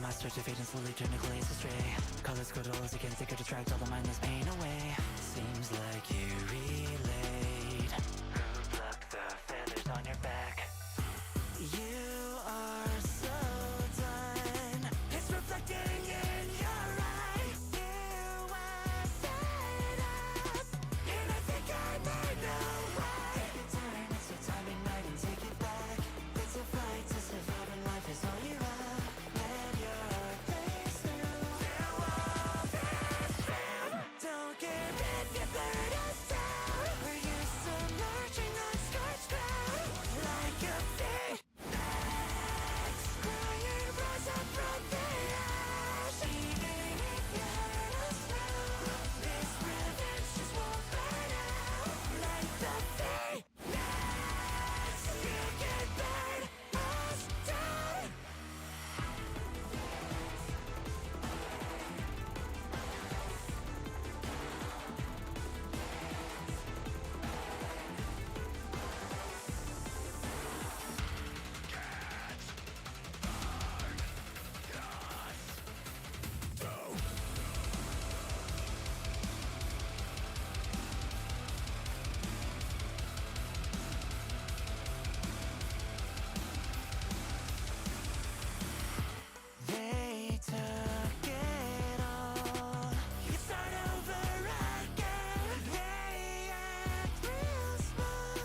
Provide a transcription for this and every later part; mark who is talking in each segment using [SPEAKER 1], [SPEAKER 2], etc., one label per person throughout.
[SPEAKER 1] my search of fate and slowly turn to glaze astray. Colors squiddles against it could attract all the mindless pain away. Seems like you relate. Who plucked the feathers on your back? You are so done. It's reflecting in your eyes. You are fed up, and I think I might know why. Take a turn, it's a time ignite and take it back. It's a fight to survive and life is all you have. Let your heart blaze through. Through all this fear. Don't care if you burn us down. We're used to marching on scorched ground. Like a phoenix, crying, rise up from the ash. Even if you hurt us now, this revenge just won't burn out. Like the phoenix, you can burn us down. They took it all. You start over again. They act real small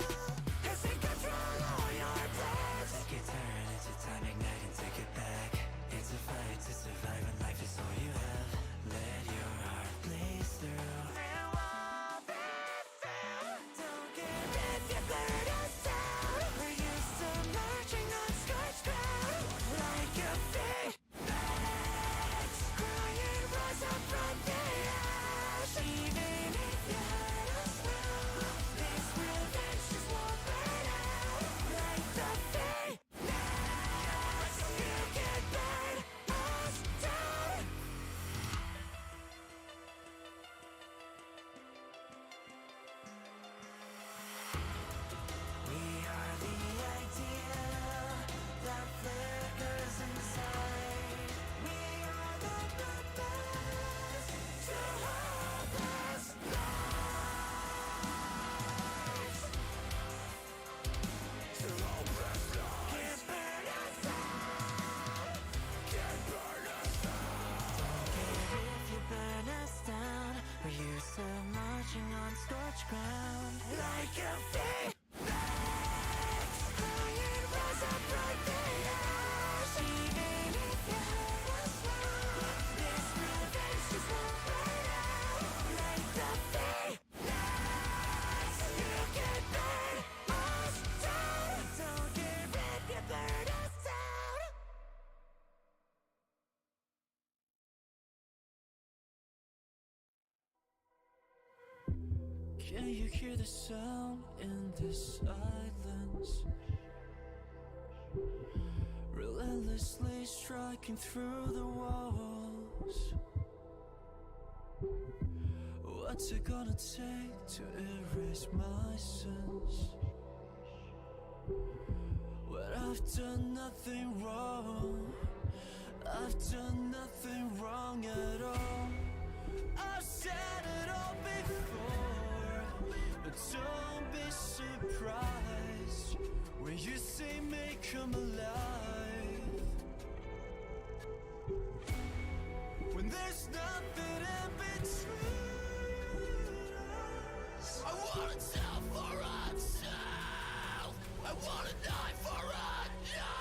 [SPEAKER 1] as they control all your plans. Take a turn, it's a time ignite and take it back. It's a fight to survive and life is all you have. Let your heart blaze through. Through all this fear. Don't care if you burn us down. We're used to marching on scorched ground. Like a phoenix, crying, rise up from the ash. Even if you hurt us now, this revenge just won't burn out. Like the phoenix, you can burn us down. We are the idea that flickers inside. We are the purpose to hopeless lives. To hopeless lives. Can't burn us out. Can't burn us out. Don't care if you burn us down. We're used to marching on scorched ground. Like a phoenix, crying, rise up from the ash. Even if you hurt us now, this revenge just won't burn out. Like the phoenix, you can burn us down. Don't care if you burn us down. Can you hear the sound in this silence? Relentlessly striking through the walls. What's it gonna take to erase my sins? When I've done nothing wrong, I've done nothing wrong at all. I've said it all before, but don't be surprised when you say may come alive. When there's nothing in between us. I wanna tell for a tell. I wanna die for a die.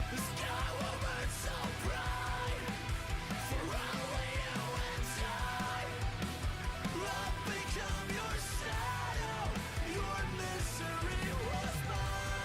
[SPEAKER 1] The sky will burn so bright for only you and I. I'll become your shadow. Your misery was mine.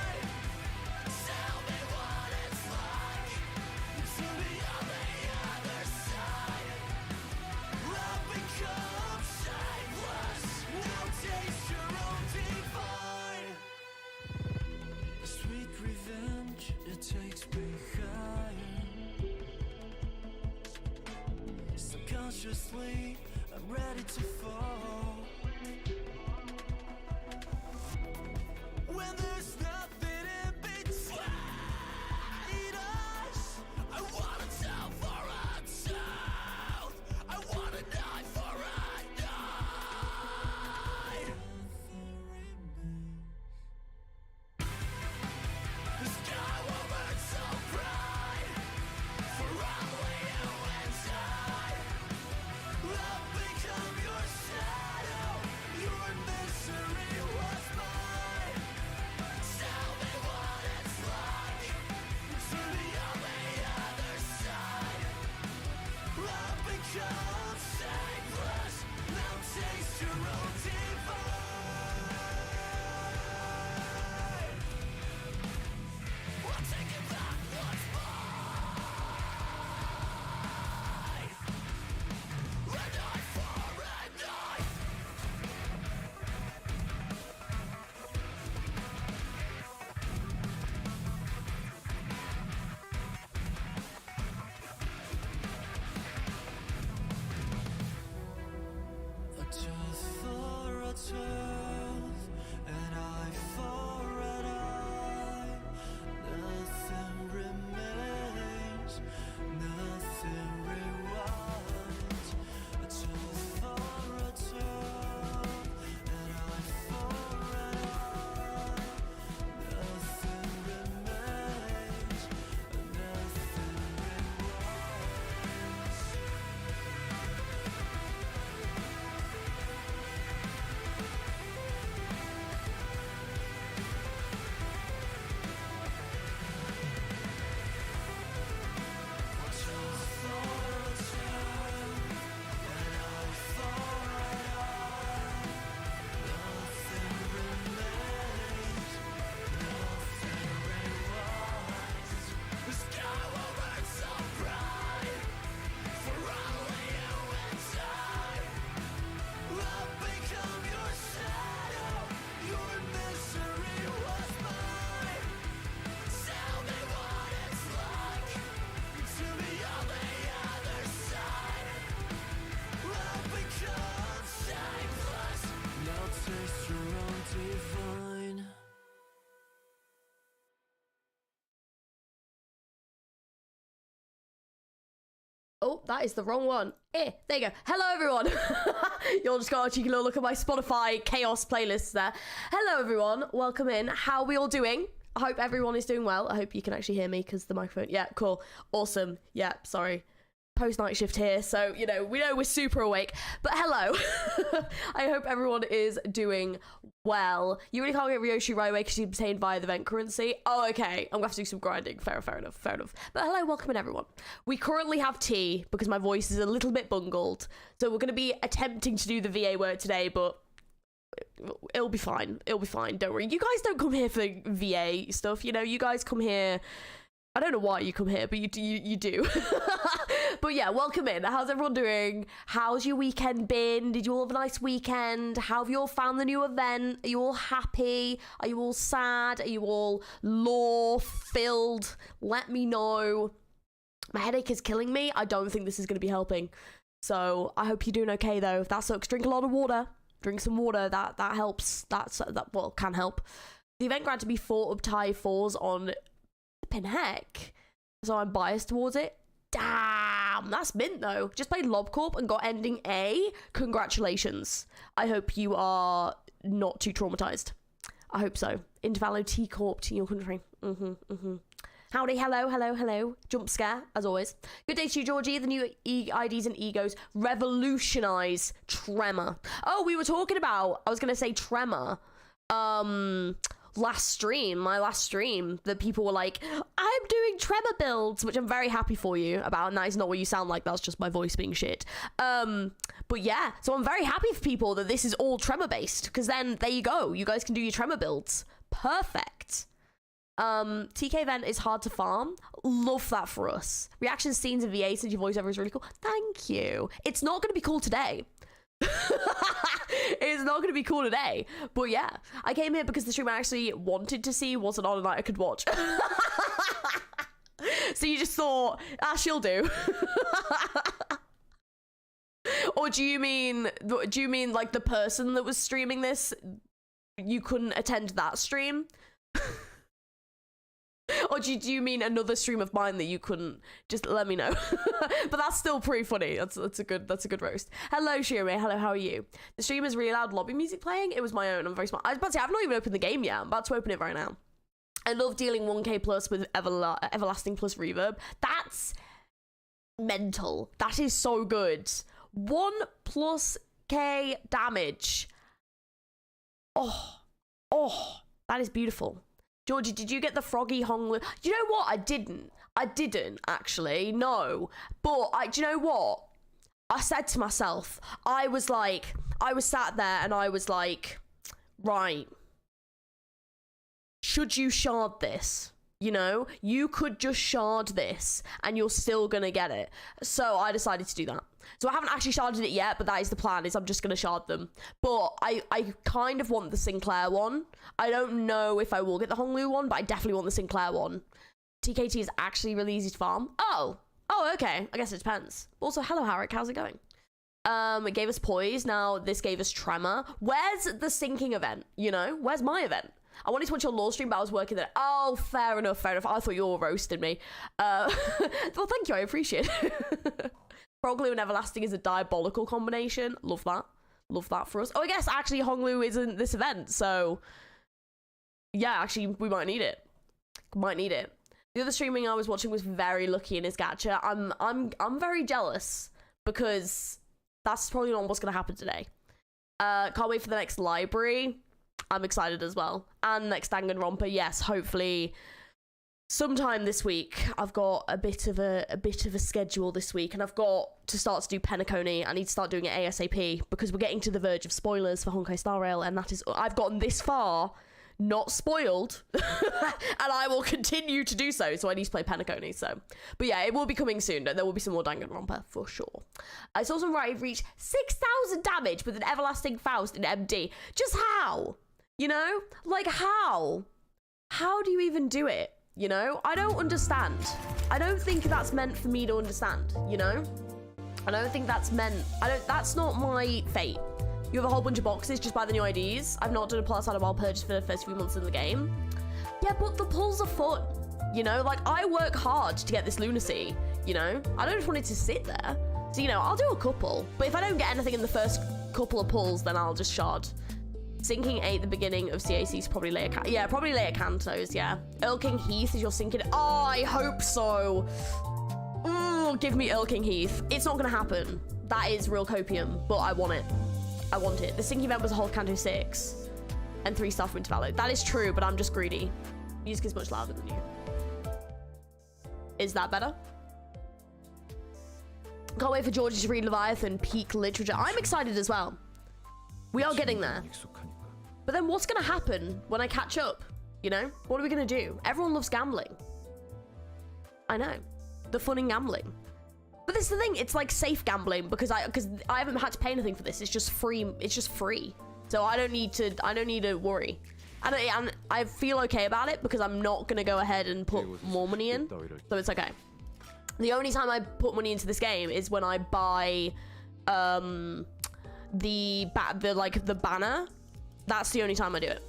[SPEAKER 1] asleep, I'm ready to fall. When there's nothing in between us, I wanna tell for a truth. I wanna die for a night. The sky will burn so bright for only you and I. I'll become your shadow. Your misery was mine. Tell me what it's like to be on the other side. I'll become shapeless. Now taste your own divine. We'll take it back once more. Red eye for red eye. A tooth for a tooth, an eye for an eye. Nothing remains, nothing rewinds. A tooth for a tooth, an eye for an eye. Nothing remains, nothing rewinds.
[SPEAKER 2] Oh, that is the wrong one. There you go. Hello, everyone. You're just got a cheeky little look at my Spotify chaos playlist there. Hello, everyone. Welcome in. How are we all doing? I hope everyone is doing well. I hope you can actually hear me because the microphone... Yeah, cool. Awesome. Yeah, sorry. Post-night shift here, so, you know, we know we're super awake. But hello. I hope everyone is doing well. You really can't get Ryoshi right away because she's obtained via the event currency. Oh, okay. I'm going to have to do some grinding. Fair enough. But hello, welcome in, everyone. We currently have tea because my voice is a little bit bungled. So we're going to be attempting to do the VA word today, but it'll be fine. Don't worry. You guys don't come here for VA stuff, you know. You guys come here... I don't know why you come here, but you do. But yeah, welcome in. How's everyone doing? How's your weekend been? Did you all have a nice weekend? How have you all found the new event? Are you all happy? Are you all sad? Are you all lore-filled? Let me know. My headache is killing me. I don't think this is going to be helping. So I hope you're doing okay, though. If that sucks, drink a lot of water. Drink some water. That helps. That can help. The event granted me 4 uptie 4s on... heck, so I'm biased towards it. Damn, that's mint though. Just played LobCorp and got ending A. Congratulations. I hope you are not too traumatized. I hope so. Intervallo T Corp to your country. Howdy, hello. Jump scare, as always. Good day to you, Georgie. The new IDs and egos revolutionize Tremor. Oh, we were talking about, I was going to say Tremor. My last stream, that people were like, I'm doing Tremor builds, which I'm very happy for you about, and that is not what you sound like, that's just my voice being shit. But yeah, so I'm very happy for people that this is all Tremor based, because then there you go, you guys can do your Tremor builds. Perfect. TK event is hard to farm. Love that for us. Reaction scenes and VA since your voiceover is really cool. Thank you. It's not going to be cool today. It's not going to be cool today, but yeah, I came here because the stream I actually wanted to see wasn't on a night I could watch. So you just thought, she'll do. Or do you mean like the person that was streaming this, you couldn't attend that stream? Or do you mean another stream of mine that you couldn't? Just let me know. But that's still pretty funny. That's a good roast. Hello, Shirame. Hello, how are you? The stream is really loud lobby music playing. It was my own. I'm very smart. I was about to say, I've not even opened the game yet. I'm about to open it right now. I love dealing 1k plus with everlasting plus reverb. That's mental. That is so good. 1+k damage. Oh, that is beautiful. Georgie, did you get the froggy Honglu? You know what? I didn't actually. No. But do you know what? I said to myself, I was sat there and I was like, right, should you shard this? You know, you could just shard this and you're still gonna get it. So I decided to do that. So I haven't actually sharded it yet, but that is the plan, is I'm just gonna shard them. But I kind of want the Sinclair one. I don't know if I will get the Honglu one, but I definitely want the Sinclair one. TKT is actually really easy to farm. Oh, okay. I guess it depends. Also, hello, Harrick. How's it going? It gave us Poise. Now this gave us Tremor. Where's the syncing event? You know, where's my event? I wanted to watch your law stream, but I was working there. Oh, fair enough. I thought you all roasted me. Well, thank you. I appreciate it. Froglu and Everlasting is a diabolical combination. Love that. Love that for us. Oh, I guess actually Honglu isn't this event, so yeah, actually we might need it. Might need it. The other streaming I was watching was very lucky in his gacha. I'm very jealous because that's probably not what's gonna happen today. Can't wait for the next library. I'm excited as well. And next danganronpa, yes, hopefully sometime this week. I've got a bit of a schedule this week, and I've got to start to do Penacony. I need to start doing it ASAP because we're getting to the verge of spoilers for Honkai Star Rail, and that is, I've gotten this far, not spoiled, and I will continue to do so. So I need to play Penacony. So, but yeah, it will be coming soon. There will be some more danganronpa for sure. I saw some right reach 6,000 damage with an Everlasting Faust in MD. Just how? You know, like how? How do you even do it? You know, I don't understand. I don't think that's meant for me to understand, you know? I don't think that's meant, that's not my fate. You have a whole bunch of boxes, just buy the new IDs. I've not done a plus out of wild purchase for the first few months in the game. Yeah, but the pulls are fun, you know? Like, I work hard to get this lunacy, you know? I don't just want it to sit there. So, you know, I'll do a couple, but if I don't get anything in the first couple of pulls, then I'll just shard. Sinking 8 the beginning of CAC is probably later. Yeah, probably later Cantos, yeah. Earl King Heath is your sinking. Oh, I hope so. Give me Earl King Heath. It's not gonna happen. That is real copium, but I want it. I want it. The sinking event was a whole Canto 6 and 3-star for Intervallo. That is true, but I'm just greedy. Music is much louder than you. Is that better? Can't wait for Georgie to read Leviathan peak literature. I'm excited as well. We are getting there. But then what's gonna happen when I catch up? You know? What are we gonna do? Everyone loves gambling. I know. The fun in gambling. But this is the thing, it's like safe gambling because I haven't had to pay anything for this. It's just free. It's just free. So I don't need to worry. And I feel okay about it because I'm not gonna go ahead and put more money in. So it's okay. The only time I put money into this game is when I buy the banner. That's the only time I do it.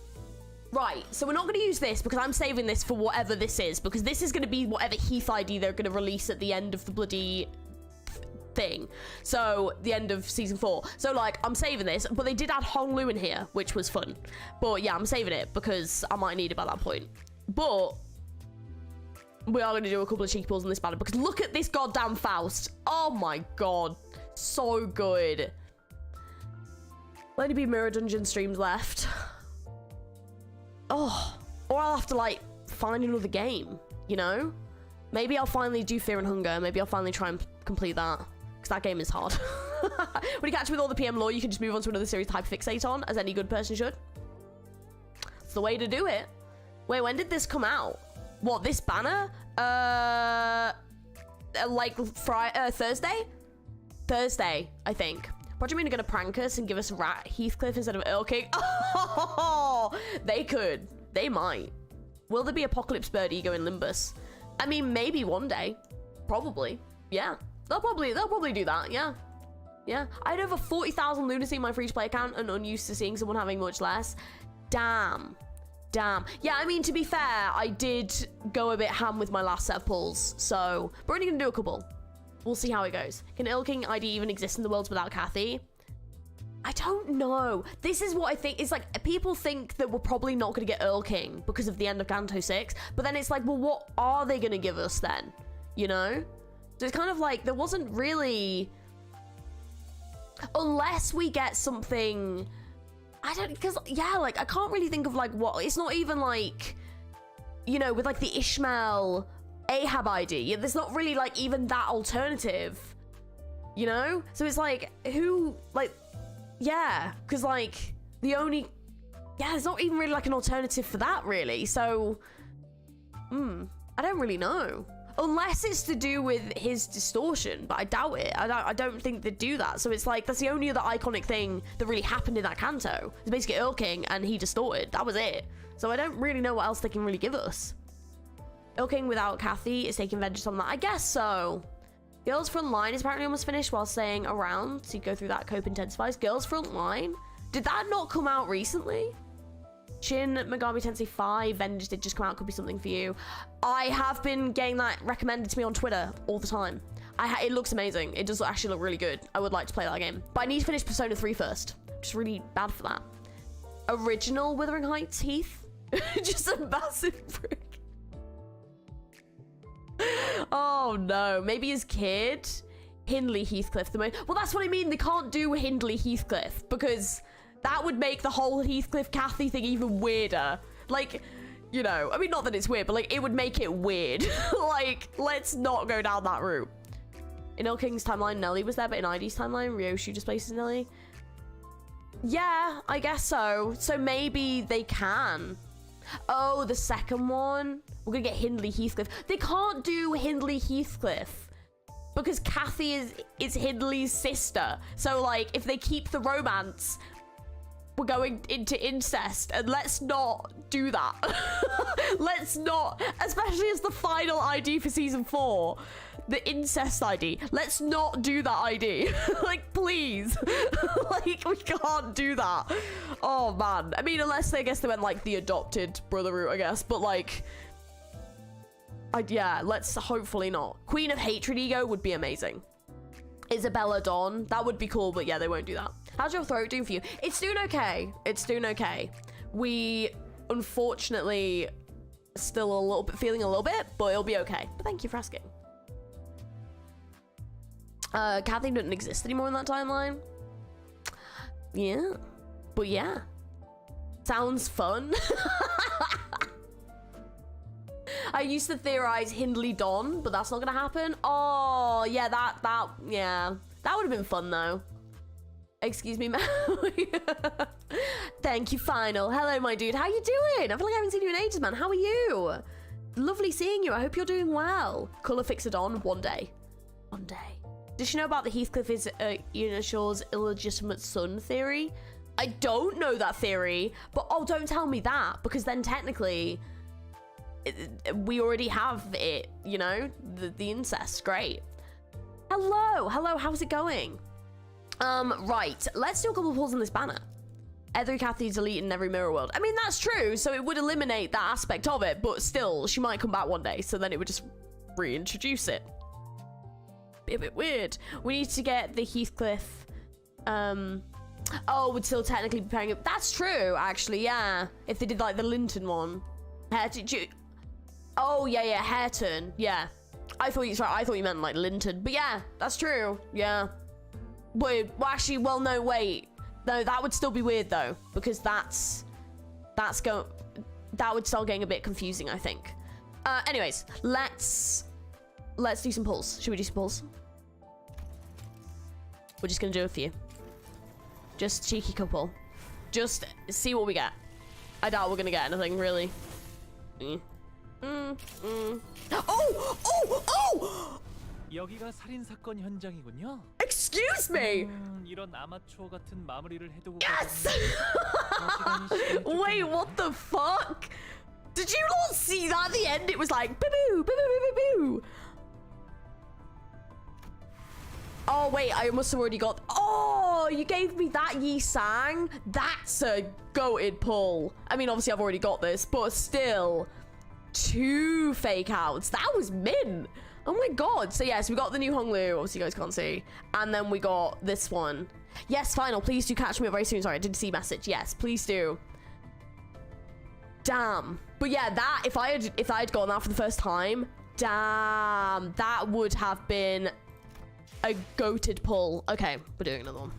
[SPEAKER 2] Right, so we're not going to use this because I'm saving this for whatever this is, because this is going to be whatever Heath ID they're going to release at the end of the bloody thing. So the end of season 4. So like, I'm saving this, but they did add Honglu in here, which was fun. But yeah, I'm saving it because I might need it by that point. But we are going to do a couple of cheeky pulls in this banner because look at this goddamn Faust. Oh my god, so good. Only be Mirror Dungeon streams left. Oh, or I'll have to like find another game, you know? Maybe I'll finally do Fear and Hunger. Maybe I'll finally try and complete that because that game is hard. When you catch with all the PM lore, you can just move on to another series to hyperfixate on, as any good person should. It's the way to do it. Wait, when did this come out? What, this banner? Like Thursday? Thursday, I think. Project Moon are gonna prank us and give us Rat Heathcliff instead of Earl King. Oh, they could. They might. Will there be Apocalypse Bird Ego in Limbus? I mean, maybe one day. Probably. Yeah. They'll probably do that, yeah. Yeah, I had over 40,000 lunacy in my free-to-play account and unused to seeing someone having much less. Damn. Damn. Yeah, I mean, to be fair, I did go a bit ham with my last set of pulls, so we're only going to do a couple. We'll see how it goes. Can Ilking ID even exist in the worlds without Kathy? I don't know. This is what I think. It's like, people think that we're probably not going to get Earl King because of the end of Ganto 6, but then it's like, well, what are they going to give us then? You know? So it's kind of like, there wasn't really... Unless we get something... I don't... Because, yeah, like, I can't really think of, like, what... It's not even, like... You know, with, like, the Ishmael Ahab ID. Yeah, there's not really, like, even that alternative. You know? So it's like, who... Like... Yeah, because, like, the only... Yeah, there's not even really, like, an alternative for that, really. So... I don't really know. Unless it's to do with his distortion, but I doubt it. I don't think they'd do that. So it's like, that's the only other iconic thing that really happened in that canto. It's basically Earl King and he distorted. That was it. So I don't really know what else they can really give us. Earl King without Kathy is taking vengeance on that. I guess so. Girls Front Line is apparently almost finished while staying around to go through that cope intensifies. Girls Front Line? Did that not come out recently? Shin Megami Tensei 5 Vengeance did just come out. Could be something for you. I have been getting that recommended to me on Twitter all the time. It looks amazing. It does actually look really good. I would like to play that game. But I need to finish Persona 3 first. Just really bad for that. Original Wuthering Heights Heath? Just a massive prick. Oh no. Maybe his kid? Hindley Heathcliff. Well, that's what I mean. They can't do Hindley Heathcliff because... That would make the whole Heathcliff Kathy thing even weirder. Like, you know, I mean, not that it's weird, but like, it would make it weird. Like, let's not go down that route. In El King's timeline, Nelly was there, but in ID's timeline, Ryoshi displaces Nelly. Yeah, I guess so. So maybe they can. Oh, the second one? We're gonna get Hindley Heathcliff. They can't do Hindley Heathcliff because Kathy is Hindley's sister. So like, if they keep the romance, we're going into incest, and let's not do that. Let's not, especially as the final ID for season 4, the incest ID. Let's not do that ID. Like, please. Like, we can't do that. Oh man. I mean, unless I guess they went like the adopted brother route, I guess, but like, yeah, let's hopefully not. Queen of Hatred Ego would be amazing. Isabella Dawn, that would be cool, but yeah, they won't do that. How's your throat doing for you? It's doing okay. It's doing okay. We, unfortunately, still a little bit, feeling a little bit, but it'll be okay. But thank you for asking. Kathy doesn't exist anymore in that timeline. Yeah. But yeah. Sounds fun. I used to theorize Hindley Dawn, but that's not gonna happen. Oh, yeah, yeah. That would have been fun, though. Excuse me, Maui. Thank you, Final. Hello, my dude. How you doing? I feel like I haven't seen you in ages, man. How are you? Lovely seeing you. I hope you're doing well. Colour Fixodon, one day. One day. Did she know about the Heathcliff is Unishaw's illegitimate son theory? I don't know that theory, but oh, don't tell me that, because then technically we already have it, you know? The incest. Great. Hello. Hello, how's it going? Right, let's do a couple of pulls on this banner. Every Kathy deleted in every mirror world. I mean, that's true, so it would eliminate that aspect of it, but still, she might come back one day, so then it would just reintroduce it. Be a bit weird. We need to get the Heathcliff, oh, would still technically be pairing it. That's true, actually, yeah. If they did, like, the Linton one. Oh, yeah, Hareton, yeah. I thought you meant, like, Linton, but yeah, that's true, yeah. Wait, well, actually, well, no, wait. No, that would still be weird, though, because that would start getting a bit confusing, I think. Anyways, let's do some pulls. Should we do some pulls? We're just gonna do a few. Just cheeky couple. Just see what we get. I doubt we're gonna get anything, really. Oh!
[SPEAKER 3] 여기가 살인 사건 현장이군요.
[SPEAKER 2] Excuse me.
[SPEAKER 3] 이런 아마추어 같은 마무리를 해두고.
[SPEAKER 2] Yes. Wait, what the fuck? Did you not see that at the end? It was like boo boo boo boo boo boo. Oh, wait, I must have already got... Oh, you gave me that Yi Sang? That's a goated pull. I mean, obviously, I've already got this, but still. 2 fake outs. That was min. Oh, my God. So, yes, we got the new Honglu. Obviously, you guys can't see. And then we got this one. Yes, final. Please do catch me up very soon. Sorry, I didn't see message. Yes, please do. Damn. But, yeah, that... If I had gotten that for the first time... Damn. That would have been... a goated pull. Okay, we're doing another one.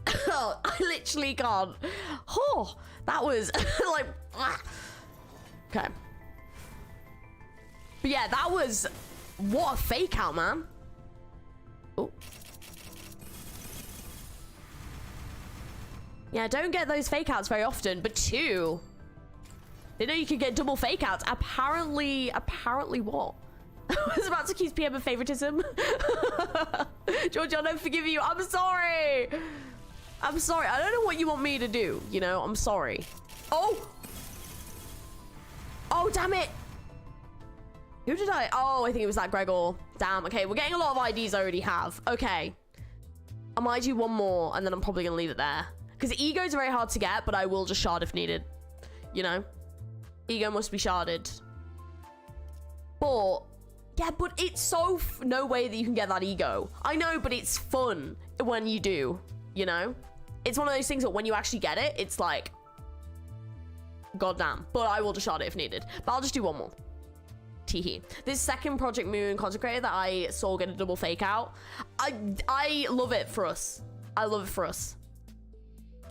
[SPEAKER 2] I literally can't. Oh, that was like... Okay. But yeah, that was... What a fake out, man. Oh. Yeah, don't get those fake outs very often, but 2. Didn't know you could get double fake outs. Apparently what? I was about to accuse PM of favoritism. Georgie, I'll never forgive you. I'm sorry. I'm sorry. I don't know what you want me to do. You know, I'm sorry. Oh. Oh, damn it. Who did I? Oh, I think it was that Gregor. Damn. Okay, we're getting a lot of IDs I already have. Okay. I might do one more, and then I'm probably going to leave it there. Because egos are very hard to get, but I will just shard if needed. You know? Ego must be sharded. But... Yeah, but it's so... no way that you can get that ego. I know, but it's fun when you do, you know? It's one of those things that when you actually get it, it's like... goddamn. But I will just shard it if needed. But I'll just do one more. Teehee. This second Project Moon Consecrator that I saw get a double fake out. I love it for us. I love it for us.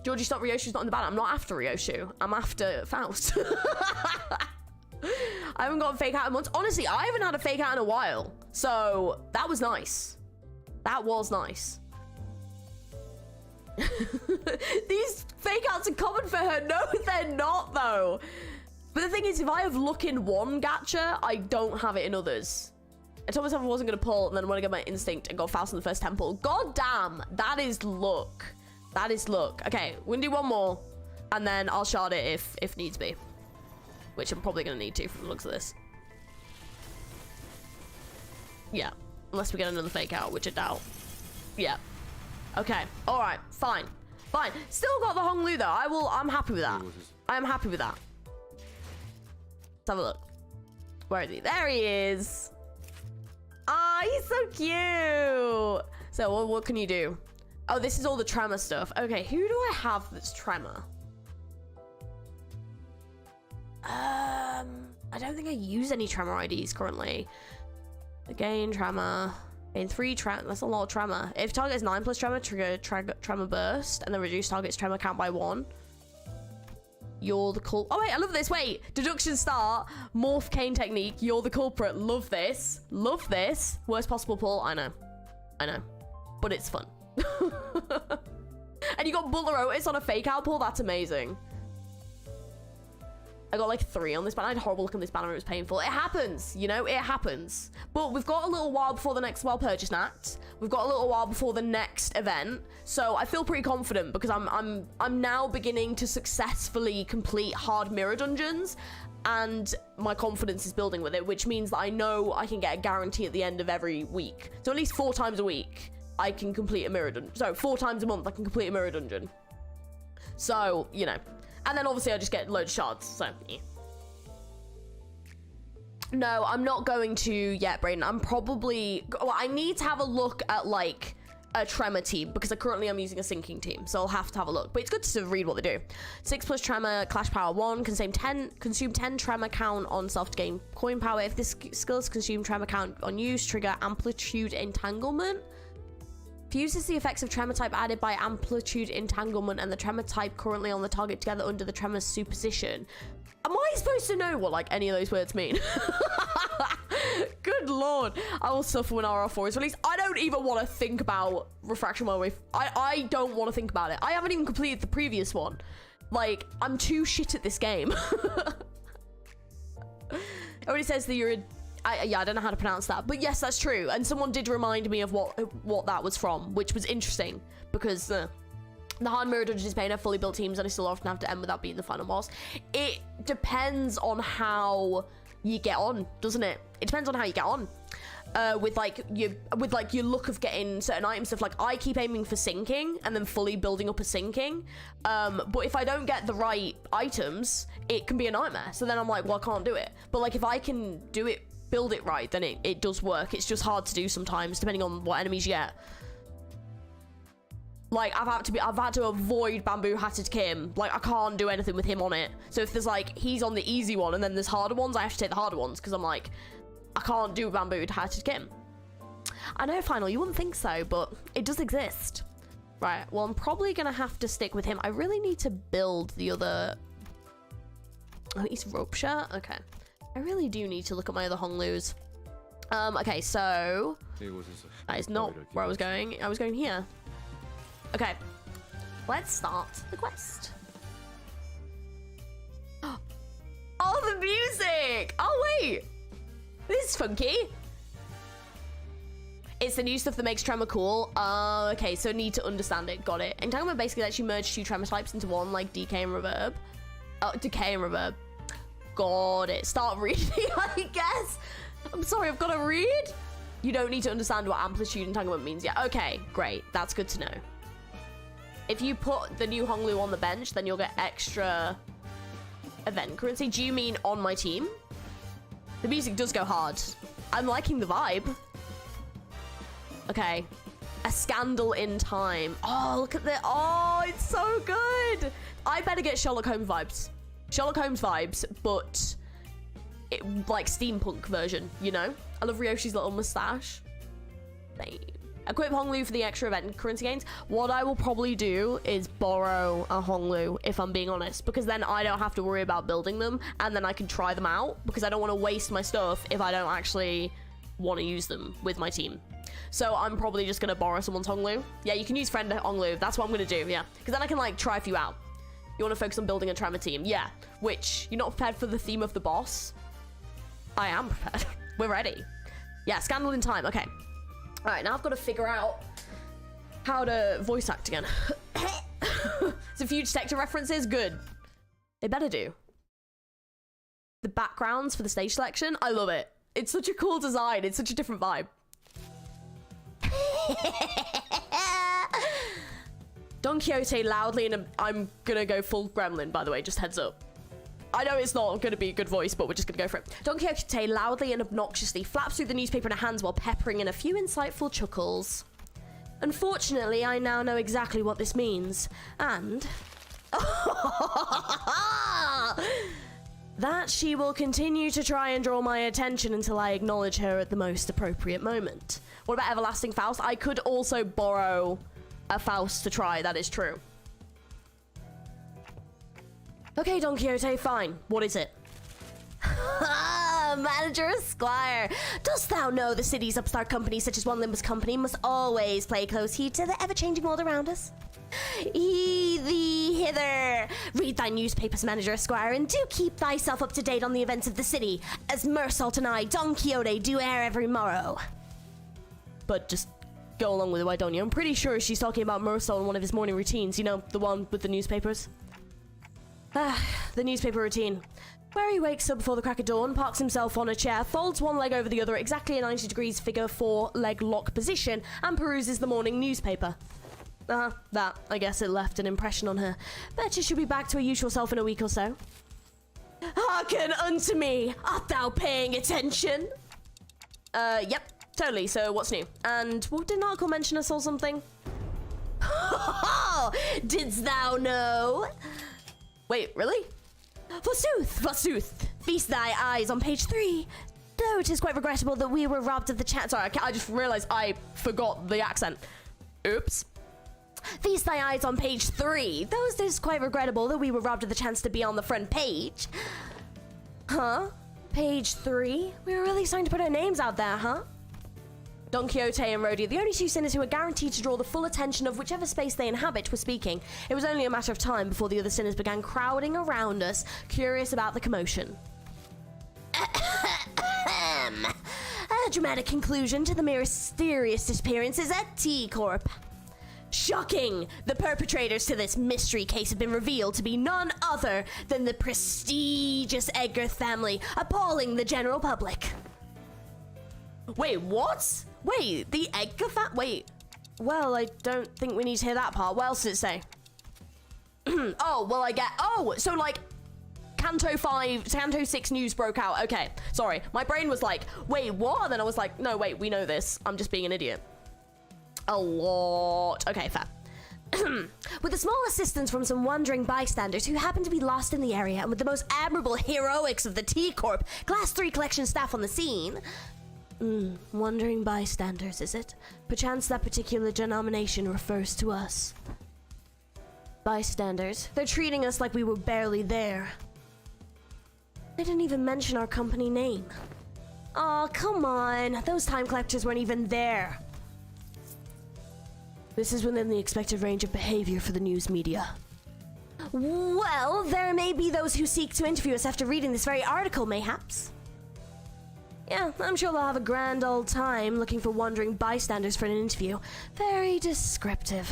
[SPEAKER 2] Georgie, stop. Ryoshu's not in the ban. I'm not after Ryoshu. I'm after Faust. I haven't got a fake out in months. Honestly, I haven't had a fake out in a while. So, that was nice. That was nice. These fake outs are common for her. No, they're not, though. But the thing is, if I have luck in one gacha, I don't have it in others. I told myself I wasn't going to pull, and then when I got my instinct and got Faust in the first temple. God damn, that is luck. That is luck. Okay, we're going to do one more, and then I'll shard it if needs be. Which I'm probably going to need to from the looks of this. Yeah. Unless we get another fake out, which I doubt. Yeah. Okay. Alright. Fine. Fine. Still got the Honglu, though. I'm happy with that. I'm happy with that. Let's have a look. Where is he? There he is. Ah, he's so cute. So, what can you do? Oh, this is all the Tremor stuff. Okay, who do I have that's Tremor? I don't think I use any Tremor IDs currently. Again, Tremor. Gain 3 Tremor. That's a lot of Tremor. If target is 9 plus Tremor, trigger Tremor Burst, and then reduce target's Tremor count by 1. You're the culprit. Oh, wait, I love this. Wait. Deduction start. Morph Cane technique. You're the culprit. Love this. Love this. Worst possible pull. I know. I know. But it's fun. And you got Butler Otis on a fake out pull. That's amazing. I got like 3 on this banner. I had a horrible look on this banner. It was painful. It happens, you know, it happens. But we've got a little while before the next Wild Purchase Act. We've got a little while before the next event. So I feel pretty confident because I'm now beginning to successfully complete hard mirror dungeons, and my confidence is building with it, which means that I know I can get a guarantee at the end of every week. So at least 4 times a week I can complete a mirror dungeon. So 4 times a month I can complete a mirror dungeon. So, you know. And then obviously I just get loads of shards, so yeah. No, I'm not going to yet, Brayden. I'm probably... Well, I need to have a look at, like, a Tremor team, because currently I'm using a sinking team, so I'll have to have a look. But it's good to read what they do. 6 plus Tremor, Clash Power 1, consume 10 Tremor count on self to gain coin power. If this skill is consumed Tremor count on use, trigger Amplitude Entanglement. Fuses the effects of Tremor type added by Amplitude Entanglement and the Tremor type currently on the target together under the Tremor superposition. Am I supposed to know what, like, any of those words mean? Good lord. I will suffer when RR4 is released. I don't even want to think about Refraction Well Wave. I don't want to think about it. I haven't even completed the previous one. Like, I'm too shit at this game. It already says that you're a... yeah, I don't know how to pronounce that, but yes, that's true. And someone did remind me of what that was from, which was interesting, because the hard mirror dungeon is paying have fully built teams, and I still often have to end without beating the final boss. It depends on how you get on, doesn't it? It depends on how you get on. with your look of getting certain items stuff. Like I keep aiming for sinking and then fully building up a sinking, but if I don't get the right items, it can be a nightmare. So then I'm like, well, I can't do it. But like if I can do it, build it right, then it does work. It's just hard to do sometimes depending on what enemies you get. Like I've had to avoid Bamboo Hatted Kim. Like I can't do anything with him on it. So if there's like he's on the easy one and then there's harder ones, I have to take the harder ones because I'm like, I can't do Bamboo Hatted Kim. I know, Final, you wouldn't think so, but it does exist. Right, well, I'm probably gonna have to stick with him. I really need to build the other... Oh, he's Ropeshare? Okay. I really do need to look at my other Honglus. Okay, so... That is not where I was going. I was going here. Okay. Let's start the quest. Oh, the music! Oh, wait! This is funky. It's the new stuff that makes Tremor cool. Okay, so need to understand it. Got it. Entanglement basically lets you merge two Tremor types into one, like Decay and Reverb. Decay and Reverb. Got it. Start reading, I guess. I'm sorry, I've got to read. You don't need to understand what Amplitude Entanglement means yet. Okay, great. That's good to know. If you put the new Honglu on the bench, then you'll get extra event currency. Do you mean on my team? The music does go hard. I'm liking the vibe. Okay. A Scandal in Time. Oh, look at that. Oh, it's so good. I better get Sherlock Holmes vibes. Sherlock Holmes vibes, but like steampunk version, you know? I love Ryoshi's little mustache. Same. Equip Honglu for the extra event currency gains. What I will probably do is borrow a Honglu, if I'm being honest, because then I don't have to worry about building them, and then I can try them out, because I don't want to waste my stuff if I don't actually want to use them with my team. So I'm probably just going to borrow someone's Honglu. Yeah, you can use friend Honglu. That's what I'm going to do, yeah. Because then I can, like, try a few out. You want to focus on building a Tremor team? Yeah. Which, you're not prepared for the theme of the boss? I am prepared. We're ready. Yeah, Scandal in Time. Okay. All right, now I've got to figure out how to voice act again. Some huge sector references. Good. They better do. The backgrounds for the stage selection. I love it. It's such a cool design. It's such a different vibe. Don Quixote loudly, and I'm gonna go full gremlin, by the way, just heads up. I know it's not gonna be a good voice, but we're just gonna go for it. Don Quixote loudly and obnoxiously flaps through the newspaper in her hands while peppering in a few insightful chuckles. Unfortunately, I now know exactly what this means, and... that she will continue to try and draw my attention until I acknowledge her at the most appropriate moment. What about Everlasting Faust? I could also borrow a Faust to try, that is true. Okay, Don Quixote, fine. What is it? Manager Esquire, dost thou know the city's upstart companies such as one Limbus company must always play close heed to the ever-changing world around us? Hie thee hither. Read thy newspapers, Manager Esquire, and do keep thyself up to date on the events of the city, as Mersault and I, Don Quixote, do air every morrow. But just go along with it, why don't you? I'm pretty sure she's talking about Mersault in one of his morning routines, you know, the one with the newspapers. The newspaper routine, where he wakes up before the crack of dawn, parks himself on a chair, folds one leg over the other exactly a 90 degrees figure 4-leg lock position, and peruses the morning newspaper. That, I guess it left an impression on her. Betcha she'll be back to her usual self in a week or so. Hearken unto me, art thou paying attention? Yep, totally, so what's new? And what did an article mention us or something? Didst thou know? Wait, really? Forsooth, feast thy eyes on page 3. Though it is quite regrettable that we were robbed of the chance. Sorry, I just realized I forgot the accent. Oops. Feast thy eyes on page 3. Though it is quite regrettable that we were robbed of the chance to be on the front page. Huh? Page 3? We were really starting to put our names out there, huh? Don Quixote and Rhodey, the only two sinners who are guaranteed to draw the full attention of whichever space they inhabit, were speaking. It was only a matter of time before the other sinners began crowding around us, curious about the commotion. A dramatic conclusion to the mysterious disappearances at T-Corp. Shocking! The perpetrators to this mystery case have been revealed to be none other than the prestigious Edgar family, appalling the general public. Wait, what? Wait, the Edgar wait. Well, I don't think we need to hear that part. What else did it say? Oh, well, so like, Canto 6 news broke out. Okay, sorry. My brain was like, wait, what? And then I was like, no, wait, we know this. I'm just being an idiot. A lot. Okay, fair. With the small assistance from some wandering bystanders who happened to be lost in the area, and with the most admirable heroics of the T-Corp Class 3 collection staff on the scene. Wandering bystanders, is it? Perchance that particular denomination refers to us. Bystanders. They're treating us like we were barely there. They didn't even mention our company name. Aw, come on. Those time collectors weren't even there. This is within the expected range of behavior for the news media. Well, there may be those who seek to interview us after reading this very article, mayhaps. Yeah, I'm sure they'll have a grand old time looking for wandering bystanders for an interview. Very descriptive.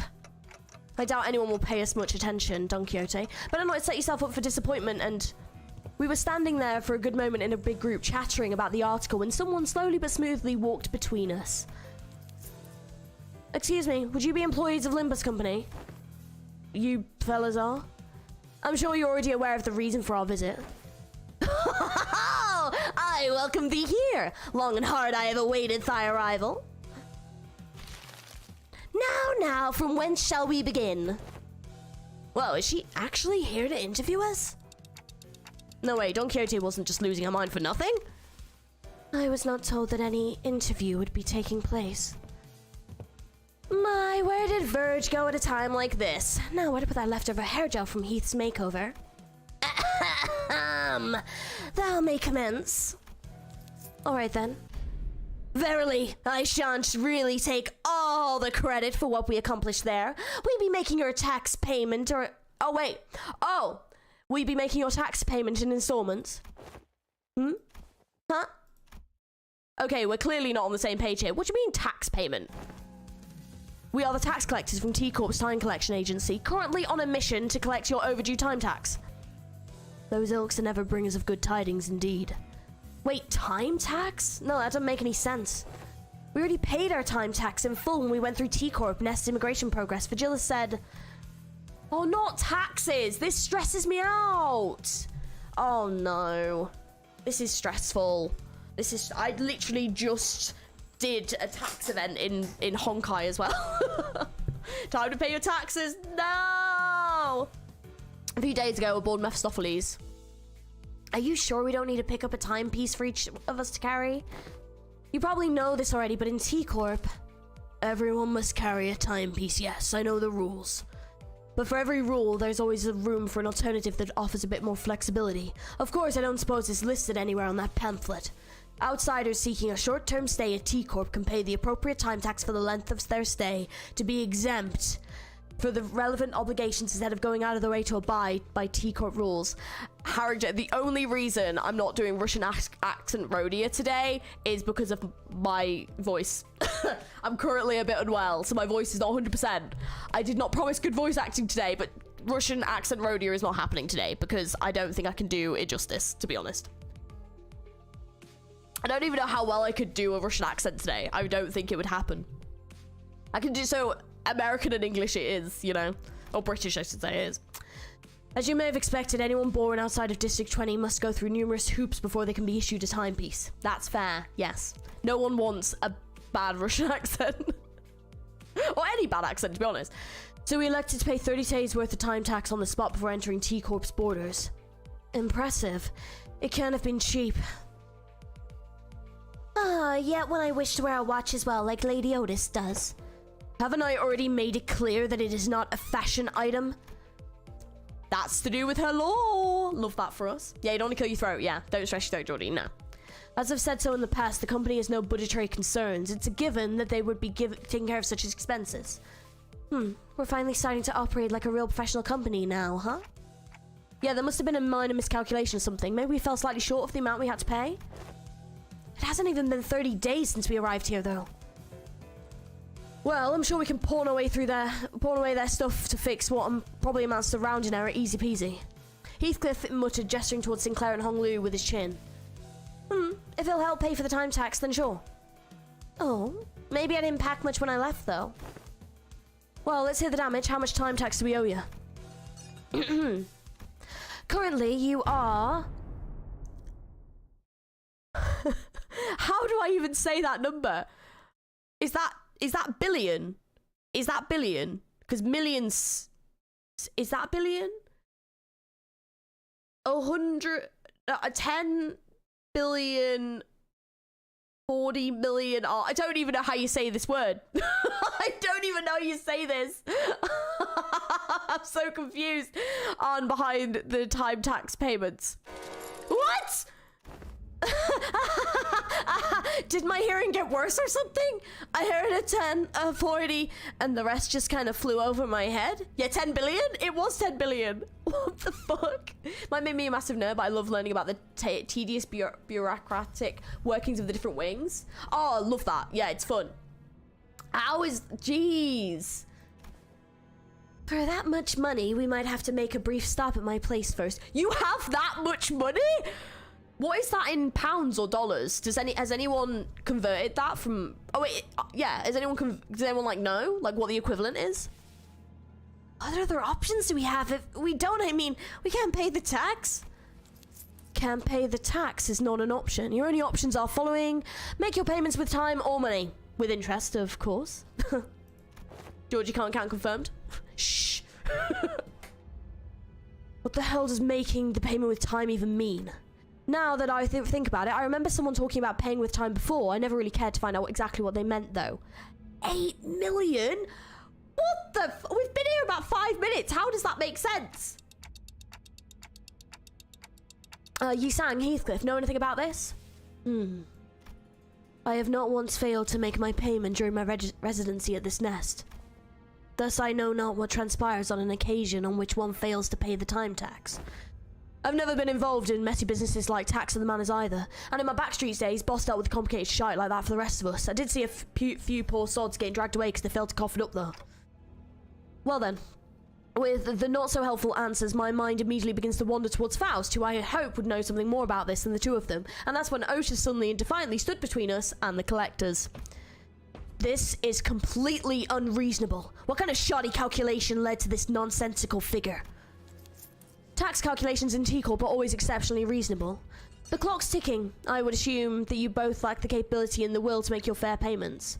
[SPEAKER 2] I doubt anyone will pay us much attention, Don Quixote. Better not set yourself up for disappointment. And we were standing there for a good moment in a big group chattering about the article when someone slowly but smoothly walked between us. Excuse me, would you be employees of Limbus Company? You fellas are? I'm sure you're already aware of the reason for our visit. I welcome thee here. Long and hard I have awaited thy arrival. Now, from whence shall we begin? Whoa, is she actually here to interview us? No way, Don Quixote wasn't just losing her mind for nothing. I was not told that any interview would be taking place. My, where did Verge go at a time like this? Now, where to put that leftover hair gel from Heath's makeover? Thou may commence. Alright then. Verily, I shan't really take all the credit for what we accomplished there. We be making your tax payment or... Oh, wait. Oh, we be making your tax payment in installments. Huh? Okay, we're clearly not on the same page here. What do you mean tax payment? We are the tax collectors from T-Corp's Time Collection Agency, currently on a mission to collect your overdue time tax. Those ilks are never bringers of good tidings indeed. Wait, time tax? No, that doesn't make any sense. We already paid our time tax in full when we went through T-Corp Nest immigration progress. Virgilis said... Oh, not taxes! This stresses me out! Oh no. This is stressful. I literally just did a tax event in Honkai as well. Time to pay your taxes. No! A few days ago, aboard Mephistopheles. Are you sure we don't need to pick up a timepiece for each of us to carry? You probably know this already, but in T-Corp, everyone must carry a timepiece. Yes, I know the rules. But for every rule, there's always a room for an alternative that offers a bit more flexibility. Of course, I don't suppose it's listed anywhere on that pamphlet. Outsiders seeking a short-term stay at T-Corp can pay the appropriate time tax for the length of their stay to be exempt for the relevant obligations instead of going out of their way to abide by T-Corp rules. Harrigan, the only reason I'm not doing Russian accent Rhodia today is because of my voice. I'm currently a bit unwell, so my voice is not 100%. I did not promise good voice acting today, but Russian accent Rhodia is not happening today because I don't think I can do it justice, to be honest. I don't even know how well I could do a Russian accent today. I don't think it would happen. I can do so American and English it is, you know. Or British, I should say, it is. As you may have expected, anyone born outside of District 20 must go through numerous hoops before they can be issued a timepiece. That's fair, yes. No one wants a bad Russian accent. Or any bad accent, to be honest. So we elected to pay 30 days worth of time tax on the spot before entering T-Corp's borders. Impressive. It can't have been cheap. Yet when I wish to wear a watch as well, like Lady Otis does. Haven't I already made it clear that it is not a fashion item? That's to do with her law. Love that for us. Yeah, you don't want to kill your throat. Yeah, don't stress your throat, Geordie. No. As I've said so in the past, the company has no budgetary concerns. It's a given that they would be taking care of such expenses. We're finally starting to operate like a real professional company now, huh? Yeah, there must have been a minor miscalculation or something. Maybe we fell slightly short of the amount we had to pay. It hasn't even been 30 days since we arrived here, though. Well, I'm sure we can pawn away their stuff to fix what probably amounts to rounding error, easy peasy. Heathcliff muttered, gesturing towards Sinclair and Hong Lu with his chin. If it'll help pay for the time tax, then sure. Oh, maybe I didn't pack much when I left, though. Well, let's hear the damage. How much time tax do we owe you? Currently, you are... How do I even say that number? Is that billion? Is that billion? Because millions... Is that billion? 10 billion... 40 million... Oh, I don't even know how you say this word. I don't even know how you say this. I'm so confused on behind the time tax payments. What? Did my hearing get worse or something? I heard a 10, a 40, and the rest just kind of flew over my head. Yeah, 10 billion? It was 10 billion. What the fuck? Might make me a massive nerd, but I love learning about the tedious bureaucratic workings of the different wings. Oh, I love that. Yeah, it's fun. Jeez. For that much money, we might have to make a brief stop at my place first. You have that much money? What is that in pounds or dollars? Has anyone converted that from... Oh wait, yeah. Does anyone like know like what the equivalent is? What other options do we have? If we don't, I mean, we can't pay the tax. Can't pay the tax is not an option. Your only options are following: make your payments with time or money. With interest, of course. Georgie can't count confirmed. Shh. What the hell does making the payment with time even mean? Now that I think about it, I remember someone talking about paying with time before. I never really cared to find out exactly what they meant, though. 8 million? What the We've been here about 5 minutes. How does that make sense? Yusang, Heathcliff, know anything about this? I have not once failed to make my payment during my residency at this nest. Thus I know not what transpires on an occasion on which one fails to pay the time tax. I've never been involved in messy businesses like tax of the manors either, and in my backstreet days, boss dealt with complicated shite like that for the rest of us. I did see a few poor sods getting dragged away because they failed to cough it up though. Well then, with the not so helpful answers, my mind immediately begins to wander towards Faust, who I hope would know something more about this than the two of them, and that's when Osha suddenly and defiantly stood between us and the collectors. This is completely unreasonable. What kind of shoddy calculation led to this nonsensical figure? Tax calculations in T-Corp are always exceptionally reasonable. The clock's ticking. I would assume that you both lack the capability and the will to make your fair payments.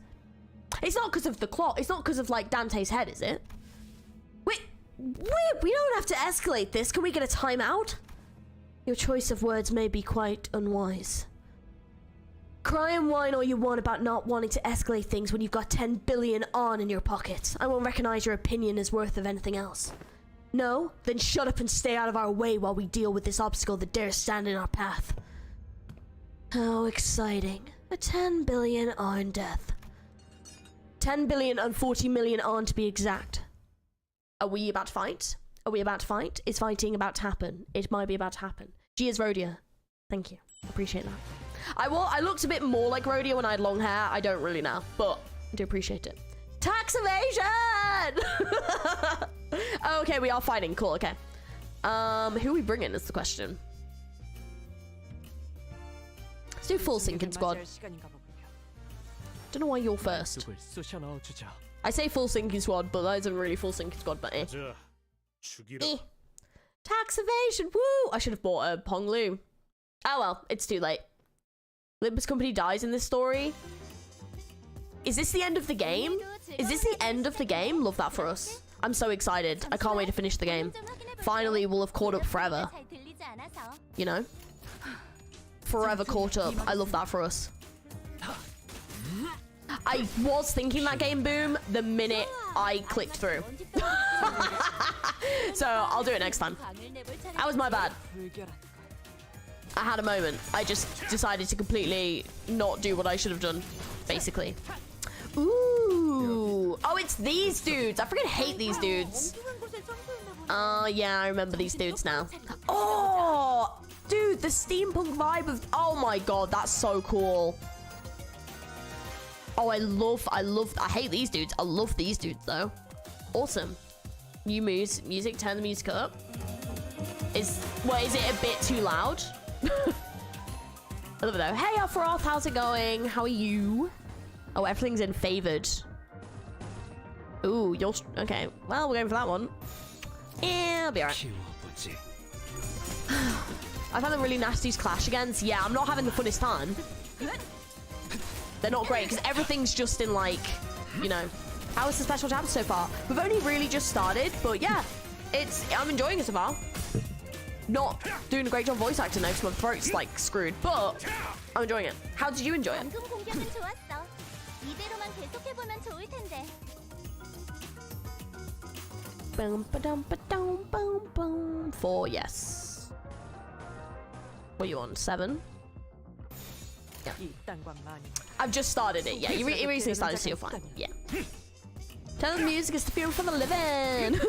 [SPEAKER 2] It's not because of the clock. It's not because of, like, Dante's head, is it? Wait, we don't have to escalate this. Can we get a timeout? Your choice of words may be quite unwise. Cry and whine all you want about not wanting to escalate things when you've got 10 billion on in your pocket. I won't recognize your opinion as worth of anything else. No? Then shut up and stay out of our way while we deal with this obstacle that dares stand in our path. How exciting. A 10 billion on death. 10 billion and 40 million on to be exact. Are we about to fight? Are we about to fight? Is fighting about to happen? It might be about to happen. G is Rhodia. Thank you. Appreciate that. I looked a bit more like Rhodia when I had long hair. I don't really now, but I do appreciate it. Tax evasion! Okay, we are fighting. Cool, okay. Who are we bringing is the question. Let's do full sinking squad. Don't know why you're first. I say full sinking squad, but that isn't really full sinking squad, but eh. Tax evasion, woo! I should have bought a Ponglu. Oh well, it's too late. Limbus company dies in this story. Is this the end of the game? Is this the end of the game? Love that for us. I'm so excited. I can't wait to finish the game. Finally, we'll have caught up forever. You know? Forever caught up. I love that for us. I was thinking that game boom the minute I clicked through. So, I'll do it next time. That was my bad. I had a moment. I just decided to completely not do what I should have done, basically. Ooh. Oh, it's these dudes. I freaking hate these dudes. Yeah, I remember these dudes now. Oh, dude, the steampunk vibe of... Oh my god, that's so cool. Oh, I hate these dudes. I love these dudes, though. Awesome. New music, turn the music up. Is it a bit too loud? I love it, though. Hey, Alfroth, how's it going? How are you? Oh, everything's in favored. Ooh, you're... Okay, well, we're going for that one. Yeah, I'll be alright. I've had them really nasties clash against. Yeah, I'm not having the funnest time. They're not great, because everything's just in, like, you know... How is the special tab so far? We've only really just started, but yeah, I'm enjoying it so far. Not doing a great job voice acting though, because my throat's like screwed, but I'm enjoying it. How did you enjoy it? Boom, ba-dum, ba-dum, boom, boom. 4, yes. What are you on? 7? Yeah. I've just started it. Yeah, you recently started, so you're fine. Yeah. Tell the music is the fuel for the living.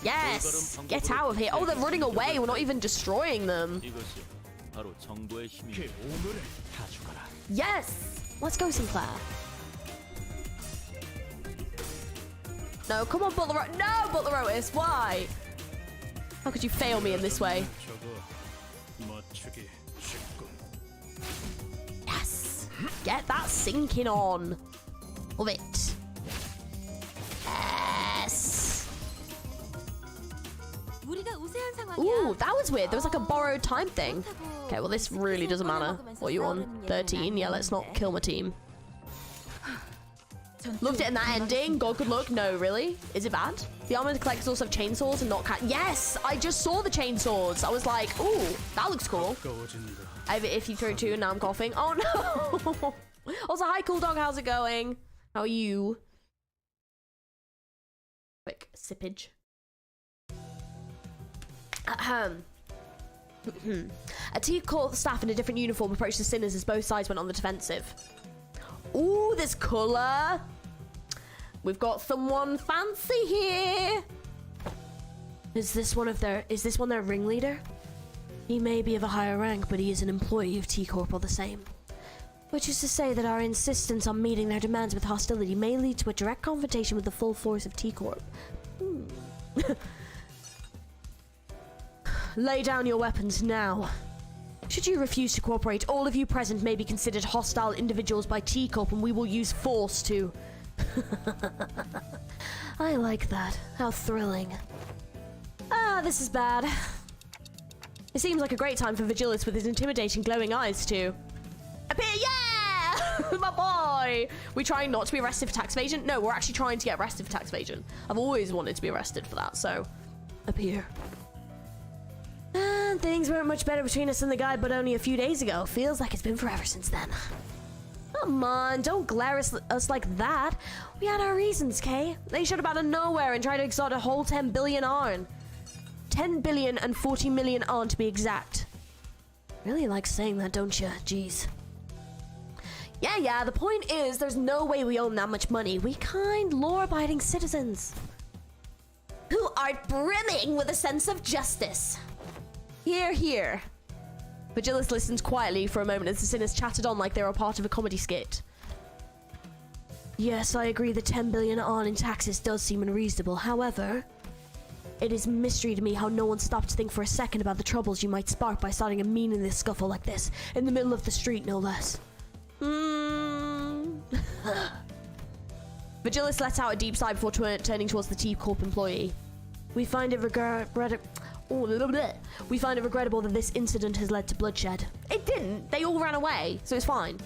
[SPEAKER 2] Yes! Get out of here. Oh, they're running away. We're not even destroying them. Yes! Let's go, Sinclair. No, come on, Butler. No, Butler Otis. Why? How could you fail me in this way? Yes! Get that sinking on. Love it. Yes! Ooh, that was weird. There was like a borrowed time thing. Okay, well, this really doesn't matter. What are you on? 13? Yeah, let's not kill my team. Loved it in that ending. God, good luck. No, really? Is it bad? The armored collectors also have chainsaws and not Yes! I just saw the chainsaws. I was like, ooh, that looks cool. If you threw 2 and now I'm coughing. Oh, no! Also, hi, cool dog. How's it going? How are you? Quick sippage. A T Court staff in a different uniform approached the sinners as both sides went on the defensive. Ooh, this colour. We've got someone fancy here. Is this one their ringleader? He may be of a higher rank, but he is an employee of T Corp all the same. Which is to say that our insistence on meeting their demands with hostility may lead to a direct confrontation with the full force of T Corp. Lay down your weapons now. Should you refuse to cooperate, all of you present may be considered hostile individuals by T Corp, and we will use force to... I like that. How thrilling. Ah, this is bad. It seems like a great time for Vigilis with his intimidating glowing eyes to... appear. Yeah! My boy! We trying not to be arrested for tax evasion? No, we're actually trying to get arrested for tax evasion. I've always wanted to be arrested for that, so... appear. And things weren't much better between us and the guy but only a few days ago. Feels like it's been forever since then. Come on, don't glare us like that. We had our reasons, Kay. They showed up out of nowhere and tried to extort a whole 10 billion ARN. 10 billion and 40 million ARN to be exact. Really like saying that, don't you? Jeez. Yeah, the point is there's no way we own that much money. We kind, law-abiding citizens who are brimming with a sense of justice. Hear, hear. Vigilis listens quietly for a moment as the sinners chatted on like they were a part of a comedy skit. Yes, I agree the 10 billion ARN in taxes does seem unreasonable. However, it is a mystery to me how no one stopped to think for a second about the troubles you might spark by starting a meaningless scuffle like this, in the middle of the street, no less. Vigilis lets out a deep sigh before turning towards the T Corp employee. We find it regrettable that this incident has led to bloodshed. It didn't. They all ran away, so it's fine.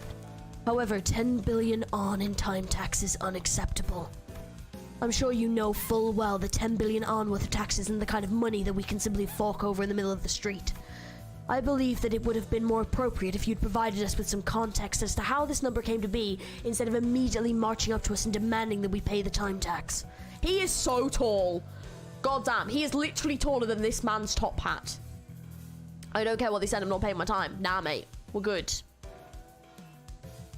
[SPEAKER 2] However, 10 billion ARN in time tax is unacceptable. I'm sure you know full well that 10 billion ARN worth of tax isn't the kind of money that we can simply fork over in the middle of the street. I believe that it would have been more appropriate if you'd provided us with some context as to how this number came to be, instead of immediately marching up to us and demanding that we pay the time tax. He is so tall. God damn, he is literally taller than this man's top hat. I don't care what they said, I'm not paying my time. Nah, mate, we're good.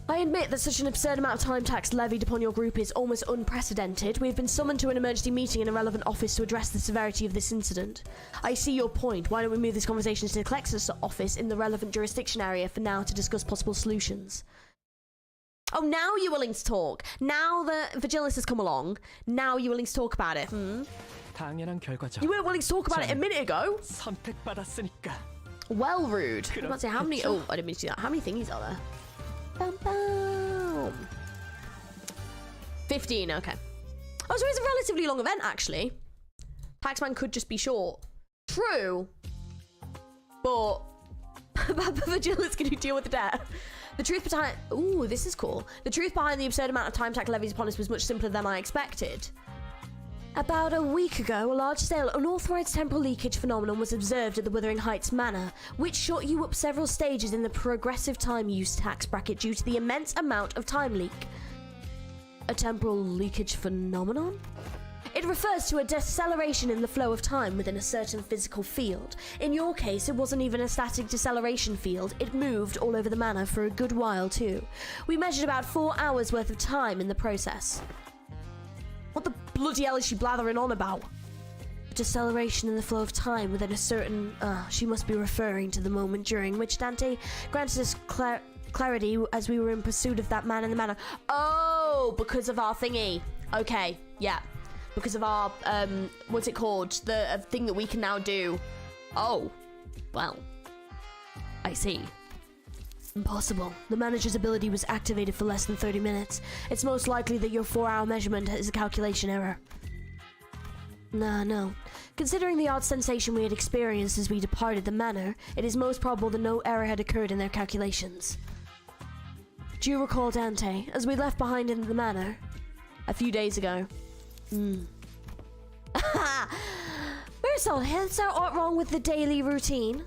[SPEAKER 2] I admit that such an absurd amount of time tax levied upon your group is almost unprecedented. We have been summoned to an emergency meeting in a relevant office to address the severity of this incident. I see your point. Why don't we move this conversation to the collector's office in the relevant jurisdiction area for now to discuss possible solutions? Oh, now you're willing to talk. Now that Vigilis has come along, now you're willing to talk about it. You weren't willing to talk about it a minute ago.
[SPEAKER 3] 선택받았으니까.
[SPEAKER 2] Well, rude. I'm about to say, how many... Oh, I didn't mean to do that. How many thingies are there? Bam, bam. 15, okay. Oh, so it's a relatively long event, actually. Taxman could just be short. True. But Papa Vigilance can deal with the debt. The truth behind... Ooh, this is cool. The truth behind the absurd amount of time tax levies upon us was much simpler than I expected. About a week ago, a large-scale unauthorized temporal leakage phenomenon was observed at the Wuthering Heights Manor, which shot you up several stages in the progressive time use tax bracket due to the immense amount of time leak. A temporal leakage phenomenon? It refers to a deceleration in the flow of time within a certain physical field. In your case, it wasn't even a static deceleration field. It moved all over the manor for a good while, too. We measured about 4 hours worth of time in the process. What the bloody hell is she blathering on about? Deceleration in the flow of time within a certain... she must be referring to the moment during which Dante granted us clarity as we were in pursuit of that man in the manor. Oh, because of our thingy. Okay, yeah. Because of our, what's it called? The thing that we can now do. Oh, well, I see. Impossible. The manager's ability was activated for less than 30 minutes. It's most likely that your 4-hour measurement is a calculation error. No. Considering the odd sensation we had experienced as we departed the manor, it is most probable that no error had occurred in their calculations. Do you recall Dante, as we left behind in the manor a few days ago? Where's all heads out wrong with the daily routine?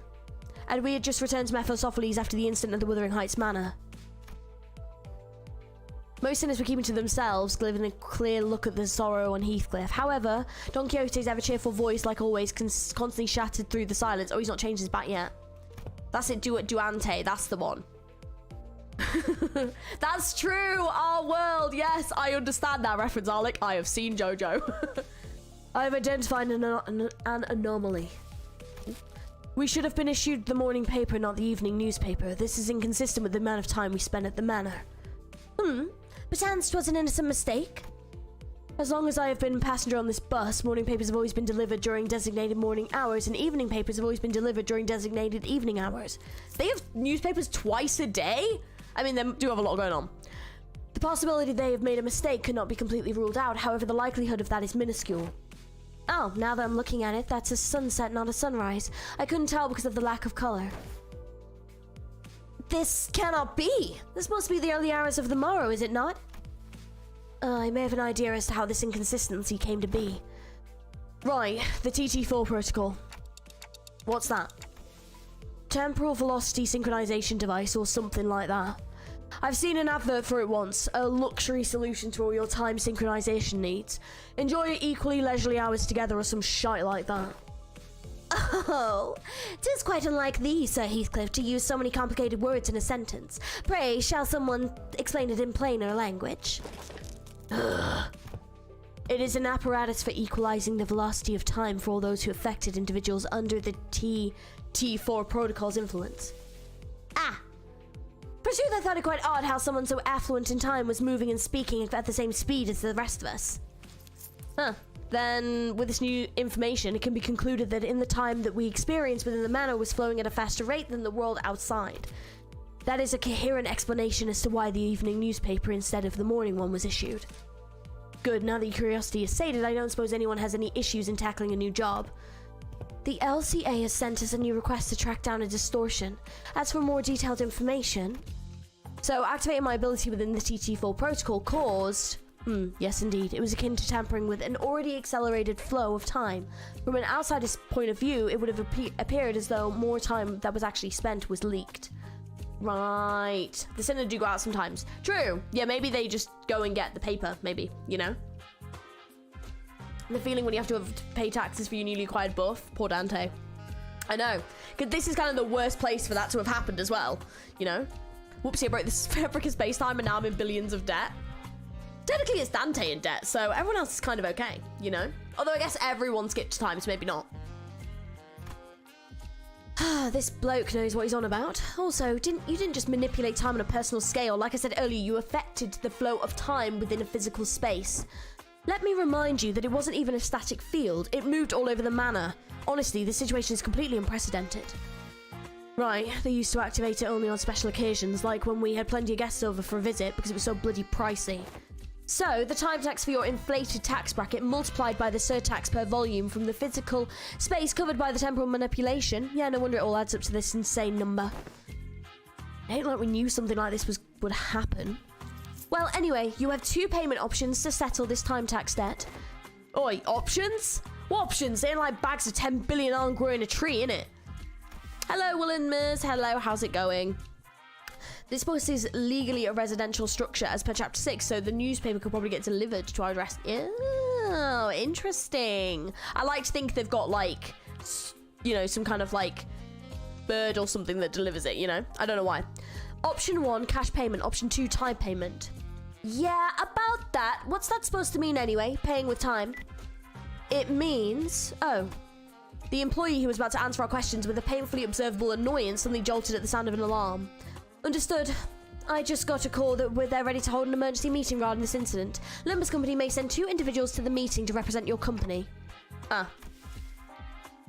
[SPEAKER 2] And we had just returned to Mephistopheles after the incident at the Wuthering Heights Manor. Most sinners were keeping to themselves, giving a clear look at the sorrow on Heathcliff. However, Don Quixote's ever-cheerful voice, like always, constantly shattered through the silence. Oh, he's not changed his back yet. That's it, Duante, that's the one. That's true, our world. Yes, I understand that reference, Alec. I have seen Jojo. I have identified an anomaly. We should have been issued the morning paper, not the evening newspaper. This is inconsistent with the amount of time we spent at the manor. Perchance 'twas an innocent mistake. As long as I have been a passenger on this bus, morning papers have always been delivered during designated morning hours, and evening papers have always been delivered during designated evening hours. They have newspapers twice a day? I mean, they do have a lot going on. The possibility they have made a mistake could not be completely ruled out. However, the likelihood of that is minuscule. Oh, now that I'm looking at it, that's a sunset, not a sunrise. I couldn't tell because of the lack of color. This cannot be. This must be the early hours of the morrow, is it not? I may have an idea as to how this inconsistency came to be. Right, the TT4 protocol. What's that? Temporal velocity synchronization device or something like that. I've seen an advert for it once, a luxury solution to all your time synchronization needs. Enjoy your equally leisurely hours together or some shite like that. Oh, 'tis quite unlike thee, Sir Heathcliff, to use so many complicated words in a sentence. Pray, shall someone explain it in plainer language? It is an apparatus for equalizing the velocity of time for all those who affected individuals under the T4 protocol's influence. Forsooth, I thought it quite odd how someone so affluent in time was moving and speaking at the same speed as the rest of us. Then, with this new information, it can be concluded that in the time that we experienced within the manor was flowing at a faster rate than the world outside. That is a coherent explanation as to why the evening newspaper instead of the morning one was issued. Good, now that your curiosity is sated, I don't suppose anyone has any issues in tackling a new job. The LCA has sent us a new request to track down a distortion. As for more detailed information... So, activating my ability within the TT4 protocol caused... yes indeed. It was akin to tampering with an already accelerated flow of time. From an outsider's point of view, it would have appeared as though more time that was actually spent was leaked. Right. The sinner do go out sometimes. True. Yeah, maybe they just go and get the paper, maybe, you know? The feeling when you have to pay taxes for your newly acquired buff. Poor Dante. I know. Because this is kind of the worst place for that to have happened as well, you know? Whoopsie, I broke this fabric of space-time and now I'm in billions of debt. Technically, it's Dante in debt, so everyone else is kind of okay, you know? Although I guess everyone skipped time, so maybe not. This bloke knows what he's on about. Also, you didn't just manipulate time on a personal scale. Like I said earlier, you affected the flow of time within a physical space. Let me remind you that it wasn't even a static field. It moved all over the manor. Honestly, this situation is completely unprecedented. Right, they used to activate it only on special occasions, like when we had plenty of guests over for a visit because it was so bloody pricey. So, the time tax for your inflated tax bracket multiplied by the surtax per volume from the physical space covered by the temporal manipulation. Yeah, no wonder it all adds up to this insane number. It ain't like we knew something like this would happen. Well, anyway, you have 2 payment options to settle this time tax debt. Oi, options? What options? They ain't like bags of 10 billion on growing a tree, innit? Hello, Limbus. Hello, how's it going? This post is legally a residential structure as per chapter 6, so the newspaper could probably get delivered to our address. Oh, interesting. I like to think they've got, like, you know, some kind of, like, bird or something that delivers it, you know? I don't know why. Option 1, cash payment. Option 2, time payment. Yeah, about that. What's that supposed to mean anyway? Paying with time? It means... Oh. The employee who was about to answer our questions with a painfully observable annoyance suddenly jolted at the sound of an alarm. Understood. I just got a call that they're ready to hold an emergency meeting regarding this incident. Limbus Company may send 2 individuals to the meeting to represent your company. Ah.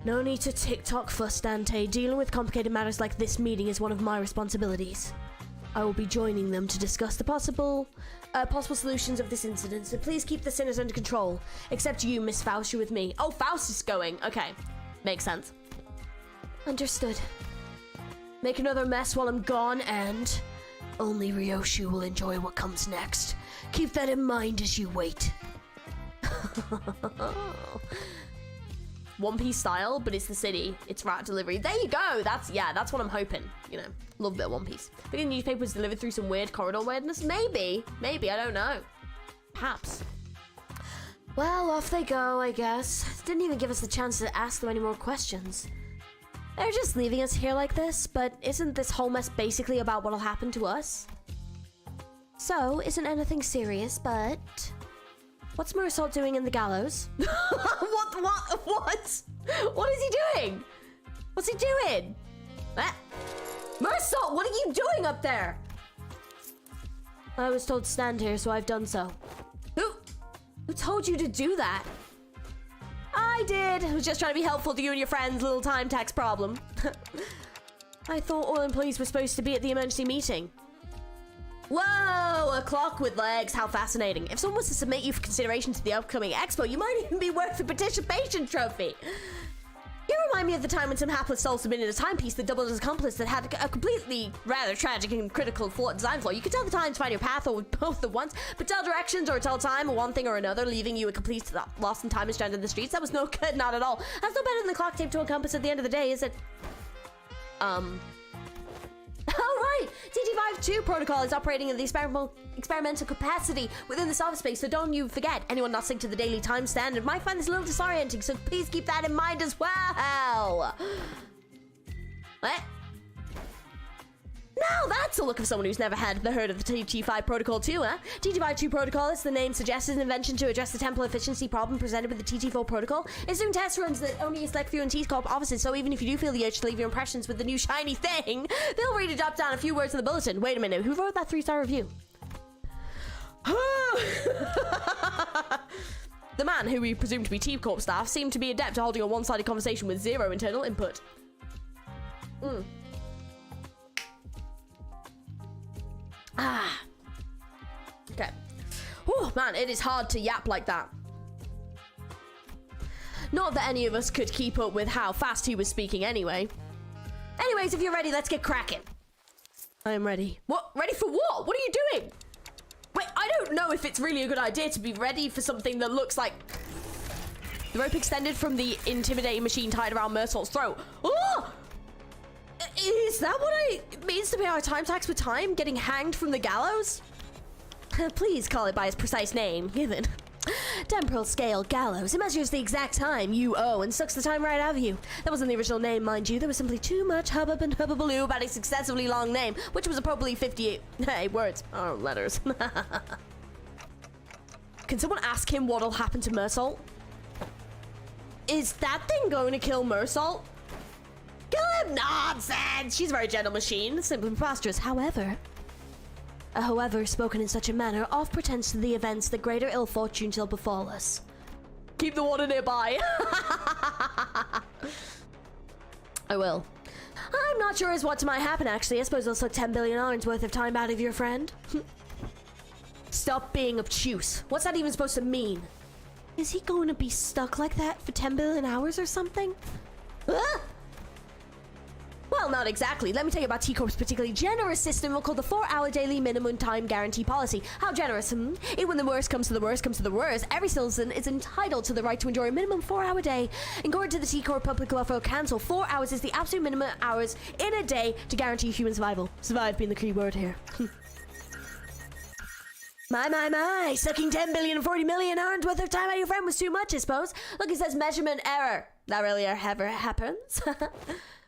[SPEAKER 2] No need to tick-tock fuss, Dante. Dealing with complicated matters like this meeting is one of my responsibilities. I will be joining them to discuss the possible solutions of this incident, so please keep the sinners under control. Except you, Miss Faust, you're with me. Oh, Faust is going. Okay. Makes sense. Understood. Make another mess while I'm gone, and only Ryoshu will enjoy what comes next. Keep that in mind as you wait. One Piece style, but it's the city. It's rat delivery. There you go. That's what I'm hoping. You know, love a bit of One Piece. I think the newspaper was delivered through some weird corridor weirdness. Maybe, I don't know. Perhaps. Well, off they go, I guess. Didn't even give us the chance to ask them any more questions. They're just leaving us here like this, but isn't this whole mess basically about what'll happen to us? So, isn't anything serious, but... What's Mersault doing in the gallows? What? What is he doing? What's he doing? Mersault, what are you doing up there? I was told to stand here, so I've done so. Who told you to do that? I did. I was just trying to be helpful to you and your friend's little time tax problem. I thought all employees were supposed to be at the emergency meeting. Whoa, a clock with legs. How fascinating. If someone was to submit you for consideration to the upcoming expo, you might even be worth a participation trophy. You remind me of the time when some hapless soul submitted a timepiece that doubled as accomplice that had a completely rather tragic and critical design flaw. You could tell the time to find your path or both at once, but tell directions or tell time or one thing or another, leaving you a complete lost in time and stranded in the streets. That was no good, not at all. That's no better than the clock taped to a compass at the end of the day, is it? Oh, right! TT52 protocol is operating in the experimental capacity within the soft space, so don't you forget. Anyone not synced to the daily time standard might find this a little disorienting, so please keep that in mind as well. What? Now that's a look of someone who's never heard of the TT5 protocol too, huh? TT52 protocol, as the name suggests, is an invention to address the temporal efficiency problem presented with the TT4 protocol. It's doing test runs that only a select few in T-Corp offices, so even if you do feel the urge to leave your impressions with the new shiny thing, they'll read it up down a few words in the bulletin. Wait a minute, who wrote that 3-star review? The man, who we presume to be T-Corp staff, seemed to be adept at holding a one-sided conversation with zero internal input. Okay. Oh man, it is hard to yap like that. Not that any of us could keep up with how fast he was speaking anyway. Anyways, if you're ready, let's get cracking. I am ready. What? Ready for what? What are you doing? Wait, I don't know if it's really a good idea to be ready for something that looks like... The rope extended from the intimidating machine tied around Mersault's throat. Oh! Is that what it means to pay our time tax with time? Getting hanged from the gallows? Please call it by its precise name, given. Temporal scale gallows. It measures the exact time you owe and sucks the time right out of you. That wasn't the original name, mind you. There was simply too much hubbub and hubbubaloo about its excessively long name, which was appropriately 58 words. Oh, letters. Can someone ask him what'll happen to Mersault? Is that thing going to kill Mersault? Kill him! Nonsense! She's a very gentle machine, simply preposterous. However, a however spoken in such a manner oft pretends to the events that greater ill fortune shall befall us. Keep the water nearby. I will. I'm not sure as what might happen, actually. I suppose I'll suck 10 billion irons worth of time out of your friend. Stop being obtuse. What's that even supposed to mean? Is he going to be stuck like that for 10 billion hours or something? Ah! Well, not exactly. Let me tell you about T-Corp's particularly generous system we'll call the 4-hour daily minimum time guarantee policy. How generous, When the worst comes to the worst, every citizen is entitled to the right to enjoy a minimum 4-hour day. According to the T-Corp Public Welfare Council, 4 hours is the absolute minimum hours in a day to guarantee human survival. Survive being the key word here. My, sucking 10 billion and 40 million irons worth of time out of your friend was too much, I suppose. Look, it says measurement error. That really ever happens.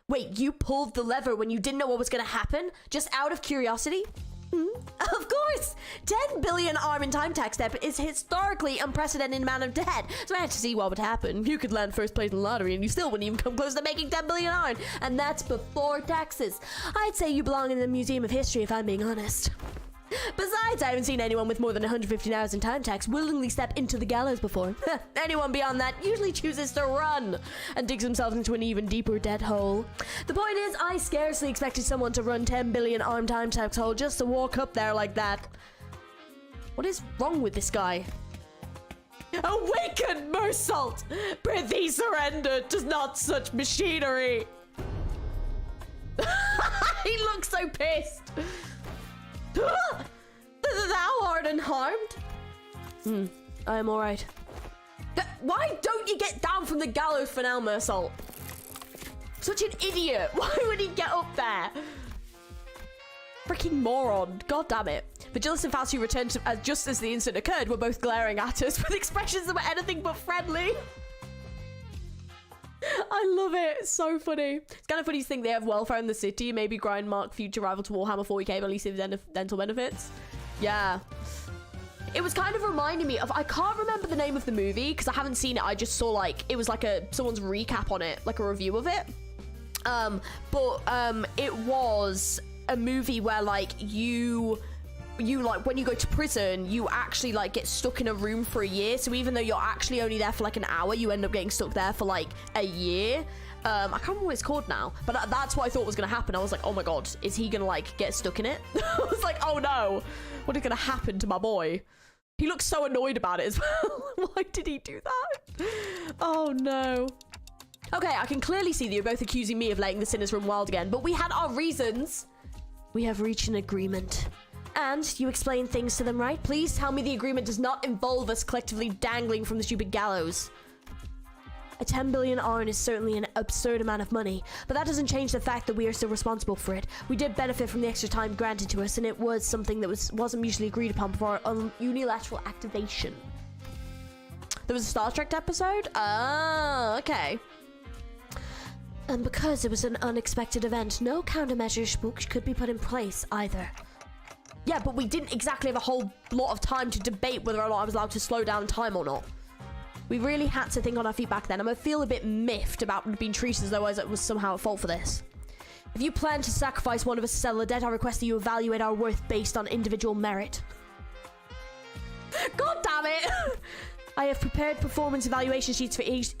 [SPEAKER 2] Wait, you pulled the lever when you didn't know what was going to happen? Just out of curiosity? Of course! 10 billion arm and time tax step is historically unprecedented amount of debt. So I had to see what would happen. You could land first place in the lottery and you still wouldn't even come close to making 10 billion arm. And that's before taxes. I'd say you belong in the Museum of History if I'm being honest. Besides, I haven't seen anyone with more than 115 hours in time tax willingly step into the gallows before. Anyone beyond that usually chooses to run and digs themselves into an even deeper debt hole. The point is, I scarcely expected someone to run 10 billion arm time tax hole just to walk up there like that. What is wrong with this guy? Awaken, Mersault! Prithee surrender to not such machinery! He looks so pissed! Thou art unharmed? I am alright. Why don't you get down from the gallows for now, Mersault? Such an idiot. Why would he get up there? Freaking moron. God damn it. Vigilant and Faust, who returned to, just as the incident occurred, were both glaring at us with expressions that were anything but friendly. I love it. It's so funny. It's kind of funny to think they have welfare in the city. Maybe grind mark future rival to Warhammer 40k, but at least have dental benefits. Yeah. It was kind of reminding me of, I can't remember the name of the movie because I haven't seen it. I just saw like, it was like someone's recap on it, like a review of it. It was a movie where like you like when you go to prison, you actually like get stuck in a room for a year. So even though you're actually only there for like an hour, you end up getting stuck there for like a year. I can't remember what it's called now, but that's what I thought was gonna happen. I was like, oh my god, is he gonna like get stuck in it? I was like, oh no, what is gonna happen to my boy? He looks so annoyed about it as well. Why did he do that? Oh no. Okay, I can clearly see that you're both accusing me of letting the sinners run wild again, but we had our reasons. We have reached an agreement. And you explained things to them, right? Please tell me the agreement does not involve us collectively dangling from the stupid gallows. A 10 billion Arn is certainly an absurd amount of money, but that doesn't change the fact that we are still responsible for it. We did benefit from the extra time granted to us, and it was something that wasn't mutually agreed upon before our unilateral activation. There was a Star Trek episode? Ah, okay. And because it was an unexpected event, no countermeasures could be put in place either. Yeah, but we didn't exactly have a whole lot of time to debate whether or not I was allowed to slow down time or not. We really had to think on our feet back then. I'm gonna feel a bit miffed about being treated as though I was somehow at fault for this. If you plan to sacrifice one of us to settle a debt, I request that you evaluate our worth based on individual merit. God damn it! I have prepared performance evaluation sheets for each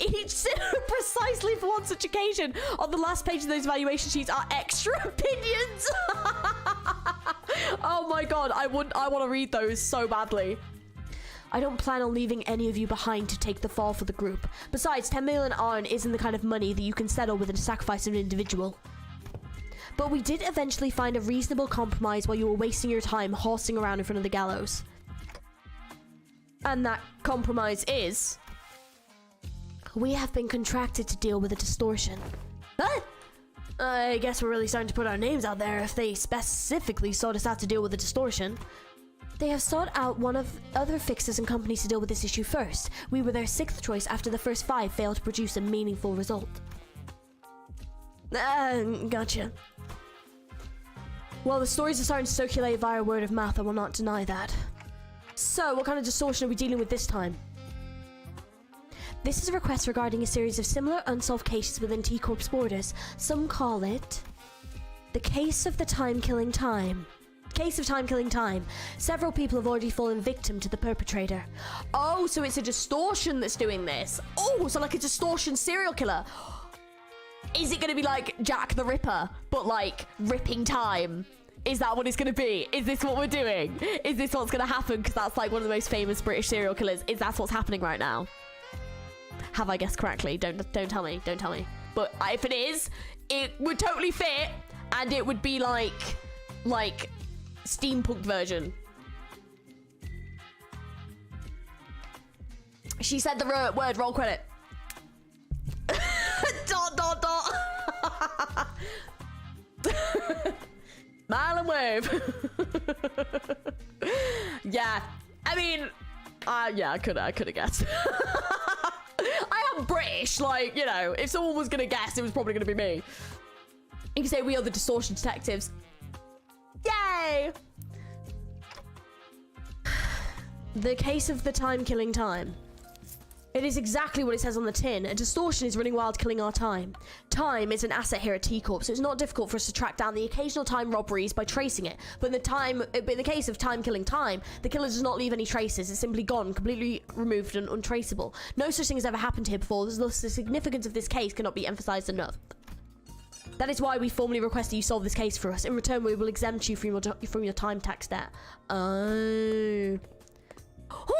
[SPEAKER 2] precisely for one such occasion. On the last page of those evaluation sheets are extra opinions. Oh my god, I want to read those so badly. I don't plan on leaving any of you behind to take the fall for the group. Besides, 10 million Arn isn't the kind of money that you can settle with a sacrifice of an individual. But we did eventually find a reasonable compromise while you were wasting your time horsing around in front of the gallows. And that compromise is... we have been contracted to deal with a distortion. Huh? I guess we're really starting to put our names out there if they specifically sought us out to deal with a distortion. They have sought out one of other fixers and companies to deal with this issue first. We were their 6th choice after the first 5 failed to produce a meaningful result. Gotcha. Well, the stories are starting to circulate via word of mouth, I will not deny that. So, what kind of distortion are we dealing with this time? This is a request regarding a series of similar unsolved cases within T-Corp's borders. Some call it... the case of the time-killing time. Case of time-killing time. Several people have already fallen victim to the perpetrator. Oh, so it's a distortion that's doing this. Oh, so like a distortion serial killer. Is it going to be like Jack the Ripper, but like ripping time? Is that what it's going to be? Is this what we're doing? Is this what's going to happen? Because that's like one of the most famous British serial killers. Is that what's happening right now? Have I guessed correctly? Don't tell me. Don't tell me. But if it is, it would totally fit, and it would be like steampunk version. She said the word. Roll credit. dot. Smile and wave. Yeah. I mean, yeah, I could have guessed. I am British, like, you know, if someone was gonna guess, it was probably gonna be me. You can say we are the distortion detectives. Yay! The case of the time-killing time. It is exactly what it says on the tin. A distortion is running wild, killing our time. Time is an asset here at T-Corp, so it's not difficult for us to track down the occasional time robberies by tracing it. But in the case of time-killing time, the killer does not leave any traces. It's simply gone, completely removed and untraceable. No such thing has ever happened here before, thus the significance of this case cannot be emphasized enough. That is why we formally request that you solve this case for us. In return, we will exempt you from your time tax debt. Oh...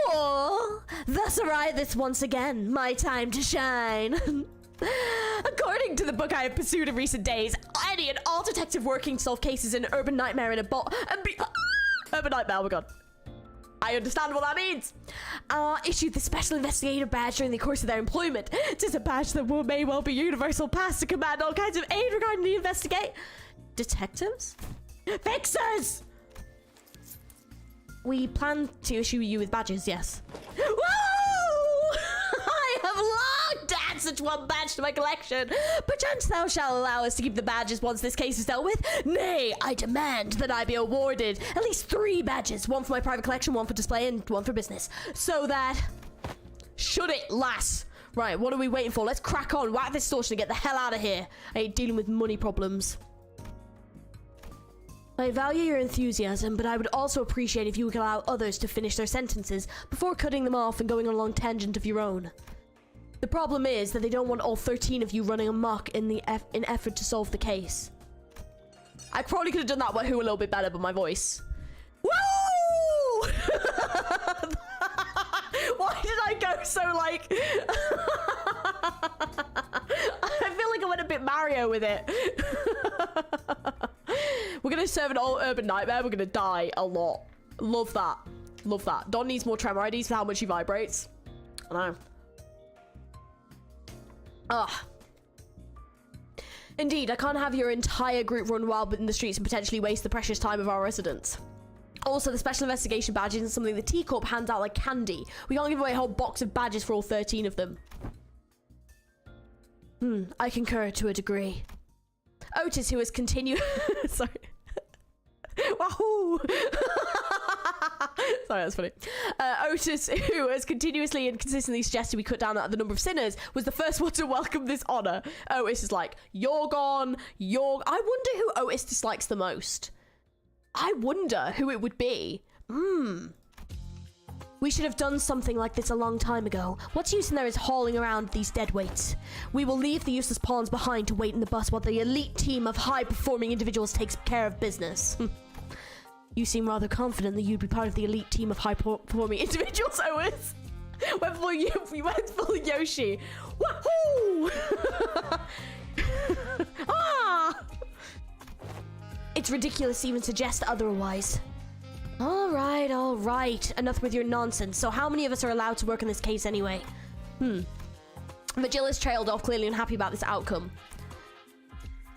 [SPEAKER 2] Oh, thus arriveth once again my time to shine. According to the book I have pursued in recent days, any and all detective working to solve cases in urban nightmare in a urban nightmare, oh my god. I understand what that means. Issued the special investigator badge during the course of their employment. It is a badge that may well be universal pass to command all kinds of aid regarding the investigate. Detectives? Fixers! We plan to issue you with badges, yes. Woo! I have long to add such one badge to my collection. Perchance thou shalt allow us to keep the badges once this case is dealt with. Nay, I demand that I be awarded at least 3 badges. One for my private collection, one for display, and one for business. So that... Should it, lass? Right, what are we waiting for? Let's crack on, whack this distortion and get the hell out of here. I ain't dealing with money problems. I value your enthusiasm, but I would also appreciate if you would allow others to finish their sentences before cutting them off and going on a long tangent of your own. The problem is that they don't want all 13 of you running amok in effort to solve the case. I probably could have done that with Who a little bit better, but my voice. Woo! Why did I go so like... I feel like I went a bit Mario with it. We're gonna serve an old urban nightmare. We're gonna die a lot. Love that. Love that. Don needs more tremor IDs for how much he vibrates. I know. Ugh. Indeed, I can't have your entire group run wild in the streets and potentially waste the precious time of our residents. Also, the special investigation badge isn't something the T-Corp hands out like candy. We can't give away a whole box of badges for all 13 of them. I concur to a degree. Otis, who has continued... Sorry. Wahoo! Sorry, that's funny. Otis, who has continuously and consistently suggested we cut down the number of sinners, was the first one to welcome this honor. Otis is like, you're gone, you're... I wonder who Otis dislikes the most. I wonder who it would be. We should have done something like this a long time ago. What's use in there is hauling around these dead weights. We will leave the useless pawns behind to wait in the bus while the elite team of high-performing individuals takes care of business. You seem rather confident that you'd be part of the elite team of high-performing individuals, Otis. Went for you. We went for Yoshi. Wahoo! Ah! It's ridiculous to even suggest otherwise. All right. Enough with your nonsense. So how many of us are allowed to work on this case anyway? Virgil has trailed off, clearly unhappy about this outcome.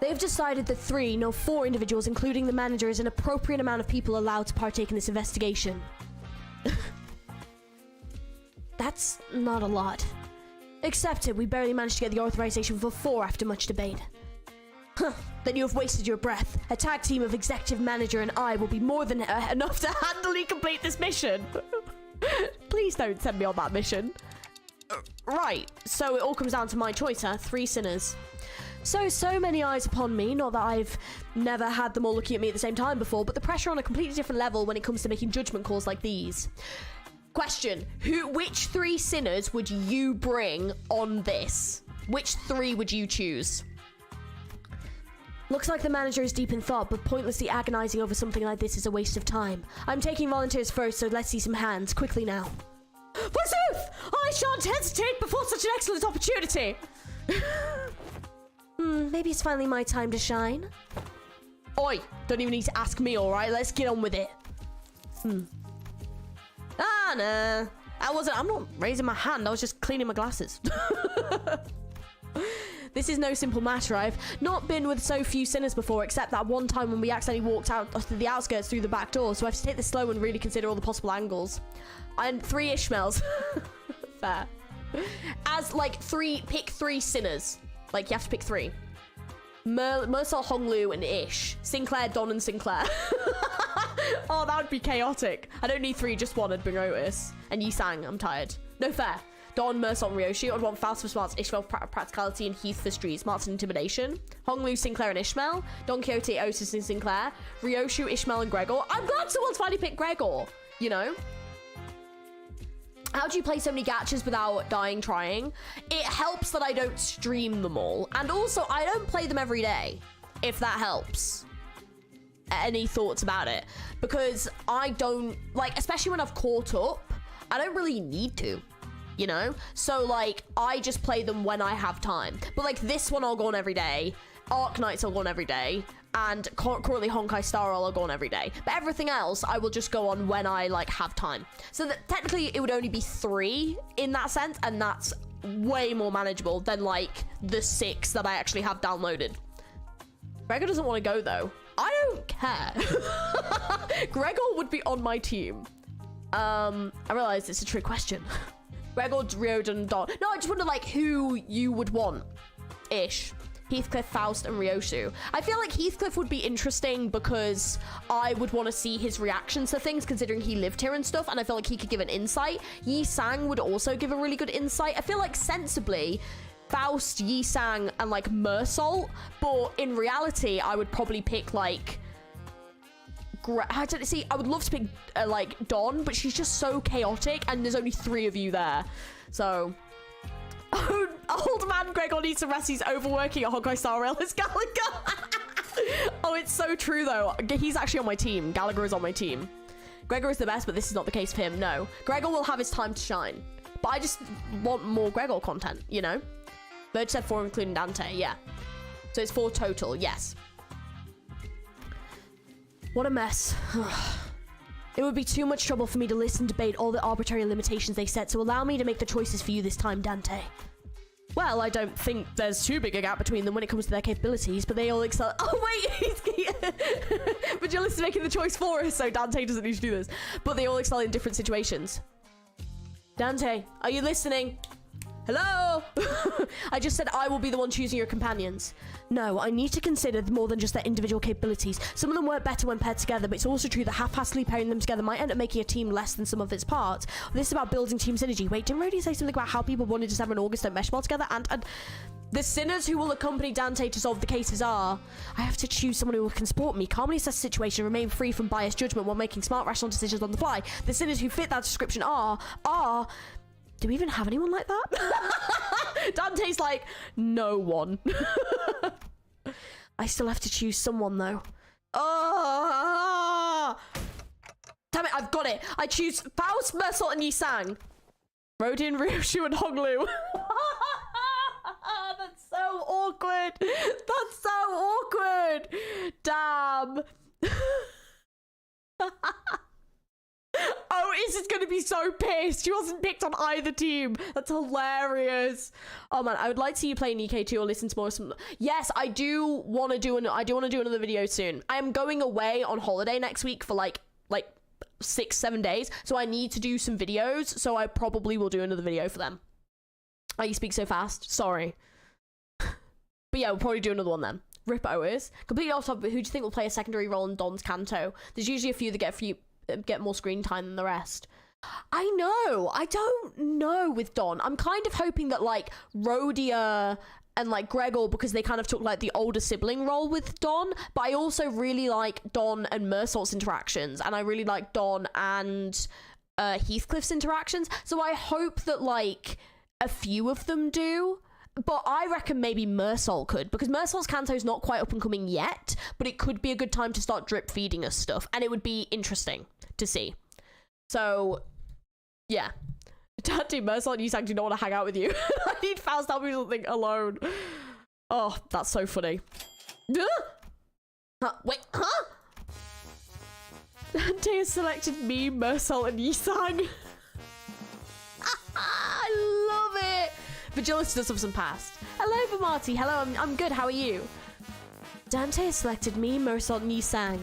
[SPEAKER 2] They've decided that 3, no 4 individuals, including the manager, is an appropriate amount of people allowed to partake in this investigation. That's not a lot. Accepted, we barely managed to get the authorization for 4 after much debate. Then you have wasted your breath. A tag team of executive manager and I will be more than enough to handily complete this mission. Please don't send me on that mission. Right, so it all comes down to my choice, huh? 3 sinners. So many eyes upon me. Not that I've never had them all looking at me at the same time before, but the pressure on a completely different level when it comes to making judgment calls like these. Question, which 3 sinners would you bring on this? Which 3 would you choose? Looks like the manager is deep in thought, but pointlessly agonizing over something like this is a waste of time. I'm taking volunteers first, so let's see some hands, quickly now. Forsooth! I shan't hesitate before such an excellent opportunity! Maybe it's finally my time to shine. Oi, don't even need to ask me, alright? Let's get on with it. Ah, nah. I'm not raising my hand, I was just cleaning my glasses. This is no simple matter. I've not been with so few sinners before, except that one time when we accidentally walked out to the outskirts through the back door, so I have to take this slow and really consider all the possible angles. And 3 Ishmaels. Fair. As, like, pick 3 sinners. Like, you have to pick 3. Mersal, Honglu, and Ish. Sinclair, Don, and Sinclair. Oh, that would be chaotic. I don't need 3, just 1. I'd bring Otis. And Yisang, I'm tired. No fair. Don, Mersal, and Ryoshi. I'd want Faust for smarts, Ishmael for practicality, and Heath for street smarts and intimidation. Honglu, Sinclair, and Ishmael. Don Quixote, Otis, and Sinclair. Ryoshu, Ishmael, and Gregor. I'm glad someone's finally picked Gregor, you know? How do you play so many gachas without dying trying? It helps that I don't stream them all. And also, I don't play them every day, if that helps. Any thoughts about it? Because I don't, like, especially when I've caught up, I don't really need to, you know? So, like, I just play them when I have time. But, like, this one I'll go on every day. Arc Knights I'll go on every day. And currently Honkai Star Rail I'll go on every day. But everything else I will just go on when I, like, have time. So that technically it would only be 3 in that sense, and that's way more manageable than, like, the 6 that I actually have downloaded. Gregor doesn't want to go, though. I don't care. Gregor would be on my team. I realize it's a trick question. Gregor, Ryodan, Don. No, I just wonder, like, who you would want. Ish. Heathcliff, Faust, and Ryoshu. I feel like Heathcliff would be interesting because I would want to see his reactions to things, considering he lived here and stuff, and I feel like he could give an insight. Yi Sang would also give a really good insight. I feel like sensibly, Faust, Yi Sang, and like Mersal, but in reality, I would probably pick like... I would love to pick like Dawn, but she's just so chaotic, and there's only 3 of you there, so... Oh, old man Gregor needs to rest. He's overworking at Honkai Star Rail as Gallagher. Oh, it's so true, though. He's actually on my team. Gallagher is on my team. Gregor is the best, but this is not the case for him. No. Gregor will have his time to shine. But I just want more Gregor content, you know? Verge said 4, including Dante. Yeah. So it's 4 total. Yes. What a mess. It would be too much trouble for me to listen and debate all the arbitrary limitations they set, so allow me to make the choices for you this time, Dante. Well, I don't think there's too big a gap between them when it comes to their capabilities, but they all excel. Oh, wait! But you're listening, making the choice for us, so Dante doesn't need to do this. But they all excel in different situations. Dante, are you listening? Hello? I just said I will be the one choosing your companions. No, I need to consider more than just their individual capabilities. Some of them work better when paired together, but it's also true that half-heartedly pairing them together might end up making a team less than some of its parts. This is about building team synergy. Wait, didn't Rody say something about how people wanted December and August don't mesh well together? And the sinners who will accompany Dante to solve the cases are... I have to choose someone who can support me, calmly assess the situation, remain free from biased judgment while making smart, rational decisions on the fly. The sinners who fit that description are... Do we even have anyone like that? Dante's like, no one. I still have to choose someone, though. Oh! Damn it, I've got it. I choose Faust, Mersal, and Yisang. Rodin, Ryoshu, and Honglu. That's so awkward. That's so awkward. Damn. Oh, Is going to be so pissed. She wasn't picked on either team. That's hilarious. Oh man, I would like to see you play in EK2 or listen to more. Yes, I do want to do another video soon. I am going away on holiday next week for like 6-7 days, so I need to do some videos. So I probably will do another video for them. Oh, you speak so fast. Sorry. But yeah, we'll probably do another one then. Rip Otis. Completely off topic, but who do you think will play a secondary role in Don's Kanto? There's usually a few that get more screen time than the rest. I know. I don't know with Don. I'm kind of hoping that like Rhodia and like Gregor, because they kind of took like the older sibling role with Don, but I also really like Don and Mersault's interactions, and I really like Don and Heathcliff's interactions, so I hope that like a few of them do. But I reckon maybe Mersol could, because Mersol's Kanto's not quite up and coming yet, but it could be a good time to start drip feeding us stuff, and it would be interesting to see. So, yeah. Daddy, Mersol and Yusang do not want to hang out with you. I need Faust to help me with something alone. Oh, that's so funny. Wait, huh? Dante has selected me, Mersol, and Yisang. I love it. Vigilance does have some past. Hello, Bamarti. Hello, I'm good. How are you? Dante has selected me, Mersol, and Yisang.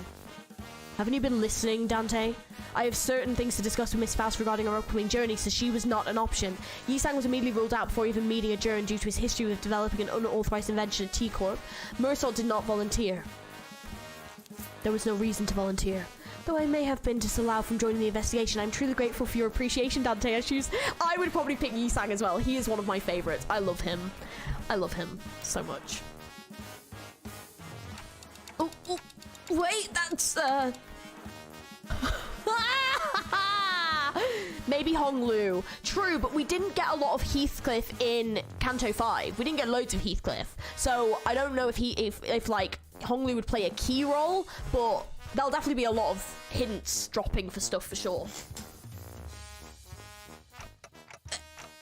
[SPEAKER 2] Haven't you been listening, Dante? I have certain things to discuss with Miss Faust regarding our upcoming journey, so she was not an option. Yisang was immediately ruled out before even meeting Adjourn due to his history with developing an unauthorized invention at T-Corp. Mersol did not volunteer. There was no reason to volunteer. Though I may have been disallowed from joining the investigation, I'm truly grateful for your appreciation, Dante. I would probably pick Yisang as well. He is one of my favorites. I love him. I love him so much. Oh, wait, that's maybe Honglu. True, but we didn't get a lot of Heathcliff in Kanto 5. We didn't get loads of Heathcliff. So I don't know if like Honglu would play a key role, but there'll definitely be a lot of hints dropping for stuff for sure.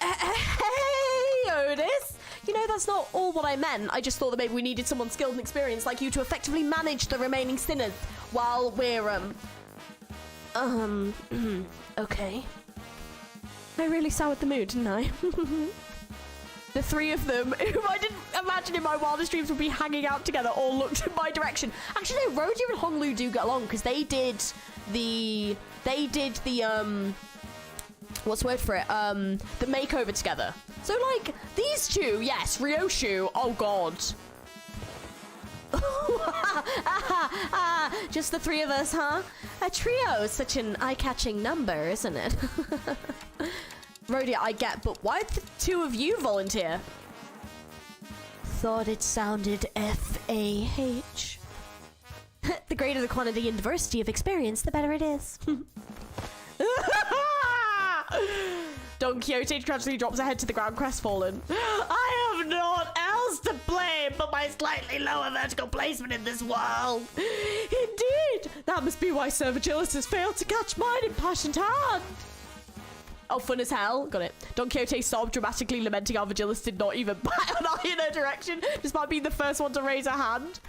[SPEAKER 2] Hey, Otis! You know, that's not all what I meant. I just thought that maybe we needed someone skilled and experienced like you to effectively manage the remaining sinners while we're, okay. I really soured the mood, didn't I? The three of them, who I didn't imagine in my wildest dreams would be hanging out together, all looked in my direction. Actually, no, Roger and Honglu do get along because they did the what's the word for it? The makeover together. So like these two, yes, Ryoshu. Oh god. Just the three of us, huh? A trio is such an eye-catching number, isn't it? Rhodia, I get, but why did the two of you volunteer? Thought it sounded F-A-H. The greater the quantity and diversity of experience, the better it is. Don Quixote tragically drops her head to the ground, crestfallen. I have naught else to blame but my slightly lower vertical placement in this world. Indeed, that must be why Sir Virgilius has failed to catch mine impassioned hand. Oh, fun as hell. Got it. Don Quixote sobbed, dramatically lamenting how Virgilius did not even bat an eye in her direction, despite being the first one to raise her hand.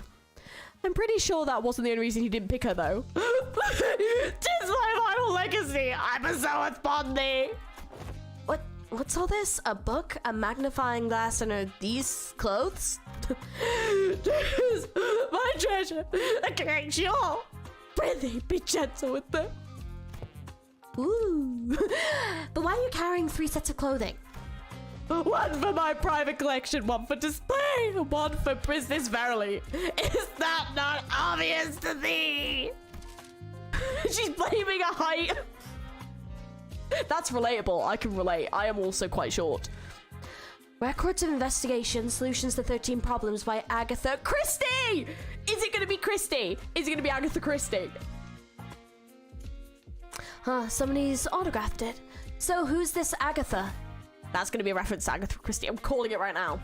[SPEAKER 2] I'm pretty sure that wasn't the only reason he didn't pick her, though. 'Tis my final legacy. I bestow upon thee. What's all this? A book, a magnifying glass, and are these clothes? Tis my treasure. I can't sure. Prithee, be gentle with them. Ooh. But why are you carrying 3 sets of clothing? One for my private collection, one for display, one for business verily. Is that not obvious to thee? She's blaming a height. That's relatable. I can relate. I am also quite short. Records of Investigation, Solutions to 13 Problems by Agatha Christie! Is it going to be Christie? Is it going to be Agatha Christie? Huh, somebody's autographed it. So who's this Agatha? That's going to be a reference to Agatha Christie. I'm calling it right now.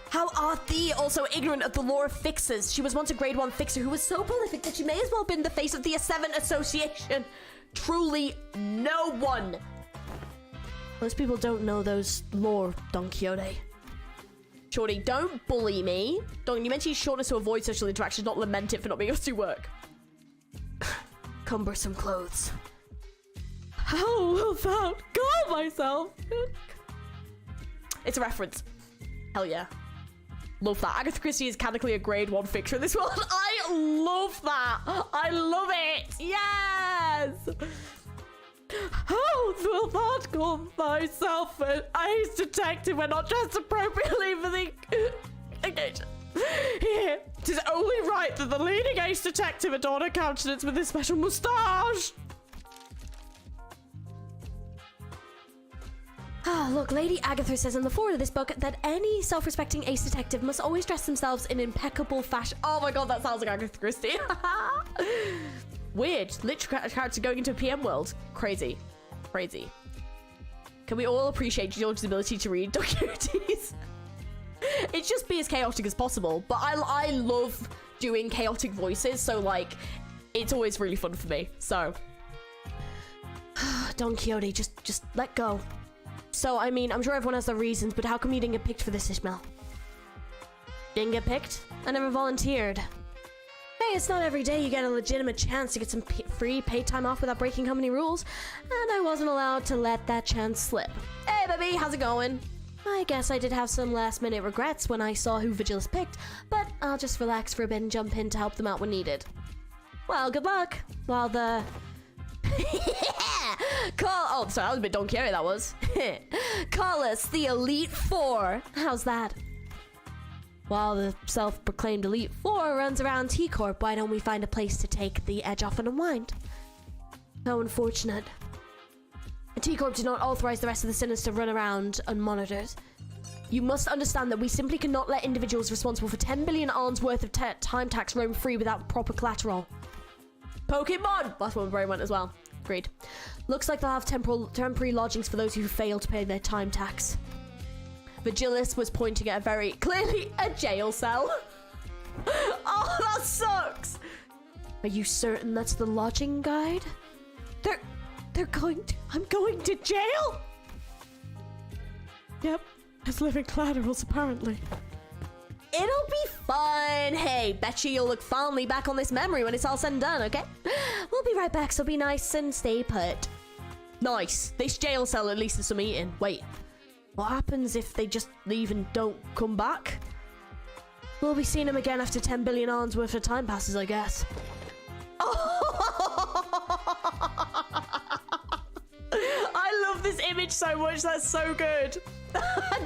[SPEAKER 2] How art thee also ignorant of the lore of fixers? She was once a grade 1 fixer who was so prolific that she may as well have been the face of the A7 Association. Truly no one. Most people don't know those lore, Don Quixote. Shorty, don't bully me. Don, you mentioned shortness to avoid social interactions, not lament it for not being able to do work. Cumbersome clothes. How will thou call myself? It's a reference. Hell yeah. Love that. Agatha Christie is canonically a grade 1 fixer in this world. I love that. I love it. Yes. How wilt thou call thyself an ace detective when not dressed appropriately for the occasion? Here, 'tis only right that the leading ace detective adorn her countenance with this special moustache. Ah, look, Lady Agatha says in the foreword of this book that any self-respecting ace detective must always dress themselves in impeccable fashion. Oh my god, that sounds like Agatha Christie. Weird. Literary character going into a PM world. Crazy. Crazy. Can we all appreciate George's ability to read documentaries? It's just be as chaotic as possible, but I love doing chaotic voices, so like it's always really fun for me. So Don Quixote, just let go. So I mean, I'm sure everyone has their reasons, but how come you didn't get picked for this, Ishmael? Didn't get picked? I never volunteered. Hey, it's not every day you get a legitimate chance to get some free paid time off without breaking company rules, and I wasn't allowed to let that chance slip. Hey baby, how's it going? I guess I did have some last minute regrets when I saw who Vigilis picked, but I'll just relax for a bit and jump in to help them out when needed. Well, good luck. While the... Oh, sorry, that was a bit Don Quixote, that was. Call us the Elite Four. How's that? While the self-proclaimed Elite Four runs around T-Corp, why don't we find a place to take the edge off and unwind? How unfortunate. T-Corp did not authorize the rest of the sinners to run around unmonitored. You must understand that we simply cannot let individuals responsible for 10 billion ARN's worth of time tax roam free without proper collateral. Pokemon! That's where my brain went as well. Agreed. Looks like they'll have temporary lodgings for those who fail to pay their time tax. Vigilis was pointing at clearly a jail cell. Oh, that sucks! Are you certain that's the lodging guide? I'm going to jail? Yep, as living collaterals apparently. It'll be fun. Hey, bet you'll look fondly back on this memory when it's all said and done, okay? We'll be right back, so be nice and stay put. Nice. This jail cell at least is some eating. Wait, what happens if they just leave and don't come back? We'll be seeing them again after 10 billion ARN's worth of time passes, I guess. I love this image so much. That's so good.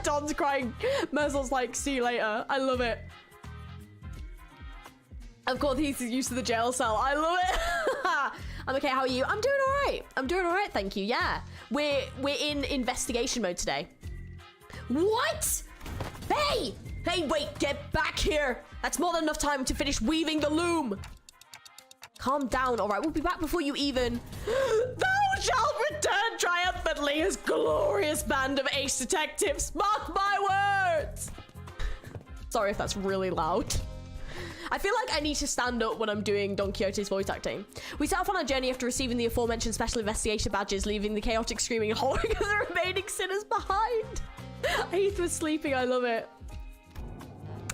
[SPEAKER 2] Don's crying. Merzel's like, see you later. I love it. Of course, he's used to the jail cell. I love it. I'm okay. How are you? I'm doing all right. I'm doing all right. Thank you. Yeah. We're in investigation mode today. What? Hey! Hey, wait. Get back here. That's more than enough time to finish weaving the loom. Calm down. All right. We'll be back before you even... Thou shalt return triumphantly as glorious band of ace detectives. Mark my words. Sorry if that's really loud. I feel like I need to stand up when I'm doing Don Quixote's voice acting. We set off on our journey after receiving the aforementioned special investigation badges, leaving the chaotic screaming and hollering of the remaining sinners behind. Heath was sleeping. I love it.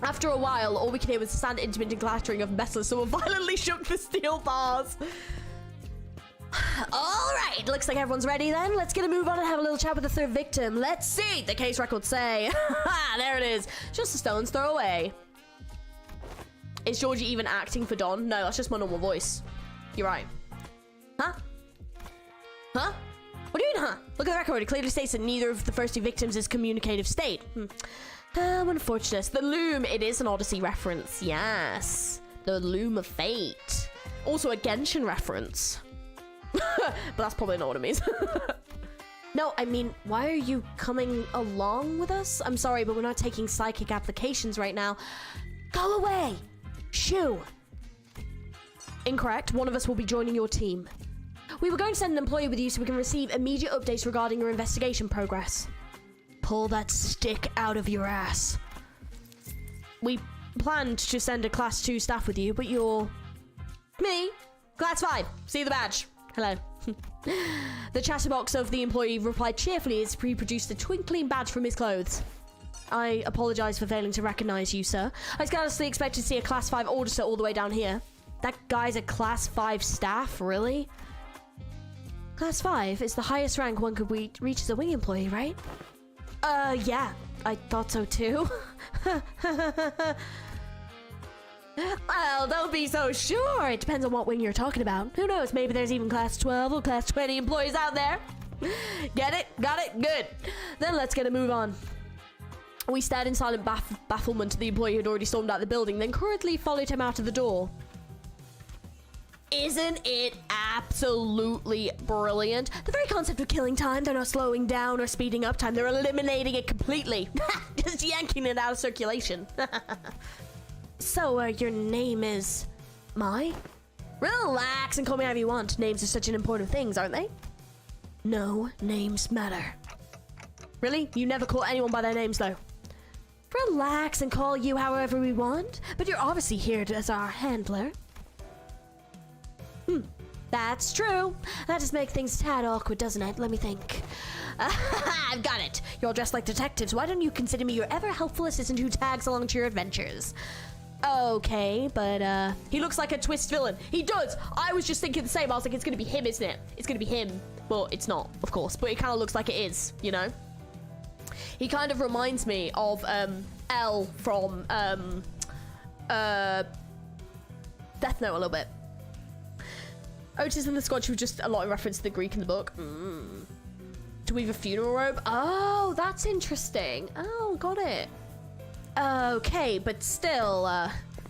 [SPEAKER 2] After a while, all we could hear was the stand intermittent clattering of metal as someone violently shook the steel bars. All right, looks like everyone's ready then. Let's get a move on and have a little chat with the third victim. Let's see, the case records say. There it is. Just a stone's throw away. Is Georgie even acting for Don? No, that's just my normal voice. You're right. Huh? Huh? What do you mean, huh? Look at the record. It clearly states that neither of the first two victims is communicative state. Unfortunate. The loom. It is an Odyssey reference. Yes. The loom of fate. Also a Genshin reference. But that's probably not what it means. No, I mean, why are you coming along with us? I'm sorry, but we're not taking psychic applications right now. Go away. Shoo. Incorrect. One of us will be joining your team. We were going to send an employee with you so we can receive immediate updates regarding your investigation progress. Pull that stick out of your ass. We planned to send a Class 2 staff with you, but you're... Me? Class 5. See the badge. Hello. The chatterbox of the employee replied cheerfully as he produced a twinkling badge from his clothes. I apologize for failing to recognize you, sir. I scarcely expected to see a Class 5 auditor all the way down here. That guy's a Class 5 staff, really? Class 5 is the highest rank one could reach as a wing employee, right? Yeah. I thought so too. Well, don't be so sure. It depends on what wing you're talking about. Who knows? Maybe there's even Class 12 or Class 20 employees out there. Get it? Got it? Good. Then let's get a move on. We stared in silent bafflement at the employee who had already stormed out the building, then hurriedly followed him out of the door. Isn't it absolutely brilliant? The very concept of killing time, they're not slowing down or speeding up time, they're eliminating it completely. Just yanking it out of circulation. So, your name is... Mai? Relax and call me however you want. Names are such an important things, aren't they? No, names matter. Really? You never call anyone by their names, though. Relax and call you however we want, but you're obviously here as our handler. That's true. That just makes things a tad awkward, doesn't it? Let me think. I've got it. You're all dressed like detectives. Why don't you consider me your ever-helpful assistant who tags along to your adventures? Okay, but he looks like a twist villain. He does. I was just thinking the same. I was like, it's gonna be him, isn't it? It's gonna be him, but it's not, of course. But it kind of looks like it is, you know? He kind of reminds me of L from Death Note a little bit. Otis and the Scotch were just a lot of reference to the Greek in the book. To weave a funeral robe? Oh, that's interesting. Oh, got it. Okay, but still,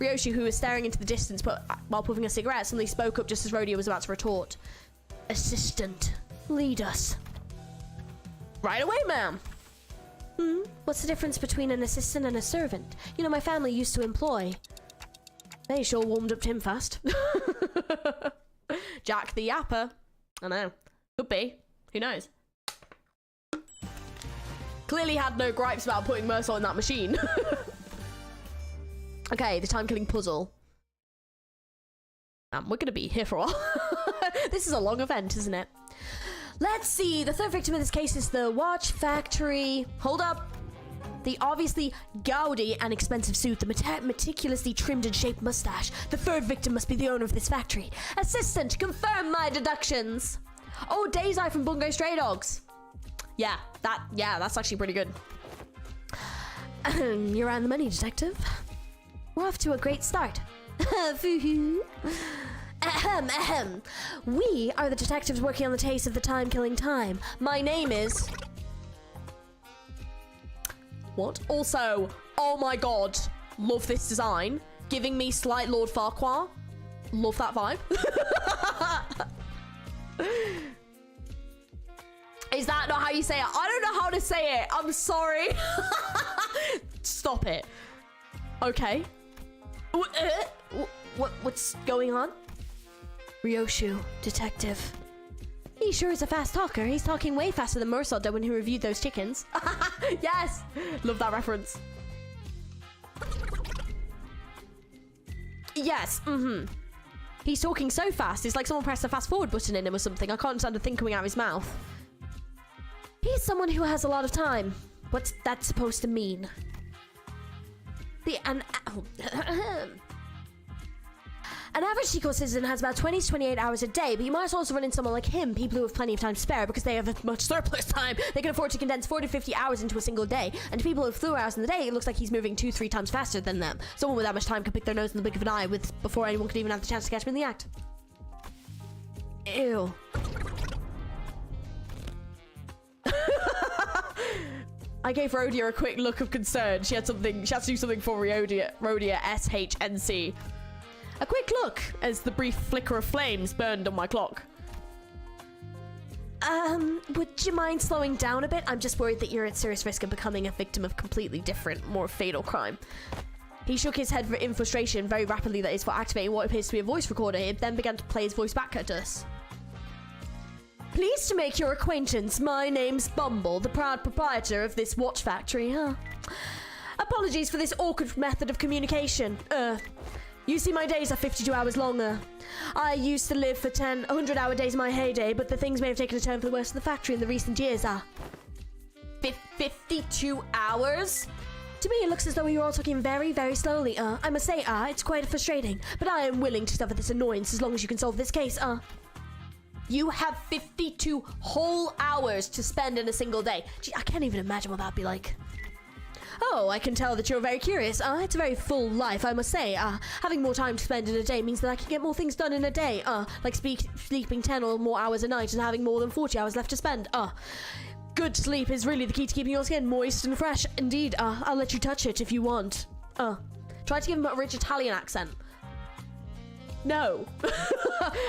[SPEAKER 2] Ryoshi, who was staring into the distance while puffing a cigarette, suddenly spoke up just as Rodeo was about to retort. Assistant, lead us. Right away, ma'am. What's the difference between an assistant and a servant? You know, my family used to employ. They sure warmed up Tim fast. Jack the Yapper. I know. Could be. Who knows? Clearly had no gripes about putting Mercer in that machine. Okay, the time-killing puzzle. We're gonna be here for a while. This is a long event, isn't it? Let's see. The third victim in this case is the watch factory. Hold up. The obviously gaudy and expensive suit, the meticulously trimmed and shaped mustache. The third victim must be the owner of this factory. Assistant, confirm my deductions. Oh, Dazai from Bungo Stray Dogs. Yeah, that's actually pretty good. You're on the money, detective. We're off to a great start. We are the detectives working on the case of the time-killing time. My name is... What? Also, oh my god, love this design. Giving me slight Lord Farquaad. Love that vibe. Is that not how you say it? I don't know how to say it. I'm sorry. Stop it. Okay. What's going on? Ryoshu, detective. He sure is a fast talker. He's talking way faster than Mercer did when he reviewed those chickens. Yes! Love that reference. Yes, He's talking so fast, it's like someone pressed a fast forward button in him or something. I can't understand a thing coming out of his mouth. He's someone who has a lot of time. What's that supposed to mean? An average eco citizen has about 20 to 28 hours a day, but you might also run into someone like him, people who have plenty of time to spare because they have much surplus time. They can afford to condense 40 to 50 hours into a single day, and to people who have fewer hours in the day, it looks like he's moving 2-3 times faster than them. Someone with that much time can pick their nose in the blink of an eye before anyone could even have the chance to catch him in the act. Ew. I gave Rhodia a quick look of concern. She had to do something for Rhodia SHNC. A quick look as the brief flicker of flames burned on my clock. Would you mind slowing down a bit? I'm just worried that you're at serious risk of becoming a victim of completely different, more fatal crime. He shook his head in frustration very rapidly, that is, for activating what appears to be a voice recorder. He then began to play his voice back at us. Pleased to make your acquaintance. My name's Bumble, the proud proprietor of this watch factory, Apologies for this awkward method of communication. You see, my days are 52 hours longer. I used to live for 100-hour days in my heyday, but the things may have taken a turn for the worse in the factory in the recent years. 52 hours? To me, it looks as though you were all talking very, very slowly. I must say, it's quite frustrating, but I am willing to suffer this annoyance as long as you can solve this case. You have 52 whole hours to spend in a single day. Gee, I can't even imagine what that'd be like. Oh, I can tell that you're very curious. It's a very full life, I must say. Having more time to spend in a day means that I can get more things done in a day. Like sleeping 10 or more hours a night and having more than 40 hours left to spend. Good sleep is really the key to keeping your skin moist and fresh. Indeed, I'll let you touch it if you want. Try to give him a rich Italian accent. No.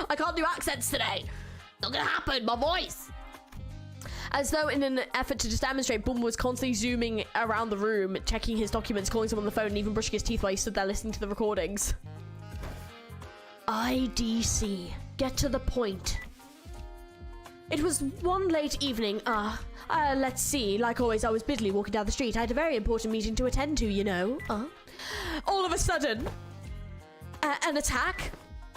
[SPEAKER 2] I can't do accents today. Not gonna happen, my voice. As though in an effort to just demonstrate, Bum was constantly zooming around the room, checking his documents, calling someone on the phone, and even brushing his teeth while he stood there listening to the recordings. IDC. Get to the point. It was one late evening. Let's see. Like always, I was busily walking down the street. I had a very important meeting to attend to, you know. All of a sudden, an attack?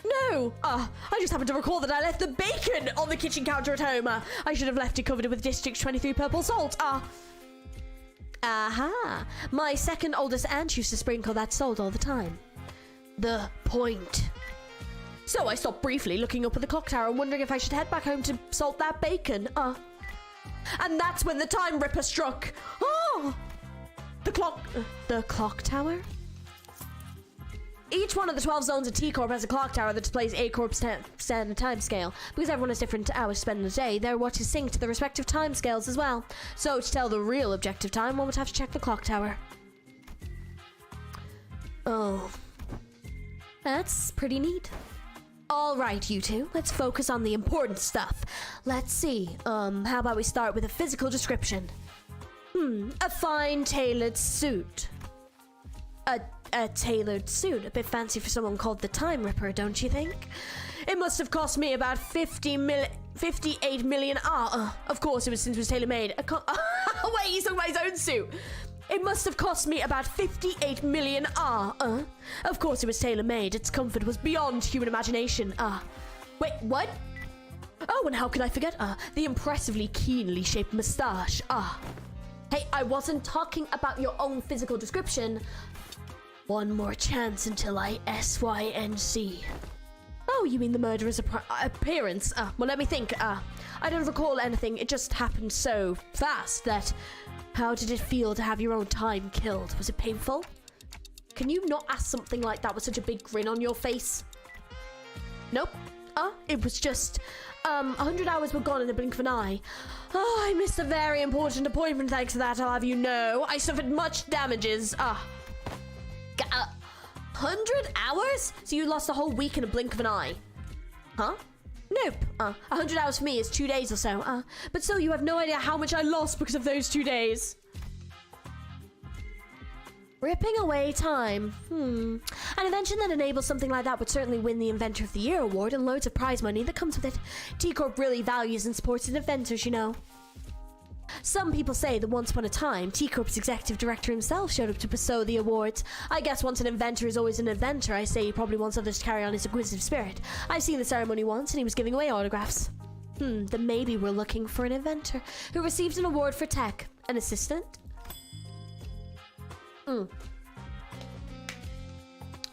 [SPEAKER 2] No. I just happened to recall that I left the bacon on the kitchen counter at home. I should have left it covered with District 23 purple salt. Aha. My second oldest aunt used to sprinkle that salt all the time. The point. So I stopped briefly, looking up at the clock tower and wondering if I should head back home to salt that bacon. And that's when the time ripper struck. Oh! The clock tower? Each one of the 12 zones of T-Corp has a clock tower that displays A-Corp's standard time scale. Because everyone has different hours to spend in a day, their watches sync to the respective time scales as well. So to tell the real objective time, one would have to check the clock tower. Oh. That's pretty neat. All right, you two, let's focus on the important stuff. Let's see, how about we start with a physical description? A fine tailored suit. A tailored suit, a bit fancy for someone called the Time Ripper, don't you think? It must have cost me about 58 million. Of course, it was since it was tailor-made. Wait, he's talking about his own suit. It must have cost me about 58 million. Of course, it was tailor-made. Its comfort was beyond human imagination. Wait, what? Oh, and how could I forget? The impressively keenly shaped moustache. Hey, I wasn't talking about your own physical description. One more chance until I SYNC. Oh, you mean the murderer's appearance? Well, let me think. I don't recall anything. It just happened so fast that... How did it feel to have your own time killed? Was it painful? Can you not ask something like that with such a big grin on your face? Nope. It was just... 100 hours were gone in the blink of an eye. I missed a very important appointment thanks to that, I'll have you know. I suffered much damages. 100 hours? So you lost a whole week in a blink of an eye? Huh? Nope. 100 hours for me is 2 days or so. But still, you have no idea how much I lost because of those 2 days. Ripping away time. An invention that enables something like that would certainly win the Inventor of the Year award and loads of prize money that comes with it. T-Corp really values and supports its inventors, you know. Some people say that once upon a time, T-Corp's executive director himself showed up to bestow the awards. I guess once an inventor is always an inventor, I say he probably wants others to carry on his inquisitive spirit. I've seen the ceremony once and he was giving away autographs. Then maybe we're looking for an inventor who received an award for tech. An assistant?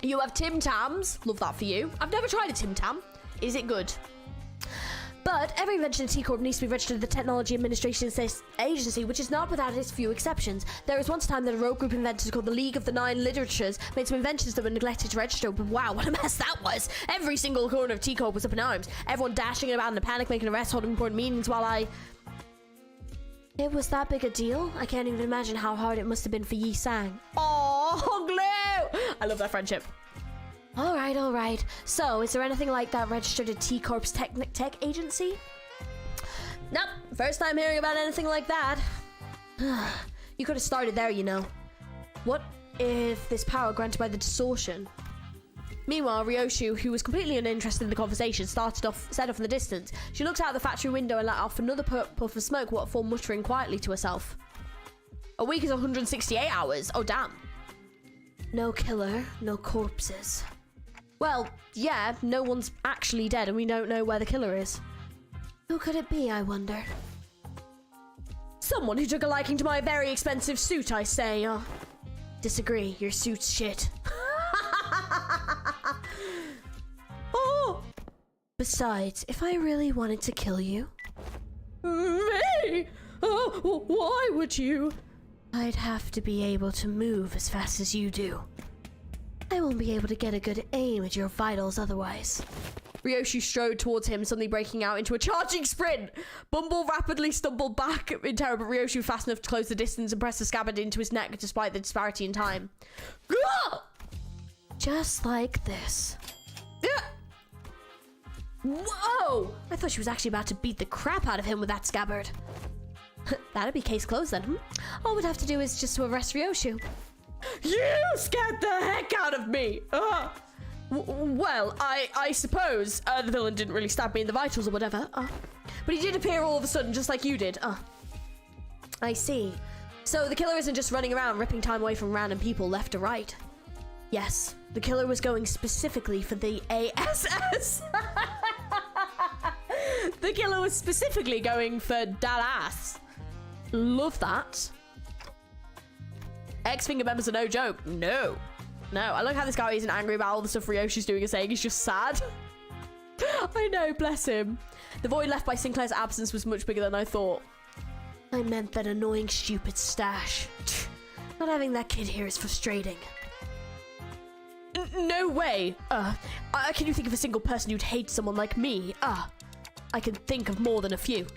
[SPEAKER 2] You have Tim Tams. Love that for you. I've never tried a Tim Tam. Is it good? But every invention in T-Corp needs to be registered with the Technology Administration Agency, which is not without its few exceptions. There was once a time that a rogue group of inventors called the League of the Nine Literatures made some inventions that were neglected to register, but wow, what a mess that was! Every single corner of T-Corp was up in arms. Everyone dashing about in a panic, making arrests, holding important meetings while It was that big a deal? I can't even imagine how hard it must have been for Yi Sang. Oh, glue! I love that friendship. All right. So, is there anything like that registered at T-Corp's tech agency? Nope. First time hearing about anything like that. You could have started there, you know. What if this power granted by the distortion? Meanwhile, Ryoshu, who was completely uninterested in the conversation, set off in the distance. She looked out the factory window and let off another puff of smoke, before muttering quietly to herself. A week is 168 hours. Oh, damn. No killer, no corpses. Well, yeah, no one's actually dead and we don't know where the killer is. Who could it be, I wonder? Someone who took a liking to my very expensive suit, I say. Disagree, your suit's shit. Oh! Besides, if I really wanted to kill you... Me? Oh, why would you? I'd have to be able to move as fast as you do. I won't be able to get a good aim at your vitals otherwise. Ryoshu strode towards him, suddenly breaking out into a charging sprint. Bumble rapidly stumbled back in terror, but Ryoshu fast enough to close the distance and press the scabbard into his neck despite the disparity in time. Just like this. Whoa! I thought she was actually about to beat the crap out of him with that scabbard. That'd be case closed then. All we'd have to do is just to arrest Ryoshu. You scared the heck out of me! Well, I suppose the villain didn't really stab me in the vitals or whatever. But he did appear all of a sudden, just like you did. I see. So the killer isn't just running around ripping time away from random people left to right. Yes, the killer was going specifically for the ASS. The killer was specifically going for that ass. Love that. X-Finger members are no joke. No. I like how this guy isn't angry about all the stuff Ryoshi's doing and saying. He's just sad. I know, bless him. The void left by Sinclair's absence was much bigger than I thought. I meant that annoying, stupid stash. Not having that kid here is frustrating. No way. Can you think of a single person who'd hate someone like me? I can think of more than a few.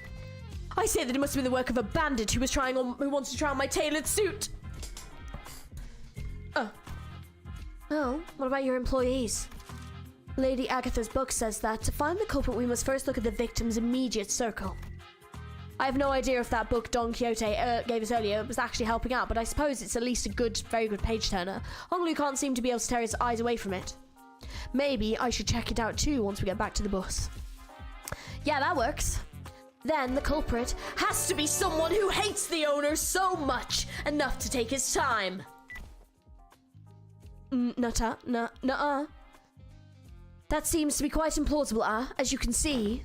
[SPEAKER 2] I say that it must have been the work of a bandit who wants to try on my tailored suit. Oh, what about your employees? Lady Agatha's book says that to find the culprit, we must first look at the victim's immediate circle. I have no idea if that book Don Quixote gave us earlier was actually helping out, but I suppose it's at least a very good page-turner. Honglu can't seem to be able to tear his eyes away from it. Maybe I should check it out too once we get back to the bus. Yeah, that works. Then the culprit has to be someone who hates the owner so much, enough to take his time. Nuh-uh. That seems to be quite implausible, as you can see.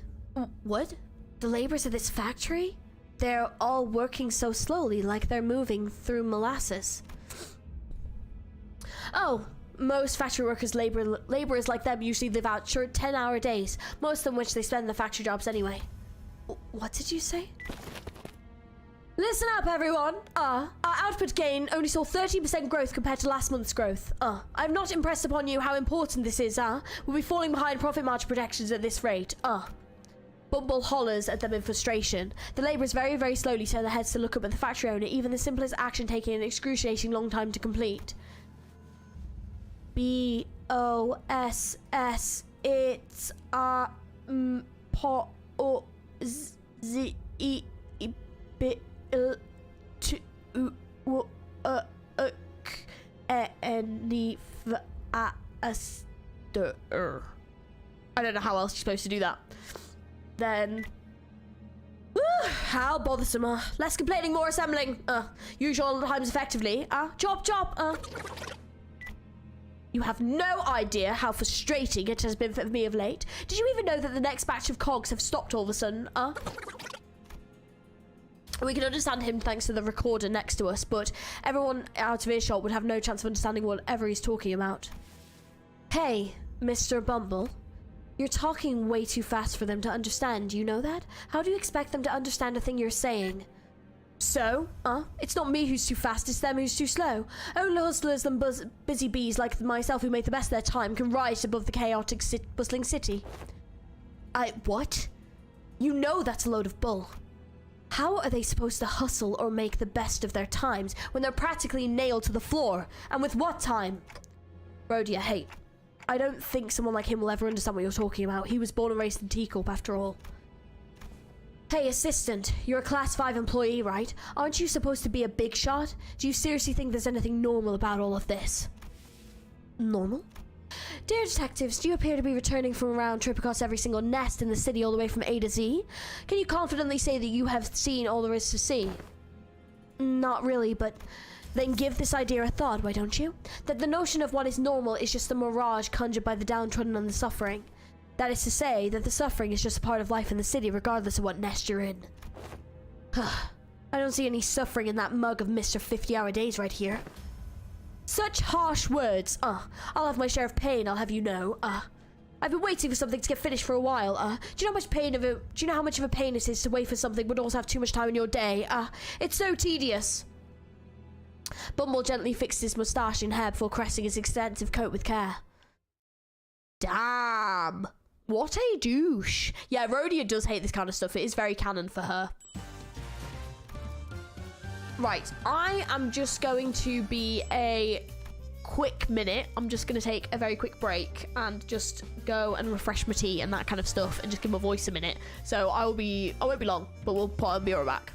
[SPEAKER 2] What? The laborers of this factory? They're all working so slowly, like they're moving through molasses. Oh, most factory workers, laborers like them usually live out short 10-hour days, most of which they spend in the factory jobs anyway. What did you say? Listen up, everyone. Our output gain only saw 13% growth compared to last month's growth. I've not impressed upon you how important this is, We'll be falling behind profit margin projections at this rate, Bumble hollers at them in frustration. The labourers very, very slowly turn their heads to look up at the factory owner, even the simplest action taking an excruciating long time to complete. BOSS, it's I don't know how else you're supposed to do that. Then how bothersome. Less complaining, more assembling. Usual times effectively. Chop. You have no idea how frustrating it has been for me of late. Did you even know that the next batch of cogs have stopped all of a sudden? We can understand him thanks to the recorder next to us, but everyone out of earshot would have no chance of understanding whatever he's talking about. Hey, Mr. Bumble. You're talking way too fast for them to understand, you know that? How do you expect them to understand a thing you're saying? So, it's not me who's too fast, it's them who's too slow. Only hustlers and busy bees like myself who make the best of their time can rise above the chaotic, bustling city. What? You know that's a load of bull. How are they supposed to hustle or make the best of their times when they're practically nailed to the floor? And with what time? Rhodia, hey, I don't think someone like him will ever understand what you're talking about. He was born and raised in Teacup after all. Hey, assistant, you're a class 5 employee, right? Aren't you supposed to be a big shot? Do you seriously think there's anything normal about all of this? Normal? Dear detectives, do you appear to be returning from a round trip across every single nest in the city all the way from A to Z? Can you confidently say that you have seen all there is to see? Not really, but then give this idea a thought, why don't you? That the notion of what is normal is just a mirage conjured by the downtrodden and the suffering. That is to say, that the suffering is just a part of life in the city, regardless of what nest you're in. I don't see any suffering in that mug of Mr. 50-hour days right here. Such harsh words. I'll have my share of pain, I'll have you know. I've been waiting for something to get finished for a while. Do you know how much of a pain it is to wait for something but also have too much time in your day? It's so tedious. Bumble gently fixed his moustache and hair before caressing his extensive coat with care. Damn. What a douche. Yeah, Rhodia does hate this kind of stuff. It is very canon for her. Right, I am just going to be a quick minute. I'm just going to take a very quick break and just go and refresh my tea and that kind of stuff and just give my voice a minute. So I won't be long, but I'll be right back.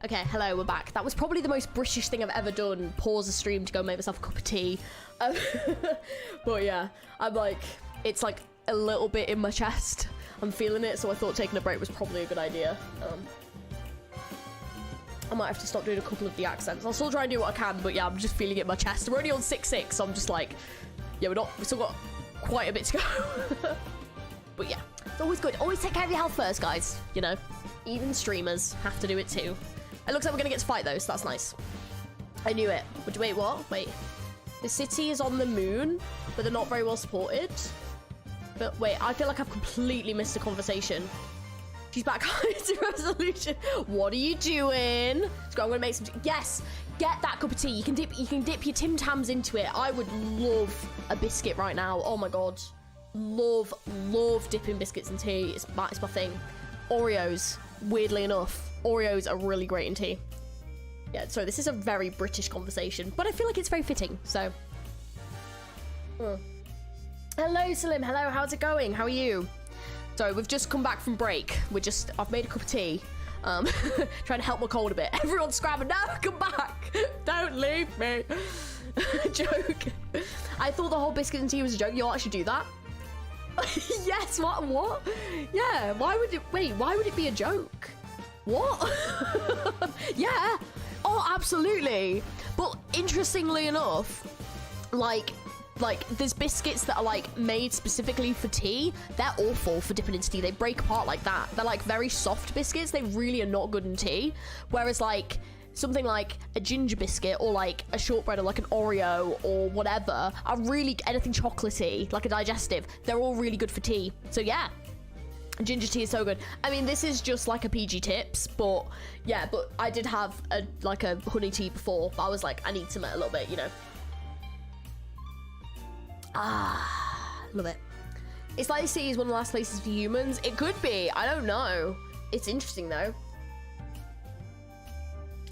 [SPEAKER 2] Okay, hello, we're back. That was probably the most British thing I've ever done. Pause the stream to go make myself a cup of tea. But yeah, I'm like, it's like a little bit in my chest. I'm feeling it, so I thought taking a break was probably a good idea. I might have to stop doing a couple of the accents. I'll still try and do what I can, but yeah, I'm just feeling it in my chest. We're only on 6-6, so I'm just like, yeah, we've still got quite a bit to go. But yeah, it's always good. Always take care of your health first, guys. You know, even streamers have to do it too. It looks like we're gonna get to fight though, so that's nice. I knew it. Wait, what? Wait. The city is on the moon, but they're not very well supported. But wait, I feel like I've completely missed a conversation. She's back to resolution. What are you doing? Let's go. I'm gonna make some. Yes, get that cup of tea. You can dip your Tim Tams into it. I would love a biscuit right now. Oh my god, love dipping biscuits in tea. It's my thing. Oreos, weirdly enough, Oreos are really great in tea. Yeah, so this is a very British conversation, but I feel like it's very fitting. So, hello Salim. Hello, how's it going? How are you? So we've just come back from break. I've made a cup of tea. Trying to help my cold a bit. Everyone's scrabbling, no, come back. Don't leave me. Joke. I thought the whole biscuit and tea was a joke. You'll actually do that? Yes, what? Yeah, why would it be a joke? What? Yeah. Oh, absolutely. But interestingly enough, like there's biscuits that are like made specifically for tea. They're awful for dipping into tea. They break apart like that. They're like very soft biscuits. They really are not good in tea. Whereas like something like a ginger biscuit or like a shortbread or like an Oreo or whatever are really anything chocolatey, like a digestive. They're all really good for tea. So yeah, ginger tea is so good. I mean, this is just like a PG tips, but yeah, but I did have a honey tea before. But I was like, I need some a little bit, you know. Ah, love it. It's like the city is one of the last places for humans. It could be. I don't know. It's interesting though.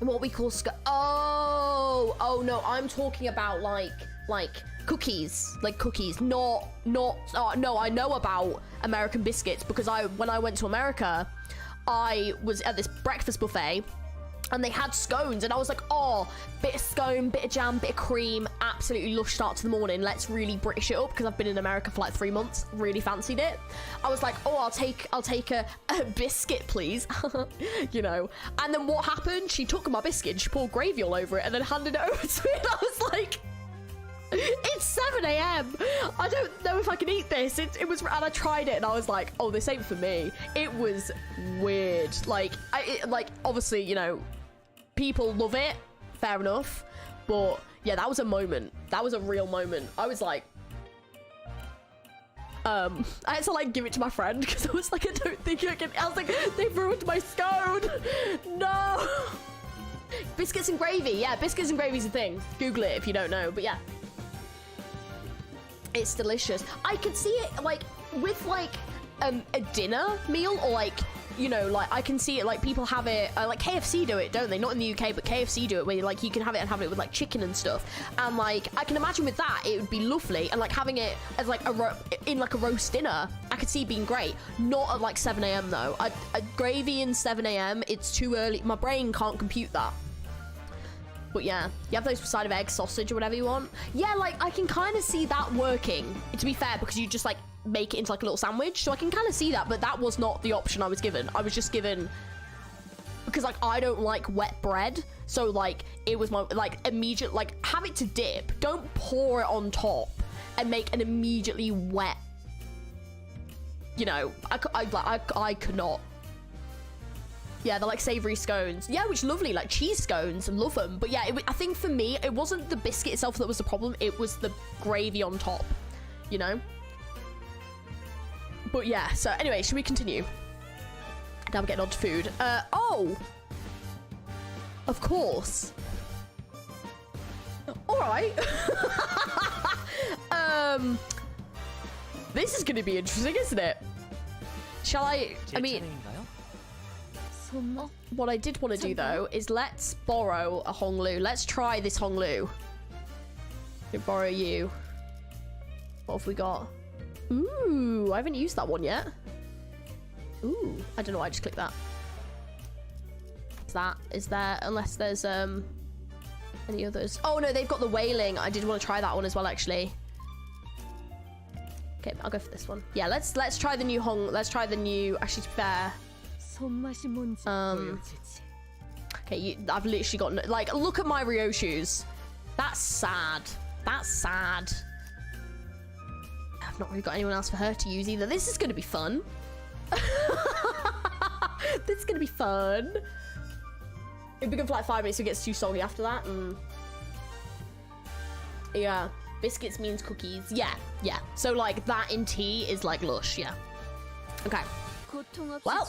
[SPEAKER 2] What we call oh no, I'm talking about like cookies, not no, I know about American biscuits because when I went to America, I was at this breakfast buffet and they had scones and I was like, oh, bit of scone, bit of jam, bit of cream, absolutely lush start to the morning. Let's really British it up because I've been in America for like 3 months, really fancied it. I was like, oh, I'll take a biscuit, please. You know. And then what happened? She took my biscuit and she poured gravy all over it and then handed it over to me and I was like, it's 7 a.m. I don't know if I can eat this. It was, and I tried it and I was like, oh, this ain't for me. It was weird. Like obviously, you know, people love it, fair enough, but yeah, that was a moment. That was a real moment. I was like, I had to like give it to my friend because I was like, I don't think I can. I was like, they've ruined my scone. No. Biscuits and gravy. Yeah, biscuits and gravy's a thing. Google it if you don't know, but yeah. It's delicious. I could see it like with like a dinner meal or like, you know, like I can see it like people have it like KFC do it, don't they? Not in the UK, but KFC do it where like you can have it with like chicken and stuff. And like I can imagine with that it would be lovely, and like having it as like in like a roast dinner, I could see being great. Not at like 7 a.m. though. A gravy in 7 a.m. it's too early. My brain can't compute that. But yeah, you have those side of egg, sausage, or whatever you want. Yeah, like I can kind of see that working. To be fair, because you just like make it into like a little sandwich, so I can kind of see that. But that was not the option I was given. I was just given because like I don't like wet bread, so like it was my like immediate like have it to dip. Don't pour it on top and make an immediately wet. You know, I could not. Yeah, they're like savory scones. Yeah, which lovely, like cheese scones, love them. But yeah, I think for me, it wasn't the biscuit itself that was the problem. It was the gravy on top, you know? But yeah, so anyway, should we continue? Now we're getting on to food. Oh! Of course. All right. This is going to be interesting, isn't it? Shall I mean... What I did want to do though is let's borrow a Honglu. Let's try this Honglu. I'll borrow you. What have we got? Ooh, I haven't used that one yet. Ooh, I don't know why I just clicked that. that. Is there? Unless there's any others. Oh no, they've got the wailing. I did want to try that one as well, actually. Okay, I'll go for this one. Yeah, let's try the new Hong. Let's try the new. Actually, to be fair. Okay, I've literally got no, like, look at my Ryoshu's. That's sad. That's sad. I've not really got anyone else for her to use either. This is gonna be fun. This is gonna be fun. It'd be good for like 5 minutes so it gets too soggy after that. Yeah. Biscuits means cookies. Yeah. So like that in tea is like lush, yeah. Okay. Well.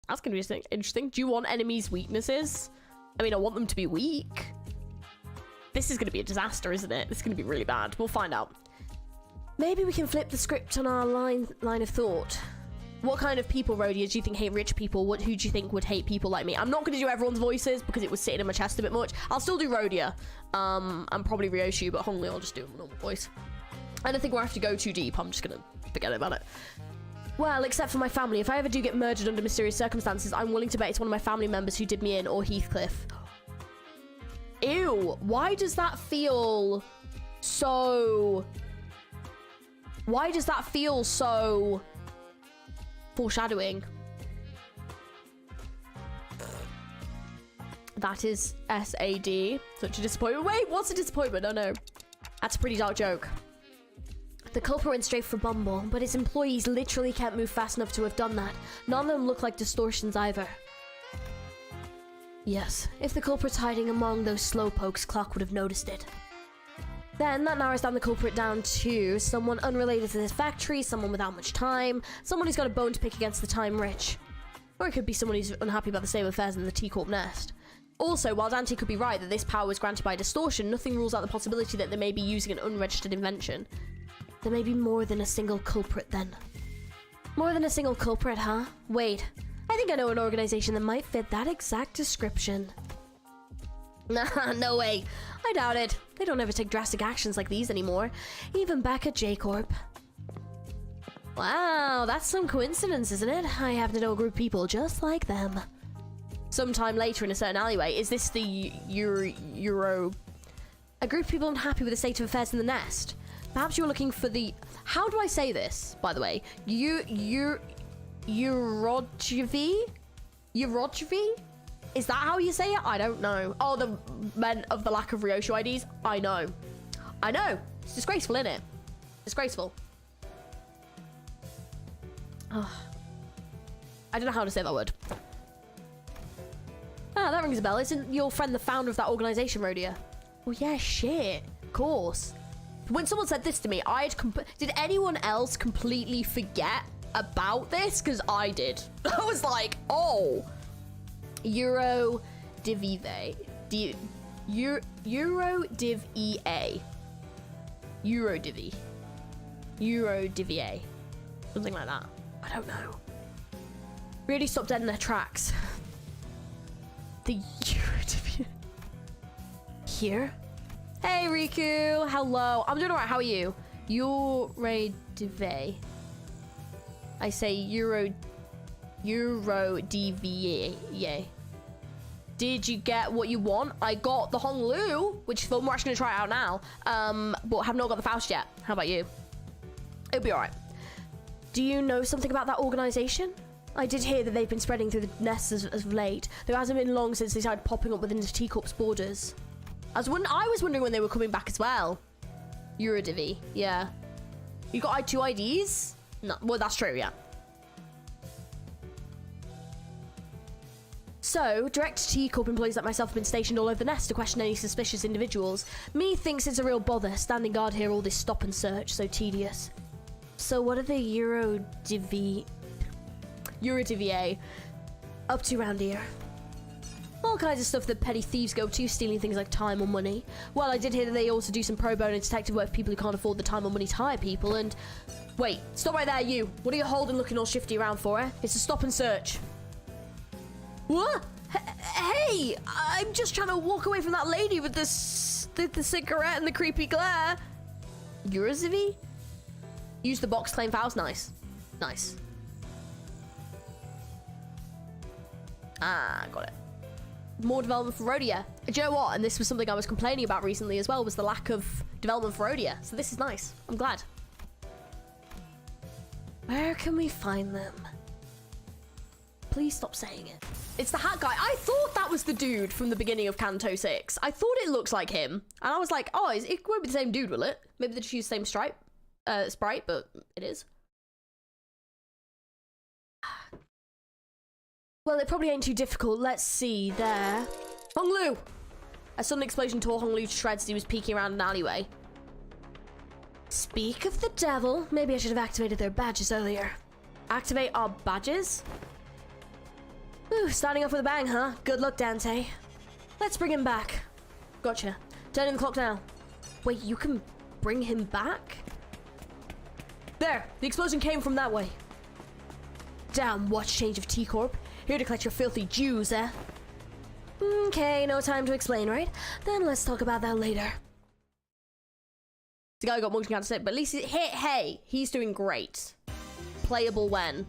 [SPEAKER 2] That's gonna be interesting. Do you want enemies' weaknesses? I mean, I want them to be weak. This is gonna be a disaster, isn't it? This is gonna be really bad. We'll find out. Maybe we can flip the script on our line of thought. What kind of people, Rhodia, do you think hate rich people? Who do you think would hate people like me? I'm not going to do everyone's voices because it was sitting in my chest a bit much. I'll still do Rhodia. And probably Ryoshu, but Hongli I'll just do a normal voice. I don't think we'll have to go too deep. I'm just going to forget about it. Well, except for my family. If I ever do get murdered under mysterious circumstances, I'm willing to bet it's one of my family members who did me in, or Heathcliff. Ew. Why does that feel so... Why does that feel so... foreshadowing? That is SAD. Such a disappointment. Wait, what's a disappointment? Oh no. That's a pretty dark joke. The culprit went straight for Bumble, but his employees literally can't move fast enough to have done that. None of them look like distortions either. Yes, if the culprit's hiding among those slowpokes, Clock would have noticed it. Then that narrows down the culprit down to someone unrelated to this factory, someone without much time, someone who's got a bone to pick against the time rich. Or it could be someone who's unhappy about the state of affairs in the T-Corp nest. Also, while Dante could be right that this power was granted by distortion, nothing rules out the possibility that they may be using an unregistered invention. There may be more than a single culprit then. More than a single culprit, huh? Wait, I think I know an organization that might fit that exact description. Nah, no way. I doubt it. They don't ever take drastic actions like these anymore. Even back at J-Corp. Wow, that's some coincidence, isn't it? I happen to know a group of people just like them. Sometime later in a certain alleyway, is this the Euro... A group of people unhappy with the state of affairs in the nest. Perhaps you're looking for the... How do I say this, by the way? Eurogivy? Is that how you say it? I don't know. Oh, the men of the lack of Ryoshu IDs? I know. I know. It's disgraceful, isn't it? Disgraceful. Oh. I don't know how to say that word. Ah, that rings a bell. Isn't your friend the founder of that organization, Rhodia? Well, yeah, shit. Of course. When someone said this to me, did anyone else completely forget about this? Because I did. I was like, oh... Euro div EA. Euro div EA. Euro divvy. Euro divvy. Something like that. I don't know. Really stopped dead in their tracks. The Euro divvy. Here? Hey Riku! Hello. I'm doing alright, how are you? Euro divvy. I say Euro DVA. Yay. Did you get what you want? I got the Honglu, which is fun. We're actually gonna try it out now. But have not got the Faust yet. How about you? It'll be alright. Do you know something about that organization? I did hear that they've been spreading through the nests as of late, though it hasn't been long since they started popping up within the T-Corp's borders. I was wondering when they were coming back as well. Eurodivvy, yeah. You got 2 IDs? No, well that's true, yeah. So, direct T-Corp employees like myself have been stationed all over the nest to question any suspicious individuals. Me thinks it's a real bother, standing guard here, all this stop and search, so tedious. So what are the Eurodivvy up to round here? All kinds of stuff that petty thieves go to, stealing things like time or money. Well, I did hear that they also do some pro bono detective work for people who can't afford the time or money to hire people, and... Wait, stop right there, you. What are you holding looking all shifty around for, eh? It's a stop and search. What? Hey, I'm just trying to walk away from that lady with the cigarette and the creepy glare. Eurozivvy? Use the box claim files. Nice. Nice. Ah, got it. More development for Rhodia. Do you know what? And this was something I was complaining about recently as well, was the lack of development for Rhodia. So this is nice. I'm glad. Where can we find them? Please stop saying it. It's the hat guy. I thought that was the dude from the beginning of Kanto 6. I thought it looks like him. And I was like, oh, it won't be the same dude, will it? Maybe they just use the same sprite, but it is. Well, it probably ain't too difficult. Let's see. There. Honglu! A sudden explosion tore Honglu to shreds as he was peeking around an alleyway. Speak of the devil. Maybe I should have activated their badges earlier. Activate our badges? Ooh, starting off with a bang, huh? Good luck, Dante. Let's bring him back. Gotcha. Turning the clock now. Wait, you can bring him back? There! The explosion came from that way. Damn, watch change of T-Corp. Here to collect your filthy Jews, eh? Okay, no time to explain, right? Then let's talk about that later. The guy got monkey can't sit, but at least hey, he's doing great. Playable when.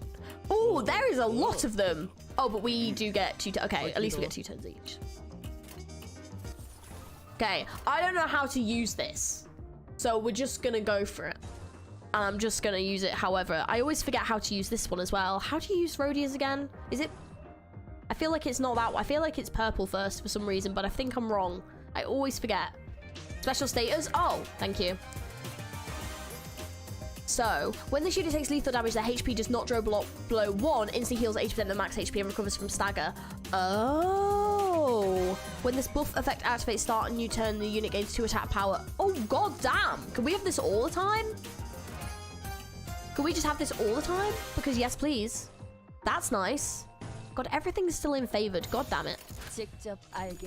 [SPEAKER 2] Oh, there is a lot of them. Oh, but we do get 2 turns. Okay, at least we get 2 turns each. Okay, I don't know how to use this, so we're just gonna go for it. I'm just gonna use it however. I always forget how to use this one as well. How do you use Rhodia's again? Is it? I feel like it's not that one. I feel like it's purple first for some reason, but I think I'm wrong. I always forget. Special status? Oh, thank you. So, when the shooter takes lethal damage, their HP does not drop below 1, instantly heals 80% of the max HP and recovers from stagger. Oh! When this buff effect activates, start a new turn, the unit gains 2 attack power. Oh, god damn! Can we have this all the time? Can we just have this all the time? Because yes, please. That's nice. God, everything's still in favored. God damn it.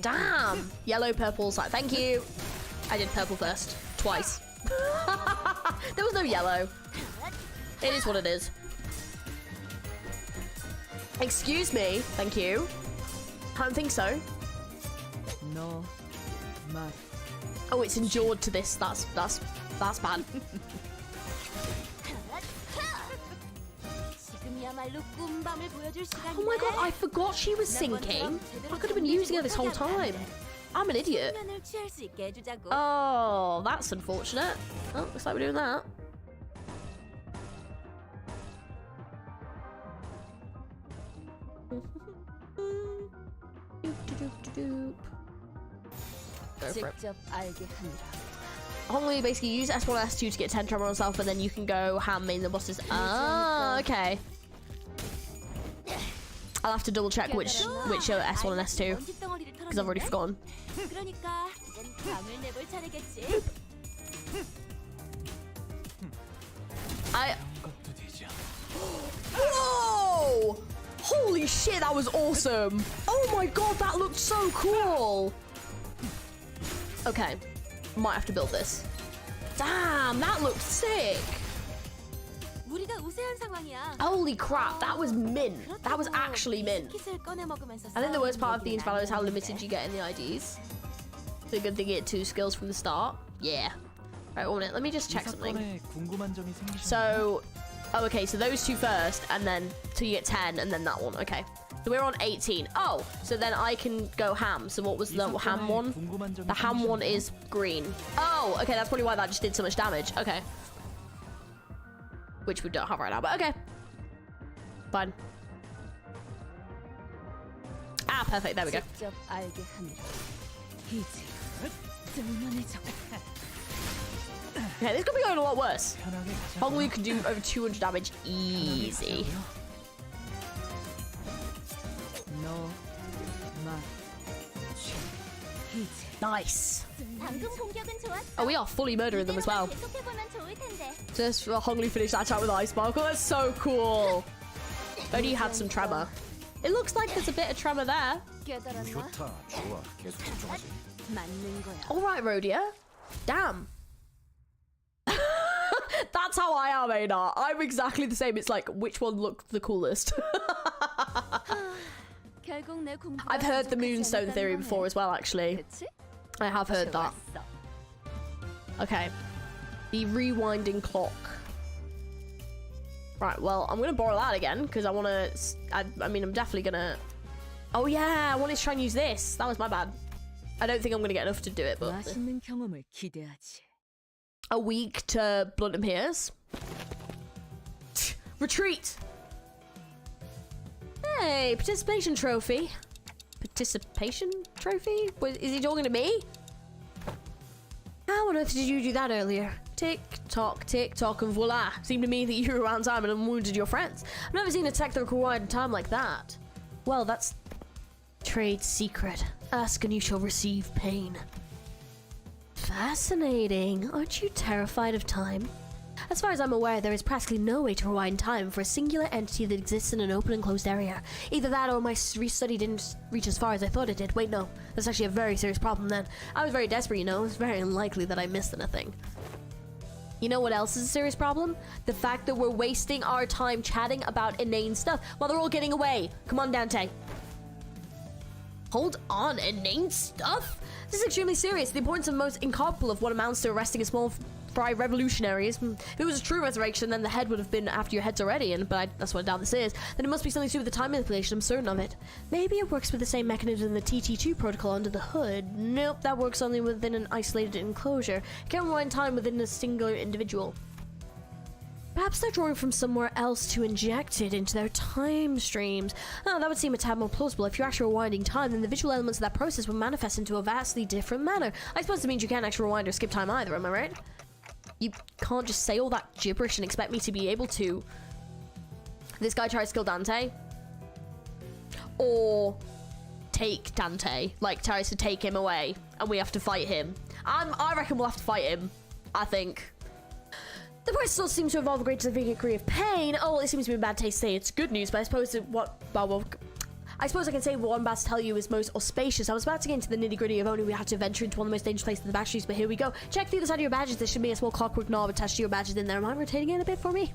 [SPEAKER 2] Damn! Yellow, purple, side. Thank you. I did purple first. Twice. There was no yellow. It is what it is. Excuse me. Thank you. I don't think so.
[SPEAKER 4] No.
[SPEAKER 2] Oh, it's endured to this. That's bad. Oh my god, I forgot she was sinking. I could have been using her this whole time. I'm an idiot. Oh, that's unfortunate. Oh, looks like we're doing that. Go for it. Honglu basically use S1 S2 to get 10 tremor on yourself, and then you can go ham main the bosses. Ah, okay. I'll have to double check which are S1 and S2 because I've already forgotten. Whoa! Holy shit, that was awesome! Oh my god, that looked so cool! Okay, might have to build this. Damn, that looked sick! Holy crap, that was mint. That was actually mint. I think the worst part of the Invalor is how limited you get in the IDs. It's a good thing you get 2 skills from the start. Yeah. Right, 1 minute. Let me just check something. So, oh, okay, so those 2 first, and then, so you get 10, and then that one. Okay. So we're on 18. Oh, so then I can go ham. So what was the ham one? The ham one is green. Oh, okay, that's probably why that just did so much damage. Okay. Which we don't have right now, but okay. Fine. Ah, perfect. There we go. Okay, this could be going a lot worse. Honglu could do over 200 damage easy. Nice. Oh, we are fully murdering them as well. Just for Honglu finish that chat with Ice Sparkle. That's so cool. Only had some tremor. It looks like there's a bit of tremor there. Alright, Rhodia. Damn. That's how I am, Einar. I'm exactly the same. It's like, which one looked the coolest? I've heard the Moonstone theory before as well, actually. I have heard that. Okay. The rewinding clock. Right, well, I'm going to borrow that again, because I want to... I mean, I'm definitely going to Oh yeah, I wanted to try and use this. That was my bad. I don't think I'm gonna get enough to do it, but
[SPEAKER 4] 맛있는 경험을 기대하지.
[SPEAKER 2] a week to Blunt and Pierce. Retreat. Hey, participation trophy. Participation trophy? Is he talking to me? How on earth did you do that earlier? Tick tock, and voila. Seemed to me that you rewound time and unwounded your friends. I've never seen a tech that required time like that. Well, that's trade secret. Ask and you shall receive pain. Fascinating. Aren't you terrified of time? As far as I'm aware, there is practically no way to rewind time for a singular entity that exists in an open and closed area. Either that or my study didn't reach as far as I thought it did. Wait, no. That's actually a very serious problem then. I was very desperate, you know. It's very unlikely that I missed anything. You know what else is a serious problem? The fact that we're wasting our time chatting about inane stuff while they're all getting away. Come on, Dante. Hold on, inane stuff? This is extremely serious. The importance of the most incomparable of what amounts to arresting a small fry revolutionaries. If it was a true resurrection, then the head would have been after your heads already, that's what I doubt this is. Then it must be something to do with the time manipulation, I'm certain of it. Maybe it works with the same mechanism the TT2 protocol under the hood. Nope, that works only within an isolated enclosure. It can't rewind time within a singular individual. Perhaps they're drawing from somewhere else to inject it into their time streams. Oh, that would seem a tad more plausible. If you're actually rewinding time, then the visual elements of that process will manifest into a vastly different manner. I suppose it means you can't actually rewind or skip time either, am I right? You can't just say all that gibberish and expect me to be able to. This guy tries to kill Dante. Or take Dante. Like, tries to take him away. And we have to fight him. I reckon we'll have to fight him. I think. The process still seems to involve a great degree of pain. Oh, it seems to be in bad taste to say it's good news, but I suppose I suppose I can say what I'm about to tell you is most auspicious. I was about to get into the nitty-gritty of only we had to venture into one of the most dangerous places in the backstreets, but here we go. Check the other side of your badges. There should be a small clockwork knob attached to your badges in there. Am I rotating it a bit for me?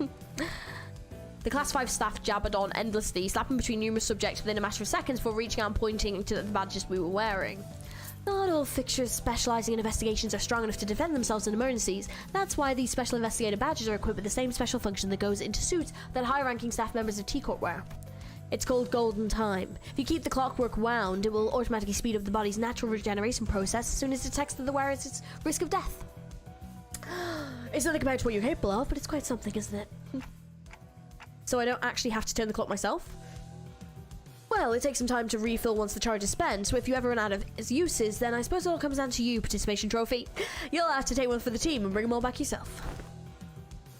[SPEAKER 2] The Class 5 staff jabbered on endlessly, slapping between numerous subjects within a matter of seconds before reaching out and pointing to the badges we were wearing. Not all fixtures specializing in investigations are strong enough to defend themselves in emergencies. That's why these special investigator badges are equipped with the same special function that goes into suits that high-ranking staff members of T-Corp wear. It's called golden time. If you keep the clockwork wound, it will automatically speed up the body's natural regeneration process as soon as it detects that the wearer is at risk of death. It's nothing compared to what you're capable of, but it's quite something, isn't it? So I don't actually have to turn the clock myself? Well, it takes some time to refill once the charge is spent, so if you ever run out of its uses, then I suppose it all comes down to you, participation trophy. You'll have to take one for the team and bring them all back yourself.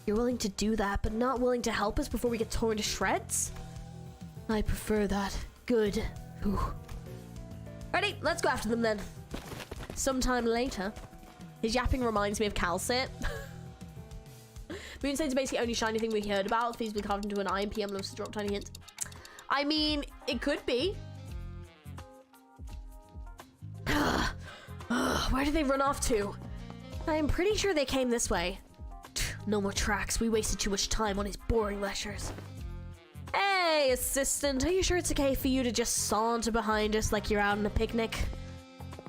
[SPEAKER 2] You're willing to do that, but not willing to help us before we get torn to shreds? I prefer that. Good. Whew. Ready? Let's go after them then. Sometime later. His yapping reminds me of Calcit. Moonstone's basically only shiny thing we heard about. Feasibly carved into an eye and PM loves to drop tiny hints. I mean, it could be. Where did they run off to? I'm pretty sure they came this way. No more tracks. We wasted too much time on his boring lectures. Hey, assistant. Are you sure it's okay for you to just saunter behind us like you're out on a picnic?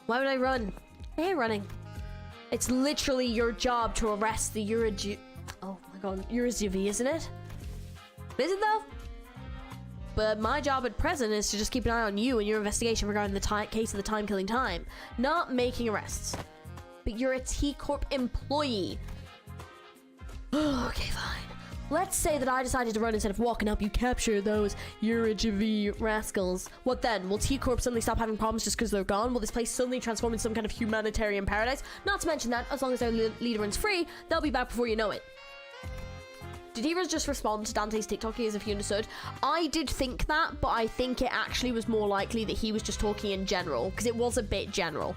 [SPEAKER 2] Why would I run? I hate running. It's literally your job to arrest the Urizuvi, isn't it? Is it though? But my job at present is to just keep an eye on you and your investigation regarding the case of the time-killing time, not making arrests. But you're a T-Corp employee. Okay, fine. Let's say that I decided to run instead of walking up. You capture those Urizuvi rascals. What then? Will T-Corp suddenly stop having problems just because they're gone? Will this place suddenly transform into some kind of humanitarian paradise? Not to mention that, as long as their leader runs free, they'll be back before you know it. Did he just respond to Dante's TikToking as if he understood? I did think that, but I think it actually was more likely that he was just talking in general, because it was a bit general.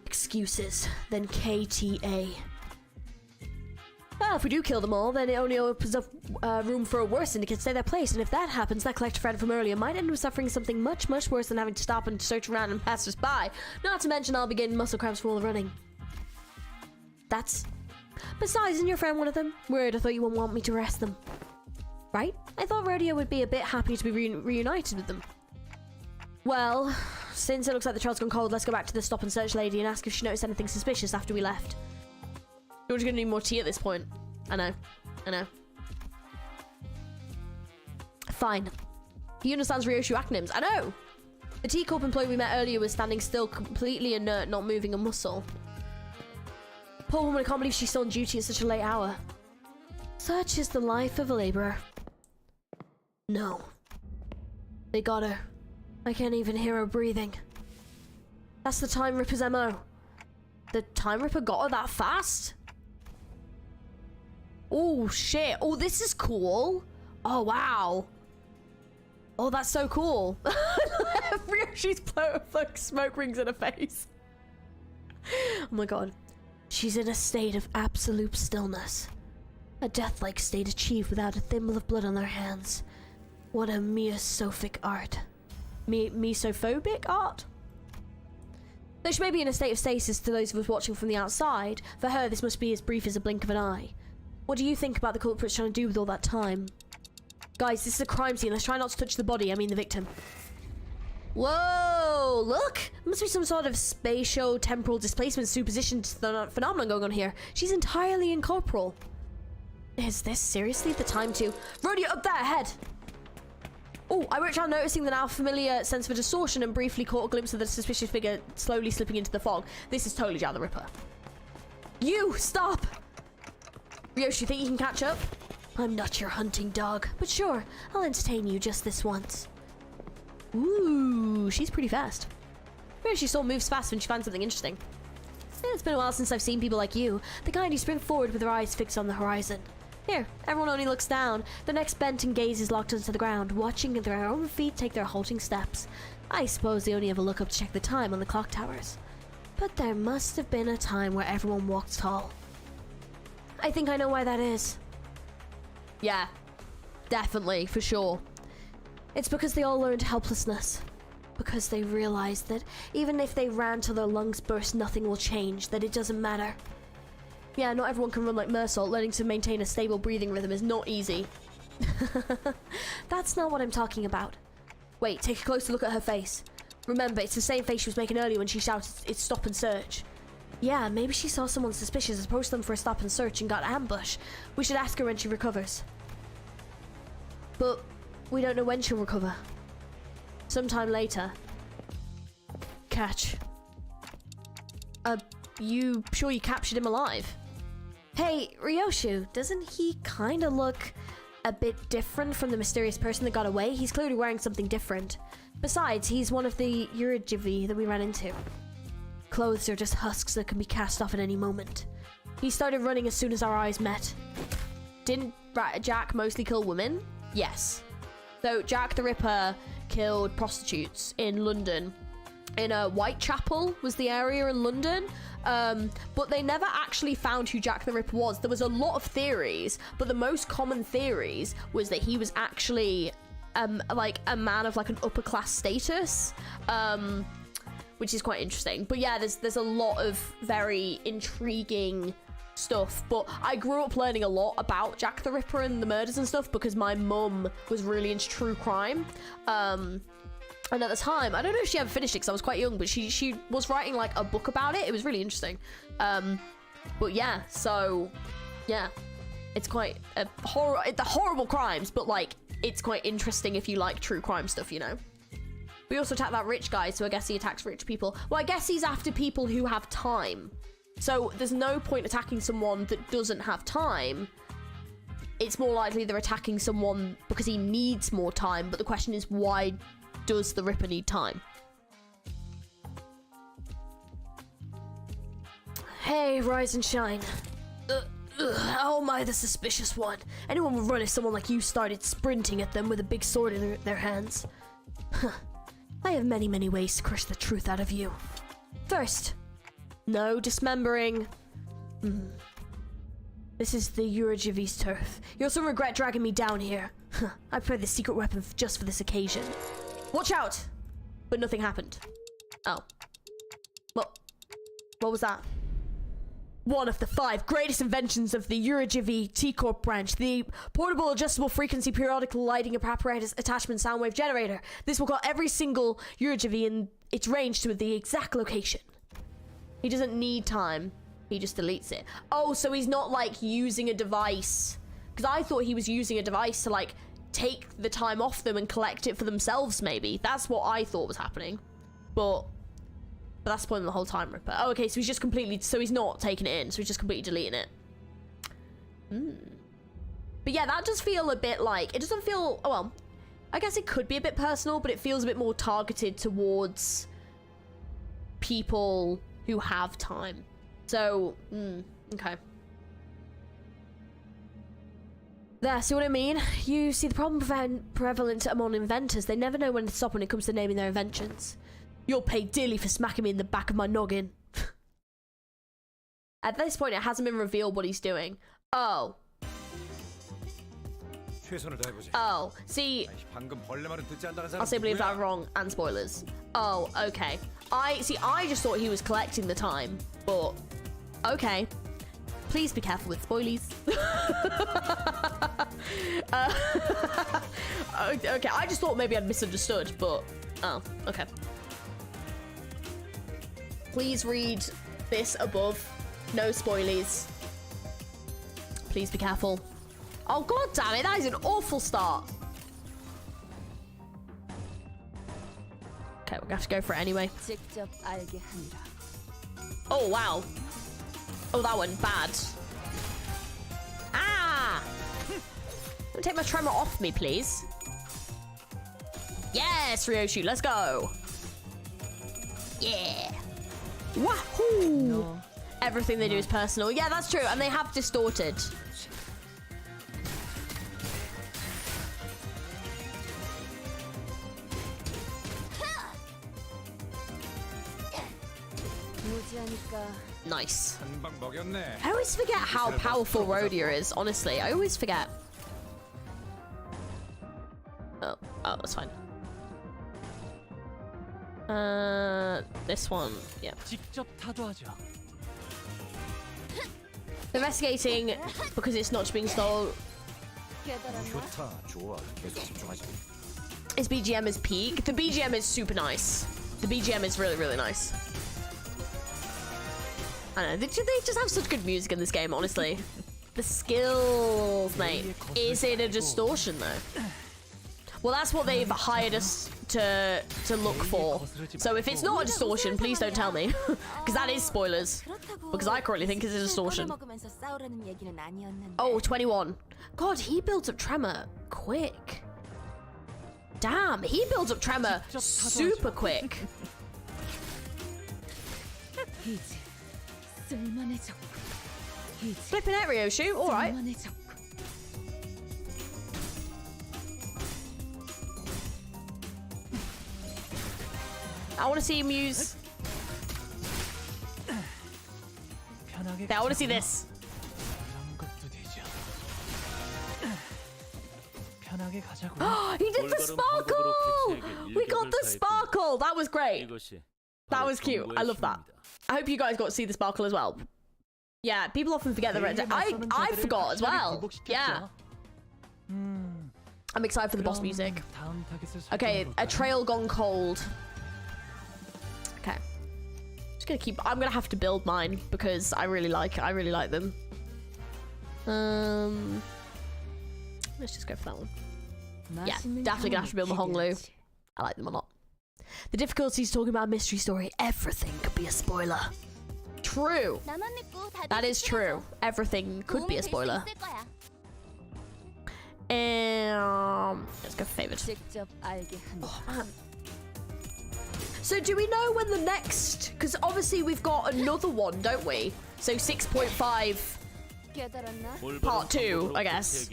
[SPEAKER 2] Excuses, then KTA. Well, if we do kill them all, then it only opens up room for a worse syndicate to stay their place, and if that happens, that collector friend from earlier might end up suffering something much, much worse than having to stop and search around and passers-by. Not to mention I'll be getting muscle cramps from all the running. That's... Besides, isn't your friend one of them? Weird, I thought you wouldn't want me to arrest them. Right? I thought Rodeo would be a bit happy to be reunited with them. Well, since it looks like the trail's gone cold, let's go back to the stop and search lady and ask if she noticed anything suspicious after we left. You're just gonna need more tea at this point. I know. Fine. He understands Ryoshu acronyms. I know! The T-Corp employee we met earlier was standing still, completely inert, not moving a muscle. Poor woman, I can't believe she's still on duty at such a late hour. Such is the life of a laborer. No. They got her. I can't even hear her breathing. That's the Time Ripper's MO. The Time Ripper got her that fast? Oh, shit. Oh, this is cool. Oh, wow. Oh, that's so cool. She's blowing smoke rings in her face. Oh my god. She's in a state of absolute stillness. A death-like state achieved without a thimble of blood on their hands. What a mesophic art. Mesophobic art? Though she may be in a state of stasis to those of us watching from the outside, for her this must be as brief as a blink of an eye. What do you think about the culprits trying to do with all that time? Guys, this is a crime scene. Let's try not to touch the body, I mean the victim. Whoa, look! There must be some sort of spatio-temporal displacement superposition phenomenon going on here. She's entirely incorporeal. Is this seriously the time to... Rodeo, up there, ahead! Oh, I wrote down noticing the now familiar sense of a distortion and briefly caught a glimpse of the suspicious figure slowly slipping into the fog. This is totally Jack the Ripper. You, stop! Ryoshi, think you can catch up? I'm not your hunting dog, but sure, I'll entertain you just this once. Ooh, she's pretty fast. Ryoshi still moves fast when she finds something interesting. It's been a while since I've seen people like you, the kind who spring forward with their eyes fixed on the horizon. Here, everyone only looks down, their necks bent and gazes locked into the ground, watching their own feet take their halting steps. I suppose they only ever look up to check the time on the clock towers. But there must have been a time where everyone walked tall. I think I know why that is. Yeah, definitely, for sure. It's because they all learned helplessness. Because they realized that even if they ran till their lungs burst, nothing will change, that it doesn't matter. Yeah, not everyone can run like Mersault. Learning to maintain a stable breathing rhythm is not easy. That's not what I'm talking about. Wait, take a closer look at her face. Remember, it's the same face she was making earlier when she shouted, "It's stop and search." Yeah, maybe she saw someone suspicious, approached them for a stop and search and got ambushed. We should ask her when she recovers. But we don't know when she'll recover. Sometime later. Catch. You sure you captured him alive? Hey, Ryoshu, doesn't he kinda look a bit different from the mysterious person that got away? He's clearly wearing something different. Besides, he's one of the Urijivi that we ran into. Clothes are just husks that can be cast off at any moment. He started running as soon as our eyes met. Didn't Jack mostly kill women? Yes. So Jack the Ripper killed prostitutes in London. In Whitechapel was the area in London. But they never actually found who Jack the Ripper was. There was a lot of theories, but the most common theories was that he was actually like a man of like an upper class status. Which is quite interesting. But yeah, there's a lot of very intriguing stuff. But I grew up learning a lot about Jack the Ripper and the murders and stuff because my mum was really into true crime. And at the time, I don't know if she ever finished it because I was quite young, but she was writing like a book about it. It was really interesting. But yeah, so yeah, it's quite a the horrible crimes, but like it's quite interesting if you like true crime stuff, you know. We also attack that rich guy, so I guess he attacks rich people. Well, I guess he's after people who have time. So there's no point attacking someone that doesn't have time. It's more likely they're attacking someone because he needs more time. But the question is, why does the Ripper need time? Hey, rise and shine. How am I the suspicious one? Anyone would run if someone like you started sprinting at them with a big sword in their hands. Huh. I have many, many ways to crush the truth out of you. First, no dismembering. This is the Urijivi's turf. You also regret dragging me down here. I prepared the secret weapon just for this occasion. Watch out! But nothing happened. Oh. What was that? One of the 5 greatest inventions of the Urijivi T-Corp branch, the portable adjustable frequency periodical lighting apparatus attachment sound wave generator. This will call every single Urijivi in its range to the exact location. He doesn't need time. He just deletes it. Oh, so he's not like using a device. Because I thought he was using a device to like take the time off them and collect it for themselves, maybe. That's what I thought was happening. But that's spoiling the whole time ripper. Oh, okay, so he's just completely... So he's not taking it in, so he's just completely deleting it. But yeah, that does feel a bit like... It doesn't feel... Oh, well, I guess it could be a bit personal, but it feels a bit more targeted towards people who have time. So, okay. There, see what I mean? You see the problem prevalent among inventors. They never know when to stop when it comes to naming their inventions. You'll pay dearly for smacking me in the back of my noggin. At this point, it hasn't been revealed what he's doing. Oh. Oh, see, I'll say believe that wrong and spoilers. Oh, okay. I just thought he was collecting the time, but okay. Please be careful with spoilies. Okay, I just thought maybe I'd misunderstood, but oh, okay. Please read this above. No spoilies. Please be careful. Oh, god damn it, that is an awful start. Okay, we're gonna have to go for it anyway. Oh, wow. Oh, that went bad. Ah! Don't take my tremor off me, please. Yes, Ryoshi, let's go. Yeah. Wahoo! No. Everything they do is personal. Yeah, that's true, and they have distorted. Nice. I always forget how powerful Rhodia is, honestly. I always forget. Oh, that's fine. This one, yeah. Investigating because it's not being stolen. His BGM is peak. The BGM is super nice. The BGM is really, really nice. I don't know, they just have such good music in this game, honestly. The skills, mate. Is it a distortion, though? Well, that's what they've hired us to look for. So if it's not a distortion, please don't tell me. Because that is spoilers. Because I currently think it's a distortion. Oh, 21. God, he builds up tremor quick. Damn, he builds up tremor super quick. Flipping at Ryoshi, alright. I want to see him use... I want to see this. He did the sparkle! We got the sparkle! That was great. That was cute. I love that. I hope you guys got to see the sparkle as well. Yeah, people often forget the red. I forgot as well. Yeah. I'm excited for the boss music. Okay, a trail gone cold. Okay. Just gonna keep. I'm gonna have to build mine because I really like them. Let's just go for that one. Yeah, definitely gonna have to build the Honglu. I like them a lot. The difficulty is talking about a mystery story. Everything could be a spoiler. True. That is true. Everything could be a spoiler. Let's go for favored. Oh, man. So do we know when the next... Because obviously we've got another one, don't we? So 6.5 part 2, I guess.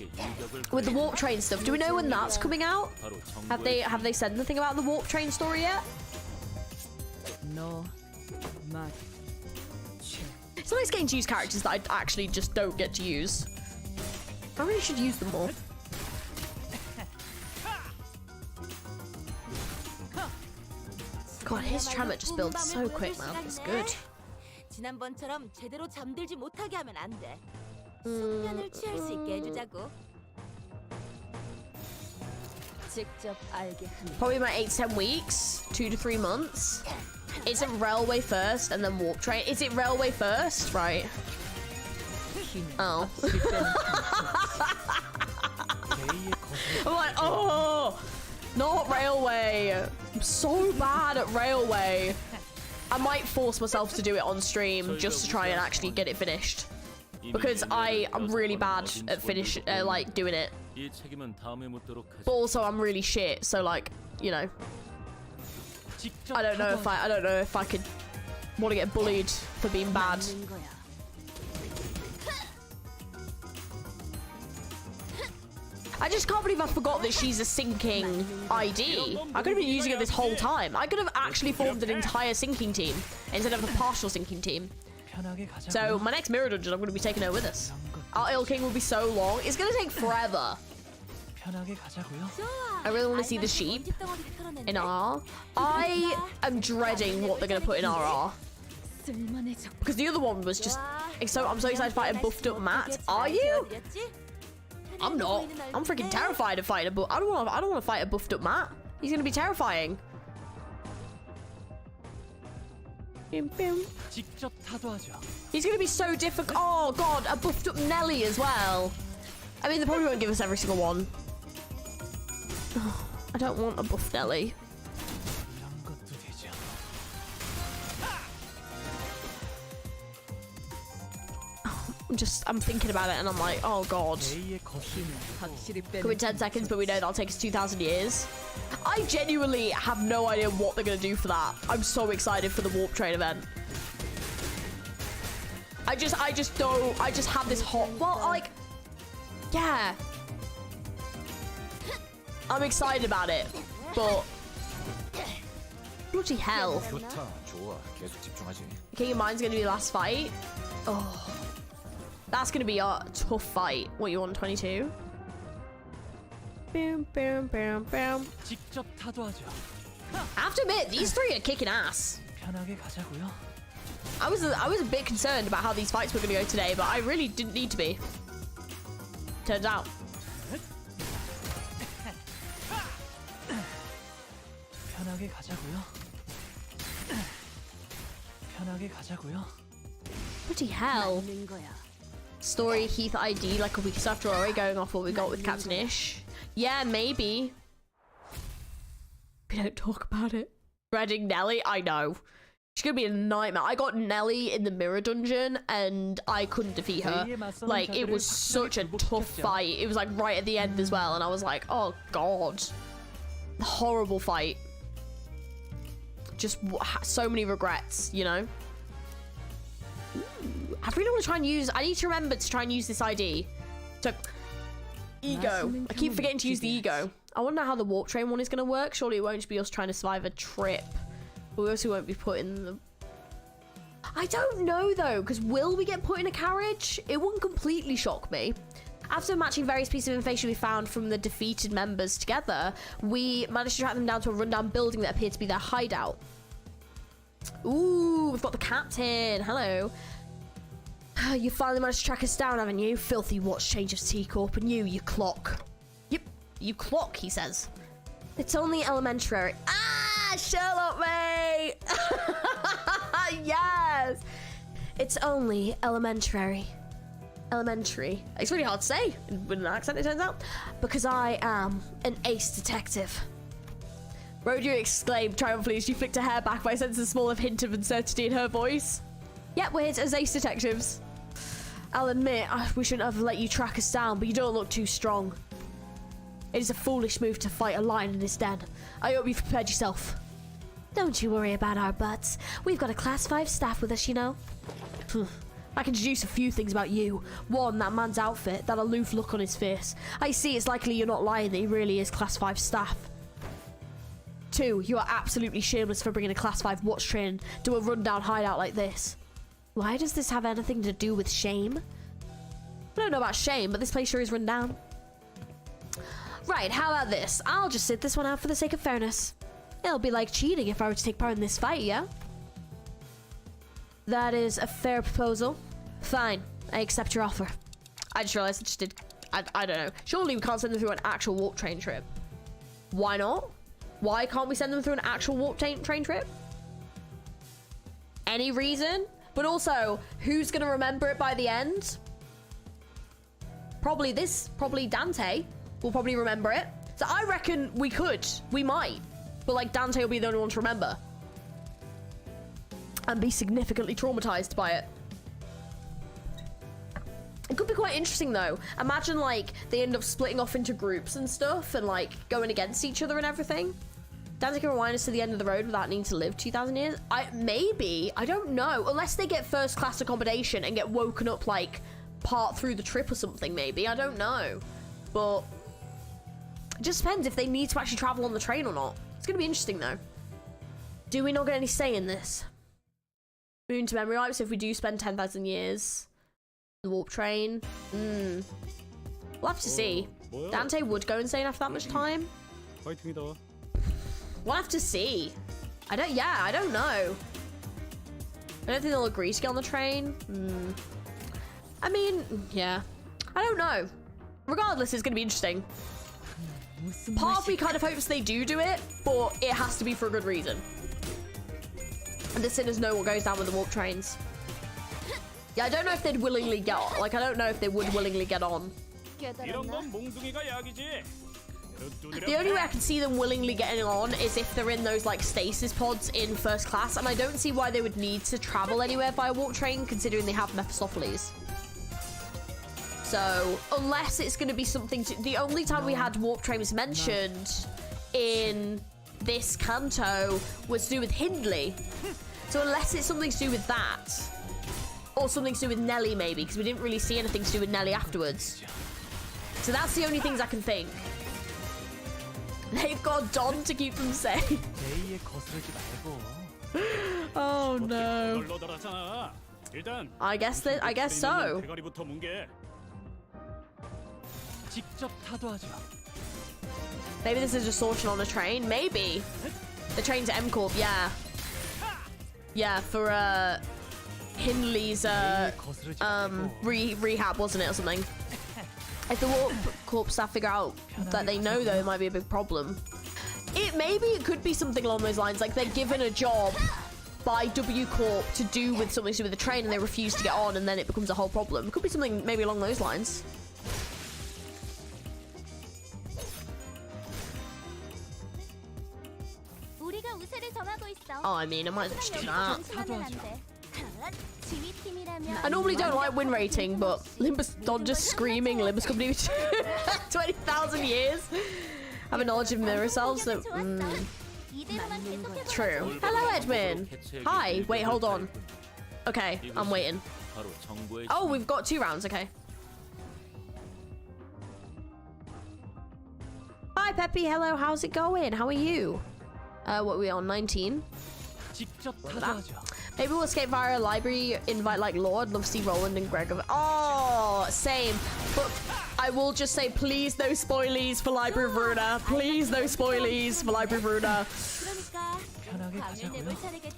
[SPEAKER 2] With the warp train stuff. Do we know when that's coming out? Have they said anything about the warp train story yet? No. It's nice getting to use characters that I actually just don't get to use. I really should use them more. God, his tremor just builds so quick, man. It's good. Probably about 8 to 10 weeks, 2 to 3 months. Is it railway first and then warp train? Is it railway first? Right. Oh. I'm like, oh, not railway. I'm so bad at railway. I might force myself to do it on stream just to try and actually get it finished. Because I'm really bad at like doing it. But also I'm really shit, so like, you know. I don't know if I could want to get bullied for being bad. I just can't believe I forgot that she's a syncing ID. I could have been using it this whole time. I could have actually formed an entire syncing team instead of a partial syncing team. So my next mirror dungeon, I'm going to be taking her with us. Our Ill King will be so long. It's going to take forever. I really want to see the sheep in RR. I am dreading what they're going to put in RR. Because the other one was just... I'm so excited to fight a buffed up Matt. Are you? I'm not. I'm freaking terrified of fighting a buff. I don't want to fight a buffed up Matt. He's going to be terrifying. He's going to be so difficult. Oh god, a buffed up Nelly as well. I mean, they probably won't give us every single one. Oh, I don't want a buff Nelly. I'm thinking about it and I'm like, oh god. Could be 10 seconds, but we know that'll take us 2,000 years. I genuinely have no idea what they're gonna do for that. I'm so excited for the warp train event. I just have this hot, well, like, yeah. I'm excited about it, but bloody hell. King of Mind's gonna be the last fight. Oh. That's gonna be a tough fight. What, you want 22? Boom, boom, boom, boom. I have to admit, these three are kicking ass. I was a bit concerned about how these fights were gonna go today, but I really didn't need to be. Turns out. Bloody hell. Story Heath ID like a week after already going off what we got with Captain Ish. Yeah, maybe. We don't talk about it. Dreading Nelly, I know. She's gonna be a nightmare. I got Nelly in the mirror dungeon and I couldn't defeat her. Like, it was such a tough fight. It was like right at the end as well, and I was like, oh god. Horrible fight. Just so many regrets, you know? I really want to try and use... I need to remember to try and use this ID. So, ego. I keep forgetting to use the ego. I wonder how the warp train one is going to work. Surely it won't just be us trying to survive a trip. But we also won't be put in the... I don't know, though, because will we get put in a carriage? It wouldn't completely shock me. After matching various pieces of information we found from the defeated members together, we managed to track them down to a rundown building that appeared to be their hideout. Ooh, we've got the captain. Hello. You finally managed to track us down, haven't you? Filthy watch change of T-Corp, and you clock. Yep, you clock, he says. It's only elementary. Ah, Sherlock, mate! Yes! It's only elementary. Elementary. It's really hard to say with an accent, it turns out. Because I am an ace detective. Rodeo exclaimed triumphantly as she flicked her hair back by sensing a small hint of uncertainty in her voice. Yeah, we're here as ace detectives. I'll admit, we shouldn't have let you track us down, but you don't look too strong. It is a foolish move to fight a lion in his den. I hope you've prepared yourself. Don't you worry about our butts. We've got a class 5 staff with us, you know. I can deduce a few things about you. One, that man's outfit, that aloof look on his face. I see it's likely you're not lying that he really is class 5 staff. 2, you are absolutely shameless for bringing a class 5 watch train to a rundown hideout like this. Why does this have anything to do with shame? I don't know about shame, but this place sure is run down. Right, how about this? I'll just sit this one out for the sake of fairness. It'll be like cheating if I were to take part in this fight, yeah? That is a fair proposal. Fine, I accept your offer. I just realized I just did... I don't know. Surely we can't send them through an actual warp train trip. Why not? Why can't we send them through an actual warp train trip? Any reason? But also, who's going to remember it by the end? Probably Dante. will probably remember it. So I reckon we might. But like Dante will be the only one to remember. And be significantly traumatized by it. It could be quite interesting though. Imagine like they end up splitting off into groups and stuff and like going against each other and everything. Dante can rewind us to the end of the road without needing to live 2,000 years. Maybe, I don't know. Unless they get first class accommodation and get woken up like part through the trip or something maybe. I don't know. But it just depends if they need to actually travel on the train or not. It's gonna be interesting though. Do we not get any say in this? Moon to memory life, so if we do spend 10,000 years the warp train. We'll have to see. Dante would go insane after that much time. We'll have to see. I don't know. I don't think they'll agree to get on the train. I mean, yeah. I don't know. Regardless, it's gonna be interesting. Part of me kind of hopes they do it, but it has to be for a good reason. And the sinners know what goes down with the warp trains. Yeah, I don't know if they'd willingly get on. Like, I don't know if they would willingly get on. The only way I can see them willingly getting on is if they're in those, like, stasis pods in first class. And I don't see why they would need to travel anywhere by a warp train, considering they have Mephistopheles. So, unless it's going to be something to... The only time we had warp trains mentioned in this canto was to do with Hindley. So unless it's something to do with that, or something to do with Nelly maybe, because we didn't really see anything to do with Nelly afterwards. So that's the only things I can think. They've got Don to keep them safe. Oh no. I guess so. Maybe this is just sorting on a train. Maybe. The train to M Corp, yeah. Yeah, for Hindley's rehab, wasn't it, or something? If the Warp Corp staff figure out that they know, though, it might be a big problem. Maybe it could be something along those lines, like they're given a job by W Corp to do with something to do with the train and they refuse to get on and then it becomes a whole problem. It could be something maybe along those lines. Oh, I mean, I might as well just do that. I normally don't like win rating, but Limbus Don just screaming Limbus Company 20,000 years. Have a knowledge of mirror cells, so true. Hello, Edwin. Hi. Wait, hold on. Okay, I'm waiting. Oh, we've got 2 rounds. Okay. Hi, Peppy. Hello. How's it going? How are you? What are we on? 19. Maybe we'll escape via a library, invite like Lord, love to see Roland and Greg. Oh, same. But I will just say, please no spoilies for Library of Runa. Please no spoilies for Library of Runa.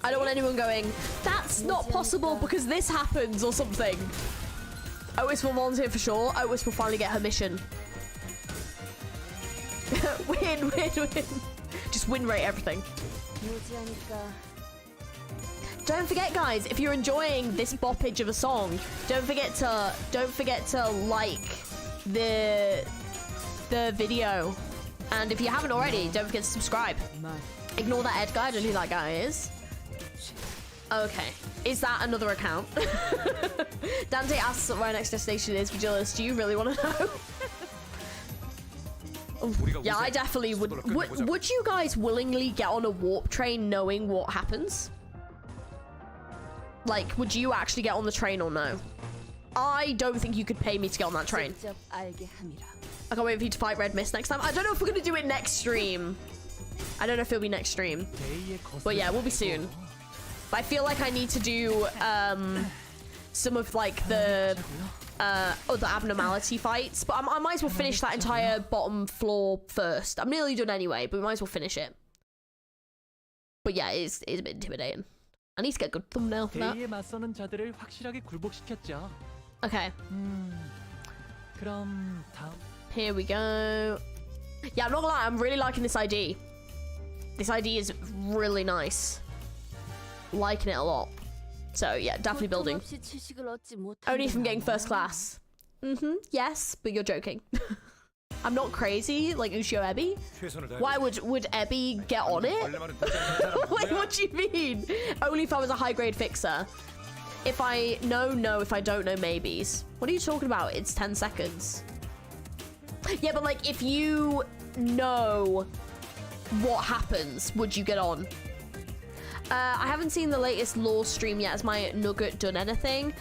[SPEAKER 2] I don't want anyone going, that's not possible because this happens or something. Otis will volunteer for sure. Otis will finally get her mission. Win. Just win rate everything. Don't forget, guys, if you're enjoying this boppage of a song, don't forget to like the video. And if you haven't already, don't forget to subscribe. Ignore that Ed guy, I don't know who that guy is. Okay. Is that another account? Dante asks what our next destination is. Vigilis, do you really want to know? Yeah, I definitely would. Would you guys willingly get on a warp train knowing what happens? Like, would you actually get on the train or no? I don't think you could pay me to get on that train. I can't wait for you to fight Red Mist next time. I don't know if we're going to do it next stream. I don't know if it'll be next stream. But yeah, we'll be soon. But I feel like I need to do some of like the other abnormality fights. But I might as well finish that entire bottom floor first. I'm nearly done anyway, but we might as well finish it. But yeah, it's a bit intimidating. I need to get a good thumbnail for that. Okay. Here we go. Yeah, I'm not gonna lie, I'm really liking this ID. This ID is really nice. Liking it a lot. So yeah, definitely building. Only if I'm getting first class. Yes, but you're joking. I'm not crazy like Ushio Ebi. Why would Ebi get on it? Like, what do you mean? Only if I was a high grade fixer. If I know, no. If I don't know, maybes. What are you talking about? It's 10 seconds. Yeah, but like, if you know what happens, would you get on? I haven't seen the latest lore stream yet. Has my nugget done anything?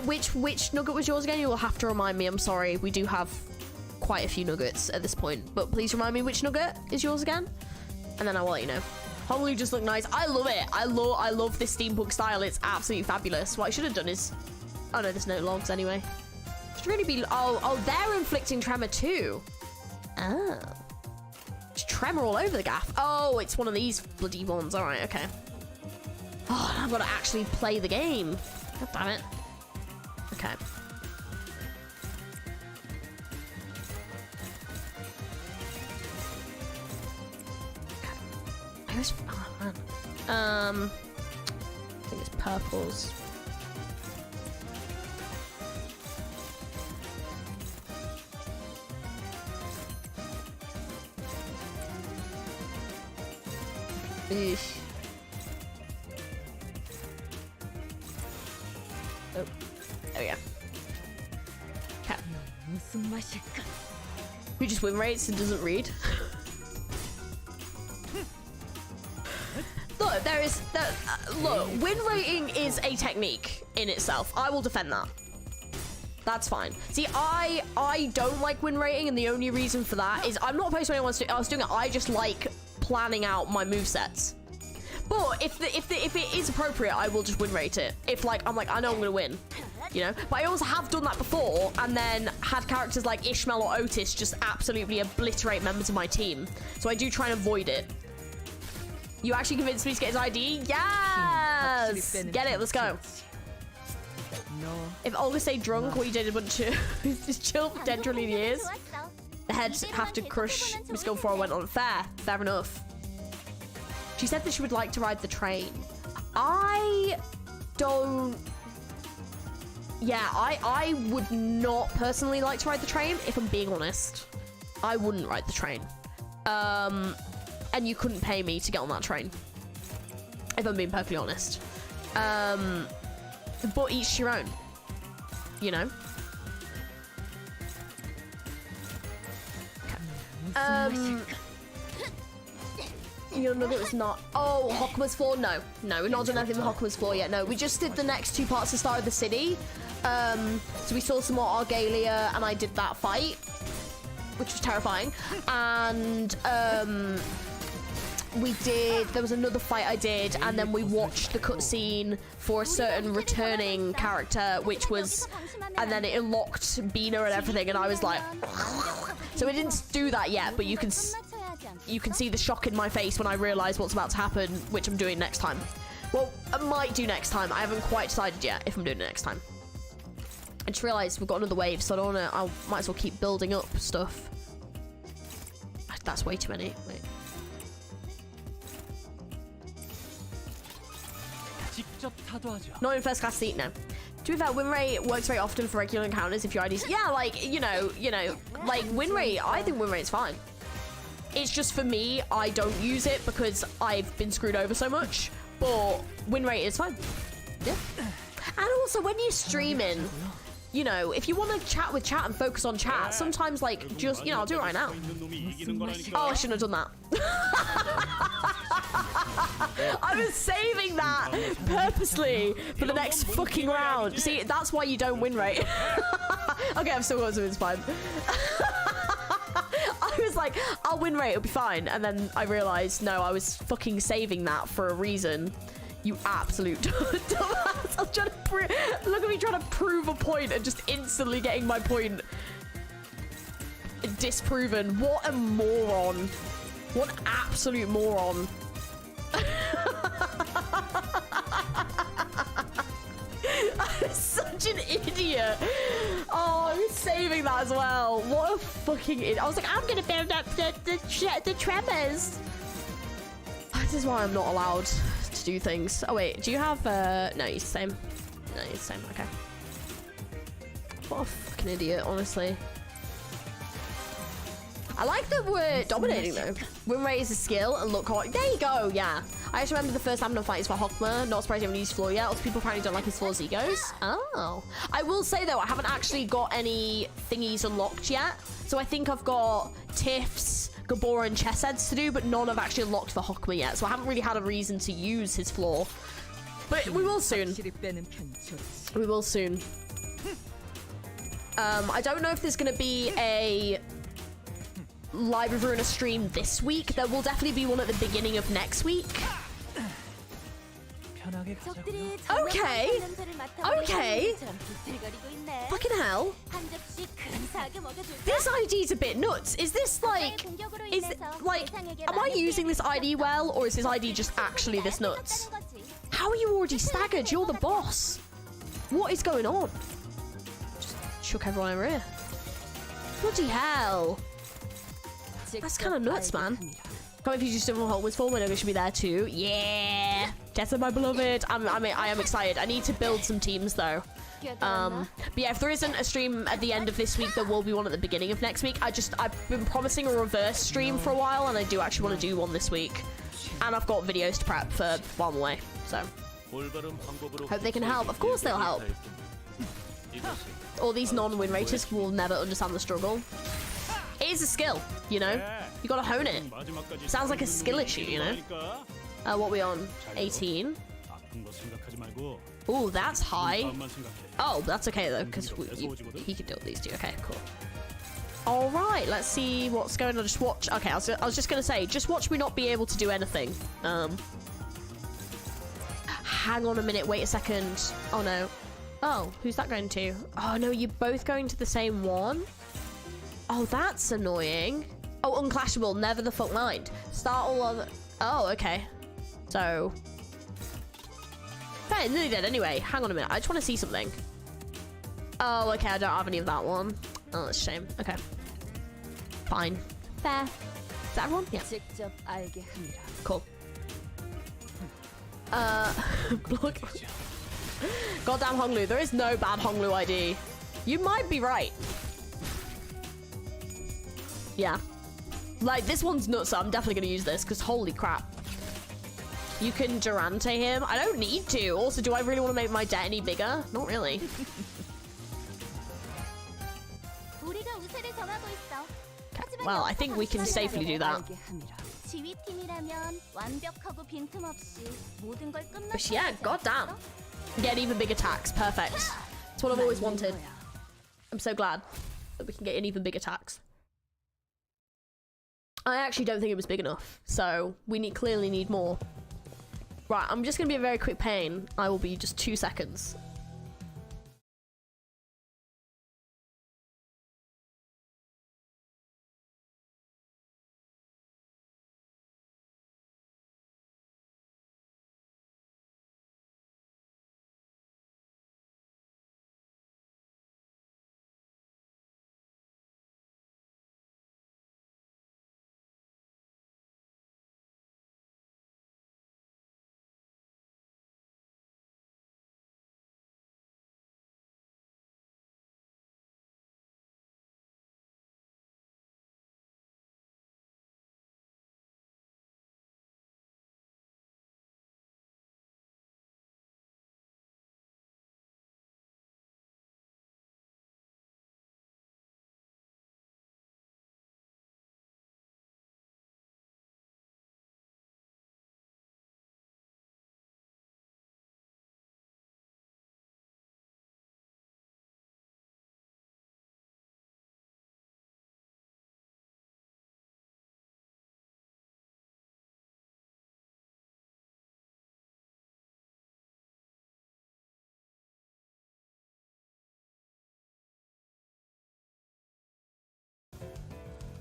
[SPEAKER 2] Which nugget was yours again? You will have to remind me. I'm sorry. We do have quite a few nuggets at this point, but please remind me which nugget is yours again, and then I will let you know. Honolulu just look nice. I love it. I love this steampunk style. It's absolutely fabulous. What I should have done is, oh no, there's no logs anyway. Should really be. Oh, they're inflicting tremor too. Oh, it's tremor all over the gaff. Oh, it's one of these bloody ones. All right, okay. Oh, I've got to actually play the game. God damn it. Okay. Oh man. I think it's purples. Eesh. Oh, there we go. Okay. Who just win rates and doesn't read? Look, there is that. Look, win rating is a technique in itself. I will defend that. That's fine. See, I don't like win rating, and the only reason for that is I'm not opposed to anyone else doing it. I just like planning out my movesets. But if it is appropriate, I will just win rate it. If like I'm like I know I'm gonna win, you know. But I also have done that before, and then had characters like Ishmael or Otis just absolutely obliterate members of my team. So I do try and avoid it. You actually convinced me to get his ID? Yes! Get it, let's go.
[SPEAKER 4] No.
[SPEAKER 2] If Olga stayed drunk, what you did a bunch of just chill for 10 trillion years. The heads have to crush Miss Gold before I went on. Fair enough. She said that she would like to ride the train. I don't... Yeah, I would not personally like to ride the train, if I'm being honest. I wouldn't ride the train. And you couldn't pay me to get on that train, if I'm being perfectly honest. But each to your own, you know. Your nugget was not. Oh, Hokuma's 4. No, we're not doing anything with Hokuma's 4 yet. No, we just did the next 2 parts to Star of the City. So we saw some more Argalia, and I did that fight, which was terrifying. And there was another fight I did, and then we watched the cutscene for a certain returning character, which was, and then it unlocked Bina and everything, and I was like, so we didn't do that yet, but you can see the shock in my face when I realize what's about to happen, which I'm doing next time. Well, I might do next time. I haven't quite decided yet if I'm doing it next time. I just realized we've got another wave, so I might as well keep building up stuff. That's way too many. Wait. Not in first class seat, no. To be fair, win rate works very often for regular encounters if your ID's... Yeah, like, you know, like, win rate, I think win rate's fine. It's just for me, I don't use it because I've been screwed over so much, but win rate is fine. Yeah. And also, when you're streaming, you know, if you want to chat with chat and focus on chat, sometimes, like, just, you know, I'll do it right now. Oh, I shouldn't have done that. I was saving that purposely for the next fucking round. See, that's why you don't win rate. Okay, I've still got some fine. I was like, I'll win rate, it'll be fine. And then I realized, no, I was fucking saving that for a reason. You absolute dumbass. I'm trying to look at me trying to prove a point and just instantly getting my point disproven. What a moron. What an absolute moron. I'm such an idiot. Oh, I was saving that as well. What a fucking idiot. I was like, I'm gonna build up the tremors. This is why I'm not allowed to do things. Oh wait, do you have no, you're the same. No, you're the same, okay. What a fucking idiot, honestly. I like that we're dominating though. Win rate is a skill and look hot. There you go, yeah. I just remember the first time I'm fight is for Hockma. Not surprised you haven't used floor yet. Lots of people apparently don't like his floors egos. Oh. I will say though, I haven't actually got any thingies unlocked yet. So I think I've got Tiffs, Gabora, and Cheseds to do, but none have actually unlocked for Hockma yet. So I haven't really had a reason to use his floor. But we will soon. We will soon. I don't know if there's going to be a live review and a stream this week. There will definitely be one at the beginning of next week. Okay. Okay. Fucking hell. This ID's a bit nuts. Is this like... Am I using this ID well, or is this ID just actually this nuts? How are you already staggered? You're the boss. What is going on? Just shook everyone over here. Bloody hell. That's kind of nuts, man. Come if you just different Hogwarts form, I know should be there too. Yeah. Jessa, my beloved. I am excited. I need to build some teams though. But yeah, if there isn't a stream at the end of this week, there will be one at the beginning of next week. I've been promising a reverse stream for a while, and I do actually want to do one this week. And I've got videos to prep for while I'm away. So hope they can help. Of course they'll help. All these non-win raters will never understand the struggle. It is a skill, you know? You gotta hone it. Sounds like a skill issue, you know? What are we on? 18. Ooh, that's high. Oh, that's okay though, because he can deal with these two. Okay, cool. All right, let's see what's going on. Just watch. Okay, I was just gonna say, just watch me not be able to do anything. Hang on a minute. Wait a second. Oh no. Oh, who's that going to? Oh no, you're both going to the same one. Oh, that's annoying. Oh, unclashable. Never the fuck mind. Start all other. Oh, okay. So. Fair, nearly dead anyway. Hang on a minute. I just want to see something. Oh, okay. I don't have any of that one. Oh, that's a shame. Okay. Fine. Fair. Is that everyone? Yeah. Cool. Block. Goddamn Honglu. There is no bad Honglu ID. You might be right. Yeah. Like, this one's nuts, so I'm definitely going to use this, because holy crap. You can Durante him. I don't need to. Also, do I really want to make my debt any bigger? Not really. Okay. Well, I think we can safely do that. But yeah, goddamn. Get even bigger tax. Perfect. That's what I've always wanted. I'm so glad that we can get an even bigger tax. I actually don't think it was big enough, so we clearly need more. Right, I'm just gonna be a very quick pain. I will be just 2 seconds.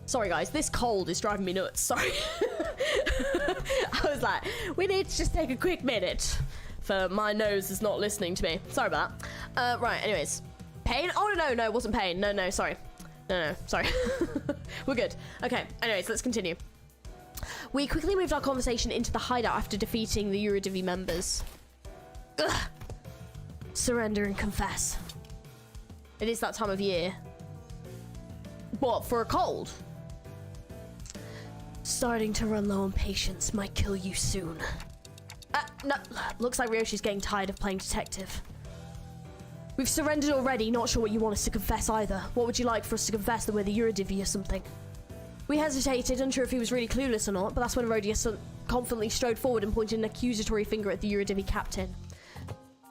[SPEAKER 2] Sorry guys, this cold is driving me nuts, sorry. I was like, we need to just take a quick minute for my nose is not listening to me. Sorry about that. Right, anyways. Pain? Oh, no, it wasn't pain. No, sorry. No, sorry. We're good. Okay, anyways, let's continue. We quickly moved our conversation into the hideout after defeating the Eurodivi members. Ugh. Surrender and confess. It is that time of year. What, for a cold? Starting to run low on patience might kill you soon. No, looks like Ryoshi's getting tired of playing detective. We've surrendered already, not sure what you want us to confess either. What would you like for us to confess, that we're the Eurodivi or something? We hesitated, unsure if he was really clueless or not, but that's when Rodius confidently strode forward and pointed an accusatory finger at the Eurodivi captain.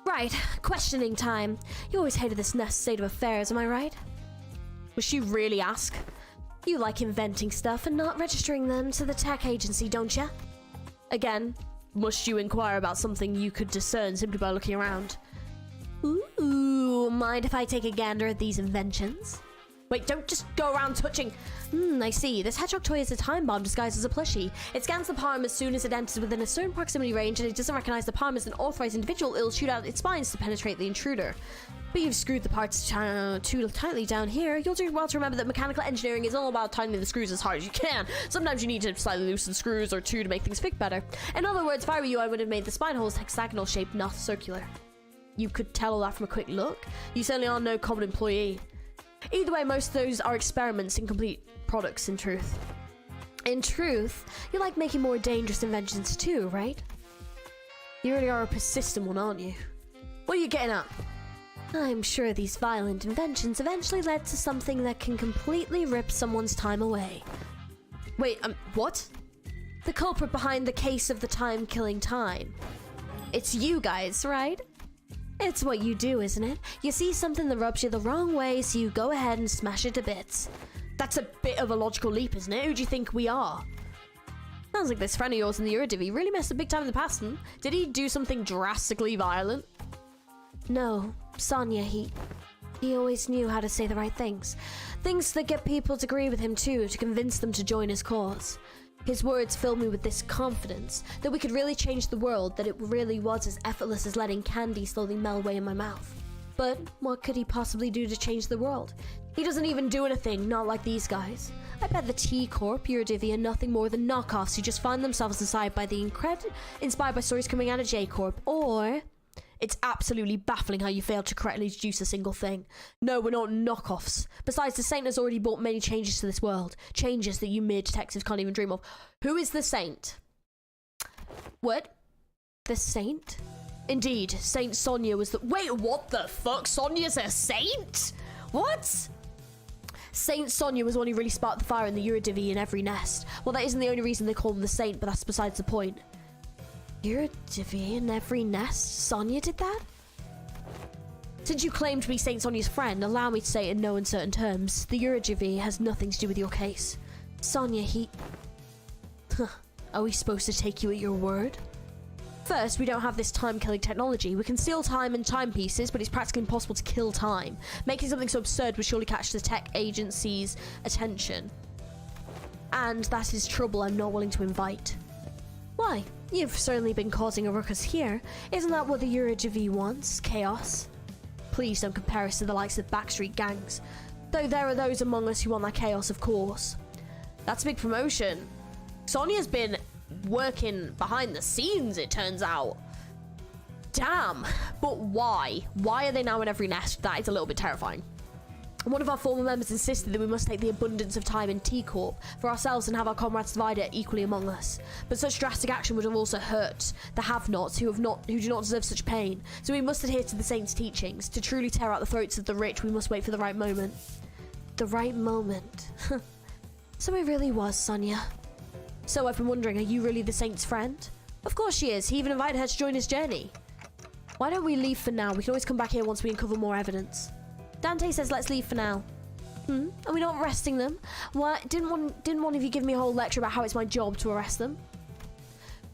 [SPEAKER 2] Right, questioning time. You always hated this nest state of affairs, am I right? Was she really ask? You like inventing stuff and not registering them to the tech agency, don't ya? Again, must you inquire about something you could discern simply by looking around? Ooh, mind if I take a gander at these inventions? Wait, don't just go around touching. I see. This hedgehog toy is a time bomb disguised as a plushie. It scans the palm as soon as it enters within a certain proximity range, and it doesn't recognize the palm as an authorized individual. It'll shoot out its spines to penetrate the intruder. But you've screwed the parts too tightly down here. You'll do well to remember that mechanical engineering is all about tightening the screws as hard as you can. Sometimes you need to slightly loosen screws or two to make things fit better. In other words, if I were you, I would have made the spine holes hexagonal shaped, not circular. You could tell all that from a quick look. You certainly are no common employee. Either way, most of those are experiments, incomplete products, in truth. In truth, you like making more dangerous inventions too, right? You really are a persistent one, aren't you? What are you getting at? I'm sure these violent inventions eventually led to something that can completely rip someone's time away. Wait, what? The culprit behind the case of the time-killing time. It's you guys, right? It's what you do, isn't it? You see something that rubs you the wrong way, so you go ahead and smash it to bits. That's a bit of a logical leap, isn't it? Who do you think we are? Sounds like this friend of yours in the Eurodivi really messed up big time in the past, huh? Did he do something drastically violent? No, Sonya, he always knew how to say the right things. Things that get people to agree with him too, to convince them to join his cause. His words filled me with this confidence that we could really change the world, that it really was as effortless as letting candy slowly melt away in my mouth. But what could he possibly do to change the world? He doesn't even do anything, not like these guys. I bet the T-Corp, Eurodivi, are nothing more than knockoffs who just find themselves inspired by stories coming out of J-Corp, or... It's absolutely baffling how you failed to correctly deduce a single thing. No, we're not knockoffs. Besides, the Saint has already brought many changes to this world. Changes that you mere detectives can't even dream of. Who is the Saint? What? The Saint? Indeed, Saint Sonya was the... Wait, what the fuck? Sonya's a saint? What? Saint Sonya was the one who really sparked the fire in the Eurodivi in every nest. Well, that isn't the only reason they call him the Saint, but that's besides the point. Eurodivi in every nest? Sonya did that? Since you claim to be Saint Sonya's friend, allow me to say in no uncertain terms, the Eurodivi has nothing to do with your case. Sonya, he... Are we supposed to take you at your word? First, we don't have this time-killing technology. We can steal time and timepieces, but it's practically impossible to kill time. Making something so absurd would surely catch the tech agency's attention. And that is trouble I'm not willing to invite. Why? You've certainly been causing a ruckus here. Isn't that what the Eurodivi wants? Chaos? Please don't compare us to the likes of backstreet gangs. Though there are those among us who want that chaos, of course. That's a big promotion. Sonya's been working behind the scenes, it turns out. Damn. But why? Why are they now in every nest? That is a little bit terrifying. One of our former members insisted that we must take the abundance of time in T-Corp for ourselves and have our comrades divided equally among us. But such drastic action would have also hurt the have-nots who do not deserve such pain. So we must adhere to the Saint's teachings. To truly tear out the throats of the rich, we must wait for the right moment. The right moment. So it really was, Sonya. So I've been wondering, are you really the Saint's friend? Of course she is. He even invited her to join his journey. Why don't we leave for now? We can always come back here once we uncover more evidence. Dante says let's leave for now. Are we not arresting them? Why didn't one of you give me a whole lecture about how it's my job to arrest them?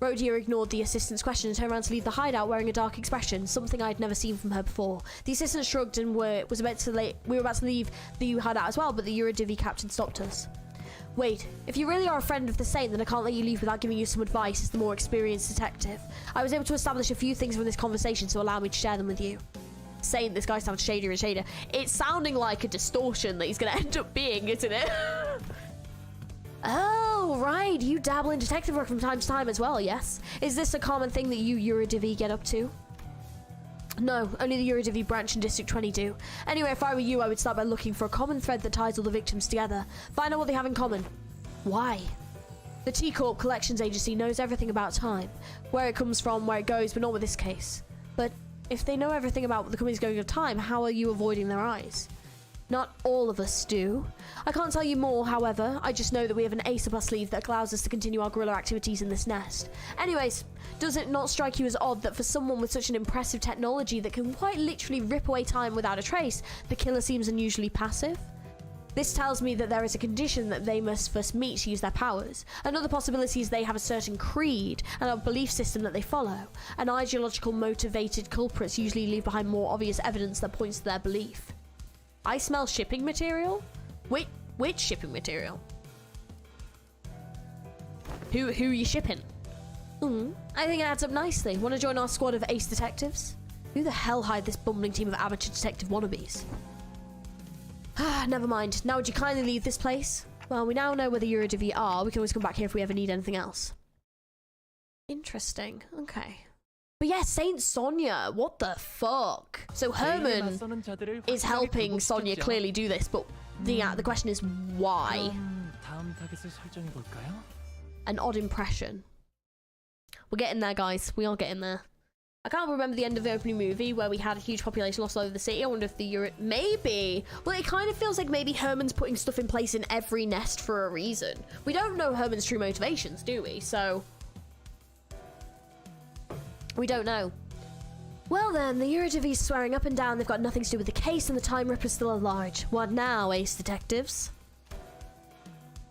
[SPEAKER 2] Rhodia ignored the assistant's question and turned around to leave the hideout wearing a dark expression, something I'd never seen from her before. The assistant shrugged and we were about to leave the hideout as well, but the Eurodivi captain stopped us. Wait, if you really are a friend of the Saint, then I can't let you leave without giving you some advice as the more experienced detective. I was able to establish a few things from this conversation, so allow me to share them with you. Saint, this guy sounds shadier and shadier. It's sounding like a distortion that he's going to end up being, isn't it? Oh, right. You dabble in detective work from time to time as well, yes? Is this a common thing that you Eurodivi get up to? No, only the Eurodivi branch in District 22. Anyway, if I were you, I would start by looking for a common thread that ties all the victims together. Find out what they have in common. Why? The T-Corp Collections Agency knows everything about time. Where it comes from, where it goes, but not with this case. But if they know everything about the company's going of time, how are you avoiding their eyes? Not all of us do. I can't tell you more, however. I just know that we have an ace up our sleeve that allows us to continue our guerrilla activities in this nest. Anyways, does it not strike you as odd that for someone with such an impressive technology that can quite literally rip away time without a trace, the killer seems unusually passive? This tells me that there is a condition that they must first meet to use their powers. Another possibility is they have a certain creed and a belief system that they follow. And ideological motivated culprits usually leave behind more obvious evidence that points to their belief. I smell shipping material? Which shipping material? Who are you shipping? I think it adds up nicely. Want to join our squad of ace detectives? Who the hell hired this bumbling team of amateur detective wannabes? Never mind. Now would you kindly leave this place? Well, we now know where the Eurodivi are. We can always come back here if we ever need anything else. Interesting. Okay. But yeah, Saint Sonia, what the fuck? So Herman is helping Sonia clearly do this, but the question is why?
[SPEAKER 3] 다음 타겟을 설정해 볼까요?
[SPEAKER 2] An odd impression. We're getting there, guys. We are getting there. I can't remember the end of the opening movie where we had a huge population loss all over the city. I wonder if the maybe. Well, it kind of feels like maybe Herman's putting stuff in place in every nest for a reason. We don't know Herman's true motivations, do we? So we don't know. Well then, the Eurodivi's swearing up and down they've got nothing to do with the case and the Time Ripper's still at large. What now, ace detectives?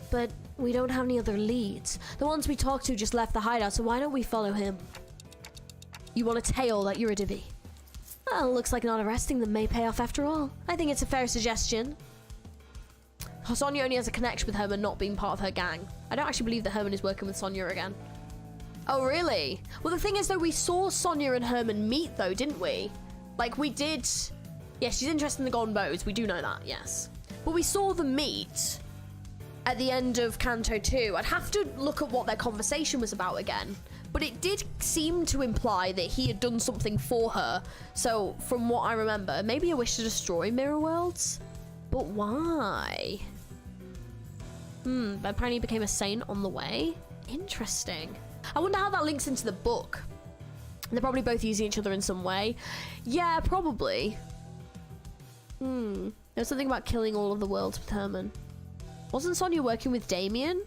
[SPEAKER 2] But we don't have any other leads. The ones we talked to just left the hideout, so why don't we follow him? You want to tail that Eurodivi? Well, looks like not arresting them may pay off after all. I think it's a fair suggestion. Sonia only has a connection with Herman not being part of her gang. I don't actually believe that Herman is working with Sonia again. Oh, really? Well, the thing is, though, we saw Sonia and Herman meet, though, didn't we? Like, we did... Yeah, she's interested in the golden bows. We do know that, yes. But we saw them meet at the end of Canto 2. I'd have to look at what their conversation was about again. But it did seem to imply that he had done something for her. So, from what I remember, maybe a wish to destroy Mirror Worlds? But why? But apparently he became a saint on the way. Interesting. I wonder how that links into the book. They're probably both using each other in some way. Yeah, probably. There's something about killing all of the worlds with Herman. Wasn't Sonia working with Damien?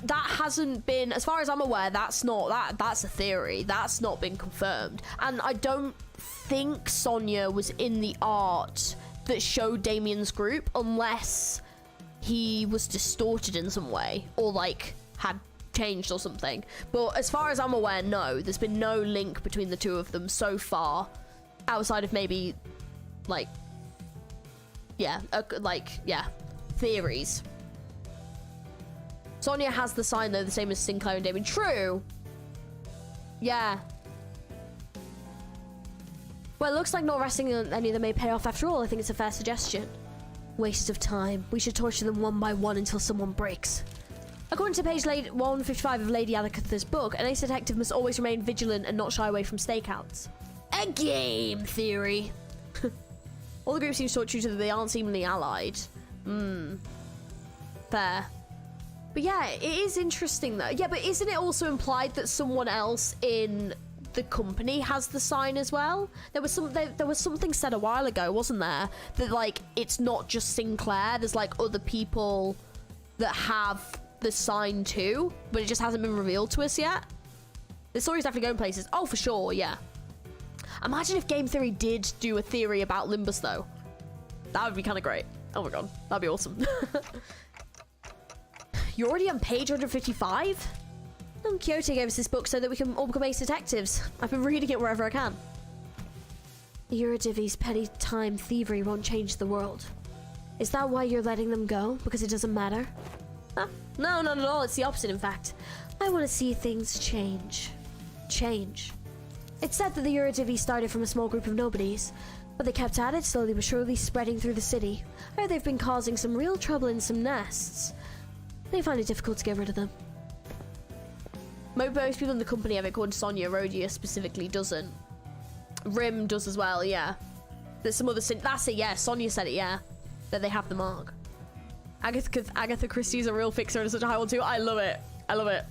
[SPEAKER 2] That hasn't been, as far as I'm aware, that's a theory. That's not been confirmed. And I don't think Sonia was in the art that showed Damien's group unless he was distorted in some way or like had changed or something. But as far as I'm aware, no, there's been no link between the two of them so far outside of maybe like theories. Sonia has the sign though, the same as Sinclair and Damien. True. Yeah. Well, it looks like not arresting any of them may pay off after all. I think it's a fair suggestion. Waste of time. We should torture them one by one until someone breaks. According to page 155 of Lady Agatha's book, an ace detective must always remain vigilant and not shy away from stakeouts. A game theory. All the groups seem to talk to each other. They aren't seemingly allied. Fair. But yeah, it is interesting though. Yeah, but isn't it also implied that someone else in the company has the sign as well? There was something said a while ago, wasn't there? That like it's not just Sinclair. There's like other people that have the sign too, but it just hasn't been revealed to us yet. The story's definitely going places. Oh, for sure, yeah. Imagine if Game Theory did do a theory about Limbus though. That would be kind of great. Oh my god, that'd be awesome. You're already on page 155? Kyoto gave us this book so that we can all become ace detectives. I've been reading it wherever I can. Eurodivi's petty time thievery won't change the world. Is that why you're letting them go? Because it doesn't matter? Huh? No, not at all. It's the opposite, in fact. I want to see things change. Change. It's said that the Eurodivi started from a small group of nobodies, but they kept at it, slowly but surely spreading through the city. I heard they've been causing some real trouble in some nests. They find it difficult to get rid of them. Most people in the company have it called Sonia. Rhodia specifically doesn't. Rim does as well, yeah. There's some other... That's it, yeah. Sonia said it, yeah. That they have the mark. Agatha Christie's a real fixer and such a high one too. I love it. I love it.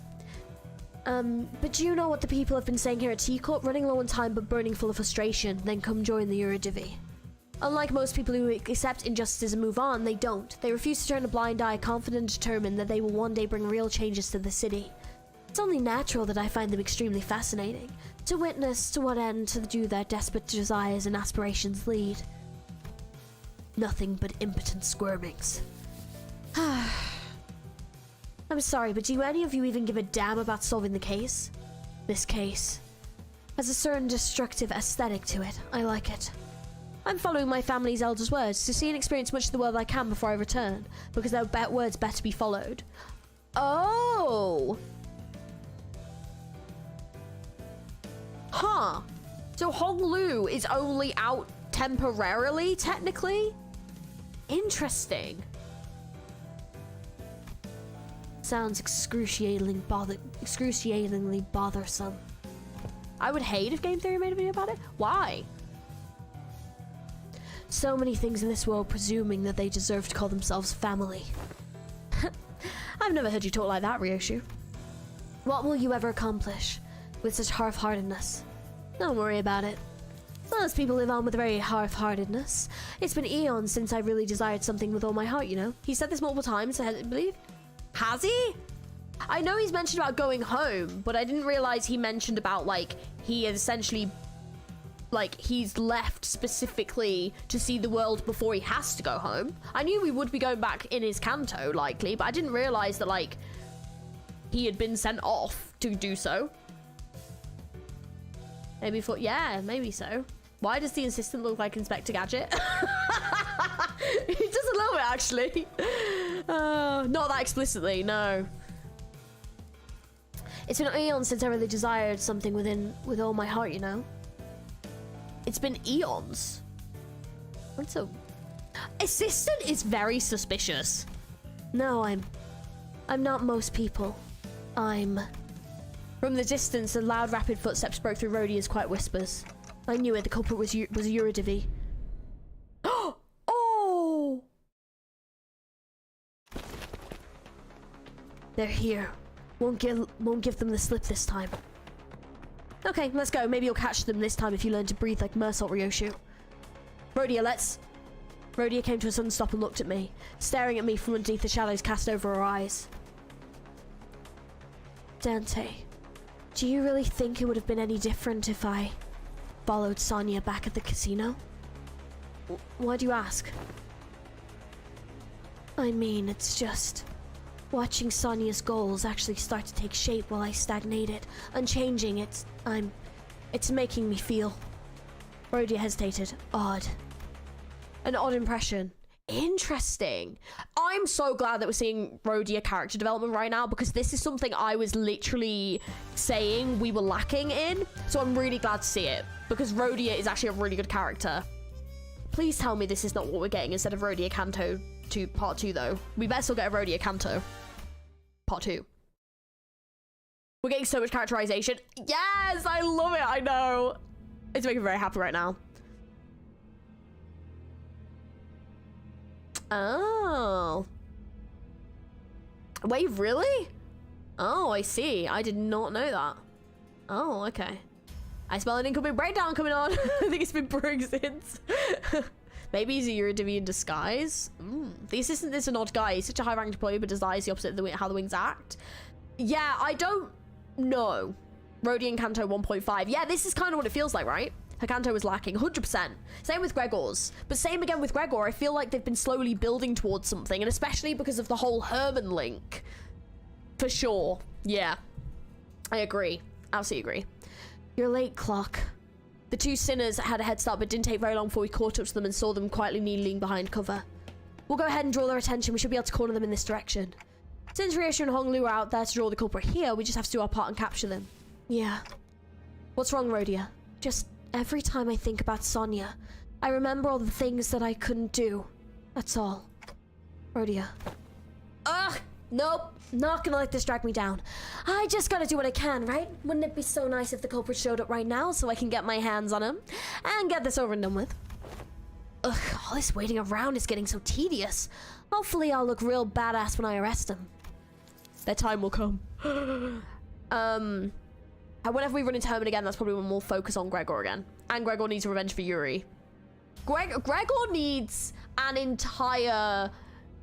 [SPEAKER 2] But do you know what the people have been saying here at Teacup? Running low on time but burning full of frustration. Then come join the Eurodivi. Unlike most people who accept injustices and move on, they don't. They refuse to turn a blind eye, confident and determined that they will one day bring real changes to the city. It's only natural that I find them extremely fascinating. To witness to what end to do their desperate desires and aspirations lead. Nothing but impotent squirmings. I'm sorry, but do any of you even give a damn about solving the case? This case has a certain destructive aesthetic to it. I like it. I'm following my family's elders' words to see and experience much of the world I can before I return, because their words better be followed. Oh! Huh. So Honglu is only out temporarily, technically? Interesting. Sounds excruciatingly bothersome. I would hate if Game Theory made a video about it. Why? So many things in this world presuming that they deserve to call themselves family. I've never heard you talk like that, Ryoshu. What will you ever accomplish with such half-heartedness? Don't worry about it. Most people live on with very half-heartedness. It's been eons since I really desired something with all my heart, you know? He said this multiple times, I believe. Has he? I know he's mentioned about going home, but I didn't realize he mentioned about, like, he essentially, like, he's left specifically to see the world before he has to go home. I knew we would be going back in his canto, likely, but I didn't realize that, like, he had been sent off to do so. Maybe for, yeah, maybe so. Why does the assistant look like Inspector Gadget? He does a little bit, actually. Not that explicitly, no. It's been eons since I really desired something with all my heart, you know? It's been eons. What's so... Assistant is very suspicious. No, I'm not most people. I'm... From the distance, the loud, rapid footsteps broke through Rhodia's quiet whispers. I knew it. The culprit was Eurodivi. Oh! They're here. Won't give them the slip this time. Okay, let's go. Maybe you'll catch them this time if you learn to breathe like Mersault, Ryoshu. Rhodia, let's... Rhodia came to a sudden stop and looked at me, staring at me from underneath the shadows cast over her eyes. Dante, do you really think it would have been any different if I followed Sonia back at the casino? Why do you ask? I mean, it's just... watching Sonia's goals actually start to take shape while I stagnated, unchanging, it's making me feel... Rhodia hesitated. Odd. An odd impression. Interesting. I'm so glad that we're seeing Rhodia character development right now, because this is something I was literally saying we were lacking in, so I'm really glad to see it, because Rhodia is actually a really good character. Please tell me this is not what we're getting instead of Rhodia Kanto to part 2, though. We better still get a Rhodia Kanto. Part 2. We're getting so much characterization. Yes, I love it. I know. It's making me very happy right now. Oh. Wait, really? Oh, I see. I did not know that. Oh, okay. I smell an incoming breakdown coming on. I think it's been brewing since. Maybe he's a Eurodivi in disguise. The assistant is an odd guy. He's such a high-ranked employee, but desires the opposite of how the wings act. Yeah, I don't know. Rhodian Kanto 1.5. Yeah, this is kind of what it feels like, right? Her Kanto was lacking, 100%. Same with Gregor's. But same again with Gregor. I feel like they've been slowly building towards something, and especially because of the whole Herman link. For sure. Yeah. I agree. Absolutely agree. You're late, Clock. The two sinners had a head start, but didn't take very long before we caught up to them and saw them quietly kneeling behind cover. We'll go ahead and draw their attention. We should be able to corner them in this direction. Since Ryoshu and Honglu are out there to draw the culprit here, we just have to do our part and capture them. Yeah. What's wrong, Rhodia? Just every time I think about Sonia, I remember all the things that I couldn't do. That's all. Rhodia. Ugh! Nope, not gonna let this drag me down. I just gotta do what I can, right? Wouldn't it be so nice if the culprit showed up right now so I can get my hands on him and get this over and done with? Ugh, all this waiting around is getting so tedious. Hopefully I'll look real badass when I arrest him. That time will come. And whenever we run into Herman again, that's probably when we'll focus on Gregor again. And Gregor needs revenge for Yuri. Gregor needs an entire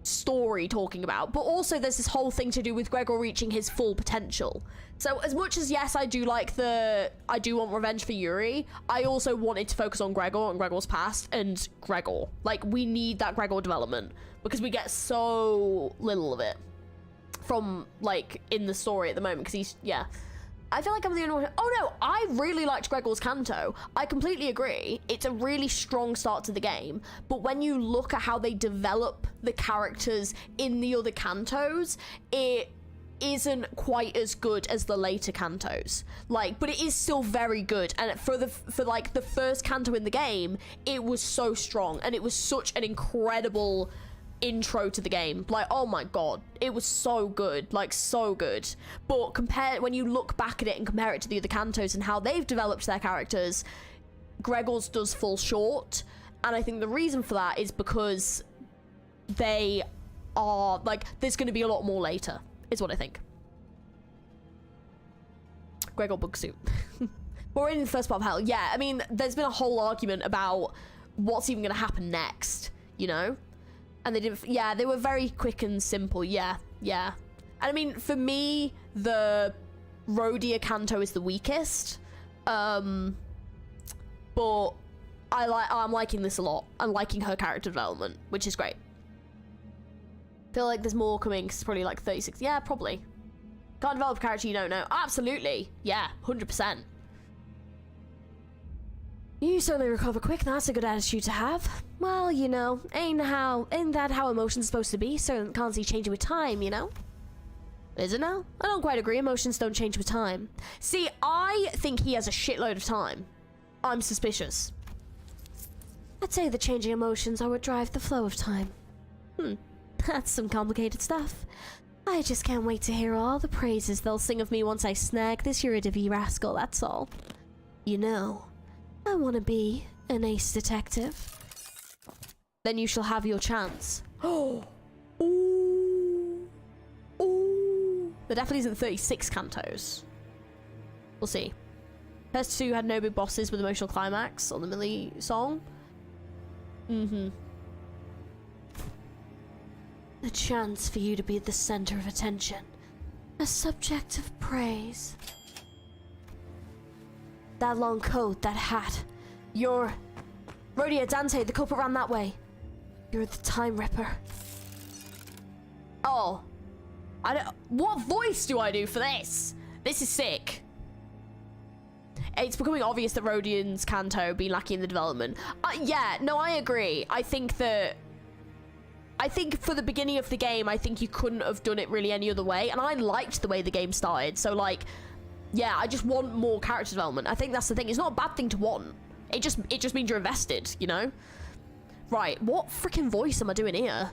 [SPEAKER 2] story talking about, but also there's this whole thing to do with Gregor reaching his full potential. So as much as, yes, I do want revenge for Yuri, I also wanted to focus on Gregor and Gregor's past and Gregor. Like, we need that Gregor development because we get so little of it from, like, in the story at the moment, because he's, yeah. I feel like I'm the only one. Oh no, I really liked Gregor's canto. I completely agree. It's a really strong start to the game. But when you look at how they develop the characters in the other cantos, it isn't quite as good as the later cantos. Like, but it is still very good. And for like the first canto in the game, it was so strong and it was such an incredible intro to the game. Like, oh my god, it was so good, like so good. But when you look back at it and compare it to the other cantos and how they've developed their characters, Gregor's does fall short. And I think the reason for that is because they are like, there's going to be a lot more later is what I think. Gregor Bugsuit. We're in the first part of hell. Yeah, I mean, there's been a whole argument about what's even going to happen next, you know? And they didn't, yeah, they were very quick and simple. Yeah. And I mean, for me, the Rhodia canto is the weakest. But I'm liking this a lot. I'm liking her character development, which is great. Feel like there's more coming, 'cause it's probably like 36. Yeah, probably. Can't develop a character you don't know. Absolutely. Yeah, 100%. You certainly recover quick. That's a good attitude to have. Well, you know, ain't that how emotions supposed to be? Certainly can't see changing with time, you know? Is it now? I don't quite agree. Emotions don't change with time. See, I think he has a shitload of time. I'm suspicious. I'd say the changing emotions are what drive the flow of time. That's some complicated stuff. I just can't wait to hear all the praises they'll sing of me once I snag this Eurydice rascal, that's all. You know, I want to be an ace detective. Then you shall have your chance. Oh! Ooh! Ooh! There definitely isn't 36 cantos. We'll see. First two had no big bosses with emotional climax on the Millie song. A chance for you to be at the center of attention. A subject of praise. That long coat, that hat. You're... Rhodia, Dante, the culprit ran that way. You're the Time Ripper. Oh. What voice do I do for this? This is sick. It's becoming obvious that Rhodian's canto been lacking in the development. Yeah, no, I agree. I think for the beginning of the game, I think you couldn't have done it really any other way. And I liked the way the game started. So, like, yeah, I just want more character development. I think that's the thing. It's not a bad thing to want. It just means you're invested, you know? Right, what freaking voice am I doing here?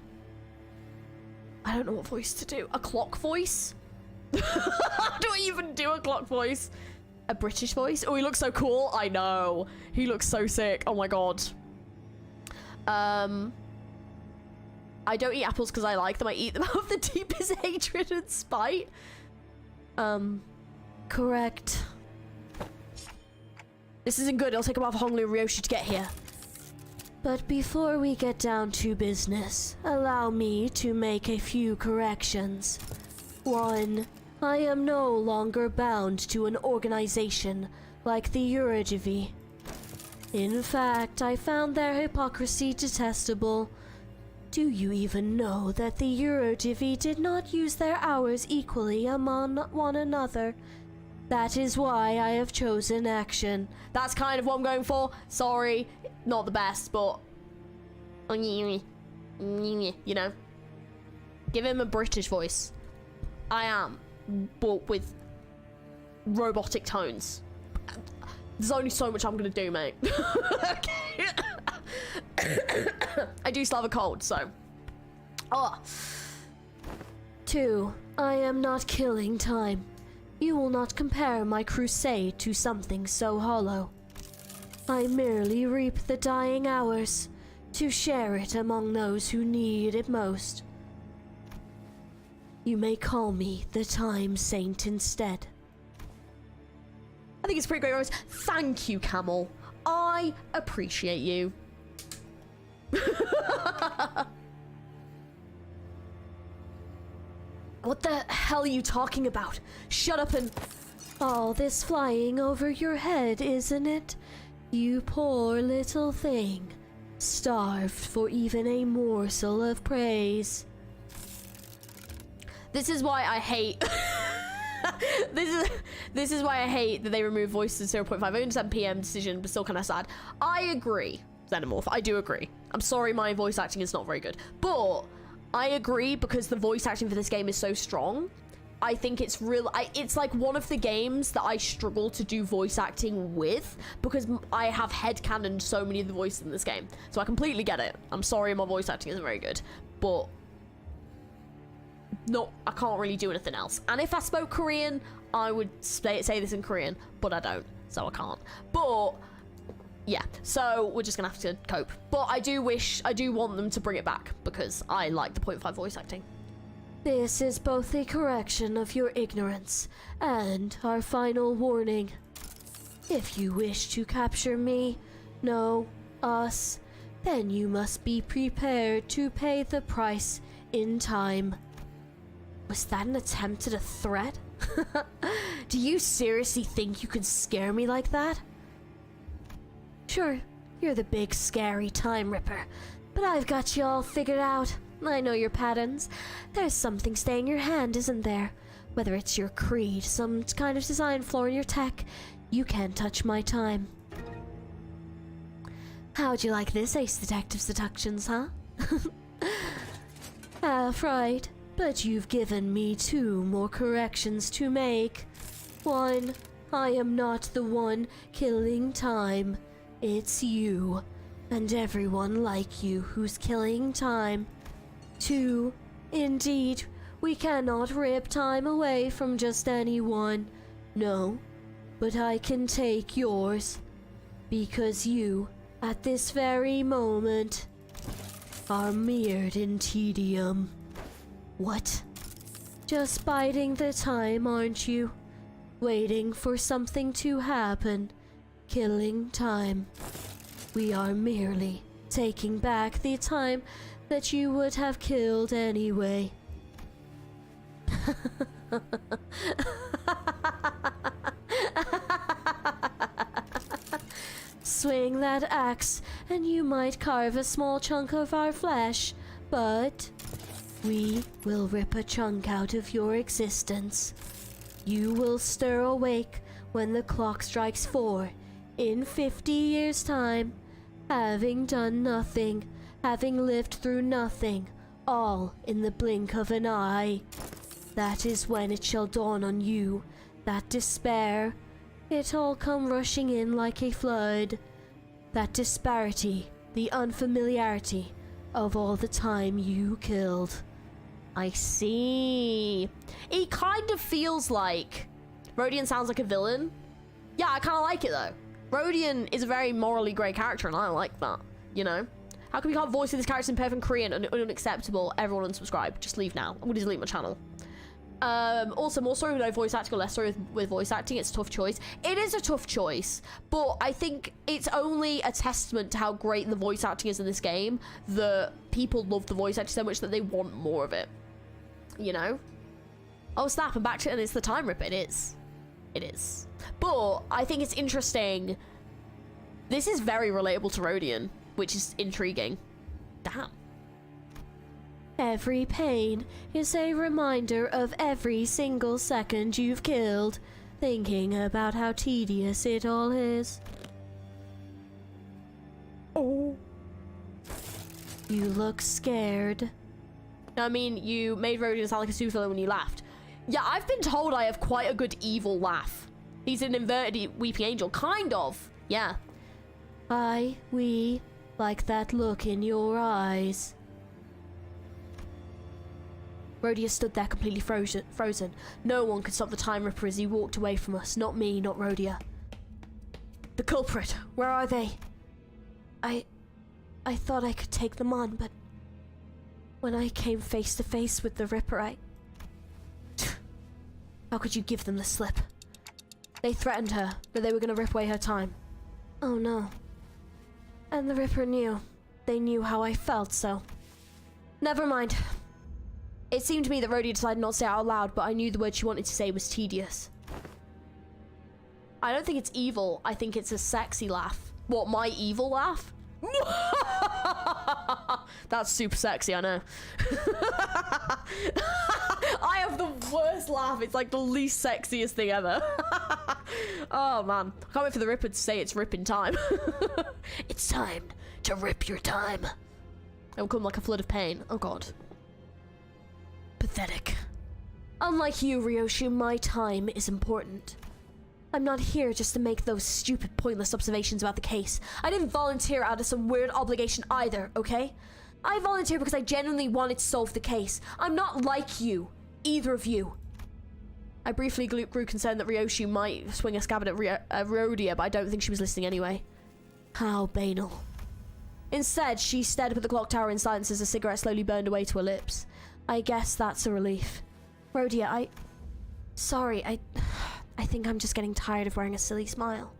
[SPEAKER 2] I don't know what voice to do. A clock voice? How do I even do a clock voice? A British voice? Oh, he looks so cool. I know. He looks so sick. Oh my god. I don't eat apples because I like them. I eat them out of the deepest hatred and spite. Correct. This isn't good. It'll take a while for Honglu and Ryoshi to get here. But before we get down to business, allow me to make a few corrections. 1. I am no longer bound to an organization like the Eurydice. In fact, I found their hypocrisy detestable. Do you even know that the Eurydice did not use their hours equally among one another? That is why I have chosen action. That's kind of what I'm going for. Sorry, not the best, but... You know? Give him a British voice. I am, but with robotic tones. There's only so much I'm gonna do, mate. Okay. I do still have a cold, so... Oh. 2. I am not killing time. You will not compare my crusade to something so hollow. I merely reap the dying hours to share it among those who need it most. You may call me the Time Saint instead. I think it's pretty great, Rose. Thank you, Camel. I appreciate you. What the hell are you talking about? Shut up and... All this flying over your head, isn't it? You poor little thing. Starved for even a morsel of praise. This is why I hate... this is why I hate that they remove voices 0.5. I understand PM decision, but still kind of sad. I agree, Xenomorph. I do agree. I'm sorry my voice acting is not very good. But I agree because the voice acting for this game is so strong. I think it's real. It's like one of the games that I struggle to do voice acting with because I have headcanon so many of the voices in this game. So I completely get it. I'm sorry my voice acting isn't very good. But no, I can't really do anything else. And if I spoke Korean, I would say this in Korean, but I don't, so I can't. But yeah, so we're just gonna have to cope. But I do want them to bring it back because I like the 0.5 voice acting. This is both a correction of your ignorance and our final warning. If you wish to capture me, no, us, then you must be prepared to pay the price in time. Was that an attempt at a threat? Do you seriously think you can scare me like that? Sure, you're the big scary time ripper, but I've got you all figured out. I know your patterns. There's something staying in your hand, isn't there? Whether it's your creed, some kind of design flaw in your tech, you can't touch my time. How'd you like this, Ace Detective Seductions, huh? Half right, but you've given me 2 more corrections to make. 1, I am not the one killing time. It's you, and everyone like you who's killing time. 2, indeed, we cannot rip time away from just anyone. No, but I can take yours. Because you, at this very moment, are mired in tedium. What? Just biding the time, aren't you? Waiting for something to happen. Killing time. We are merely taking back the time that you would have killed anyway. Swing that axe, and you might carve a small chunk of our flesh, but we will rip a chunk out of your existence. You will stir awake when the clock strikes 4 in 50 years' time, having done nothing, having lived through nothing, all in the blink of an eye. That is when it shall dawn on you, that despair. It all come rushing in like a flood. That disparity, the unfamiliarity of all the time you killed. I see. It kind of feels like Rodian sounds like a villain. Yeah, I kind of like it though. Rodian is a very morally great character and I like that, you know? How come you can't voice this character in perfect Korean and unacceptable? Everyone unsubscribe. Just leave now. I'm going to delete my channel. Also, more story with no voice acting or less story with voice acting. It's a tough choice. It is a tough choice, but I think it's only a testament to how great the voice acting is in this game that people love the voice acting so much that they want more of it. You know? Oh snap, I'm back to it and it's the time rip. It is. It is. But I think it's interesting. This is very relatable to Rodian, which is intriguing. Damn. Every pain is a reminder of every single second you've killed, thinking about how tedious it all is. Oh. You look scared. I mean, you made Rodian sound like a supervillain when you laughed. Yeah, I've been told I have quite a good evil laugh. He's an inverted weeping angel, kind of. Yeah. We like that look in your eyes. Rhodia stood there completely frozen. No one could stop the Time Ripper as he walked away from us. Not me, not Rhodia. The culprit, where are they? I thought I could take them on, but when I came face to face with the Ripper, How could you give them the slip? They threatened her, that they were going to rip away her time. Oh no. And the Ripper knew. They knew how I felt, so... Never mind. It seemed to me that Rhodia decided not to say it out loud, but I knew the word she wanted to say was tedious. I don't think it's evil. I think it's a sexy laugh. What, my evil laugh? That's super sexy, I know. I have the worst laugh. It's like the least sexiest thing ever. Oh man, I can't wait for the Ripper to say it's ripping time. It's time to rip your time. It will come like a flood of pain. Oh god. Pathetic. Unlike you, Ryoshi, my time is important. I'm not here just to make those stupid, pointless observations about the case. I didn't volunteer out of some weird obligation either, okay? I volunteered because I genuinely wanted to solve the case. I'm not like you. Either of you. I briefly grew concerned that Ryoshi might swing a scabbard at Rhodia, but I don't think she was listening anyway. How banal. Instead, she stared up at the clock tower in silence as a cigarette slowly burned away to her lips. I guess that's a relief. Rhodia, Sorry, I think I'm just getting tired of wearing a silly smile.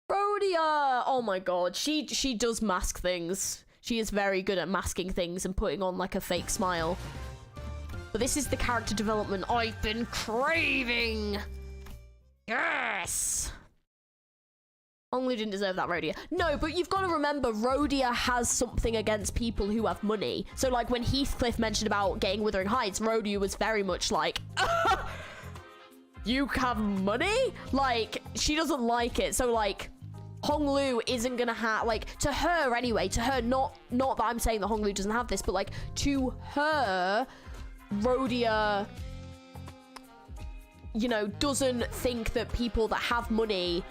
[SPEAKER 2] Rhodia! Oh my god, she does mask things. She is very good at masking things and putting on like a fake smile. But this is the character development I've been craving! Yes! Honglu didn't deserve that, Rhodia. No, but you've got to remember, Rhodia has something against people who have money. So, like, when Heathcliff mentioned about getting Wuthering Heights, Rhodia was very much like, you have money? Like, she doesn't like it. So, like, Honglu isn't gonna have, like, to her anyway, to her, not that I'm saying that Honglu doesn't have this, but, like, to her, Rhodia, you know, doesn't think that people that have money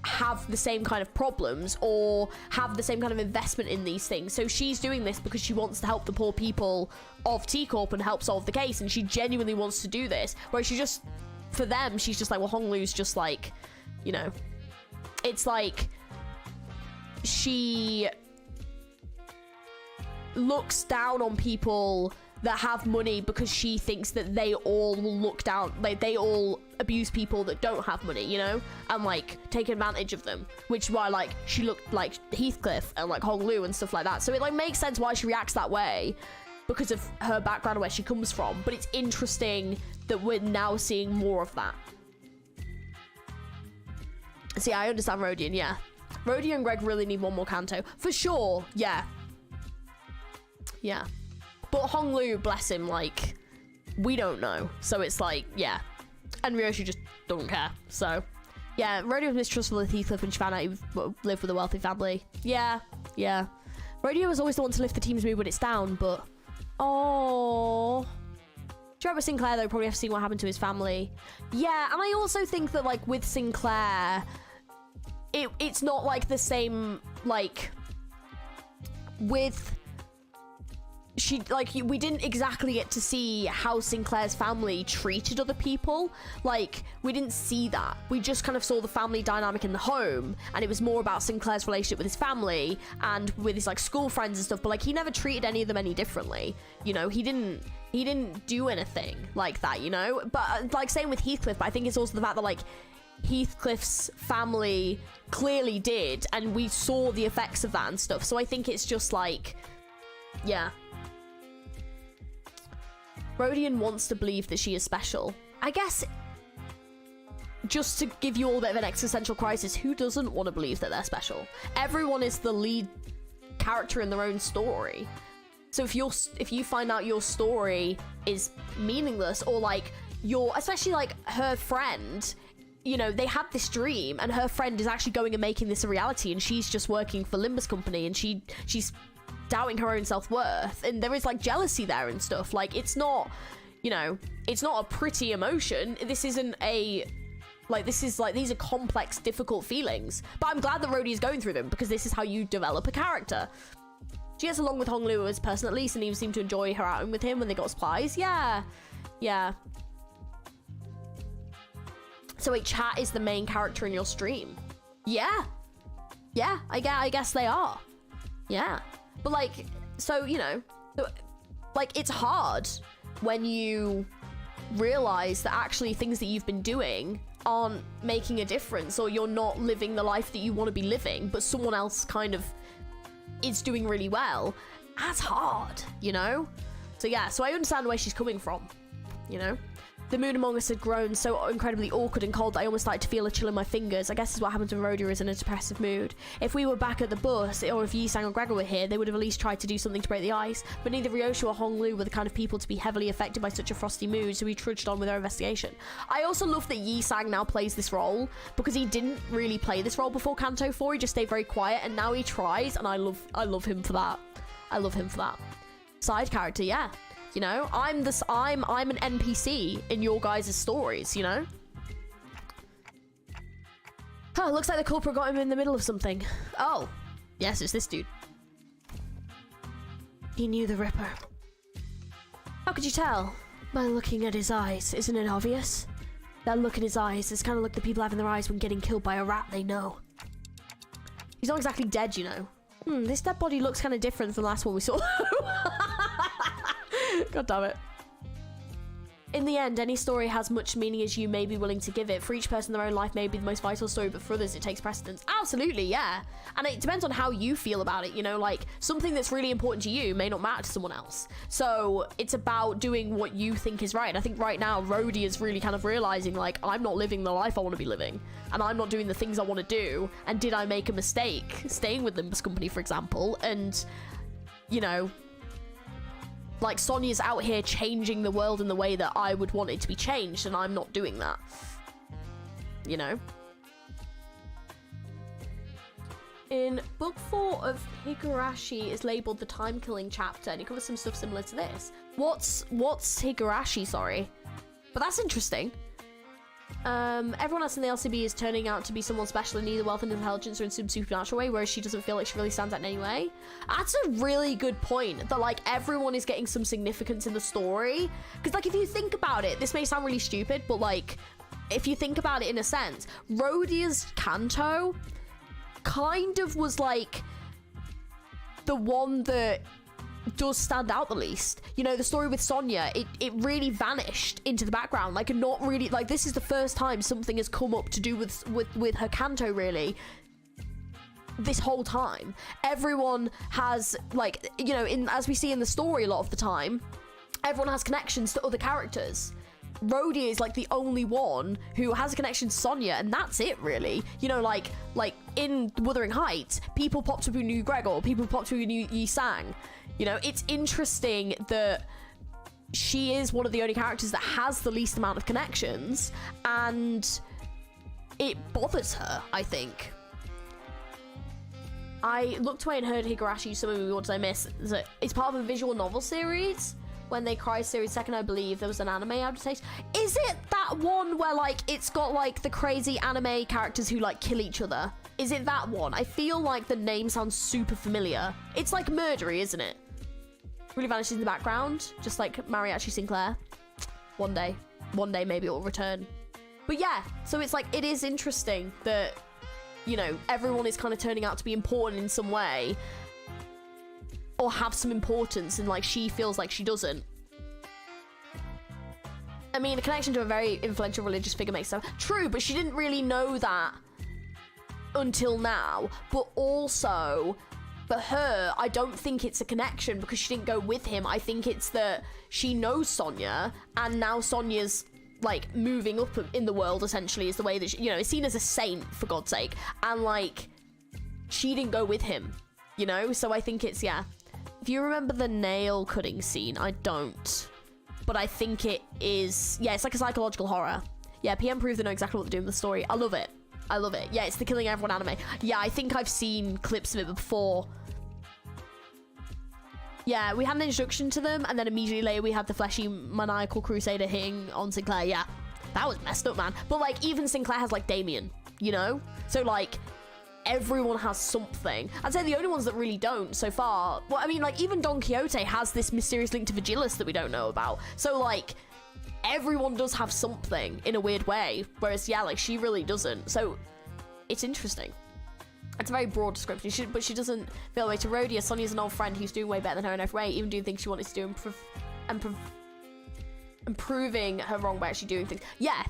[SPEAKER 2] have the same kind of problems or have the same kind of investment in these things. So she's doing this because she wants to help the poor people of T-Corp and help solve the case, and she genuinely wants to do this, whereas she just, for them, she's just like, well, Honglu's just like, you know, it's like she looks down on people that have money because she thinks that they all will look down, like they all abuse people that don't have money, you know, and like take advantage of them, which is why like she looked like Heathcliff and like Honglu and stuff like that. So it like makes sense why she reacts that way because of her background and where she comes from. But it's interesting that we're now seeing more of that. See, I understand Rodian, yeah. Rhodia and Greg really need one more Kanto for sure. Yeah, but Honglu, bless him, like, we don't know. So it's like, yeah. And Ryoshi just don't care. So, yeah, Rhodia was mistrustful of Heathcliff when she found out he lived with a wealthy family. Yeah. Rhodia was always the one to lift the team's mood when it's down, but... Oh. Trevor Sinclair, though, probably have seen what happened to his family. Yeah, and I also think that, like, with Sinclair, it's not, like, the same, like... With... She, like, we didn't exactly get to see how Sinclair's family treated other people. Like, we didn't see that. We just kind of saw the family dynamic in the home, and it was more about Sinclair's relationship with his family and with his, like, school friends and stuff, but, like, he never treated any of them any differently. You know, he didn't do anything like that, you know? But, like, same with Heathcliff, but I think it's also the fact that, like, Heathcliff's family clearly did, and we saw the effects of that and stuff. So I think it's just, like, yeah. Rodian wants to believe that she is special. I guess, just to give you all a bit of an existential crisis, who doesn't want to believe that they're special? Everyone is the lead character in their own story. So if you find out your story is meaningless, or like especially like her friend, you know, they had this dream and her friend is actually going and making this a reality, and she's just working for Limbus company, and she's doubting her own self-worth, and there is like jealousy there and stuff. Like, it's not, you know, it's not a pretty emotion. This isn't a, like, this is like, these are complex, difficult feelings, but I'm glad that Rhodey is going through them, because this is how you develop a character. She gets along with Hong Lu as person at least, and even seemed to enjoy her outing with him when they got supplies. Yeah. Yeah. So wait, chat is the main character in your stream? Yeah. Yeah, I guess they are. Yeah. But like, so, you know, like it's hard when you realize that actually things that you've been doing aren't making a difference, or you're not living the life that you want to be living, but someone else kind of is doing really well. That's hard, you know? So yeah, so I understand where she's coming from, you know? The mood among us had grown so incredibly awkward and cold that I almost started to feel a chill in my fingers. I guess this is what happens when Rhoda is in a depressive mood. If we were back at the bus, or if Yi Sang or Gregor were here, they would have at least tried to do something to break the ice. But neither Ryoshu or Hong Lu were the kind of people to be heavily affected by such a frosty mood, so we trudged on with our investigation. I also love that Yi Sang now plays this role, because he didn't really play this role before Kanto 4. He just stayed very quiet, and now he tries, and I love him for that. I love him for that. Side character, yeah. You know, I'm an NPC in your guys' stories, you know? Oh, looks like the culprit got him in the middle of something. Oh, yes, it's this dude. He knew the Ripper. How could you tell? By looking at his eyes, isn't it obvious? That look in his eyes is kind of like the people have in their eyes when getting killed by a rat they know. He's not exactly dead, you know. This dead body looks kind of different from the last one we saw. God damn it. In the end, any story has much meaning as you may be willing to give it. For each person, their own life may be the most vital story, but for others, it takes precedence. Absolutely, yeah. And it depends on how you feel about it, you know? Like, something that's really important to you may not matter to someone else. So, it's about doing what you think is right. And I think right now, Rhodey is really kind of realizing, like, I'm not living the life I want to be living. And I'm not doing the things I want to do. And did I make a mistake staying with Limbus Company, for example? And, you know... like, Sonya's out here changing the world in the way that I would want it to be changed, and I'm not doing that. You know? In book 4 of Higurashi is labelled the Timekilling chapter, and it covers some stuff similar to this. What's Higurashi, sorry? But that's interesting. Everyone else in the LCB is turning out to be someone special in either wealth and intelligence or in some supernatural way, whereas she doesn't feel like she really stands out in any way. That's a really good point, that like everyone is getting some significance in the story. Because like if you think about it, this may sound really stupid, but like if you think about it in a sense, Rhodia's Kanto kind of was like the one that does stand out the least. You know, the story with Sonya, it really vanished into the background. Like, not really, like, this is the first time something has come up to do with her Kanto, really, this whole time. Everyone has, like, you know, as we see in the story a lot of the time, everyone has connections to other characters. Rhodey is like the only one who has a connection to Sonya, and that's it, really. You know, like in Wuthering Heights, people popped up who knew Gregor, people popped up who knew Yi Sang. You know, it's interesting that she is one of the only characters that has the least amount of connections, and it bothers her, I think. I looked away and heard Higurashi summon me. What did I miss? It's part of a visual novel series. When They Cry series 2, I believe there was an anime adaptation. Is it that one where like it's got like the crazy anime characters who like kill each other? Is it that one? I feel like the name sounds super familiar. It's like murdery, isn't it? Really vanishes in the background, just like Mariachi Sinclair. One day maybe it will return. But yeah, so it's like, it is interesting that, you know, everyone is kind of turning out to be important in some way, or have some importance, and like she feels like she doesn't. I mean, a connection to a very influential religious figure makes sense. True, but she didn't really know that until now. But also, for her, I don't think it's a connection because she didn't go with him. I think it's that she knows Sonya, and now Sonya's like moving up in the world, essentially, is the way that she, you know, is seen as a saint, for God's sake, and like she didn't go with him, you know. So I think it's, yeah. If you remember the nail cutting scene, I don't, but I think it is, yeah, it's like a psychological horror. Yeah, PM proved they know exactly what they're doing with the story. I love it. I love it. Yeah, it's the Killing Everyone anime. Yeah, I think I've seen clips of it before. Yeah, we had an introduction to them, and then immediately later we had the fleshy maniacal crusader hitting on Sinclair. Yeah, that was messed up, man. But like, even Sinclair has like Damien, you know? So like, everyone has something. I'd say the only ones that really don't so far, well, I mean, like, even Don Quixote has this mysterious link to Vergilius that we don't know about. So, like, everyone does have something in a weird way, whereas, yeah, like, she really doesn't. So, it's interesting. It's a very broad description, but she doesn't feel the way to Rhodia. Sonia's an old friend who's doing way better than her in every way, even doing things she wanted to do, improving her wrong by actually doing things. Yeah.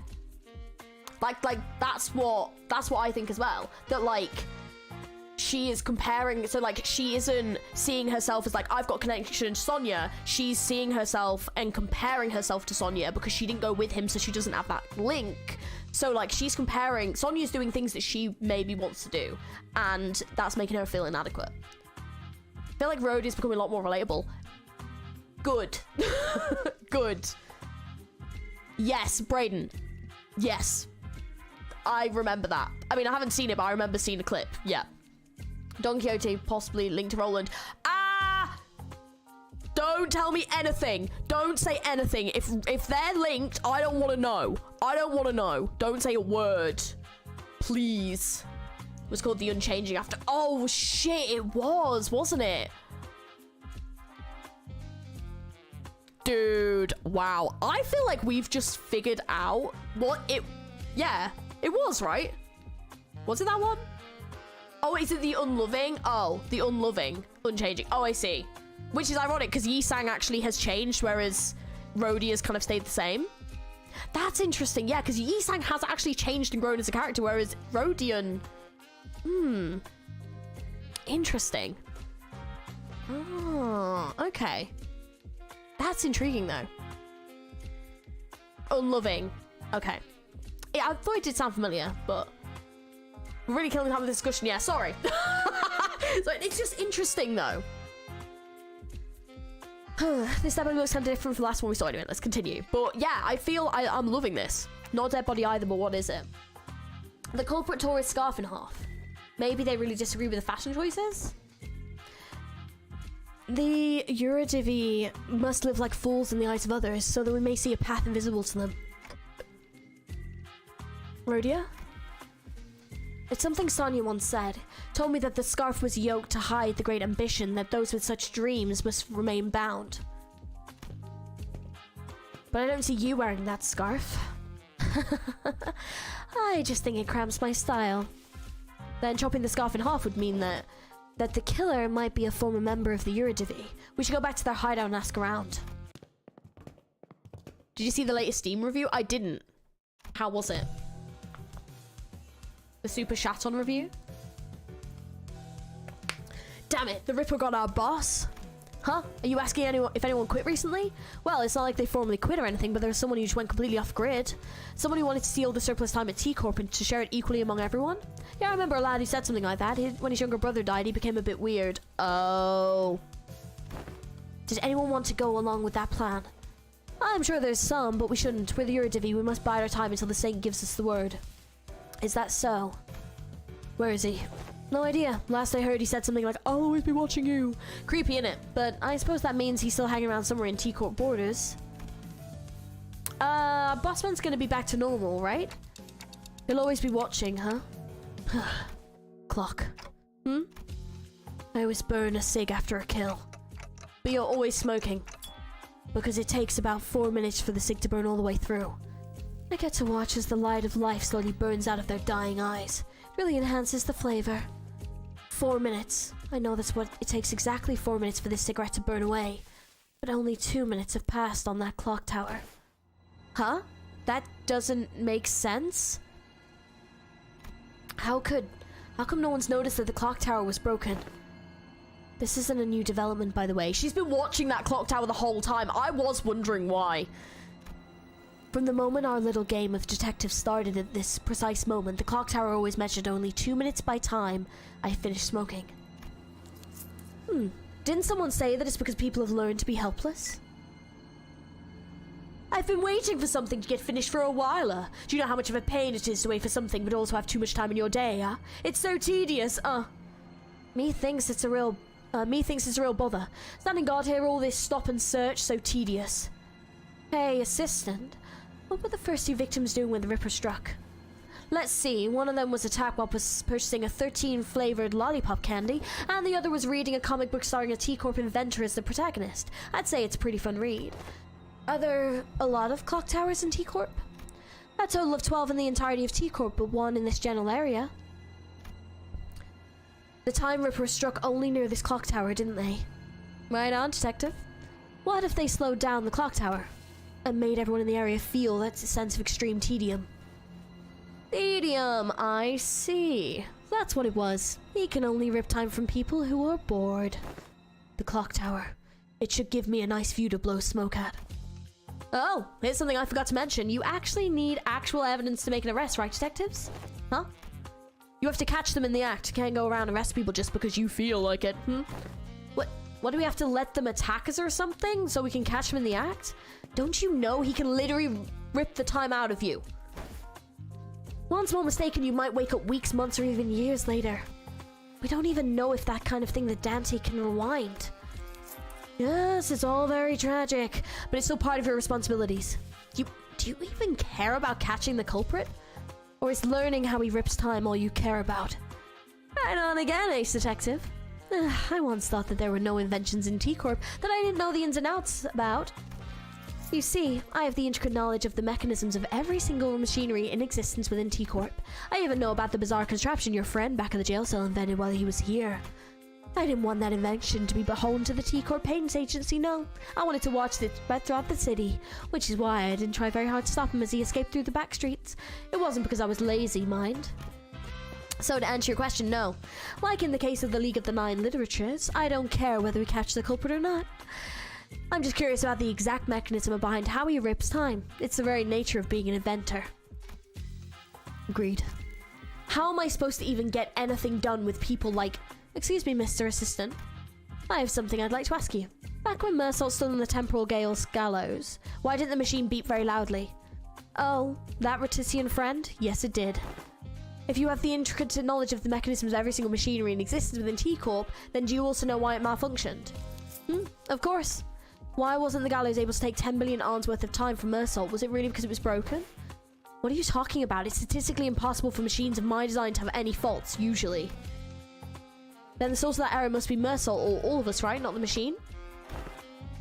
[SPEAKER 2] Like, that's what I think as well. That, like, she is comparing, so, like, she isn't seeing herself as, like, I've got connection to Sonia. She's seeing herself and comparing herself to Sonia because she didn't go with him, so she doesn't have that link. So, like, she's comparing, Sonia's doing things that she maybe wants to do, and that's making her feel inadequate. I feel like Rhodey is becoming a lot more relatable. Good. Good. Yes, Brayden. Yes. I remember that. I mean, I haven't seen it, but I remember seeing a clip. Yeah. Don Quixote possibly linked to Roland. Ah! Don't tell me anything. Don't say anything. If they're linked, I don't want to know. I don't want to know. Don't say a word. Please. It was called The Unchanging after. Oh, shit. It was, wasn't it? Dude. Wow. I feel like we've just figured out what it... Yeah. It was, right? Was it that one? Oh, is it the Unloving? Oh, the Unloving. Unchanging. Oh, I see. Which is ironic, because Yi-Sang actually has changed, whereas Rhodey has kind of stayed the same. That's interesting, yeah, because Yi-Sang has actually changed and grown as a character, whereas Rodion... Interesting. Oh, okay. That's intriguing, though. Unloving. Okay. Yeah, I thought it did sound familiar, but... We're really killing time with this discussion, yeah, sorry. So it's just interesting, though. This episode looks kind of different from the last one we saw anyway. Let's continue. But yeah, I feel I'm loving this. Not Dead Body either, but what is it? The culprit tore his scarf in half. Maybe they really disagree with the fashion choices? The Eurodivi must live like fools in the eyes of others, so that we may see a path invisible to them. Rhodia? It's something Sonia once said. Told me that the scarf was yoked to hide the great ambition that those with such dreams must remain bound. But I don't see you wearing that scarf. I just think it cramps my style. Then chopping the scarf in half would mean that the killer might be a former member of the Eurodivi. We should go back to their hideout and ask around. Did you see the latest Steam review? I didn't. How was it? The Super Chaton review? Damn it, the Ripper got our boss. Huh? Are you asking if anyone quit recently? Well, it's not like they formally quit or anything, but there was someone who just went completely off grid. Someone who wanted to steal the surplus time at T-Corp and to share it equally among everyone. Yeah, I remember a lad who said something like that. When his younger brother died, he became a bit weird. Oh. Did anyone want to go along with that plan? I'm sure there's some, but we shouldn't. We're the Eurodivi. We must bide our time until the Saint gives us the word. Is that so? Where is he? No idea. Last I heard, he said something like, I'll always be watching you. Creepy, innit? But I suppose that means he's still hanging around somewhere in T-Corp borders. Bossman's gonna be back to normal, right? He'll always be watching, huh? Clock. I always burn a cig after a kill. But you're always smoking. Because it takes about 4 minutes for the cig to burn all the way through. I get to watch as the light of life slowly burns out of their dying eyes. It really enhances the flavor. 4 minutes. I know that's what it takes, exactly 4 minutes for this cigarette to burn away. But only 2 minutes have passed on that clock tower. Huh? That doesn't make sense? How come no one's noticed that the clock tower was broken? This isn't a new development, by the way. She's been watching that clock tower the whole time. I was wondering why. From the moment our little game of detective started at this precise moment, the clock tower always measured only 2 minutes by time I finished smoking. Didn't someone say that it's because people have learned to be helpless? I've been waiting for something to get finished for a while. Do you know how much of a pain it is to wait for something but also have too much time in your day, huh? It's so tedious, Me thinks it's a real bother. Standing guard here, all this stop and search, so tedious. Hey, assistant. What were the first two victims doing when the Ripper struck? Let's see, one of them was attacked while purchasing a 13-flavored lollipop candy, and the other was reading a comic book starring a T-Corp inventor as the protagonist. I'd say it's a pretty fun read. Are there a lot of clock towers in T-Corp? A total of 12 in the entirety of T-Corp, but one in this general area. The Time Ripper struck only near this clock tower, didn't they? Right on, detective. What if they slowed down the clock tower and made everyone in the area feel that sense of extreme tedium? Tedium, I see. That's what it was. He can only rip time from people who are bored. The clock tower. It should give me a nice view to blow smoke at. Oh, here's something I forgot to mention. You actually need actual evidence to make an arrest, right, detectives? Huh? You have to catch them in the act. You can't go around and arrest people just because you feel like it, What do we have to let them attack us or something so we can catch them in the act? Don't you know he can literally rip the time out of you? One small mistake and you might wake up weeks, months, or even years later. We don't even know if that kind of thing that Dante can rewind. Yes, it's all very tragic, but it's still part of your responsibilities. Do you even care about catching the culprit? Or is learning how he rips time all you care about? Right on again, Ace Detective. I once thought that there were no inventions in T-Corp that I didn't know the ins and outs about. You see, I have the intricate knowledge of the mechanisms of every single machinery in existence within T-Corp. I even know about the bizarre contraption your friend back in the jail cell invented while he was here. I didn't want that invention to be beholden to the T-Corp Patents Agency, no. I wanted to watch it spread throughout the city, which is why I didn't try very hard to stop him as he escaped through the back streets. It wasn't because I was lazy, mind. So to answer your question, no. Like in the case of the League of the Nine Literatures, I don't care whether we catch the culprit or not. I'm just curious about the exact mechanism behind how he rips time. It's the very nature of being an inventor. Agreed. How am I supposed to even get anything done with people like... Excuse me, Mr. Assistant. I have something I'd like to ask you. Back when Mersault stood on the Temporal Gale's gallows, why didn't the machine beep very loudly? Oh, that Retician friend? Yes, it did. If you have the intricate knowledge of the mechanisms of every single machinery in existence within T-Corp, then do you also know why it malfunctioned? Of course. Why wasn't the gallows able to take 10 billion arms worth of time from Mersault? Was it really because it was broken? What are you talking about? It's statistically impossible for machines of my design to have any faults, usually. Then the source of that error must be Mersault, or all of us, right? Not the machine?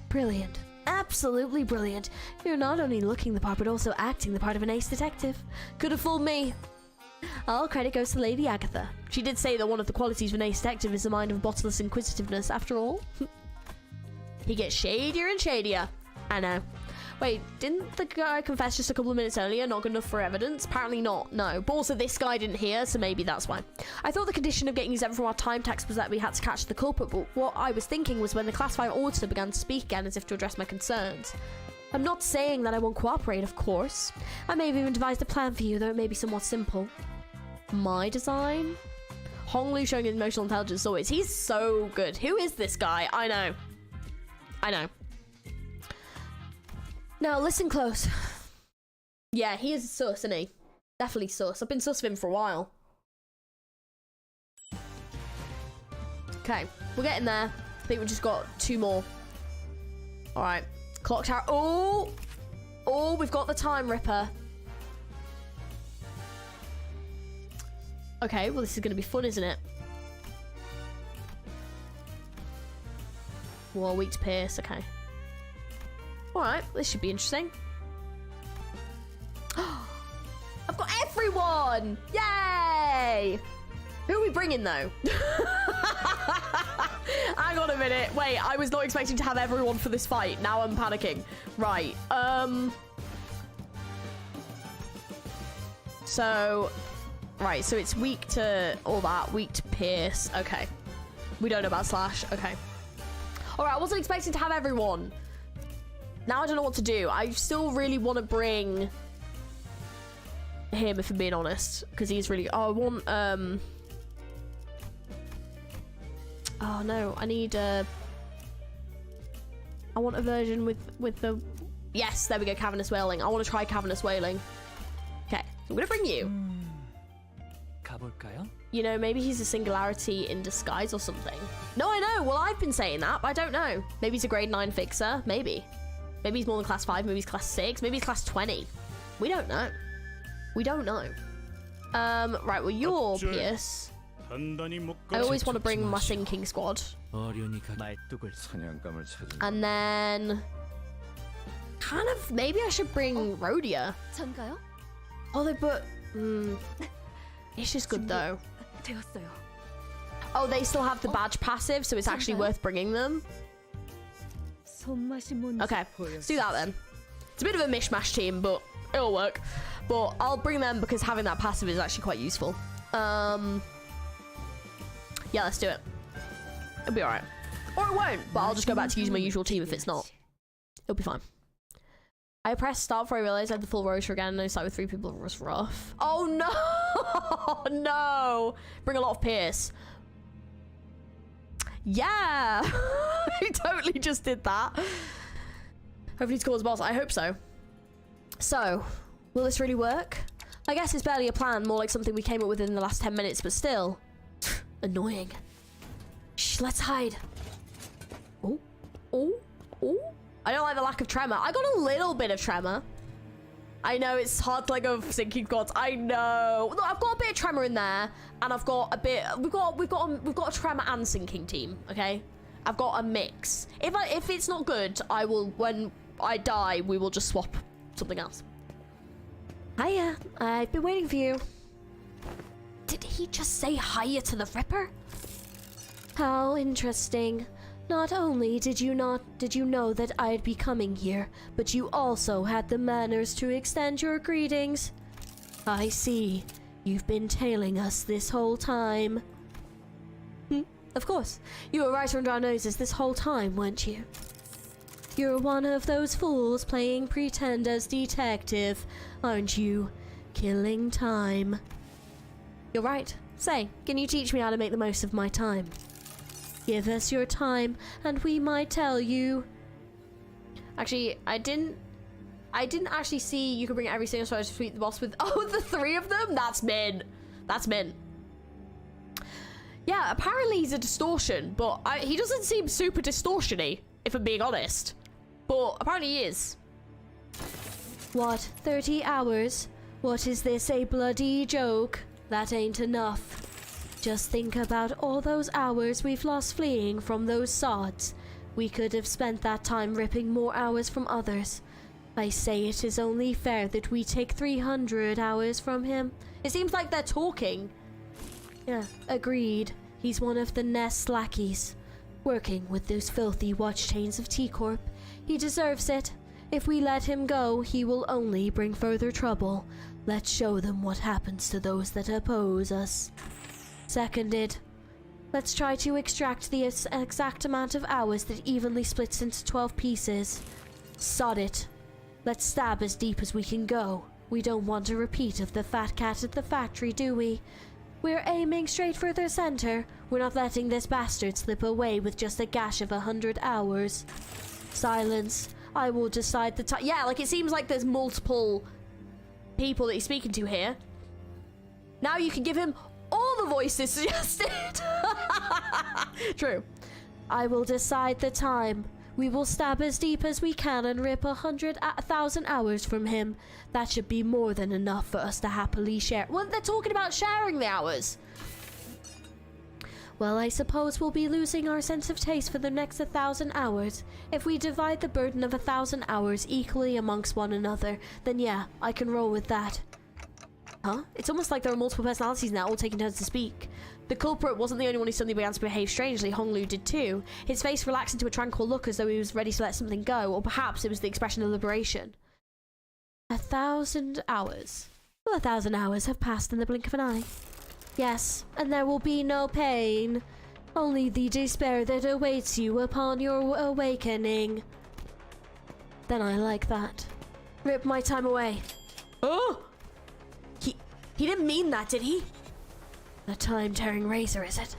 [SPEAKER 2] Brilliant. Absolutely brilliant. You're not only looking the part, but also acting the part of an ace detective. Could have fooled me. All credit goes to Lady Agatha. She did say that one of the qualities of an ace detective is the mind of bottomless inquisitiveness, after all. He gets shadier and shadier. I know. Wait, didn't the guy confess just a couple of minutes earlier? Not good enough for evidence? Apparently not, no. But also this guy didn't hear, so maybe that's why. I thought the condition of getting exempt from our time tax was that we had to catch the culprit, but what I was thinking was when the Class 5 auditor began to speak again as if to address my concerns. I'm not saying that I won't cooperate, of course. I may have even devised a plan for you, though it may be somewhat simple. My design? Hong Lu showing emotional intelligence always. He's so good. Who is this guy? I know. Now, listen close. Yeah, he is sus, isn't he? Definitely sus. I've been sus of him for a while. Okay, we're getting there. I think we just got 2 more. Alright. Clock tower. Oh! Oh, we've got the Time Ripper. Okay, well, this is going to be fun, isn't it? Whoa, weak to pierce. Okay. Alright, this should be interesting. I've got everyone! Yay! Who are we bringing, though? Hang on a minute. Wait, I was not expecting to have everyone for this fight. Now I'm panicking. Right. So... Right, so it's weak to all that. Weak to pierce. Okay. We don't know about slash. Okay. Alright, I wasn't expecting to have everyone. Now I don't know what to do. I still really want to bring him, if I'm being honest, because he's really... Oh, I want... Oh, no. I need I want a version with the... Yes, there we go. Cavernous Wailing. I want to try Cavernous Wailing. Okay. I'm going to bring you.
[SPEAKER 3] 가볼까요?
[SPEAKER 2] You know, maybe he's a singularity in disguise or something. No, I know. Well, I've been saying that, but I don't know. Maybe he's a grade 9 fixer. Maybe. Maybe he's more than class 5. Maybe he's class 6. Maybe he's class 20. We don't know. We don't know. Right, well, you're Pierce. I always want to bring my sinking squad. And then... kind of, maybe I should bring Rhodia. Oh, they put... it's just good, though. Oh, they still have the badge passive, so it's actually worth bringing them. Okay, let's do that then. It's a bit of a mishmash team, but it'll work. But I'll bring them because having that passive is actually quite useful. Yeah, let's do it. It'll be alright. Or it won't, but I'll just go back to using my usual team if it's not. It'll be fine. I pressed start before I realized I had the full roster again, and I started with 3 people. It was rough. Oh no! No! Bring a lot of Pierce. Yeah! I totally just did that. Hopefully to call the boss. I hope so. So, will this really work? I guess it's barely a plan, more like something we came up with in the last 10 minutes, but still. Annoying. Shh, let's hide. Oh, oh, oh. I don't like the lack of tremor. I got a little bit of tremor. I know it's hard to let go of sinking gods. I know. Look, I've got a bit of tremor in there, and I've got a bit. We've got a tremor and sinking team. Okay, I've got a mix. If it's not good, I will. When I die, we will just swap something else. Hiya, I've been waiting for you. Did he just say hiya to the Ripper? How interesting. Not only did you know that I'd be coming here, but you also had the manners to extend your greetings. I see. You've been tailing us this whole time. Of course. You were right under our noses this whole time, weren't you? You're one of those fools playing pretend as detective, aren't you? Killing time. You're right. Say, can you teach me how to make the most of my time? Give us your time, and we might tell you. Actually, I didn't actually see you could bring every single star to defeat the boss with. Oh, the 3 of them. That's mint. That's mint. Yeah, apparently he's a distortion, but he doesn't seem super distortion-y, if I'm being honest. But apparently he is. What? 30 hours? What is this, a bloody joke? That ain't enough. Just think about all those hours we've lost fleeing from those sods. We could have spent that time ripping more hours from others. I say it is only fair that we take 300 hours from him. It seems like they're talking. Yeah, agreed. He's one of the Nest's lackeys, working with those filthy watch chains of T-Corp. He deserves it. If we let him go, he will only bring further trouble. Let's show them what happens to those that oppose us. Seconded. Let's try to extract the exact amount of hours that evenly splits into 12 pieces. Sod it. Let's stab as deep as we can go. We don't want a repeat of the fat cat at the factory, do we? We're aiming straight for the center. We're not letting this bastard slip away with just a gash of 100 hours. Silence. I will decide the time. Yeah, like it seems like there's multiple people that he's speaking to here. Now you can give him all the voices suggested. True. I will decide the time. We will stab as deep as we can and rip 100,000 hours from him. That should be more than enough for us to happily share. Well, they're talking about sharing the hours. Well, I suppose we'll be losing our sense of taste for the next 1,000 hours. If we divide the burden of 1,000 hours equally amongst one another, then yeah, I can roll with that. Huh? It's almost like there are multiple personalities now, all taking turns to speak. The culprit wasn't the only one who suddenly began to behave strangely. Honglu did too. His face relaxed into a tranquil look as though he was ready to let something go, or perhaps it was the expression of liberation. 1,000 hours. Well, 1,000 hours have passed in the blink of an eye. Yes, and there will be no pain. Only the despair that awaits you upon your awakening. Then I like that. Rip my time away. Oh! He didn't mean that, did he? A time-tearing razor, is it?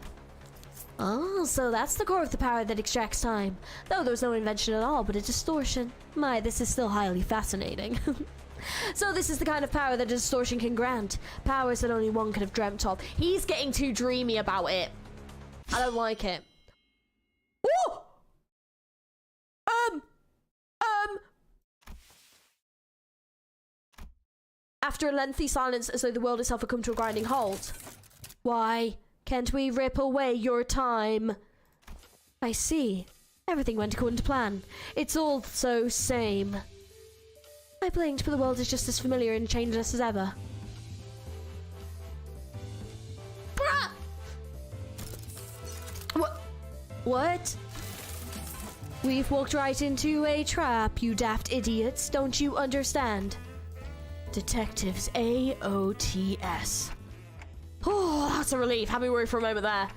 [SPEAKER 2] Oh, so that's the core of the power that extracts time. Though there's no invention at all, but a distortion. My, this is still highly fascinating. So this is the kind of power that a distortion can grant. Powers that only one could have dreamt of. He's getting too dreamy about it. I don't like it. Ooh! After a lengthy silence, as though the world itself had come to a grinding halt. Why can't we rip away your time? I see. Everything went according to plan. It's all so same. I blinked, but the world is just as familiar and changeless as ever. Bruh! What? We've walked right into a trap, you daft idiots. Don't you understand? Detectives AOTS. Oh, that's a relief. Had me worried for a moment there.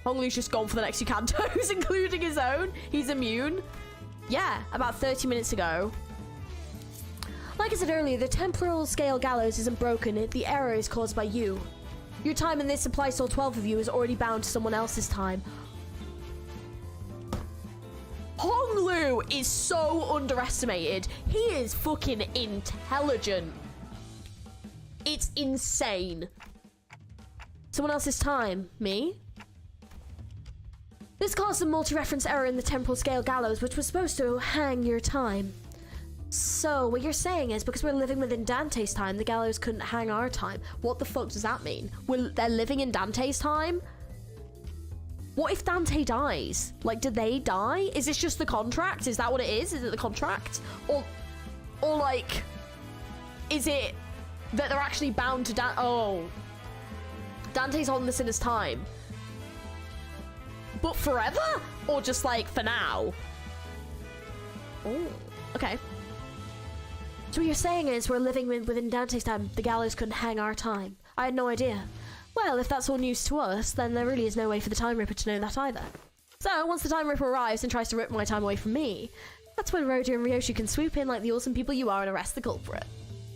[SPEAKER 2] Honglu's just gone for the next 2 cantos, including his own. He's immune. Yeah, about 30 minutes ago. Like I said earlier, the temporal scale gallows isn't broken. The error is caused by you. Your time in this applies to all 12 of you is already bound to someone else's time. Honglu is so underestimated. He is fucking intelligent. It's insane. Someone else's time. Me? This caused a multi-reference error in the temporal scale gallows, which was supposed to hang your time. So, what you're saying is, because we're living within Dante's time, the gallows couldn't hang our time. What the fuck does that mean? They're living in Dante's time? What if Dante dies? Like, do they die? Is this just the contract? Is that what it is? Is it the contract? Or like, is it that they're actually bound to Dante's on the sinner's time. But forever? Or just like for now? Oh, okay. So what you're saying is we're living within Dante's time. The gallows couldn't hang our time. I had no idea. Well, if that's all news to us, then there really is no way for the Time Ripper to know that either. So, once the Time Ripper arrives and tries to rip my time away from me, that's when Roger and Ryoshi can swoop in like the awesome people you are and arrest the culprit.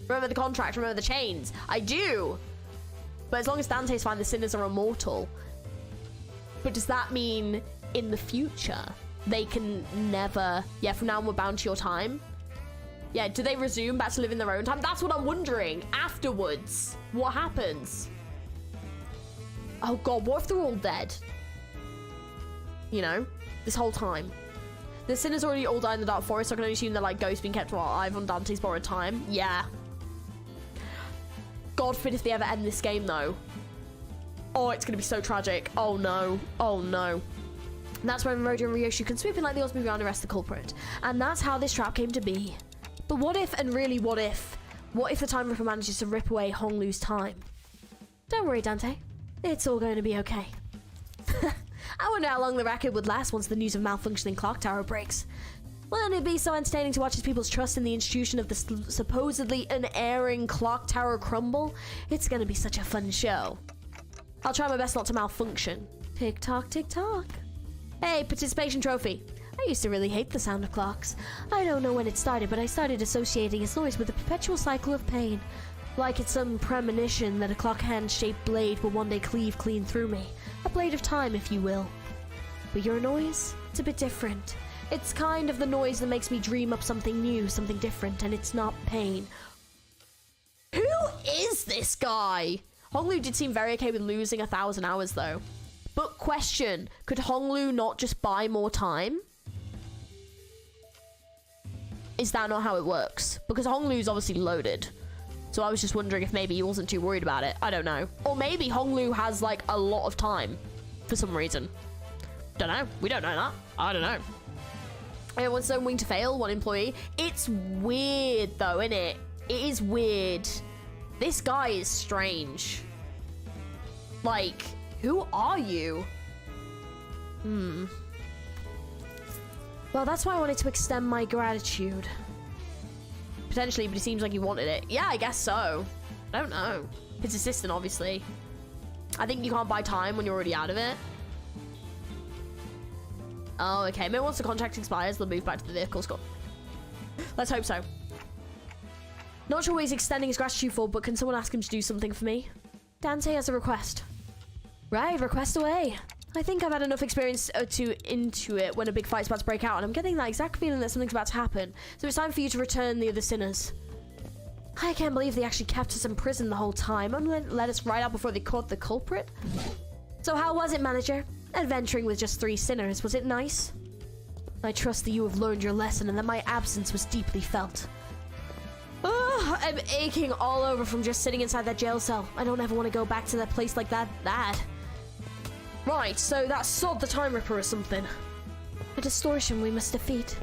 [SPEAKER 2] Remember the contract, remember the chains. I do! But as long as Dante's fine, the sinners are immortal. But does that mean in the future they can never... Yeah, from now on we're bound to your time? Yeah, do they resume back to living their own time? That's what I'm wondering. Afterwards, what happens? Oh god, what if they're all dead? You know, this whole time. The sinners already all died in the Dark Forest, so I can only assume they're like ghosts being kept alive on Dante's borrowed time. Yeah. God forbid if they ever end this game though. Oh, it's gonna be so tragic. Oh no. Oh no. And that's when Roger and Ryoshi can swoop in like the awesome movie and arrest the culprit. And that's how this trap came to be. But what if, and really what if the Time Ripper manages to rip away Honglu's time? Don't worry, Dante. It's all going to be okay. I wonder how long the record would last once the news of malfunctioning clock tower breaks. Wouldn't it be so entertaining to watch as people's trust in the institution of the supposedly unerring clock tower crumble? It's going to be such a fun show. I'll try my best not to malfunction. Tick tock, tick tock. Hey, participation trophy. I used to really hate the sound of clocks. I don't know when it started, but I started associating its noise with a perpetual cycle of pain. Like it's some premonition that a clock hand-shaped blade will one day cleave clean through me. A blade of time, if you will. But your noise? It's a bit different. It's kind of the noise that makes me dream up something new, something different, and it's not pain. Who is this guy? Honglu did seem very okay with losing 1,000 hours, though. But question, could Honglu not just buy more time? Is that not how it works? Because Honglu's obviously loaded. So I was just wondering if maybe he wasn't too worried about it. I don't know. Or maybe Honglu has like a lot of time for some reason. Don't know. We don't know that. I don't know. Everyone's so wing to fail, one employee. It's weird though, isn't it? It is weird. This guy is strange. Like, who are you? Well, that's why I wanted to extend my gratitude. Potentially, but it seems like he wanted it. Yeah, I guess so. I don't know. His assistant, obviously. I think you can't buy time when you're already out of it. Oh, okay. Maybe once the contract expires, they'll move back to the vehicle score. Let's hope so. Not sure what he's extending his gratitude for, but can someone ask him to do something for me? Dante has a request. Right, request away. I think I've had enough experience to intuit when a big fight's about to break out, and I'm getting that exact feeling that something's about to happen. So it's time for you to return the other sinners. I can't believe they actually kept us in prison the whole time and let us right out before they caught the culprit. So how was it, manager? Adventuring with just 3 sinners, was it nice? I trust that you have learned your lesson and that my absence was deeply felt. I'm aching all over from just sitting inside that jail cell. I don't ever want to go back to that place like that. Right, so that's Sod the Time Ripper or something. A distortion we must defeat.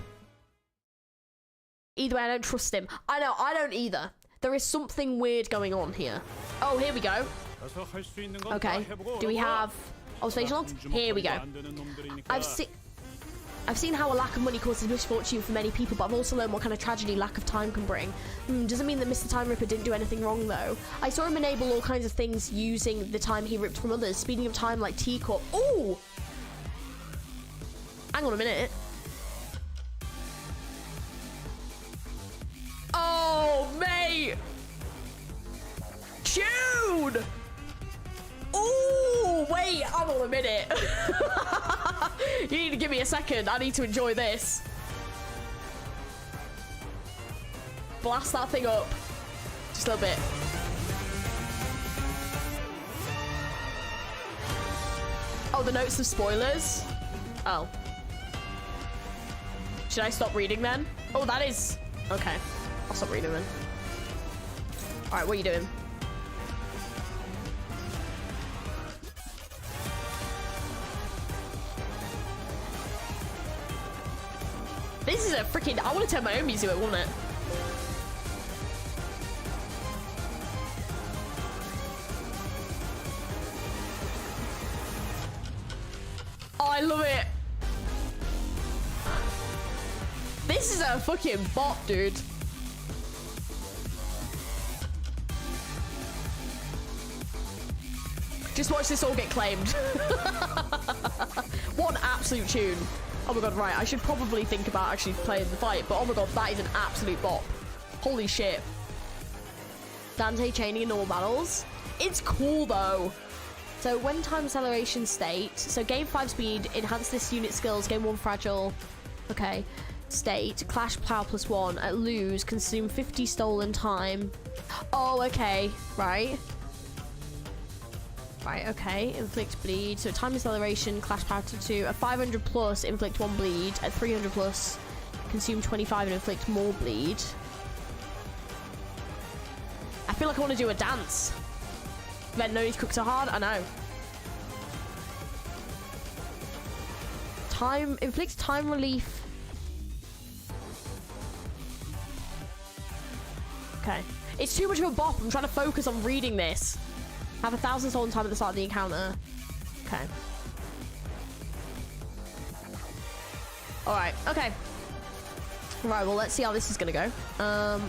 [SPEAKER 2] Either way, I don't trust him. I know, I don't either. There is something weird going on here. Oh, here we go. Okay, do we have observation logs? Here we go. I've seen how a lack of money causes misfortune for many people, but I've also learned what kind of tragedy lack of time can bring. Doesn't mean that Mr. Time Ripper didn't do anything wrong, though. I saw him enable all kinds of things using the time he ripped from others, speeding up time like teacup. Ooh! Hang on a minute. Oh, mate! Dude! Ooh, wait, hang on a minute. You need to give me a second. I need to enjoy this. Blast that thing up. Just a little bit. Oh, the notes of spoilers? Oh. Should I stop reading then? Oh, that is... Okay. I'll stop reading then. Alright, what are you doing? This is a freaking... I want to turn my own music, wouldn't it? Oh, I love it. This is a fucking bop, dude. Just watch this all get claimed. What an absolute tune. Oh my god, right, I should probably think about actually playing the fight, but oh my god, that is an absolute bop. Holy shit. Dante chaining in normal battles. It's cool though. So when time acceleration state, so game 5 speed, enhance this unit skills, game 1 fragile, okay. State, clash power +1, at lose, consume 50 stolen time. Oh, okay, right. Right, okay, inflict bleed. So time acceleration, clash power +2, at 500 plus, inflict 1 bleed, at 300 plus, consume 25 and inflict more bleed. I feel like I want to do a dance. Then no need to cook so hard, I know. Time, inflicts time relief. Okay. It's too much of a bop, I'm trying to focus on reading this. Have 1,000 stolen time at the start of the encounter. Okay. Alright, okay. Right, well, let's see how this is gonna go. Oh,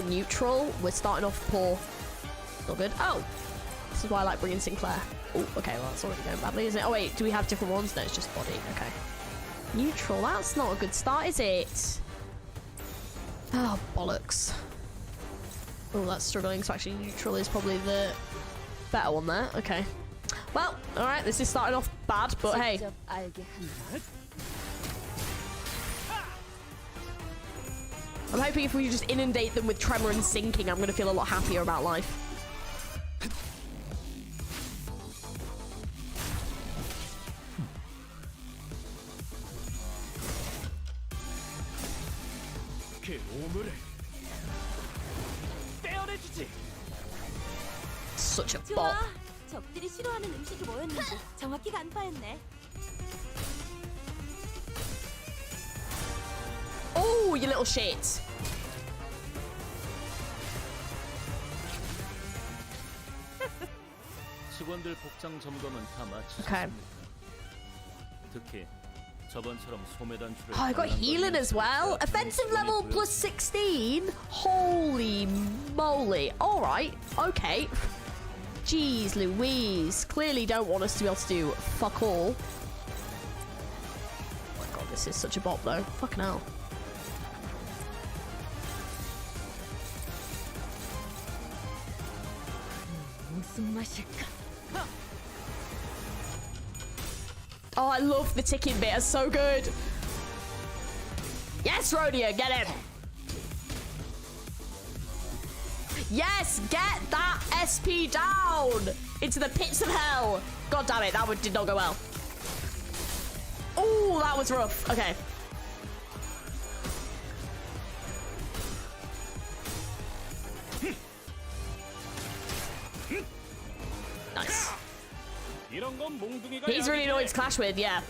[SPEAKER 2] neutral. We're starting off poor. Not good. Oh! This is why I like bringing Sinclair. Oh, okay, well, that's already going badly, isn't it? Oh, wait, do we have different ones? No, it's just body. Okay. Neutral, that's not a good start, is it? Oh, bollocks. Oh, that's struggling, so actually neutral is probably the better one there. Okay. Well, alright, this is starting off bad, but hey. I'm hoping if we just inundate them with tremor and sinking, I'm going to feel a lot happier about life. Such a bop.
[SPEAKER 5] 적들이 싫어하는 음식이 뭐였는지 정확히 간파했네.
[SPEAKER 2] Oh, you little shit.
[SPEAKER 3] 직원들 복장 점검은 다
[SPEAKER 2] Okay.
[SPEAKER 3] 마쳤습니다. 특히 저번처럼 소매 단추를
[SPEAKER 2] Oh, I got healing as well. Offensive level plus 16. Holy moly. All right. Okay. Jeez Louise. Clearly don't want us to be able to do fuck all. Oh my god, this is such a bop though. Fucking hell. Oh, I love the ticking bit. It's so good. Yes, Rhodia, get him. Yes, get that SP down into the pits of hell. God damn it, that one did not go well. Oh, that was rough. Okay. He's really annoying to clash with, yeah.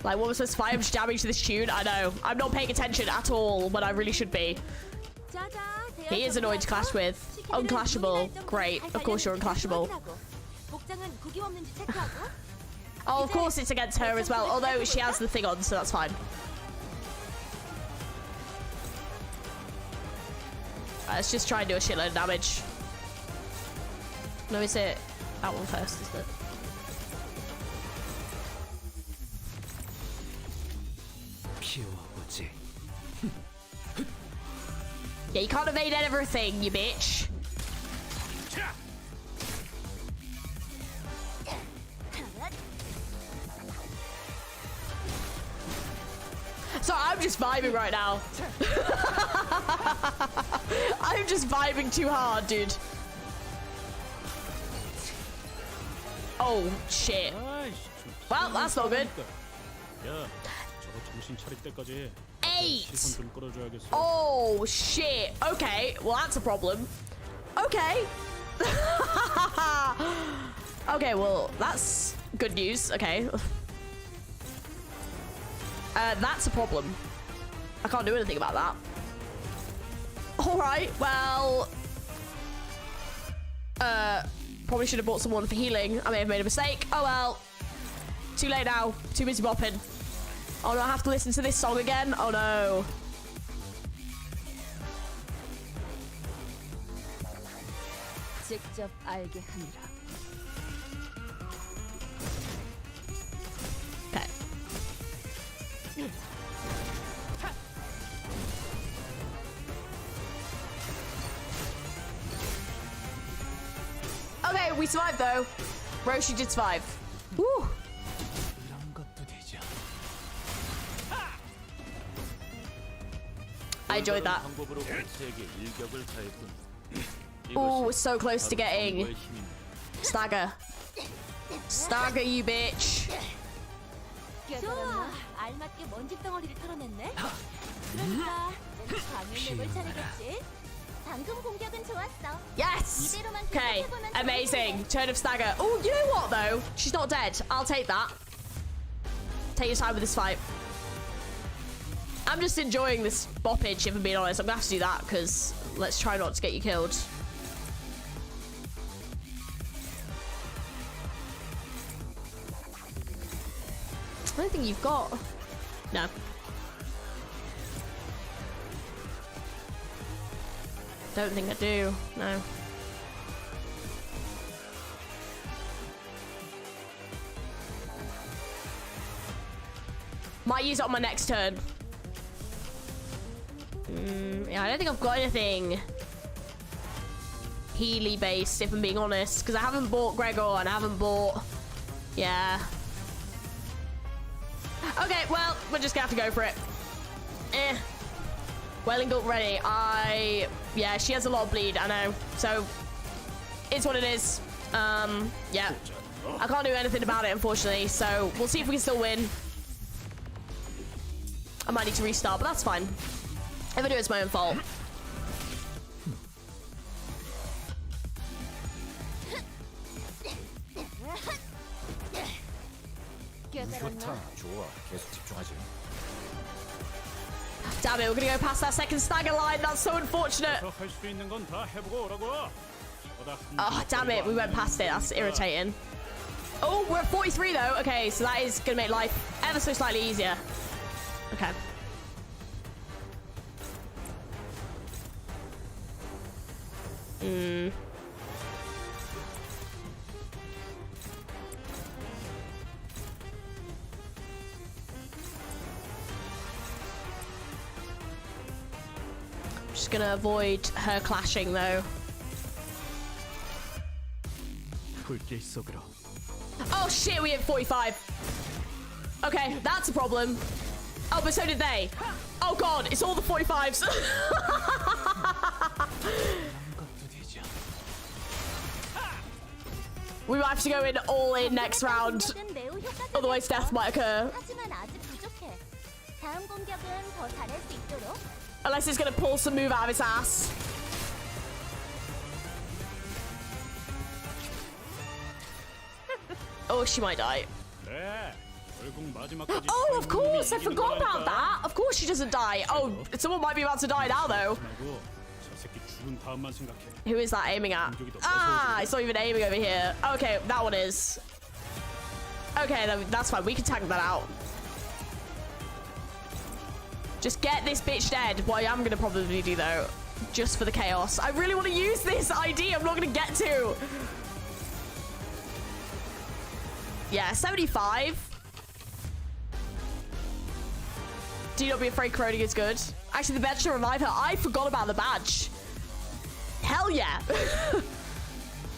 [SPEAKER 2] Like, what was supposed to 500 damage to this tune? I know. I'm not paying attention at all when I really should be. He is annoying to clash with. Unclashable. Great. Of course you're unclashable. Oh, of course it's against her as well. Although she has the thing on, so that's fine. Let's just try and do a shitload of damage. No, is it that one first, isn't it? Yeah, you can't evade everything, you bitch. So I'm just vibing right now. I'm just vibing too hard, dude. Oh, shit. Well, that's not good. 8. Oh, shit. Okay, well, that's a problem. Okay. Okay, well, that's good news. Okay. That's a problem. I can't do anything about that. Alright, well... probably should have bought someone for healing. I may have made a mistake. Oh well. Too late now. Too busy bopping. Oh no, I have to listen to this song again? Oh no.
[SPEAKER 5] 직접 알게 하니라.
[SPEAKER 2] Okay. Okay, we survived though. Roshi did survive. Woo. I enjoyed that. Oh, we're so close to getting stagger. Stagger, you bitch.
[SPEAKER 5] 좋아, 알맞게 먼지 덩어리를 털어냈네. 그러니까 방울림을 차리겠지. 방금 공격은 좋았어.
[SPEAKER 2] Yes.
[SPEAKER 5] 이대로만
[SPEAKER 2] Okay.
[SPEAKER 5] 계속해보면
[SPEAKER 2] Amazing. Turn of stagger. Oh, you know what though? She's not dead. I'll take that. Take your time with this fight. I'm just enjoying this boppage, if I'm being honest. I'm gonna have to do that because let's try not to get you killed. I don't think you've got... No. Don't think I do. No. Might use it on my next turn. Yeah, I don't think I've got anything Healy based, if I'm being honest, because I haven't bought Gregor and I haven't bought... Yeah. Okay, well, we're just gonna have to go for it. Welling Gulp ready. Yeah, she has a lot of bleed, I know. So, it's what it is. Yeah. I can't do anything about it, unfortunately, so we'll see if we can still win. I might need to restart, but that's fine. If I do, it's my own fault. Damn it, we're gonna go past that second stagger line. That's so unfortunate. Oh, damn it, we went past it. That's irritating. Oh, we're at 43 though. Okay, so that is gonna make life ever so slightly easier. Okay. Just gonna avoid her clashing though. Oh shit, we hit 45. Okay, that's a problem. Oh, but so did they. Oh god, it's all the 45s. We might have to go in all in next round. Otherwise death might occur. Unless it's gonna pull some move out of its ass. Oh, she might die.
[SPEAKER 3] 그래. 결국 마지막까지
[SPEAKER 2] Oh, of course, I
[SPEAKER 3] 이기는
[SPEAKER 2] forgot about
[SPEAKER 3] 거라니까.
[SPEAKER 2] that. Of course she doesn't die. Oh, someone might be about to die now, though.
[SPEAKER 3] 말고 저 새끼 죽은 다음만 생각해.
[SPEAKER 2] Who is that aiming at? Ah, it's not even aiming over here. Okay, that one is. Okay, that's fine. We can tank that out. Just get this bitch dead. What I am going to probably do, though, just for the chaos. I really want to use this ID. I'm not going to get to. Yeah, 75. Do not be afraid corroding is good. Actually, the badge to revive her. I forgot about the badge. Hell yeah.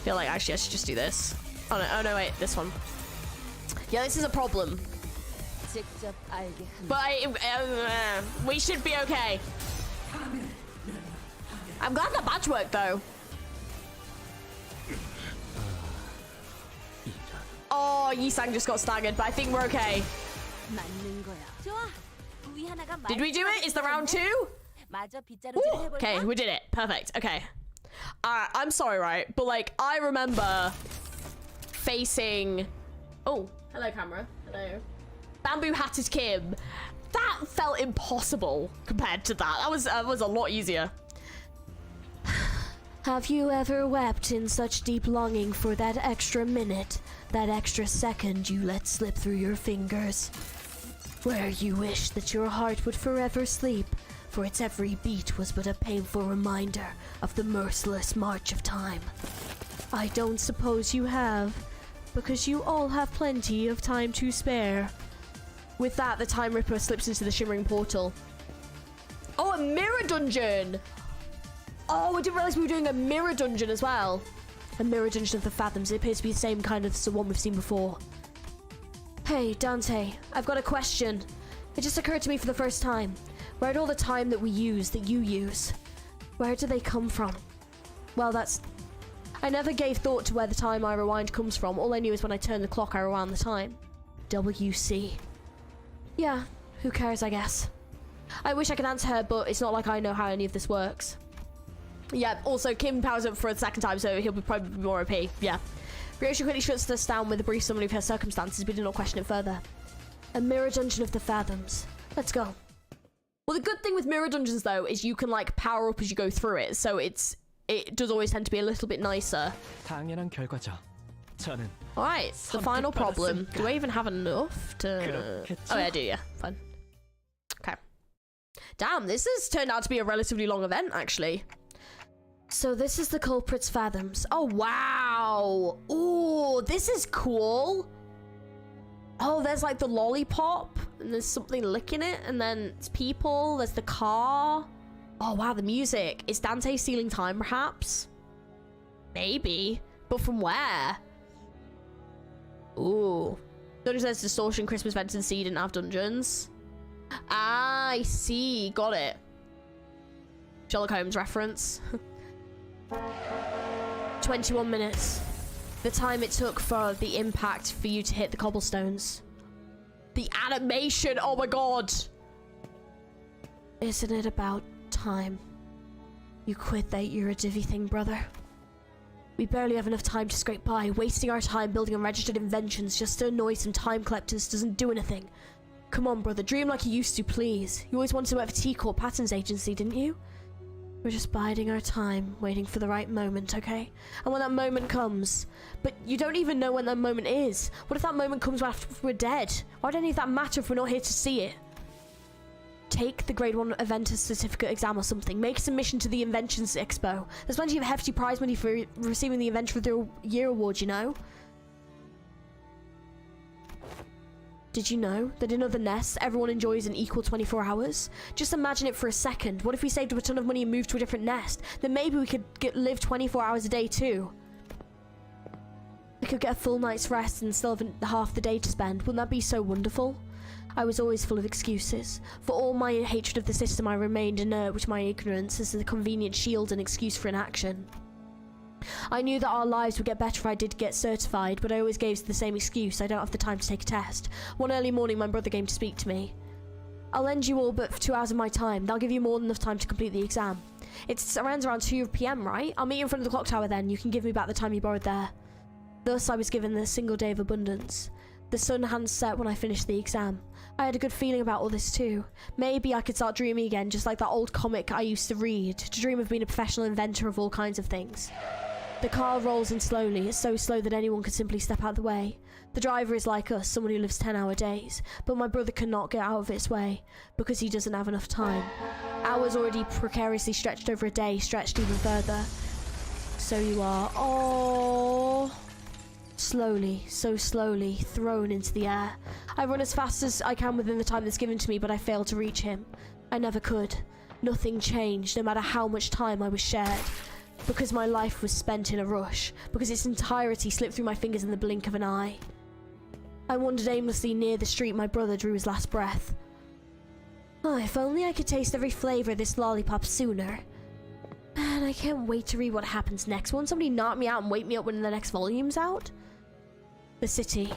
[SPEAKER 2] Feel like actually I should just do this. Oh no, wait, this one. Yeah, this is a problem. But we should be okay. I'm glad that badge worked though. Oh, Yisang just got staggered, but I think we're okay. Did we do it? Is the round 2? Ooh, okay, we did it. Perfect. Okay. I'm sorry, right? But like, I remember facing... Oh, hello camera. Hello. Bamboo Hatted Kim. That felt impossible compared to that. That was a lot easier. Have you ever wept in such deep longing for that extra minute, that extra second you let slip through your fingers? Where you wish that your heart would forever sleep, for its every beat was but a painful reminder of the merciless march of time. I don't suppose you have, because you all have plenty of time to spare. With that, the Time Ripper slips into the shimmering portal. Oh, a mirror dungeon! Oh, I didn't realize we were doing a mirror dungeon as well. A mirror dungeon of the Fathoms. It appears to be the same kind as the one we've seen before. Hey, Dante, I've got a question. It just occurred to me for the first time. Where did all the time that we use, that you use, where do they come from? Well, I never gave thought to where the time I rewind comes from. All I knew is when I turn the clock, I rewound the time. WC. Yeah, who cares, I guess. I wish I could answer her, but it's not like I know how any of this works. Yeah, also, Kim powers up for the second time, so he'll probably be more OP. Yeah. Ryoshi quickly shuts us down with a brief summary of her circumstances. We do not question it further. A mirror dungeon of the Fathoms. Let's go. Well, the good thing with mirror dungeons, though, is you can, like, power up as you go through it. So it does always tend to be a little bit nicer.
[SPEAKER 4] 당연한 결과죠. 저는
[SPEAKER 2] Alright, the final problem. Do I even have enough to...
[SPEAKER 4] 그렇겠죠?
[SPEAKER 2] Oh, yeah, I do, yeah. Fine. Okay. Damn, this has turned out to be a relatively long event, actually. So this is the culprit's Fathoms. Oh, wow. Ooh, this is cool. Oh, there's like the lollipop, and there's something licking it, and then it's people, there's the car. Oh, wow, the music. Is Dante stealing time, perhaps? Maybe. But from where? Ooh. Dungeon says Distortion, Christmas Events, and Sea didn't have dungeons. Ah, I see. Got it. Sherlock Holmes reference. 21 minutes. The time it took for the impact for you to hit the cobblestones. The animation, oh my god. Isn't it about time? You quit that you're a divvy thing, brother. We barely have enough time to scrape by. Wasting our time building unregistered inventions just to annoy some time collectors doesn't do anything. Come on, brother, dream like you used to, please. You always wanted to work for T-Corp Patterns Agency, didn't you? We're just biding our time, waiting for the right moment, okay? And when that moment comes... But you don't even know when that moment is. What if that moment comes after we're dead? Why would any of that matter if we're not here to see it? Take the grade 1 Inventor Certificate exam or something. Make a submission to the Inventions Expo. There's plenty of hefty prize money for receiving the Inventor of the Year award, you know? Did you know that in other nests, everyone enjoys an equal 24 hours? Just imagine it for a second. What if we saved up a ton of money and moved to a different nest? Then maybe we could live 24 hours a day too. We could get a full night's rest and still have half the day to spend. Wouldn't that be so wonderful? I was always full of excuses. For all my hatred of the system, I remained inert with my ignorance as a convenient shield and excuse for inaction. I knew that our lives would get better if I did get certified, but I always gave the same excuse: I don't have the time to take a test. One early morning, my brother came to speak to me. I'll lend you all but 2 hours of my time. That'll give you more than enough time to complete the exam. It's around 2 PM, right? I'll meet you in front of the clock tower then. You can give me back the time you borrowed there. Thus, I was given the single day of abundance. The sun hadn't set when I finished the exam. I had a good feeling about all this too. Maybe I could start dreaming again, just like that old comic I used to read, to dream of being a professional inventor of all kinds of things. The car rolls in slowly. It's so slow that anyone could simply step out of the way. The driver is like us, someone who lives 10-hour days, but my brother cannot get out of its way because he doesn't have enough time. Hours already precariously stretched over a day, stretched even further. So you are, oh, slowly, so slowly, thrown into the air. I run as fast as I can within the time that's given to me, but I fail to reach him. I never could. Nothing changed, no matter how much time I was shared. Because my life was spent in a rush, because its entirety slipped through my fingers in the blink of an eye. I wandered aimlessly near the street my brother drew his last breath. Oh, if only I could taste every flavour of this lollipop sooner. Man, I can't wait to read what happens next. Won't somebody knock me out and wake me up when the next volume's out? The city.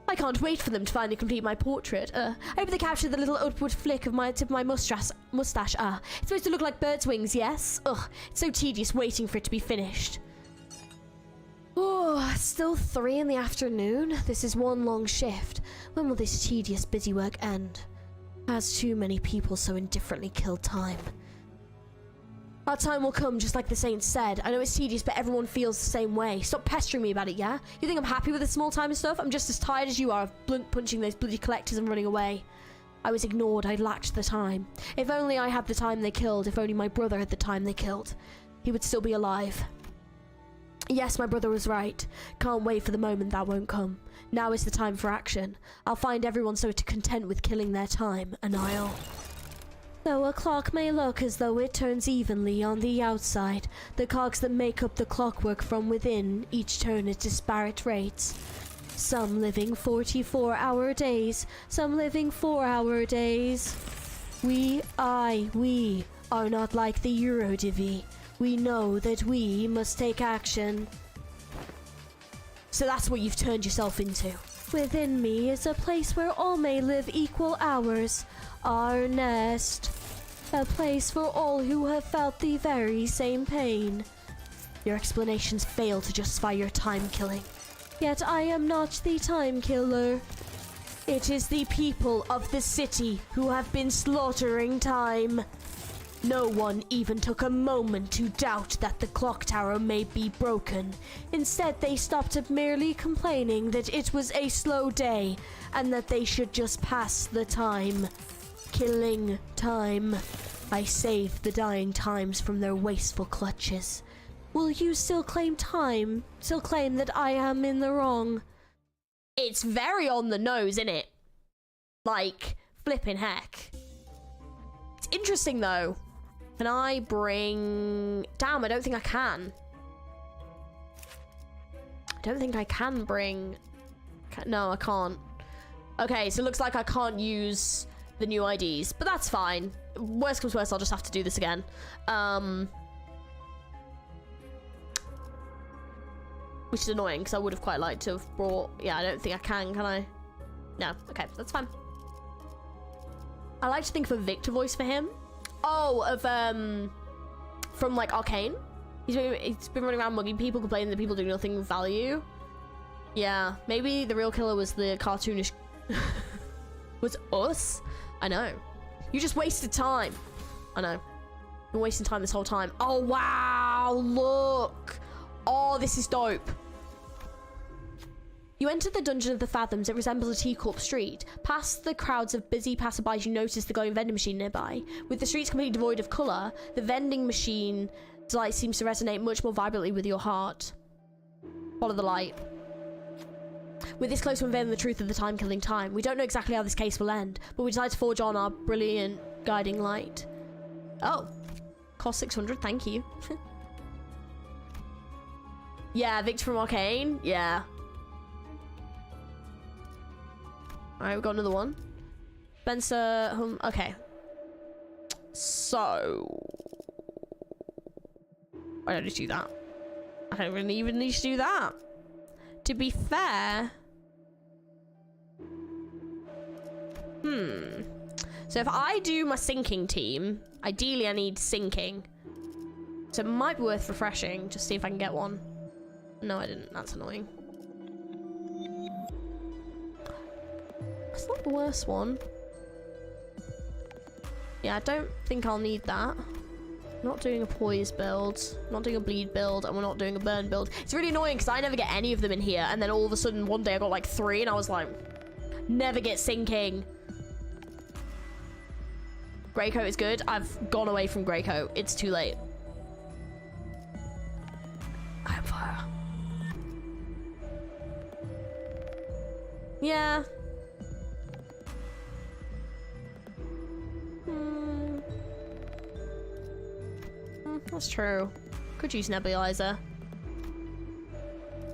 [SPEAKER 2] I can't wait for them to finally complete my portrait. I hope they capture the little upward flick of my tip of my mustache. It's supposed to look like bird's wings, yes? Ugh, it's so tedious waiting for it to be finished. Oh, still 3 in the afternoon? This is one long shift. When will this tedious busy work end? Has too many people so indifferently killed time? Our time will come, just like the saints said. I know it's tedious, but everyone feels the same way. Stop pestering me about it, yeah? You think I'm happy with the small time and stuff? I'm just as tired as you are of blunt punching those bloody collectors and running away. I was ignored. I lacked the time. If only I had the time they killed. If only my brother had the time they killed. He would still be alive. Yes, my brother was right. Can't wait for the moment that won't come. Now is the time for action. I'll find everyone so content with killing their time, and I'll... Though a clock may look as though it turns evenly on the outside, the cogs that make up the clockwork from within each turn at disparate rates. Some living 44-hour days, some living 4-hour days. We are not like the Eurodivi. We know that we must take action. So that's what you've turned yourself into. Within me is a place where all may live equal hours. Our nest. A place for all who have felt the very same pain. Your explanations fail to justify your time killing. Yet I am not the time killer. It is the people of the city who have been slaughtering time. No one even took a moment to doubt that the clock tower may be broken. Instead, they stopped at merely complaining that it was a slow day and that they should just pass the time. Killing time. I saved the dying times from their wasteful clutches. Will you still claim time? Still claim that I am in the wrong? It's very on the nose, isn't it? Like, flipping heck. It's interesting, though. Can I bring... Damn, I don't think I can. I don't think I can bring... No, I can't. Okay, so it looks like I can't use the new IDs, but that's fine. Worst comes worst, I'll just have to do this again. Which is annoying, because I would have quite liked to have brought... Yeah, I don't think I can I? No, okay, that's fine. I like to think of a Victor voice for him. Oh, of, from, like, Arcane. He's been running around mugging people, complaining that people do nothing of value. Yeah, maybe the real killer was the cartoonish... was us? I know. You just wasted time. I know. You've been wasting time this whole time. Oh, wow, look. Oh, this is dope. You entered the Dungeon of the Fathoms. It resembles a teacup street. Past the crowds of busy passerbys, you notice the glowing vending machine nearby. With the streets completely devoid of colour, the vending machine's light seems to resonate much more vibrantly with your heart. Follow the light. We're this close to unveiling the truth of the time-killing time. We don't know exactly how this case will end, but we decide to forge on our brilliant guiding light. Oh. Cost 600, thank you. Yeah, Victor from Arcane. Yeah. Alright, we've got another one. Spencer, okay. So... I don't need to do that. I don't really even need to do that. To be fair... So if I do my sinking team, ideally I need sinking. So it might be worth refreshing, just see if I can get one. No, I didn't. That's annoying. That's not the worst one. Yeah, I don't think I'll need that. Not doing a poise build, not doing a bleed build, and we're not doing a burn build. It's really annoying because I never get any of them in here, and then all of a sudden one day I got like 3 and I was like, never get sinking. Grey coat is good. I've gone away from grey coat. It's too late. I'm fire. Yeah. That's true. Could use nebulizer.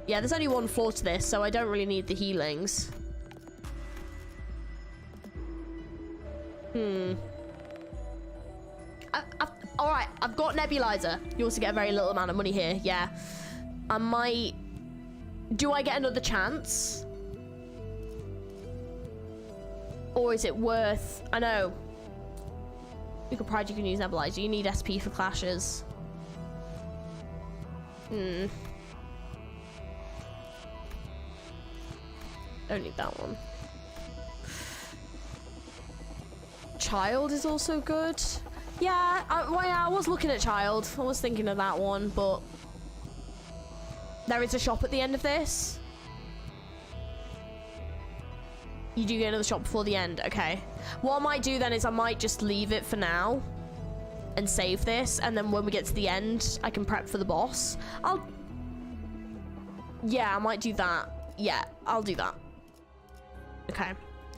[SPEAKER 2] Yeah, there's only one flaw to this, so I don't really need the healings. Alright, I've got nebulizer. You also get a very little amount of money here. Yeah. I might... Do I get another chance? Or is it worth... I know. You could pride you can use nebulizer. You need SP for clashes. Don't need that one. Child is also good. Yeah, I was looking at Child. I was thinking of that one, but there is a shop at the end of this. You do get another shop before the end. Okay. What I might do then is I might just leave it for now and save this, and then when we get to the end, I can prep for the boss. Yeah, I might do that. Yeah, I'll do that. Okay.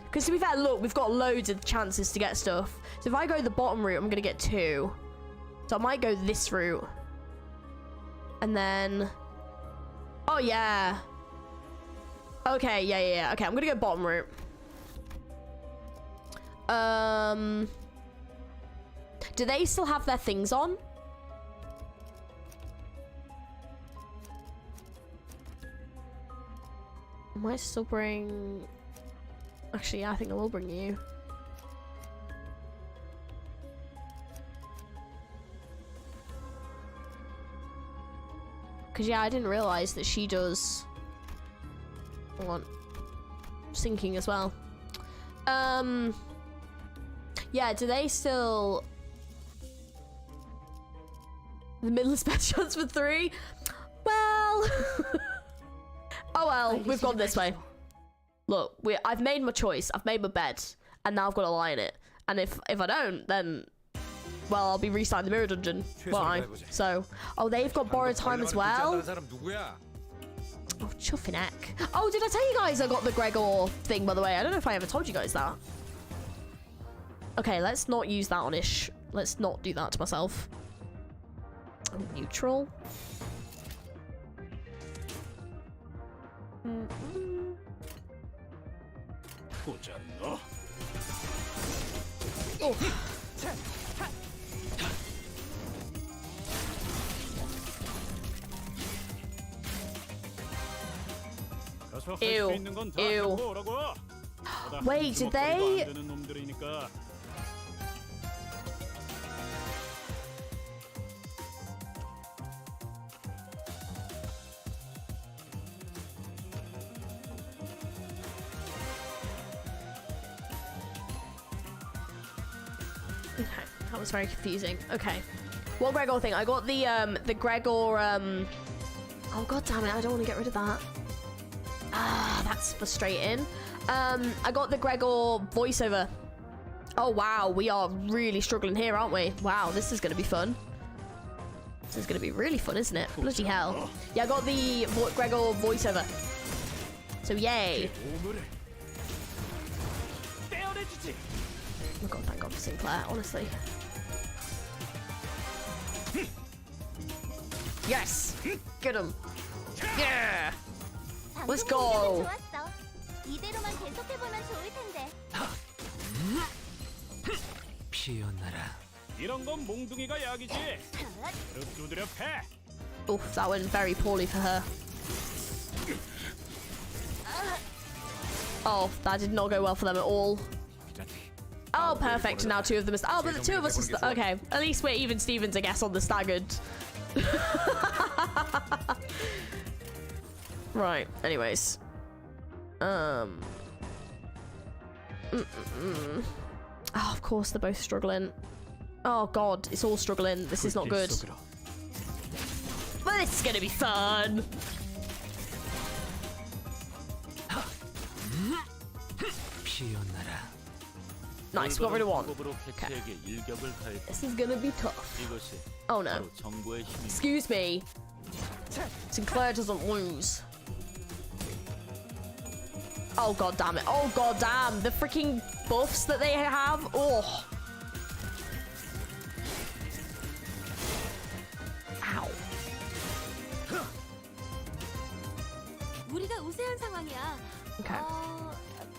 [SPEAKER 2] Because to be fair, look, we've got loads of chances to get stuff. So if I go the bottom route, I'm going to get 2. So I might go this route. And then... Oh, yeah. Okay, yeah. Okay, I'm going to go bottom route. Do they still have their things on? I might still bring... Actually, yeah, I think I will bring you. Because, yeah, I didn't realize that she does... Hold on. Sinking as well. Yeah, do they still... The middle is best chance for 3? Well... Oh well, we've gone this way. Look, I've made my choice. I've made my bed. And now I've got to lie in it. And if I don't, then... Well, I'll be restarting the mirror dungeon. Won't I? So... Oh, they've got borrowed time as well. Oh, chuffing neck. Oh, did I tell you guys I got the Gregor thing, by the way? I don't know if I ever told you guys that. Okay, let's not use that on Ish. Let's not do that to myself. I'm neutral. Oh. Ew. Ew. Wait, did they... Okay, that was very confusing. Okay. What Gregor thing? I got the Gregor, Oh, god damn it, I don't want to get rid of that. Ah, that's frustrating. I got the Gregor voiceover. Oh, wow, we are really struggling here, aren't we? Wow, this is going to be fun. This is going to be really fun, isn't it? Bloody hell. Yeah, I got the Gregor voiceover. So, yay. Oh my god, thank god for Sinclair, honestly. Yes! Get him! Yeah! Let's go! Oof, that went very poorly for her. Oh, that did not go well for them at all. Oh, perfect. Now 2 of them are... Oh, but the 2 of us are... Okay. At least we're even Stevens, I guess, on the staggered. Right, anyways. Oh, of course they're both struggling. Oh god, it's all struggling. This is not good. But this is gonna be fun. Nice, got rid of one. Okay. This is gonna be tough. Oh no. Excuse me. Sinclair doesn't lose. Oh god damn it. Oh god damn. The freaking buffs that they have. Oh. Ow.
[SPEAKER 5] 우리가 우세한 상황이야.
[SPEAKER 2] Okay.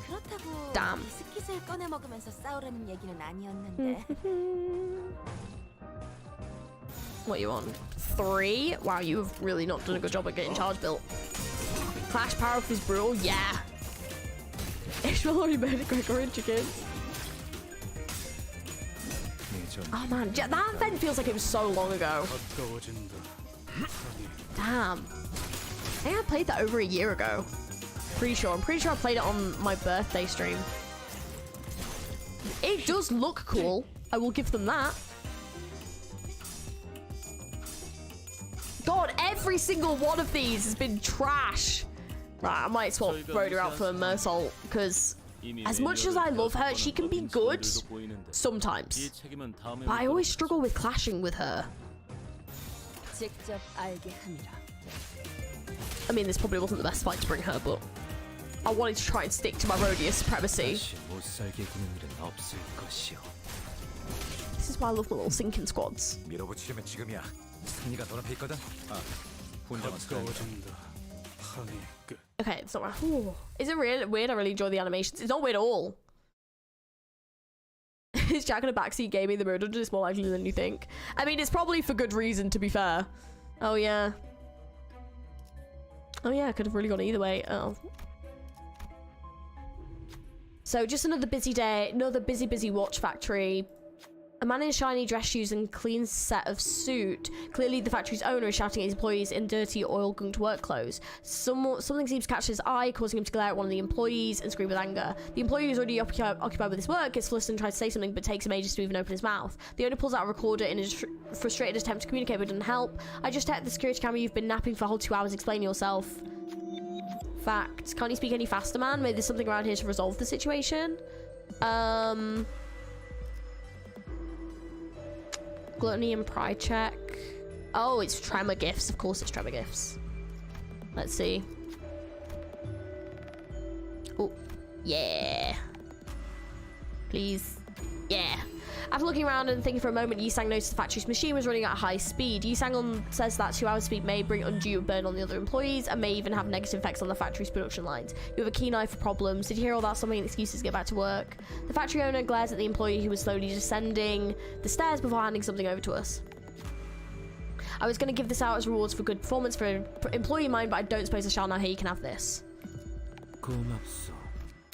[SPEAKER 5] 그렇다고
[SPEAKER 2] Damn.
[SPEAKER 5] 비스킷을 꺼내 먹으면서 싸우라는 얘기는 아니었는데.
[SPEAKER 2] What are you on? 3? Wow, you've really not done a good job at getting charge built. Clash power up is brutal. Yeah. Ishmael already made a Gregorian chicken. Oh man, yeah, that event feels like it was so long ago. Damn. I think I played that over a year ago. I'm pretty sure I played it on my birthday stream. It does look cool. I will give them that. God, every single one of these has been trash. Right, I might swap Rhoda out for Mersol, because as much as I love her, she can be good sometimes. But I always struggle with clashing with her. I mean, this probably wasn't the best fight to bring her, but I wanted to try and stick to my Rhodia supremacy. This is why I love my little sinking squads. Okay, it's not right. Ooh. Is it really weird? I really enjoy the animations. It's not weird at all. Is Jack in a backseat gaming the murder? It's more likely than you think. I mean, it's probably for good reason, to be fair. Oh, yeah. Oh, yeah, I could have really gone either way. Oh. So, just another busy day. Another busy watch factory. A man in shiny dress shoes and clean set of suit. Clearly, the factory's owner is shouting at his employees in dirty, oil-gunked work clothes. Something seems to catch his eye, causing him to glare at one of the employees and scream with anger. The employee who's already occupied with his work gets flustered and tries to say something, but takes him ages to even open his mouth. The owner pulls out a recorder in a frustrated attempt to communicate, but doesn't help. I just checked the security camera. You've been napping for a whole 2 hours. Explain yourself. Fact. Can't you speak any faster, man? Maybe there's something around here to resolve the situation. Gluttony and pride check. Oh, it's tremor gifts. Of course it's tremor gifts. Let's see. Oh, yeah. Please. Yeah. After looking around and thinking for a moment, Yisang noticed the factory's machine was running at high speed. Yisang says that 2 hours speed may bring undue burn on the other employees and may even have negative effects on the factory's production lines. You have a keen eye for problems. Did you hear all that? Something excuses to get back to work. The factory owner glares at the employee who was slowly descending the stairs before handing something over to us. I was going to give this out as rewards for good performance for employee mine, but I don't suppose I shall now. Here, you can have this.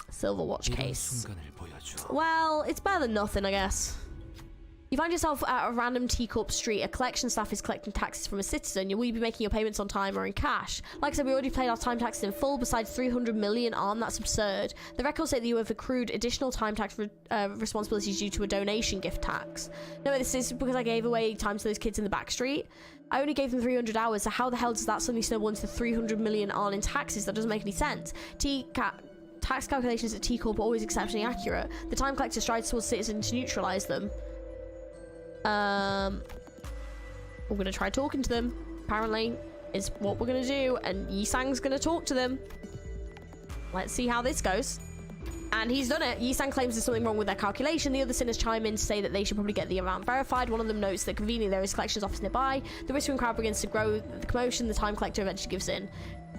[SPEAKER 2] Silver watch case. Well, it's better than nothing, I guess. You find yourself at a random teacup street. A collection staff is collecting taxes from a citizen. Will you be making your payments on time or in cash? Like I said, we already paid our time taxes in full, besides 300 million on. That's absurd. The records say that you have accrued additional time tax responsibilities due to a donation gift tax. No, this is because I gave away time to those kids in the back street. I only gave them 300 hours, so how the hell does that suddenly snowball into 300 million on in taxes? That doesn't make any sense. Tax calculations at T Corp are always exceptionally accurate. The time collector strides towards citizens to neutralize them. We're gonna try talking to them, apparently, is what we're gonna do, and Yisang's gonna talk to them. Let's see how this goes. And he's done it. Yisang claims there's something wrong with their calculation. The other sinners chime in to say that they should probably get the amount verified. One of them notes that conveniently there is collections office nearby. The whispering crowd begins to grow. The commotion, the time collector eventually gives in.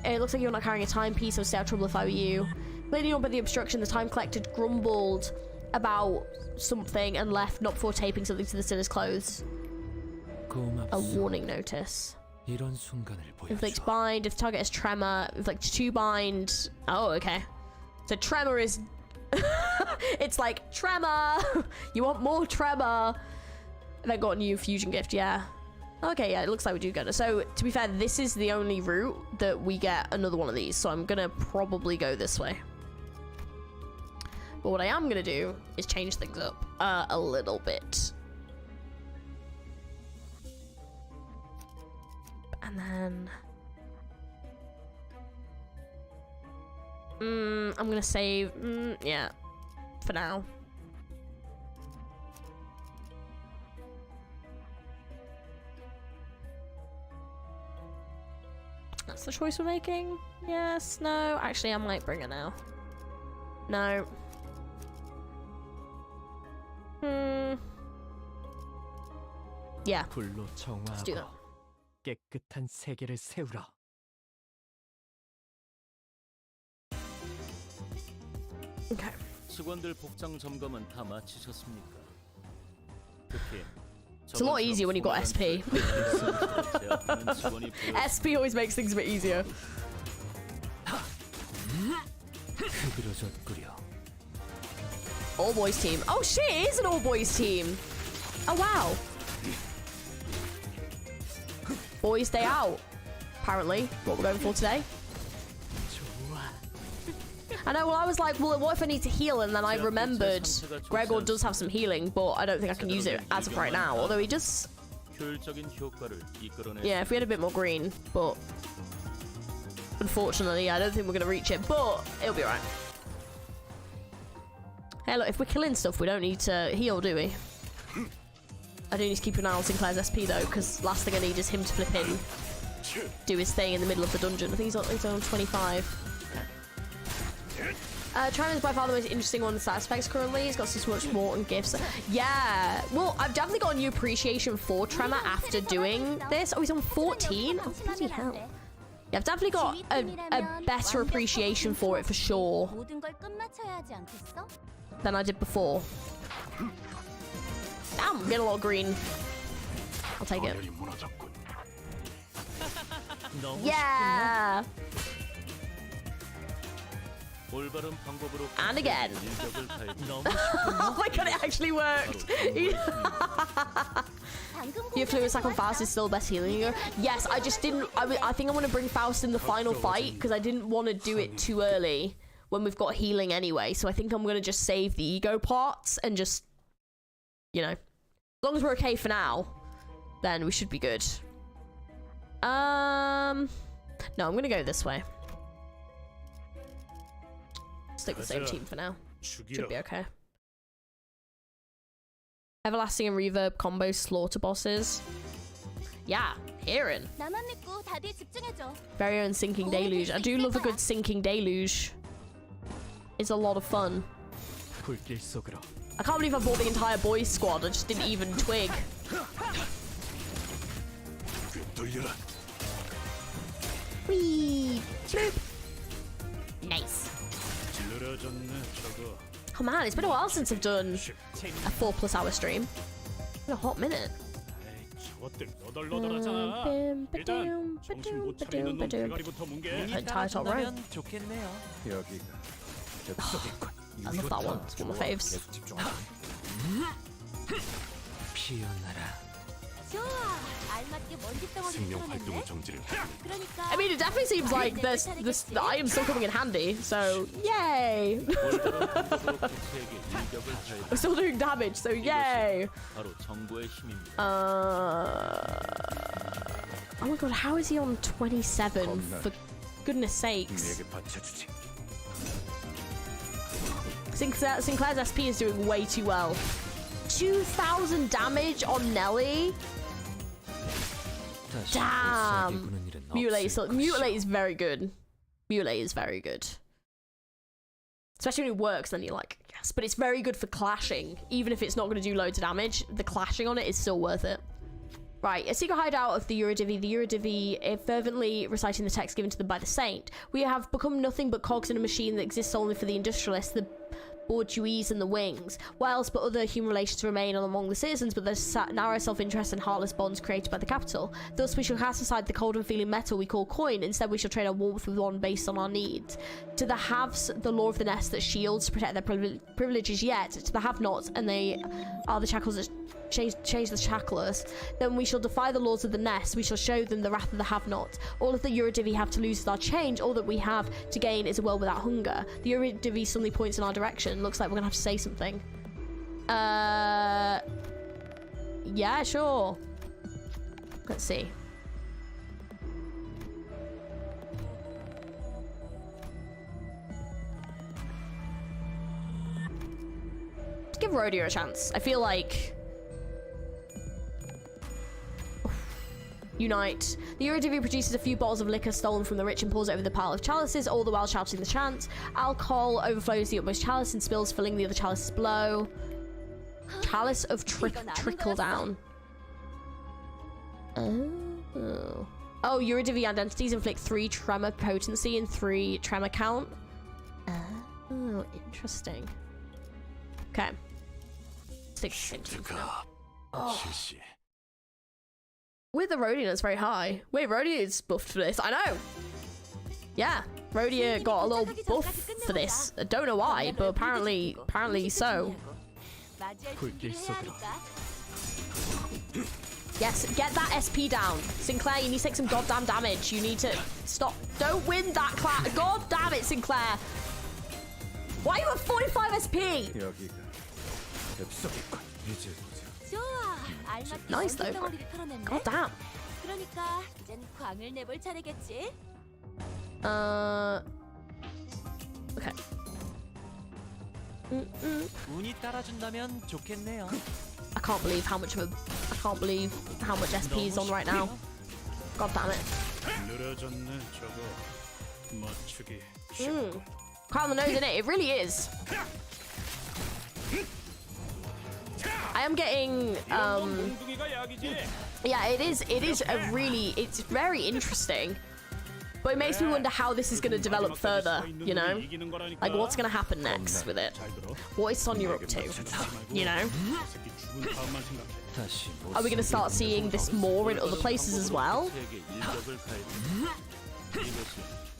[SPEAKER 2] It looks like you're not carrying a timepiece, so stay out of trouble if I were you. Clearly not by the obstruction, the time collector grumbled about something and left, not before taping something to the sinner's clothes. A warning notice. Inflicts bind. If the target has tremor, inflicts 2 bind. Oh, okay. So tremor is... it's like, tremor! You want more tremor? They got a new fusion gift, yeah. Okay, yeah, it looks like we do get it. So, to be fair, this is the only route that we get another one of these. So I'm gonna probably go this way. But what I am gonna do is change things up a little bit. And then... I'm gonna save... yeah, for now. That's the choice we're making? Yes, no. Actually, I might bring it now. No. Yeah.
[SPEAKER 4] 불로
[SPEAKER 2] Let's do that.
[SPEAKER 4] 정화하고 깨끗한 세계를 세우라.
[SPEAKER 2] Okay.
[SPEAKER 6] 직원들 복장 점검은 다 마치셨습니까? 특히
[SPEAKER 2] It's a lot easier when you've got SP. SP always makes things a bit easier. All boys team. Oh shit, it is an all boys team. Oh wow. Boys day out. Apparently, what we're going for today. I know, well I was like, well what if I need to heal, and then I remembered Gregor does have some healing, but I don't think I can use it as of right now, although he just... Yeah, if we had a bit more green, but... Unfortunately, I don't think we're going to reach it, but it'll be alright. Hey look, if we're killing stuff, we don't need to heal, do we? I do need to keep an eye on Sinclair's SP though, because last thing I need is him to flip in, do his thing in the middle of the dungeon. I think he's on 25. China is by far the most interesting one in stat specs currently. He's got so much more and gifts. Yeah, well, I've definitely got a new appreciation for Tremor after doing this. Oh, he's on 14? Oh, bloody hell. Yeah, I've definitely got a better appreciation for it for sure than I did before. Damn, I'm getting a lot of green. I'll take it. Yeah! And again. Oh my god, it actually worked. Your fluid sack on Faust is still the best healing you go. Yes, I just didn't. I think I want to bring Faust in the final fight because I didn't want to do it too early when we've got healing anyway. So I think I'm going to just save the ego parts and just, you know, as long as we're okay for now, then we should be good. No, I'm going to go this way. Stick with the same team for now. Should be okay. Everlasting and reverb combo slaughter bosses. Yeah, hearing. Very own sinking deluge. I do love a good sinking deluge. It's a lot of fun. I can't believe I bought the entire boys squad. I just didn't even twig. Whee! Bloop. Nice. Oh man, it's been a while since I've done a 4+ hour stream. It's been a hot minute. Entire top row. I love that one. It's one of my faves. I mean, it definitely seems like the item's still coming in handy, so yay! We're still doing damage, so yay! Oh my god, how is he on 27? For goodness sakes. Sinclair's SP is doing way too well. 2,000 damage on Nelly? Damn. Mutilate is very good. Mutilate is very good. Especially when it works, then you're like, yes. But it's very good for clashing. Even if it's not going to do loads of damage, the clashing on it is still worth it. Right, a secret hideout of the Eurodivi. The Eurodivi, fervently reciting the text given to them by the saint. We have become nothing but cogs in a machine that exists only for the industrialists, the bourgeois and the wings. What else but other human relations remain among the citizens but the narrow self-interest and heartless bonds created by the capital? Thus we shall cast aside the cold and feeling metal we call coin. Instead we shall trade our warmth with one based on our needs. To the haves, the law of the nest that shields to protect their privileges, yet to the have-nots, and they are the shackles that change the shacklers. Then we shall defy the laws of the nest. We shall show them the wrath of the have-not. All of the Eurodivi have to lose is our change. All that we have to gain is a world without hunger. The Eurodivi suddenly points in our direction. Looks like we're gonna have to say something. Yeah, sure. Let's see. Let's give Rodeo a chance. I feel like... Unite. The Eurodivi produces a few bottles of liquor stolen from the rich and pours it over the pile of chalices, all the while shouting the chant. Alcohol overflows the utmost chalice and spills, filling the other chalices below. Chalice of trickle down. Oh. Oh, Eurodivi identities inflict 3 tremor potency and 3 tremor count. Oh, interesting. Okay. Stick. Oh. With the Rodian, it's very high. Wait, Rodian's buffed for this. I know. Yeah, Rodian got a little buff for this. I don't know why, but apparently so. Yes, get that SP down. Sinclair, you need to take some goddamn damage. You need to stop. Don't win that class. God damn it, Sinclair. Why are you at 45 SP? Nice though. God damn. Okay. I can't believe how much SP is on right now. God damn it. Quite on the nose, isn't it? It really is. I am getting yeah, it's very interesting, but it makes me wonder how this is going to develop further, you know, like what's going to happen next with it. What is Sonya up to, you know? Are we going to start seeing this more in other places as well?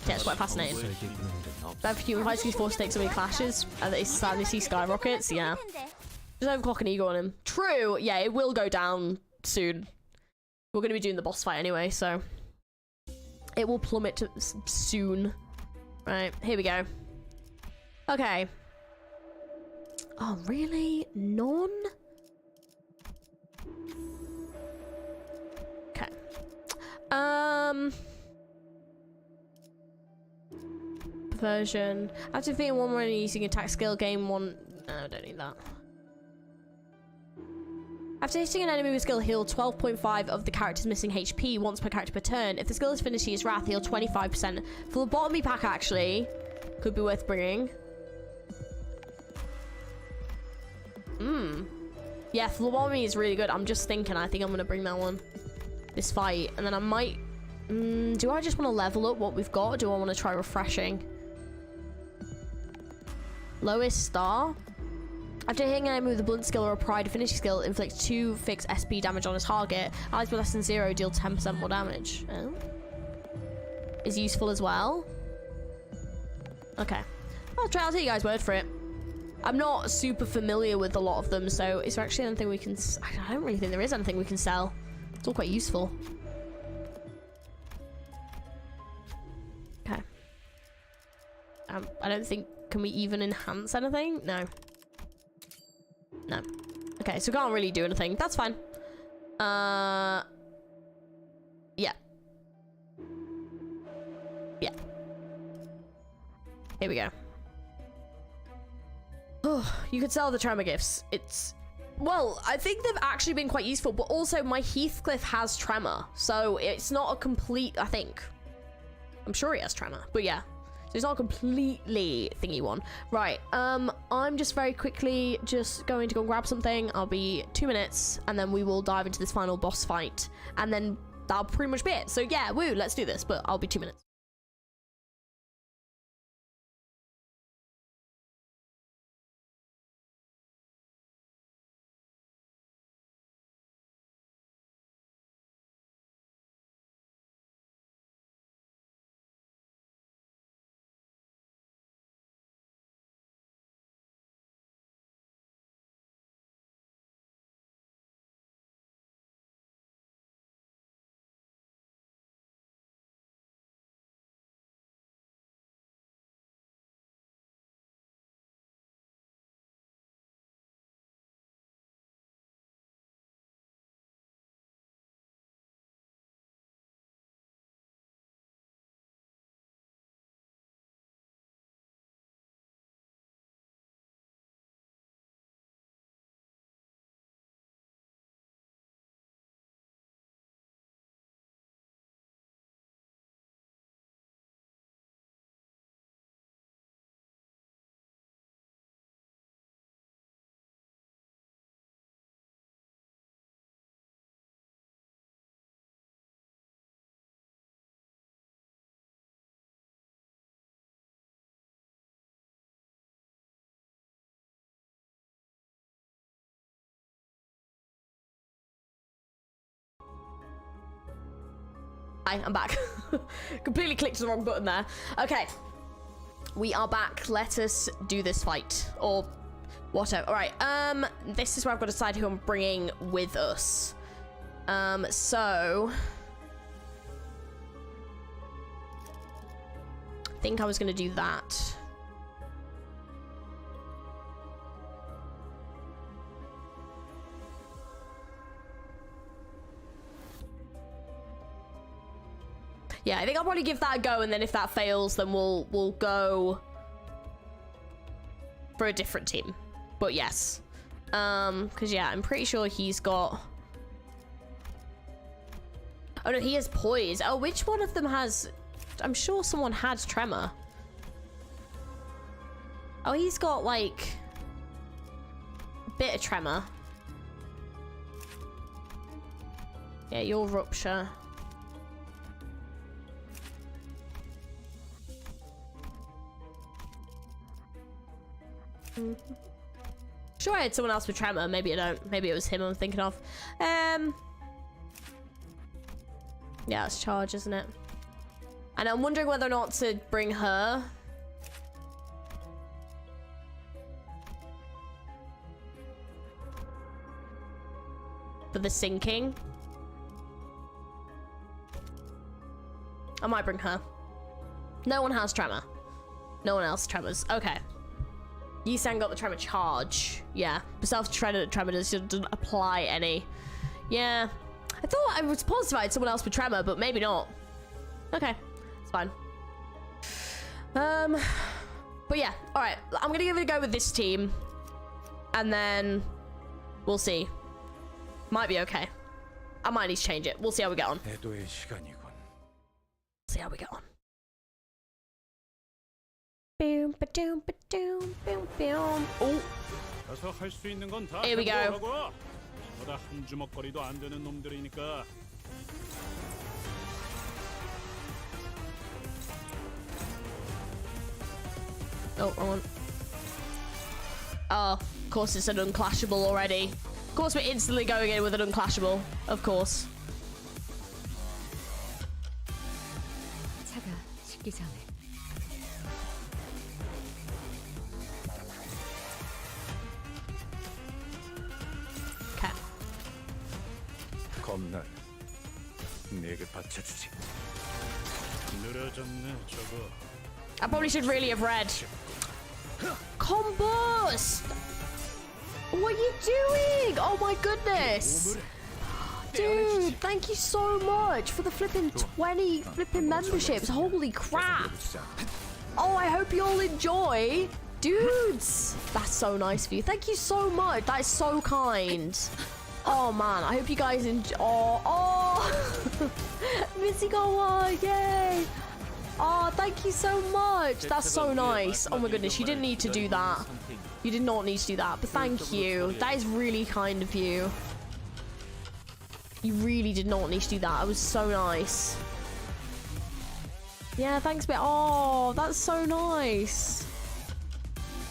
[SPEAKER 2] Yeah, it's quite fascinating. But for human high school force takes away clashes, and it's sadly see skyrockets. Yeah. Just overclock an ego on him. True. Yeah, it will go down soon. We're going to be doing the boss fight anyway, so it will plummet soon. Right, here we go. Okay. Oh, really? None? Okay. Version. After defeating one when using attack skill, gain one. No, I don't need that. After hitting an enemy with skill, heal 12.5 of the character's missing HP once per character per turn. If the skill is finished, he is wrath, heal 25%. Phlebotomy pack actually could be worth bringing. Yeah, phlebotomy is really good. I'm just thinking, I think I'm gonna bring that one this fight, and then I might. Do I just want to level up what we've got, or do I want to try refreshing? Lowest star. After hitting an enemy with a blunt skill or a pride finishing skill, inflict 2 fixed SP damage on a target. Allies with less than 0 deal 10% more damage. Oh. Is useful as well. Okay. I'll take you guys' word for it. I'm not super familiar with a lot of them, so is there actually anything we can... I don't really think there is anything we can sell. It's all quite useful. Okay. I don't think... Can we even enhance anything? No. No. Okay, so we can't really do anything. That's fine. Yeah. Yeah. Here we go. Oh, you could sell the tremor gifts. It's... Well, I think they've actually been quite useful, but also my Heathcliff has tremor, so it's not a complete... I think. I'm sure he has tremor, but yeah. So it's not a completely thingy one. Right, I'm just very quickly just going to go and grab something. I'll be 2 minutes, and then we will dive into this final boss fight. And then that'll pretty much be it. So yeah, woo, let's do this, but I'll be 2 minutes. Hi, I'm back. Completely clicked the wrong button there. Okay. We are back. Let us do this fight. Or whatever. Alright, this is where I've got to decide who I'm bringing with us. So... I think I was going to do that. Yeah, I think I'll probably give that a go, and then if that fails, then we'll go for a different team. But yes. Because yeah, I'm pretty sure he's got... Oh no, he has poise. Oh, which one of them has... I'm sure someone had tremor. Oh, he's got like a bit of tremor. Yeah, you're rupture. Sure, I had someone else with tremor. Maybe I don't. Maybe it was him I'm thinking of. Yeah, it's charge, isn't it? And I'm wondering whether or not to bring her. For the sinking. I might bring her. No one has tremor. No one else tremors. Okay. Yisan got the tremor charge. Yeah. But self-tremor doesn't apply any. Yeah. I thought I was positive I had someone else with tremor, but maybe not. Okay. It's fine. But yeah. Alright. I'm gonna give it a go with this team. And then we'll see. Might be okay. I might need to change it. We'll see how we get on. See how we get on. Boom, ba-doom, ba-doom, boom, boom. Oh. Here we go.
[SPEAKER 3] 보다 한 주먹거리도 안 되는 놈들이니까.
[SPEAKER 2] Oh, wrong one. Oh, of course it's an unclashable already. Of course we're instantly going in with an unclashable. Of course.
[SPEAKER 5] 차가 식기 전에.
[SPEAKER 2] Okay.
[SPEAKER 3] 겁나. 내게 받쳐주지. 늘어졌네 저거.
[SPEAKER 2] I probably should really have read. Combust! What are you doing? Oh my goodness. Dude, thank you so much for the flipping 20 flipping memberships. Holy crap. Oh, I hope you all enjoy. Dudes, that's so nice of you. Thank you so much. That is so kind. Oh man, I hope you guys enjoy. Oh, Missy got one. Yay. Oh, thank you so much. That's so nice. Oh my goodness, you didn't need to do that. You did not need to do that, but thank you. That is really kind of you. You really did not need to do that. It was so nice. Yeah, thanks, but oh, that's so nice.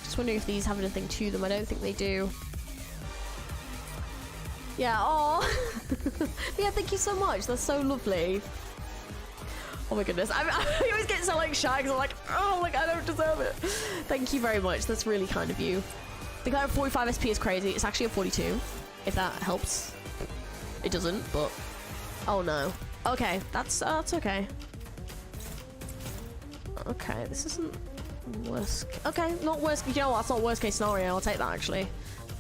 [SPEAKER 2] Just wondering if these have anything to them. I don't think they do. Yeah, oh. Yeah, thank you so much. That's so lovely. Oh my goodness. I always get so like shy because I'm like, oh, like I don't deserve it. Thank you very much. That's really kind of you. The guy with 45 SP is crazy. It's actually a 42, if that helps. It doesn't, but oh no. Okay, that's okay. Okay, this isn't worst. Okay, not worst. You know what? That's not worst case scenario. I'll take that actually.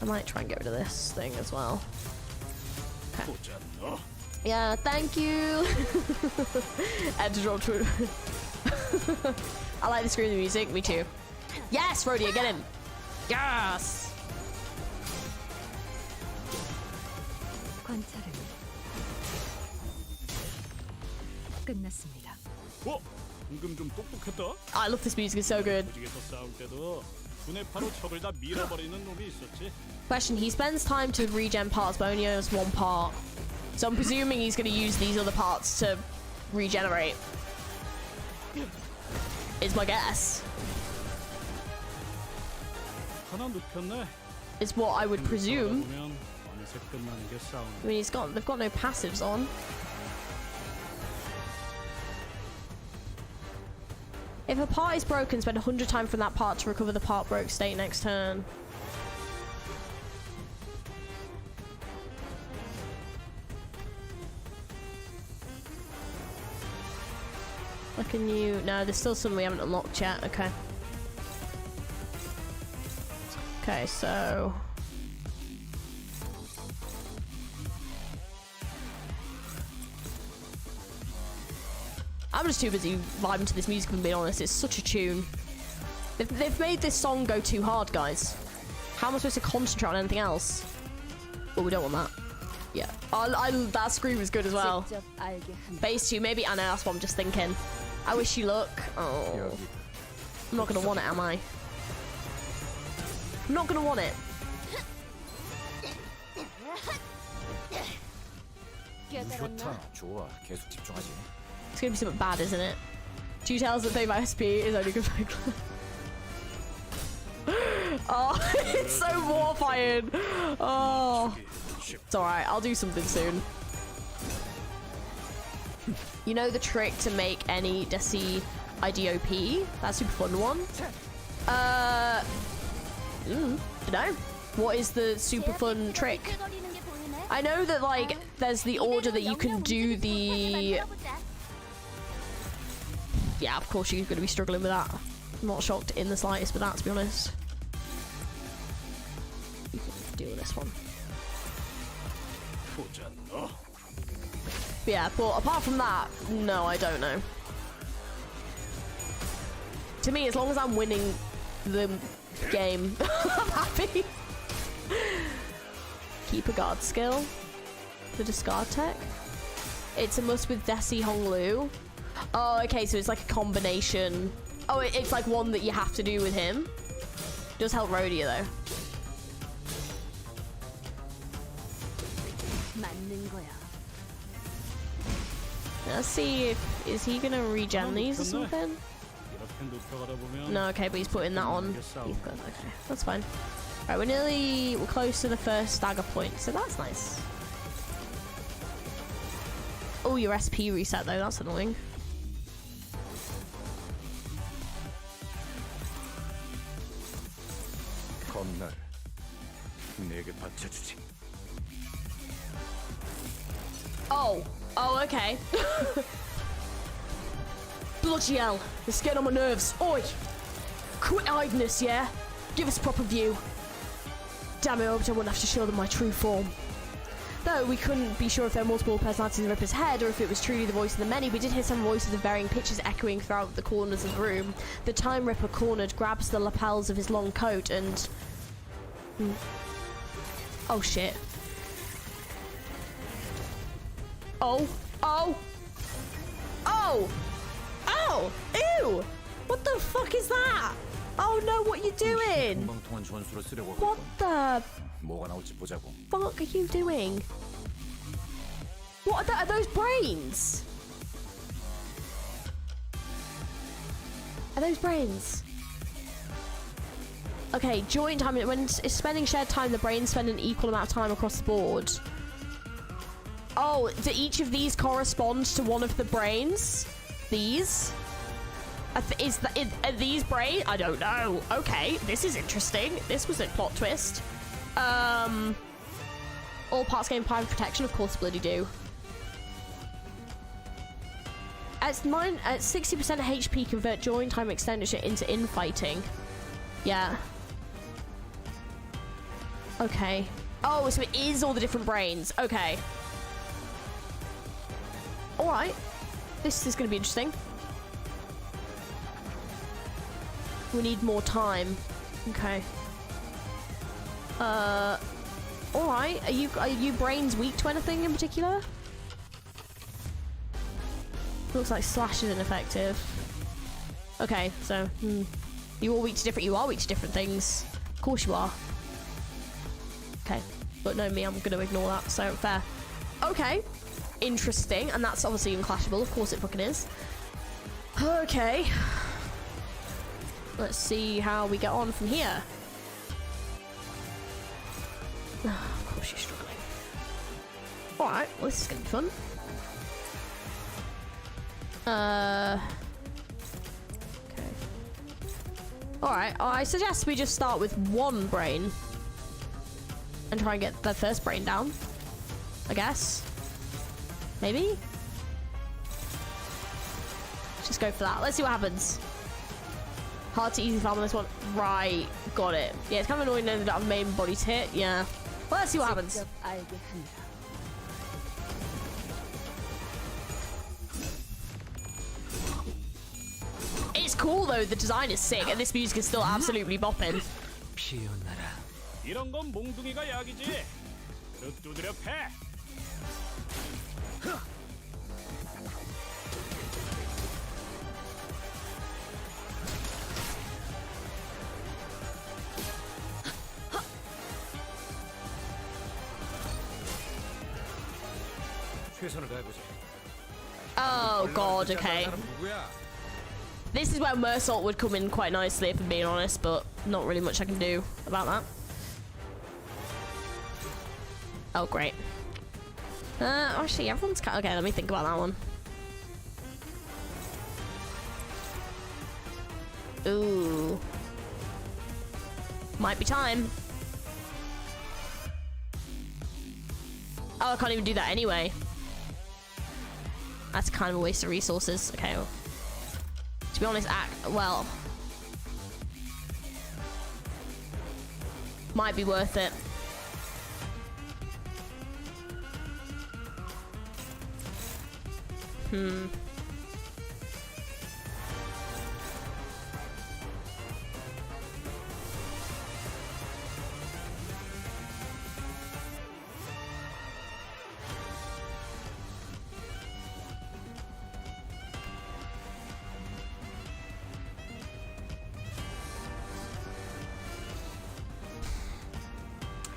[SPEAKER 2] I might try and get rid of this thing as well. Okay. Yeah, thank you. And to drop to. I like the screaming music. Me too. Yes, Rhodia, get him. Yes.
[SPEAKER 5] 관찰은 끝났습니다.
[SPEAKER 3] 어? 방금 좀 똑똑했다.
[SPEAKER 2] I love this music. It's so good.
[SPEAKER 3] 조직에서 싸울 때도 눈에 바로 적을 다 밀어버리는 놈이 있었지.
[SPEAKER 2] Question: he spends time to regen parts, but only owns one part. So I'm presuming he's going to use these other parts to regenerate. Is my guess.
[SPEAKER 3] 하나 눕혔네.
[SPEAKER 2] Is what I would presume.
[SPEAKER 3] 보면 어느새 끝나는 게 싸움.
[SPEAKER 2] I mean, they've got no passives on. If a part is broken, spend 100 time from that part to recover the part broke state next turn. Like a new... No, there's still some we haven't unlocked yet. Okay. Okay, so... I'm just too busy vibing to this music, if I'm being honest. It's such a tune. They've made this song go too hard, guys. How am I supposed to concentrate on anything else? Well, we don't want that. Yeah. That scream was good as well. Base 2, maybe. I know, that's what I'm just thinking. I wish you luck. Oh. I'm not gonna want it, am I? I'm not gonna want it.
[SPEAKER 7] 좋아. 계속 집중하지.
[SPEAKER 2] It's gonna be something bad, isn't it? Details that they by SP is only good for Oh, it's so mortifying. Oh. It's alright, I'll do something soon. You know the trick to make any Desi IDOP? That super fun one. No. What is the super fun trick? I know that, like, there's the order that you can do the... Yeah, of course you're going to be struggling with that. I'm not shocked in the slightest with that, to be honest. You can deal with this one. Yeah, but apart from that, no, I don't know. To me, as long as I'm winning the game, I'm happy. Keep a guard skill. The discard tech. It's a must with Desi Honglu. Oh, okay, so it's like a combination. Oh, it's like one that you have to do with him. Does help Rhodia though. Let's see if is he gonna regen these or something. No, okay, but he's putting that on. Okay, that's fine. Right, we're close to the first stagger point, so that's nice. Oh, your SP reset though, that's annoying. Oh, okay. Bloody hell, it's getting on my nerves. Oi! Quick-eyedness, yeah? Give us a proper view. Damn it, I hoped I wouldn't have to show them my true form. Though we couldn't be sure if there were multiple personalities in Ripper's head or if it was truly the voice of the many, we did hear some voices of varying pitches echoing throughout the corners of the room. The time Ripper cornered grabs the lapels of his long coat and... Oh shit. Oh. Oh. Oh. Oh. Ew. What the fuck is that? Oh no, what are you doing? What the fuck are you doing? What are those brains? Are those brains? Okay, joint time. When it's spending shared time, the brains spend an equal amount of time across the board. Oh, do each of these correspond to one of the brains? These? Are these brains? I don't know. Okay, this is interesting. This was a plot twist. All parts gain private protection, of course bloody do. At 60% HP, convert joint time expenditure into infighting. Yeah. Okay. Oh, so it is all the different brains. Okay. Alright. This is going to be interesting. We need more time. Okay. Alright. Are you brains weak to anything in particular? Looks like slash is ineffective. Okay, so you are weak to different things. Of course you are. Okay. But no, me, I'm gonna ignore that, so fair. Okay. Interesting, and that's obviously unclashable. Of course it fucking is. Okay. Let's see how we get on from here. Of course you're struggling. Alright, well this is gonna be fun. Alright, I suggest we just start with one brain. And try and get the first brain down. I guess. Maybe? Just go for that. Let's see what happens. Hard to easy farm on this one. Right, got it. Yeah, it's kind of annoying that they don't have main body to hit. Yeah. Well, let's see what happens. It's cool though, the design is sick, and this music is still absolutely bopping.
[SPEAKER 3] 이런 건 몽둥이가 약이지. 두드려 패.
[SPEAKER 2] Oh god, okay. This is where Mersault would come in quite nicely, if I'm being honest, but not really much I can do about that. Oh, great. Actually, everyone's kind of... Okay, let me think about that one. Ooh. Might be time. Oh, I can't even do that anyway. That's kind of a waste of resources. Okay, well, to be honest, well, might be worth it.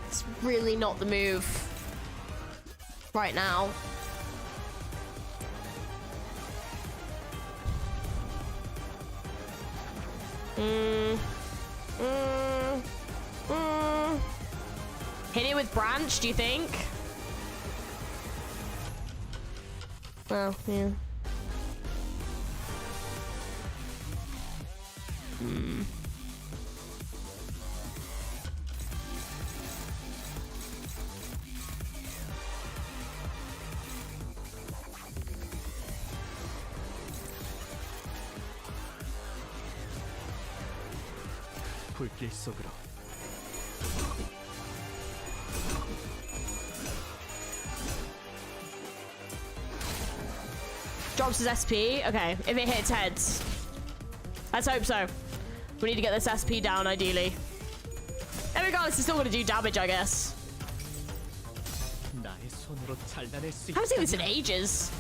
[SPEAKER 2] It's really not the move right now. Hit it with branch, do you think? Well, yeah.
[SPEAKER 4] 불길 속으로.
[SPEAKER 2] Drops his SP. Okay, if it hits heads. Let's hope so. We need to get this SP down, ideally. And regardless, it's still going to do damage, I guess.
[SPEAKER 4] 나의 손으로 잘라낼 수
[SPEAKER 2] I haven't seen this in ages.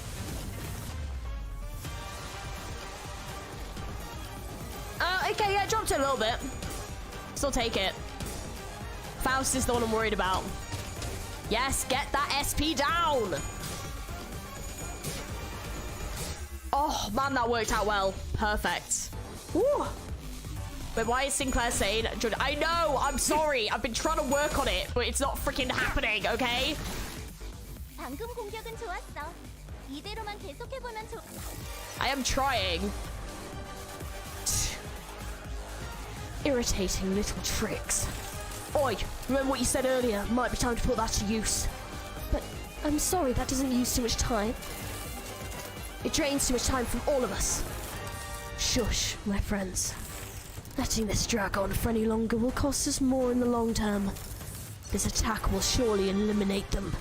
[SPEAKER 2] Okay, yeah, dropped it a little bit. Still take it. Faust is the one I'm worried about. Yes, get that SP down. Oh, man, that worked out well. Perfect. Woo. Wait, why is Sinclair saying... I know, I'm sorry. I've been trying to work on it, but it's not freaking happening, okay?
[SPEAKER 5] 방금 공격은 좋았어. 이대로만 계속해보면 좋...
[SPEAKER 2] I am trying. Irritating little tricks. Oi, remember what you said earlier? Might be time to put that to use. But I'm sorry, that doesn't use too much time. It drains too much time from all of us. Shush, my friends. Letting this drag on for any longer will cost us more in the long term. This attack will surely eliminate them.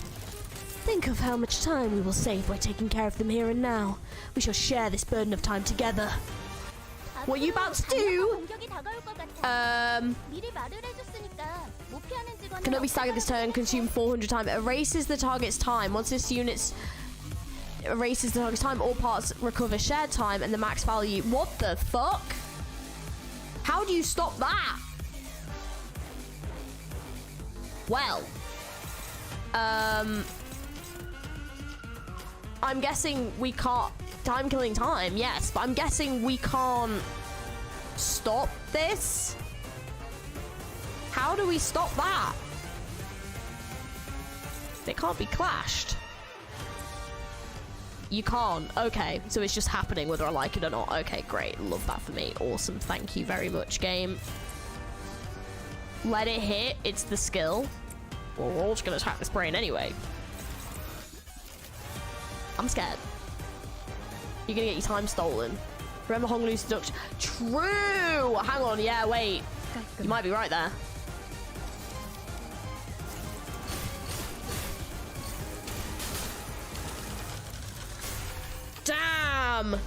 [SPEAKER 2] Think of how much time we will save by taking care of them here and now. We shall share this burden of time together. What are you about to do? Cannot be staggered this turn, consume 400 time. It erases the target's time. Once this unit erases the target's time, all parts recover shared time and the max value. What the fuck? How do you stop that? Well, I'm guessing we can't time killing time, yes, but I'm guessing we can't stop this. How do we stop that? They can't be clashed. You can't. Okay, so it's just happening whether I like it or not. Okay, great. Love that for me. Awesome. Thank you very much, game. Let it hit. It's the skill. Well, we're all just gonna attack this brain anyway. I'm scared. You're gonna get your time stolen. Remember Hong Lu's deduction? True! Hang on, yeah, wait. You might be right there. Damn!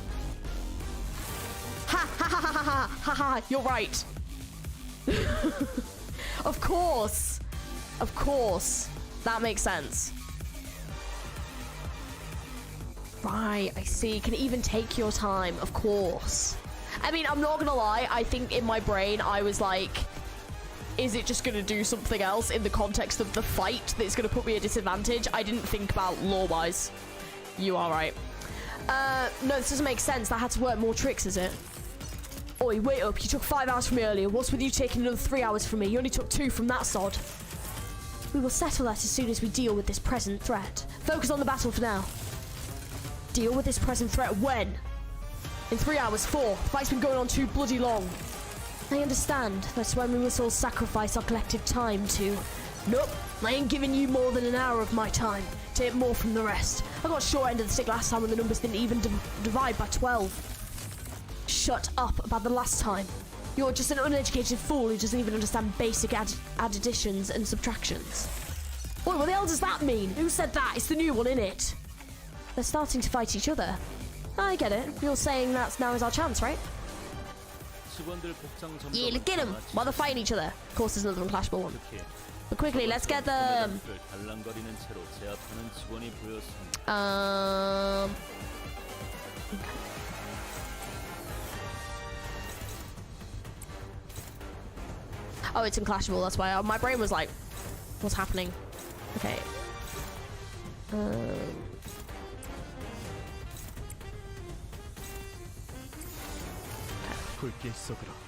[SPEAKER 2] Ha ha ha ha ha ha ha! You're right. Of course. Of course. That makes sense. Right, I see. Can even take your time, of course. I mean, I'm not gonna lie. I think in my brain, I was like, is it just gonna do something else in the context of the fight that's gonna put me at a disadvantage? I didn't think about lore-wise. You are right. No, this doesn't make sense. That had to work more tricks, is it? Oi, wait up. You took 5 hours from me earlier. What's with you taking another 3 hours from me? You only took 2 from that sod. We will settle that as soon as we deal with this present threat. Focus on the battle for now. Deal with this present threat when? In 3 hours, 4. The fight's been going on too bloody long. I understand. That's when we must all sacrifice our collective time to... Nope. I ain't giving you more than an hour of my time. Take more from the rest. I got short end of the stick last time when the numbers didn't even divide by 12. Shut up about the last time. You're just an uneducated fool who doesn't even understand basic additions and subtractions. Boy, what the hell does that mean? Who said that? It's the new one, innit? They're starting to fight each other. I get it. You're saying that now is our chance, right? Yeah, look at them. While they're fighting each other. Of course, there's another unclashable one. But quickly, let's get them. Oh, it's unclashable. That's why my brain was like, what's happening? Okay.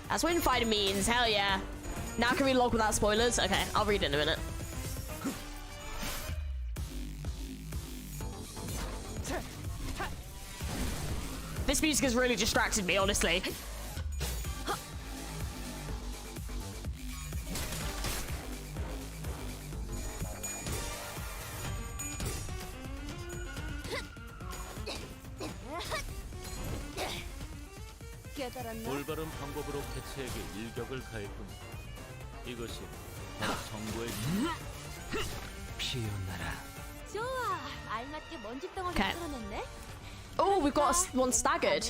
[SPEAKER 2] That's what infighting means. Hell yeah. Now can we log without spoilers? Okay, I'll read it in a minute. This music has really distracted me, honestly.
[SPEAKER 6] 올바른 방법으로 개체에게 일격을 가했군. 이것이 바로 정보의 피어나라.
[SPEAKER 5] 좋아. 알맞게 먼지 덩어리 끌어냈네.
[SPEAKER 2] Oh, we've got one staggered.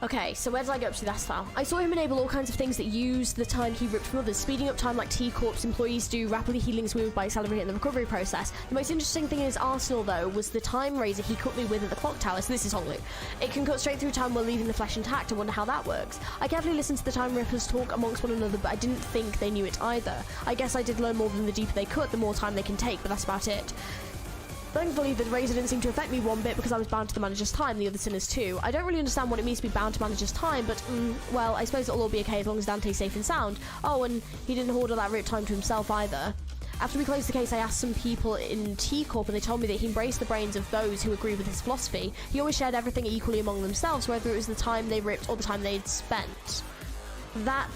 [SPEAKER 2] Okay, so where did I get up to this file? I saw him enable all kinds of things that use the time he ripped from others, speeding up time like T-Corp's employees do, rapidly healing his wounds by accelerating the recovery process. The most interesting thing in his arsenal, though, was the time razor he cut me with at the clock tower. So this is Honglu. It can cut straight through time while leaving the flesh intact. I wonder how that works. I carefully listened to the time rippers talk amongst one another, but I didn't think they knew it either. I guess I did learn more than the deeper they cut, the more time they can take, but that's about it. Thankfully, the razor didn't seem to affect me one bit because I was bound to the manager's time, the other sinners too. I don't really understand what it means to be bound to manager's time, but, well, I suppose it'll all be okay as long as Dante's safe and sound. Oh, and he didn't hoard all that ripped time to himself either. After we closed the case, I asked some people in T-Corp and they told me that he embraced the brains of those who agree with his philosophy. He always shared everything equally among themselves, whether it was the time they ripped or the time they'd spent. That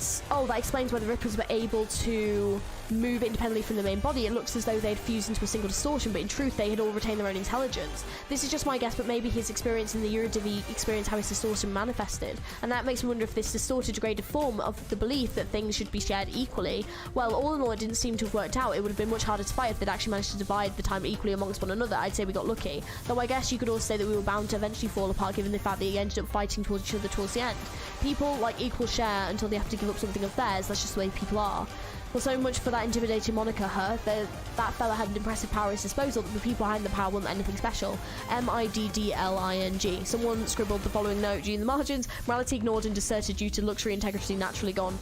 [SPEAKER 2] explains why the Rippers were able to move independently from the main body. It looks as though they'd fused into a single distortion, but in truth they had all retained their own intelligence. This is just my guess, but maybe his experience in the Eurodivi experienced how his distortion manifested, and that makes me wonder if this distorted, degraded form of the belief that things should be shared equally, well, all in all, it didn't seem to have worked out. It would have been much harder to fight if they'd actually managed to divide the time equally amongst one another. I'd say we got lucky, though I guess you could also say that we were bound to eventually fall apart given the fact that they ended up fighting towards each other towards the end. People like equal share until they have to give up something of theirs. That's just the way people are. Well, so much for that intimidating moniker, her. That fella had an impressive power at his disposal, but the people behind the power weren't anything special. M-I-D-D-L-I-N-G. Someone scribbled the following note due in the margins: morality ignored and deserted due to luxury integrity naturally gone.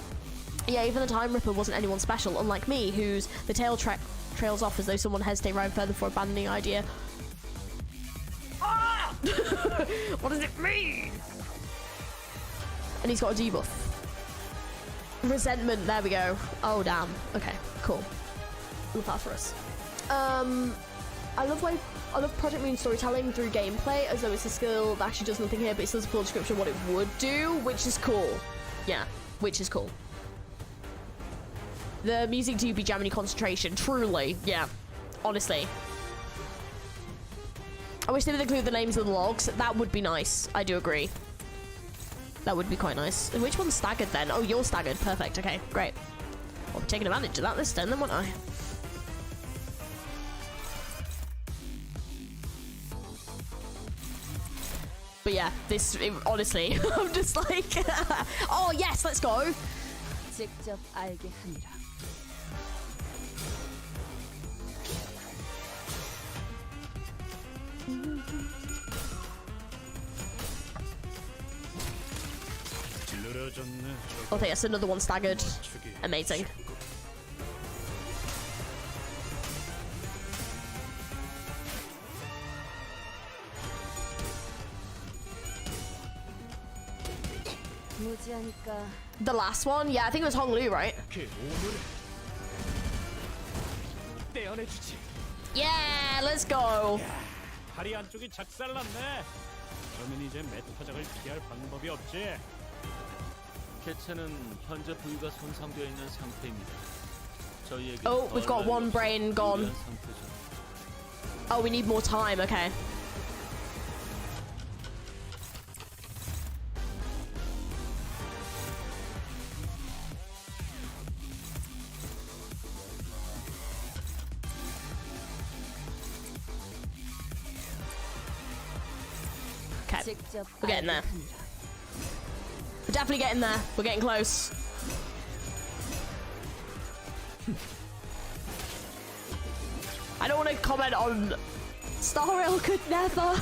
[SPEAKER 2] Yeah, even the Time Ripper wasn't anyone special, unlike me, whose the tail trails off as though someone hesitated right further before abandoning the idea. Ah! What does it mean? And he's got a debuff. Resentment, there we go. Oh, damn. Okay, cool. Look out for us. I love Project Moon storytelling through gameplay, as though it's a skill that actually does nothing here, but it says a full description of what it would do, which is cool. Yeah, which is cool. The music do be jamming your concentration, truly. Yeah, honestly. I wish they would include the names of the logs. That would be nice. I do agree. That would be quite nice. And which one's staggered then? Oh, you're staggered. Perfect. Okay, great. I'll be taking advantage of that this turn then, won't I? But yeah, honestly, I'm just like, oh yes, let's go.
[SPEAKER 5] 직접 알게 하니라.
[SPEAKER 2] Okay, yes, another one staggered. Amazing.
[SPEAKER 5] 무지하니까
[SPEAKER 2] The last one? Yeah, I think it was Honglu, right?
[SPEAKER 4] 떼어내주지.
[SPEAKER 2] Yeah, let's go.
[SPEAKER 3] 다리 안쪽이 작살났네. 그러면 이제 메타작을 피할 방법이 없지.
[SPEAKER 6] 개체는 현재 부위가 손상되어 있는 상태입니다. 저희에게
[SPEAKER 2] Oh, we've got one brain gone.
[SPEAKER 6] 상태죠.
[SPEAKER 2] Oh, we need more time. Okay. Okay,
[SPEAKER 5] 직접
[SPEAKER 2] we're getting there. We're definitely getting there. We're getting close. I don't want to comment on Star Rail could never.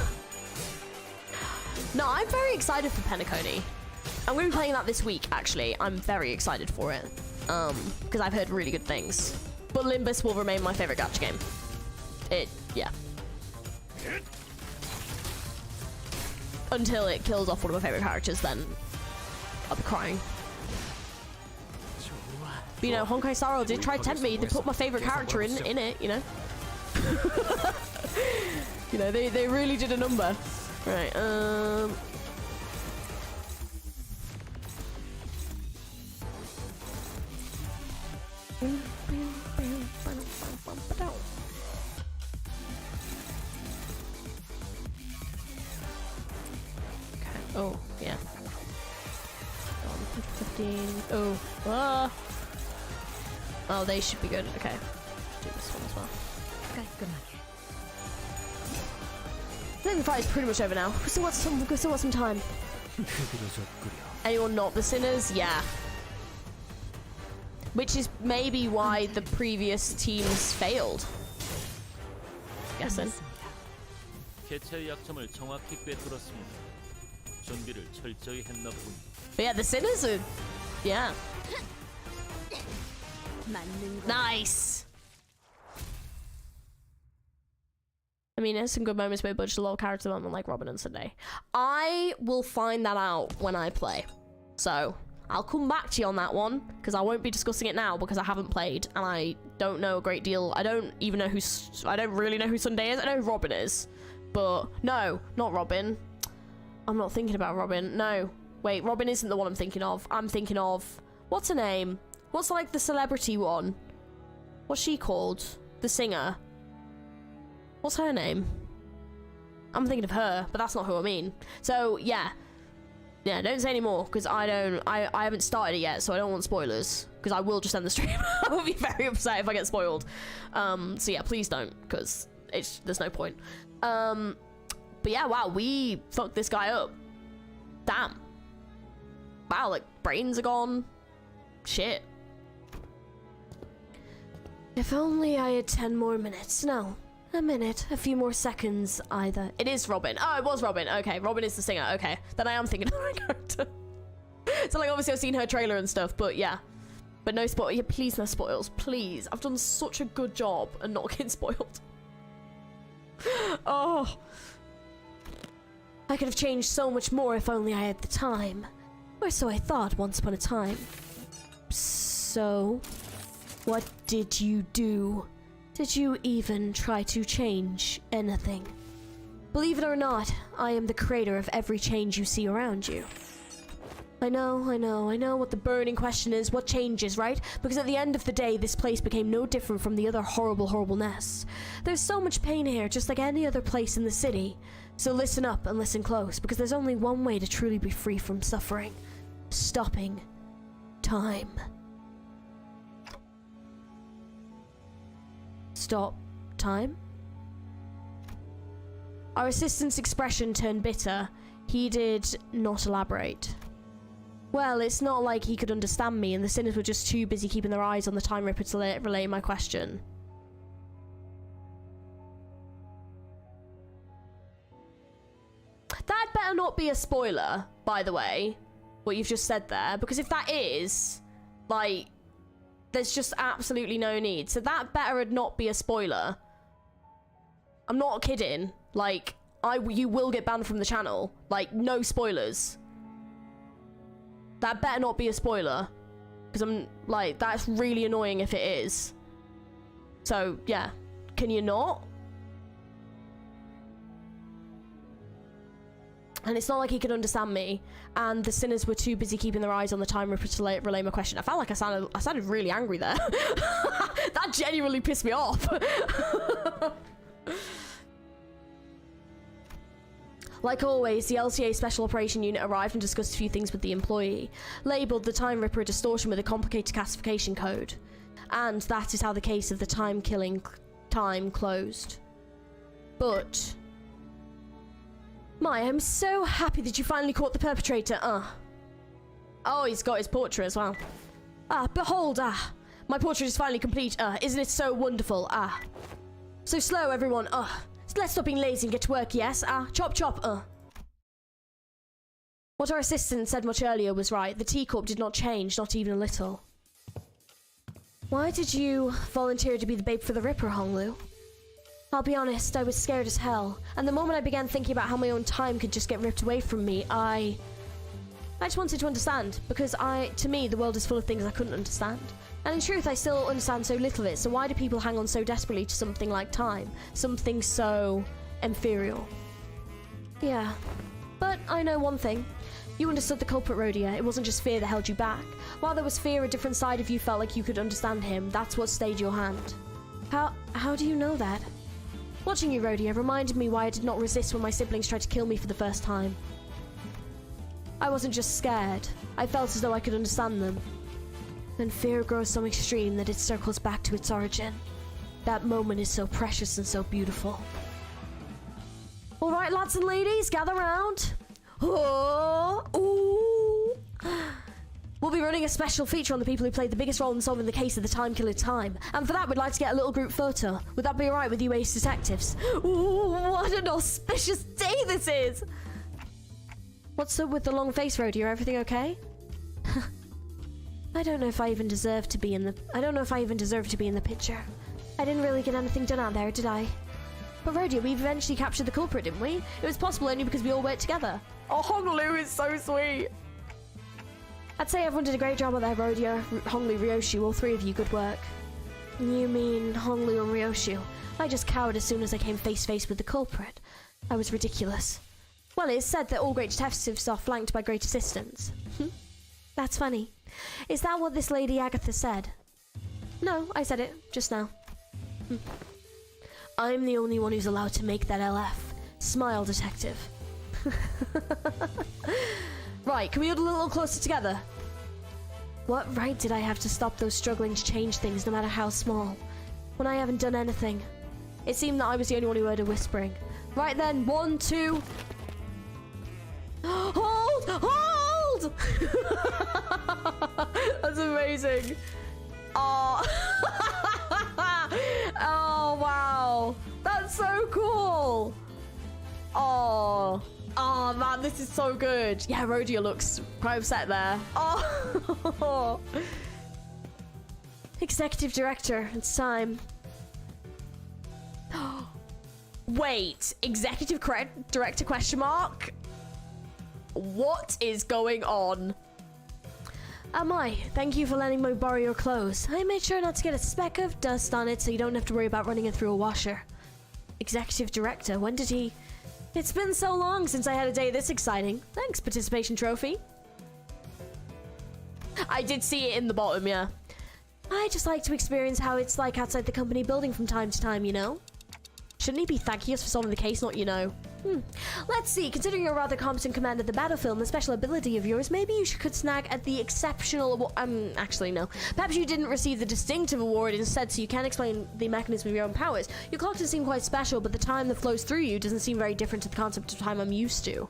[SPEAKER 2] No, I'm very excited for Penacony. I'm going to be playing that this week, actually. I'm very excited for it. Because I've heard really good things. But Limbus will remain my favorite gacha game. Yeah. Until it kills off one of my favorite characters, then I'll be crying. But, you know, Honkai Star Rail did try to tempt me. They put my favorite character in it, you know. You know, they really did a number. Right, oh, yeah. 115. Oh, oh, they should be good. Okay. Do this one as well.
[SPEAKER 5] 깔끔하게.
[SPEAKER 2] I think the fight is pretty much over now. We still got some time. Anyone not the sinners? Yeah. Which is maybe why the previous teams failed. Guessing.
[SPEAKER 6] 개체의 약점을 정확히 꿰뚫었습니다. 준비를 철저히 했나 봅니다.
[SPEAKER 2] But yeah, the sinners are, yeah.
[SPEAKER 5] 맞는 거.
[SPEAKER 2] Nice. I mean, there's some good moments, but just a lot of character development like Robin and Sunday. I will find that out when I play. So I'll come back to you on that one, because I won't be discussing it now because I haven't played and I don't know a great deal. I don't really know who Sunday is. I know who Robin is, but no, not Robin. I'm not thinking about Robin. No, wait, Robin isn't the one I'm thinking of. I'm thinking of, what's her name? What's like the celebrity one? What's she called? The singer. What's her name? I'm thinking of her, but that's not who I mean. So yeah, don't say any more because I haven't started it yet, so I don't want spoilers because I will just end the stream. I will be very upset if I get spoiled. So yeah, please don't, because there's no point. But yeah, wow, we fucked this guy up. Damn. Wow, like brains are gone. Shit. If only I had 10 more minutes. No. A minute, a few more seconds, either. It is Robin. Oh, it was Robin. Okay, Robin is the singer. Okay, then I am thinking of the right character. So, like, obviously I've seen her trailer and stuff, but yeah. But no spoil. Yeah, please no spoils. Please. I've done such a good job and not getting spoiled. Oh. I could have changed so much more if only I had the time. Or so I thought once upon a time. So, what did you do Did you even try to change anything? Believe it or not, I am the creator of every change you see around you. I know what the burning question is. What changes, right? Because at the end of the day, this place became no different from the other horrible nests. There's so much pain here, just like any other place in the city. So listen up and listen close, because there's only one way to truly be free from suffering. Stopping time. Stop time? Our assistant's expression turned bitter. He did not elaborate. Well, it's not like he could understand me, and the sinners were just too busy keeping their eyes on the Time Ripper to relay my question. That better not be a spoiler, by the way, what you've just said there, because if that is, like, there's just absolutely no need. So that better not be a spoiler. I'm not kidding. Like, you will get banned from the channel. Like, no spoilers. That better not be a spoiler. Because I'm, like, that's really annoying if it is. So, yeah. Can you not? And it's not like he could understand me. And the sinners were too busy keeping their eyes on the Time Ripper to relay my question. I felt like I sounded really angry there. That genuinely pissed me off. Like always, the LCA Special Operation Unit arrived and discussed a few things with the employee. Labelled the Time Ripper a distortion with a complicated classification code. And that is how the case of the Timekilling time closed. But... My, I'm so happy that you finally caught the perpetrator, Oh, he's got his portrait as well. Behold, my portrait is finally complete, isn't it so wonderful, So slow, everyone, Let's stop being lazy and get to work, yes, chop chop, What our assistant said much earlier was right. The T-Corp did not change, not even a little. Why did you volunteer to be the babe for the Ripper, Honglu? I'll be honest, I was scared as hell. And the moment I began thinking about how my own time could just get ripped away from me, I just wanted to understand. Because to me, the world is full of things I couldn't understand. And in truth, I still understand so little of it, so why do people hang on so desperately to something like time? Something so ethereal? Yeah. But I know one thing. You understood the culprit, Rhodia. It wasn't just fear that held you back. While there was fear, a different side of you felt like you could understand him. That's what stayed your hand. How do you know that? Watching you, Rhodia, reminded me why I did not resist when my siblings tried to kill me for the first time. I wasn't just scared. I felt as though I could understand them. Then fear grows so extreme that it circles back to its origin. That moment is so precious and so beautiful. Alright, lads and ladies, gather round. Oh, ooh. We'll be running a special feature on the people who played the biggest role in solving the case of the Timekiller time. And for that, we'd like to get a little group photo. Would that be alright with you ace detectives? Ooh, what an auspicious day this is! What's up with the long face, Rhodia? Everything okay? I don't know if I even deserve to be in the picture. I didn't really get anything done out there, did I? But Rhodia, we eventually captured the culprit, didn't we? It was possible only because we all worked together. Oh, Honglu is so sweet. I'd say everyone did a great job out there, Rhodia, Honglu, Ryoshu, all three of you, good work. You mean Honglu and Ryoshu? I just cowered as soon as I came face to face with the culprit. I was ridiculous. Well, it's said that all great detectives are flanked by great assistants. That's funny. Is that what this lady Agatha said? No, I said it just now. I'm the only one who's allowed to make that LF. Smile, detective. Right, can we get a little closer together? What right did I have to stop those struggling to change things, no matter how small? When I haven't done anything. It seemed that I was the only one who heard her whispering. Right then, 1, 2... Hold! Hold! That's amazing. Oh. Oh, wow. That's so cool. Oh. Oh, man, this is so good. Yeah, Rhodia looks quite upset there. Oh. Executive Director, it's time. Wait, Executive Director question mark? What is going on? My, thank you for letting me borrow your clothes. I made sure not to get a speck of dust on it so you don't have to worry about running it through a washer. Executive Director, when did he... It's been so long since I had a day this exciting. Thanks, participation trophy. I did see it in the bottom, yeah. I just like to experience how it's like outside the company building from time to time, you know? Shouldn't he be thanking us for solving the case, not you know? Let's see, considering your rather competent command of the battlefield and the special ability of yours, maybe you could snag at the exceptional award. Actually, no. Perhaps you didn't receive the distinctive award instead, so you can't explain the mechanism of your own powers. Your clock does seem quite special, but the time that flows through you doesn't seem very different to the concept of time I'm used to.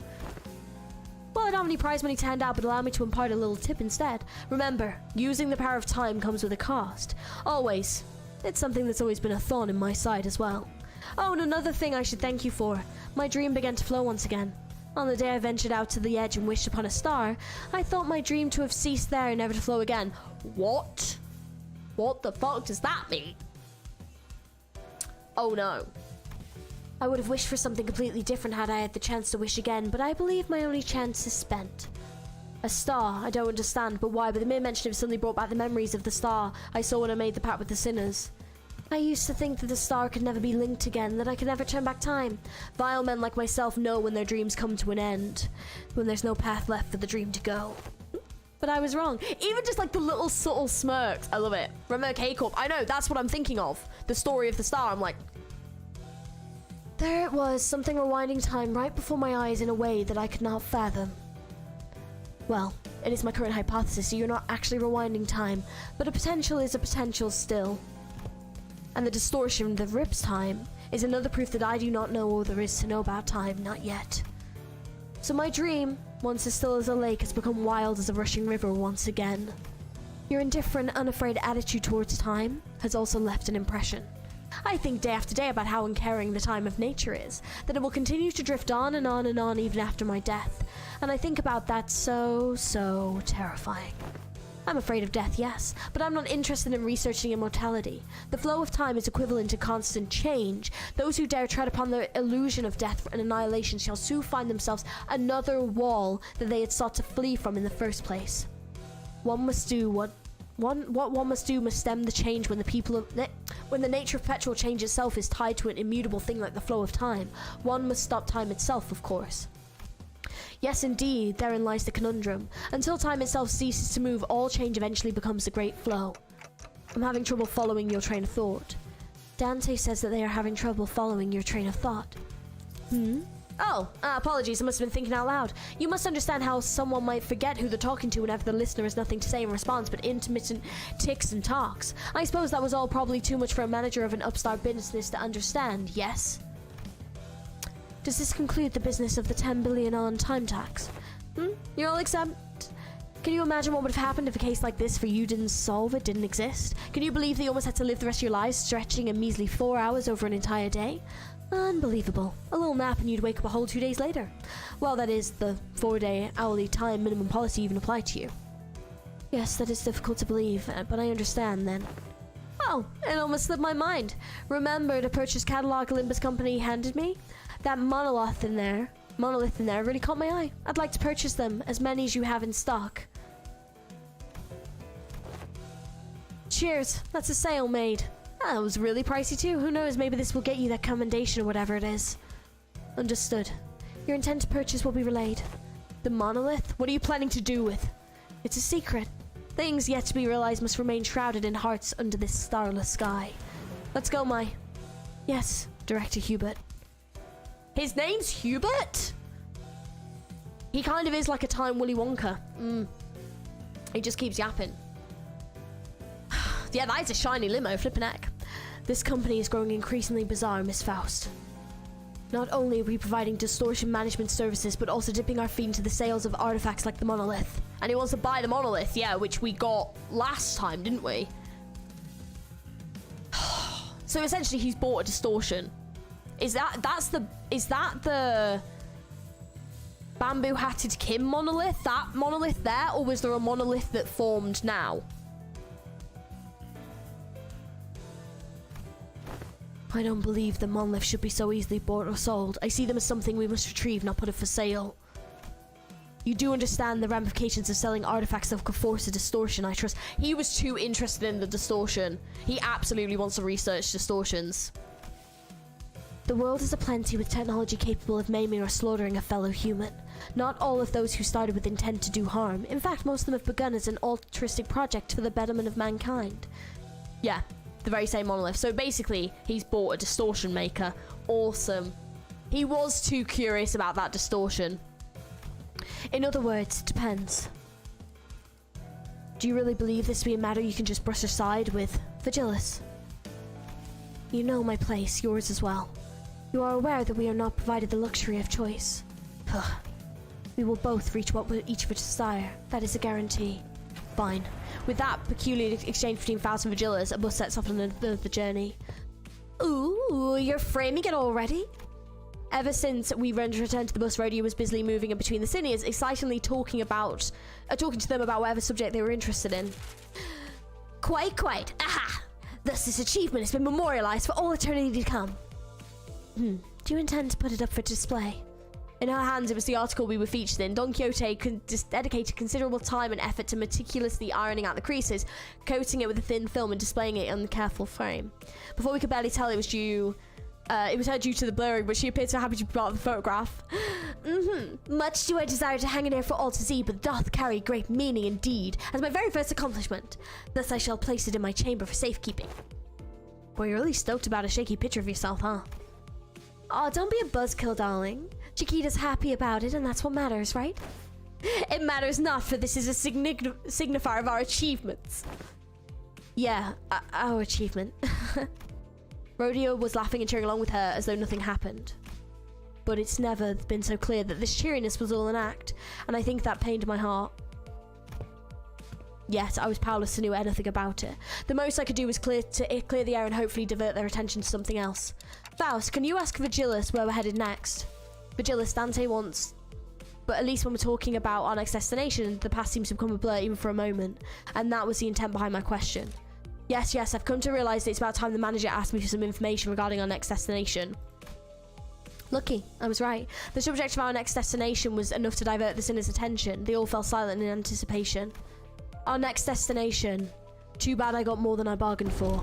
[SPEAKER 2] Well, I don't have any prize money to hand out, but allow me to impart a little tip instead. Remember, using the power of time comes with a cost. Always. It's something that's always been a thorn in my side as well. Oh, and another thing I should thank you for. My dream began to flow once again. On the day I ventured out to the edge and wished upon a star, I thought my dream to have ceased there and never to flow again. What? What the fuck does that mean? Oh no. I would have wished for something completely different had I had the chance to wish again, but I believe my only chance is spent. A star, I don't understand, but why? But the mere mention of it suddenly brought back the memories of the star I saw when I made the pact with the sinners. I used to think that the star could never be linked again, that I could never turn back time. Vile men like myself know when their dreams come to an end, when there's no path left for the dream to go. But I was wrong. Even just like the little subtle smirks, I love it. Remember K-Corp? I know, that's what I'm thinking of. The story of the star, I'm like... There it was, something rewinding time right before my eyes in a way that I could not fathom. Well, it is my current hypothesis, so you're not actually rewinding time, but a potential is a potential still. And the distortion that rips time is another proof that I do not know all there is to know about time, not yet. So my dream, once as still as a lake, has become wild as a rushing river once again. Your indifferent, unafraid attitude towards time has also left an impression. I think day after day about how uncaring the time of nature is, that it will continue to drift on and on and on even after my death, and I think about that so terrifying. I'm afraid of death, yes, but I'm not interested in researching immortality. The flow of time is equivalent to constant change. Those who dare tread upon the illusion of death and annihilation shall soon find themselves another wall that they had sought to flee from in the first place. One must do what one must do must stem the change when the nature of perpetual change itself is tied to an immutable thing like the flow of time. One must stop time itself, of course. Yes, indeed, therein lies the conundrum. Until time itself ceases to move, all change eventually becomes a great flow. I'm having trouble following your train of thought. Dante says that they are having trouble following your train of thought. Oh, apologies, I must have been thinking out loud. You must understand how someone might forget who they're talking to whenever the listener has nothing to say in response but intermittent ticks and talks. I suppose that was all probably too much for a manager of an upstart business to understand, yes? Does this conclude the business of the 10 billion on time tax? You're all exempt. Can you imagine what would have happened if a case like this for you didn't solve it, didn't exist? Can you believe that you almost had to live the rest of your lives stretching a measly 4 hours over an entire day? Unbelievable. A little nap and you'd wake up a whole 2 days later. Well, that is, the 4-day hourly time minimum policy even applied to you. Yes, that is difficult to believe, but I understand then. Oh, it almost slipped my mind. Remember the purchase catalog Limbus company handed me? That monolith in there really caught my eye. I'd like to purchase them, as many as you have in stock. Cheers, that's a sale made. That was really pricey too. Who knows, maybe this will get you that commendation or whatever it is. Understood. Your intent to purchase will be relayed. The monolith? What are you planning to do with? It's a secret. Things yet to be realized must remain shrouded in hearts under this starless sky. Let's go, Mai. Yes, Director Hubert. His name's Hubert? He kind of is like a time Willy Wonka. He just keeps yapping. Yeah, that is a shiny limo, flippin' heck. This company is growing increasingly bizarre, Miss Faust. Not only are we providing distortion management services, but also dipping our feet into the sales of artifacts like the monolith. And he wants to buy the monolith, yeah, which we got last time, didn't we? So essentially he's bought a distortion. Is that the bamboo hatted Kim monolith? That monolith there? Or was there a monolith that formed now? I don't believe the monolith should be so easily bought or sold. I see them as something we must retrieve, not put up for sale. You do understand the ramifications of selling artifacts that could force a distortion, I trust. He was too interested in the distortion. He absolutely wants to research distortions. The world is aplenty with technology capable of maiming or slaughtering a fellow human. Not all of those who started with intent to do harm. In fact, most of them have begun as an altruistic project for the betterment of mankind. Yeah, the very same monolith. So basically, he's bought a distortion maker. Awesome. He was too curious about that distortion. In other words, it depends. Do you really believe this to be a matter you can just brush aside with Vigilis? You know my place, yours as well. You are aware that we are not provided the luxury of choice. We will both reach what each of us desire. That is a guarantee. Fine. With that peculiar exchange between Faust and Vigilis, a bus sets off on the journey. Ooh, you're framing it already? Ever since we returned to the bus, Rodeo was busily moving in between the seniors, excitingly talking to them about whatever subject they were interested in. Quite. Aha! Thus this achievement has been memorialized for all eternity to come. Do you intend to put it up for display? In her hands, it was the article we were featured in. Don Quixote dedicated considerable time and effort to meticulously ironing out the creases, coating it with a thin film and displaying it on a careful frame. Before we could barely tell, it was her due to the blurring, but she appeared so happy to be part of the photograph. Much do I desire to hang in there for all to see, but doth carry great meaning indeed, as my very first accomplishment. Thus I shall place it in my chamber for safekeeping. Boy, you're really stoked about a shaky picture of yourself, huh? Oh, don't be a buzzkill, darling. Chiquita's happy about it, and that's what matters, right? It matters not, for this is a signifier of our achievements. Yeah, our achievement. Rodeo was laughing and cheering along with her as though nothing happened. But it's never been so clear that this cheeriness was all an act, and I think that pained my heart. Yet I was powerless to know anything about it. The most I could do was clear the air and hopefully divert their attention to something else. Faust, can you ask Vigilis where we're headed next? Vigilis, Dante wants... But at least when we're talking about our next destination, the past seems to become a blur even for a moment. And that was the intent behind my question. Yes, I've come to realise that it's about time the manager asked me for some information regarding our next destination. Lucky, I was right. The subject of our next destination was enough to divert the sinners' attention. They all fell silent in anticipation. Our next destination, too bad I got more than I bargained for,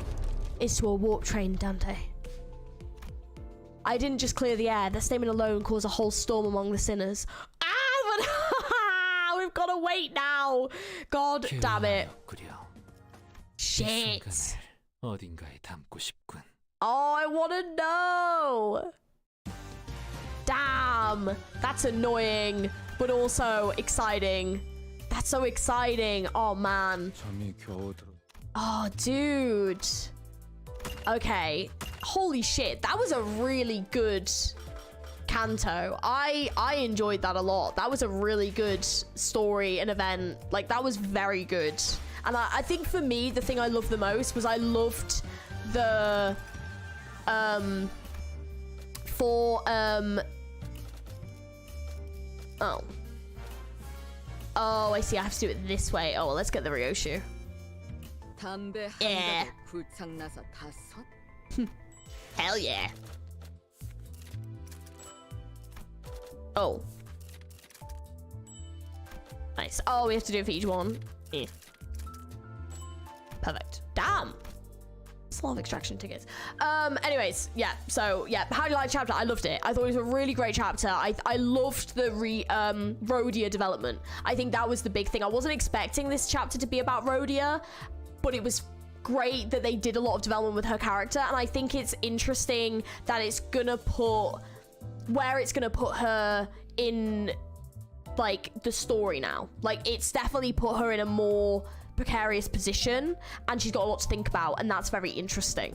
[SPEAKER 2] is to a warp train, Dante. I didn't just clear the air. That statement alone caused a whole storm among the sinners. But we've got to wait now. God damn it. Shit.
[SPEAKER 7] 어딘가에 담고 싶군.
[SPEAKER 2] Oh, I want to know. Damn. That's annoying, but also exciting. That's so exciting. Oh, man. Oh, dude. Okay. Holy shit. That was a really good canto. I enjoyed that a lot. That was a really good story and event. Like, that was very good. And I think for me, the thing I loved the most was I loved the... Oh, I see. I have to do it this way. Oh, well, let's get the Ryoshu. Yeah. Hell yeah. Oh. Nice. Oh, we have to do it for each one. Yeah. Perfect. Damn. It's a lot of extraction tickets. Anyways, yeah. So, yeah. How do you like the chapter? I loved it. I thought it was a really great chapter. I loved the Rhodia development. I think that was the big thing. I wasn't expecting this chapter to be about Rhodia, but it was great that they did a lot of development with her character, and I think it's interesting that it's gonna put her in like the story now. Like, it's definitely put her in a more precarious position, and she's got a lot to think about, and that's very interesting.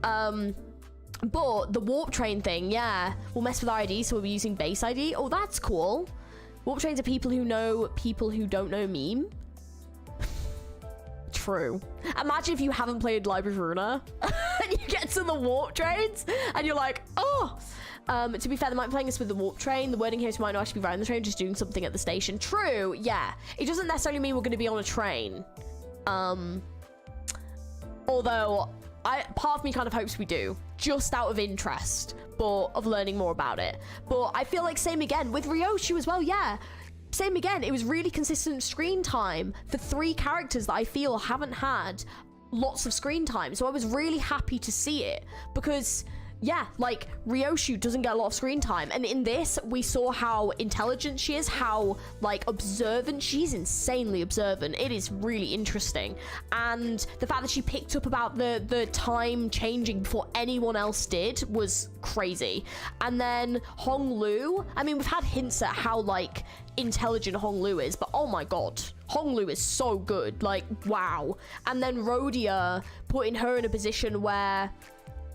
[SPEAKER 2] But the warp train thing, yeah, we'll mess with our ID, so we'll be using base ID. Oh, that's cool. Warp trains are people who know people who don't know meme. True. Imagine if you haven't played Library of Runa and you get to the warp trains and you're like, oh. To be fair, they might be playing us with the warp train. The wording here is we might not actually be riding the train, just doing something at the station. True, yeah. It doesn't necessarily mean we're going to be on a train. Although, part of me kind of hopes we do, just out of interest, but of learning more about it. But I feel like same again with Ryoshu as well, yeah. same again, it was really consistent screen time for 3 characters that I feel haven't had lots of screen time. So I was really happy to see it because, yeah, like Ryoshu doesn't get a lot of screen time, and in this we saw how intelligent she is, how like observant. She's insanely observant. It is really interesting, and the fact that she picked up about the time changing before anyone else did was crazy. And then Honglu, I mean, we've had hints at how like intelligent Honglu is, but oh my god, Honglu is so good, like wow. And then Rhodia, putting her in a position where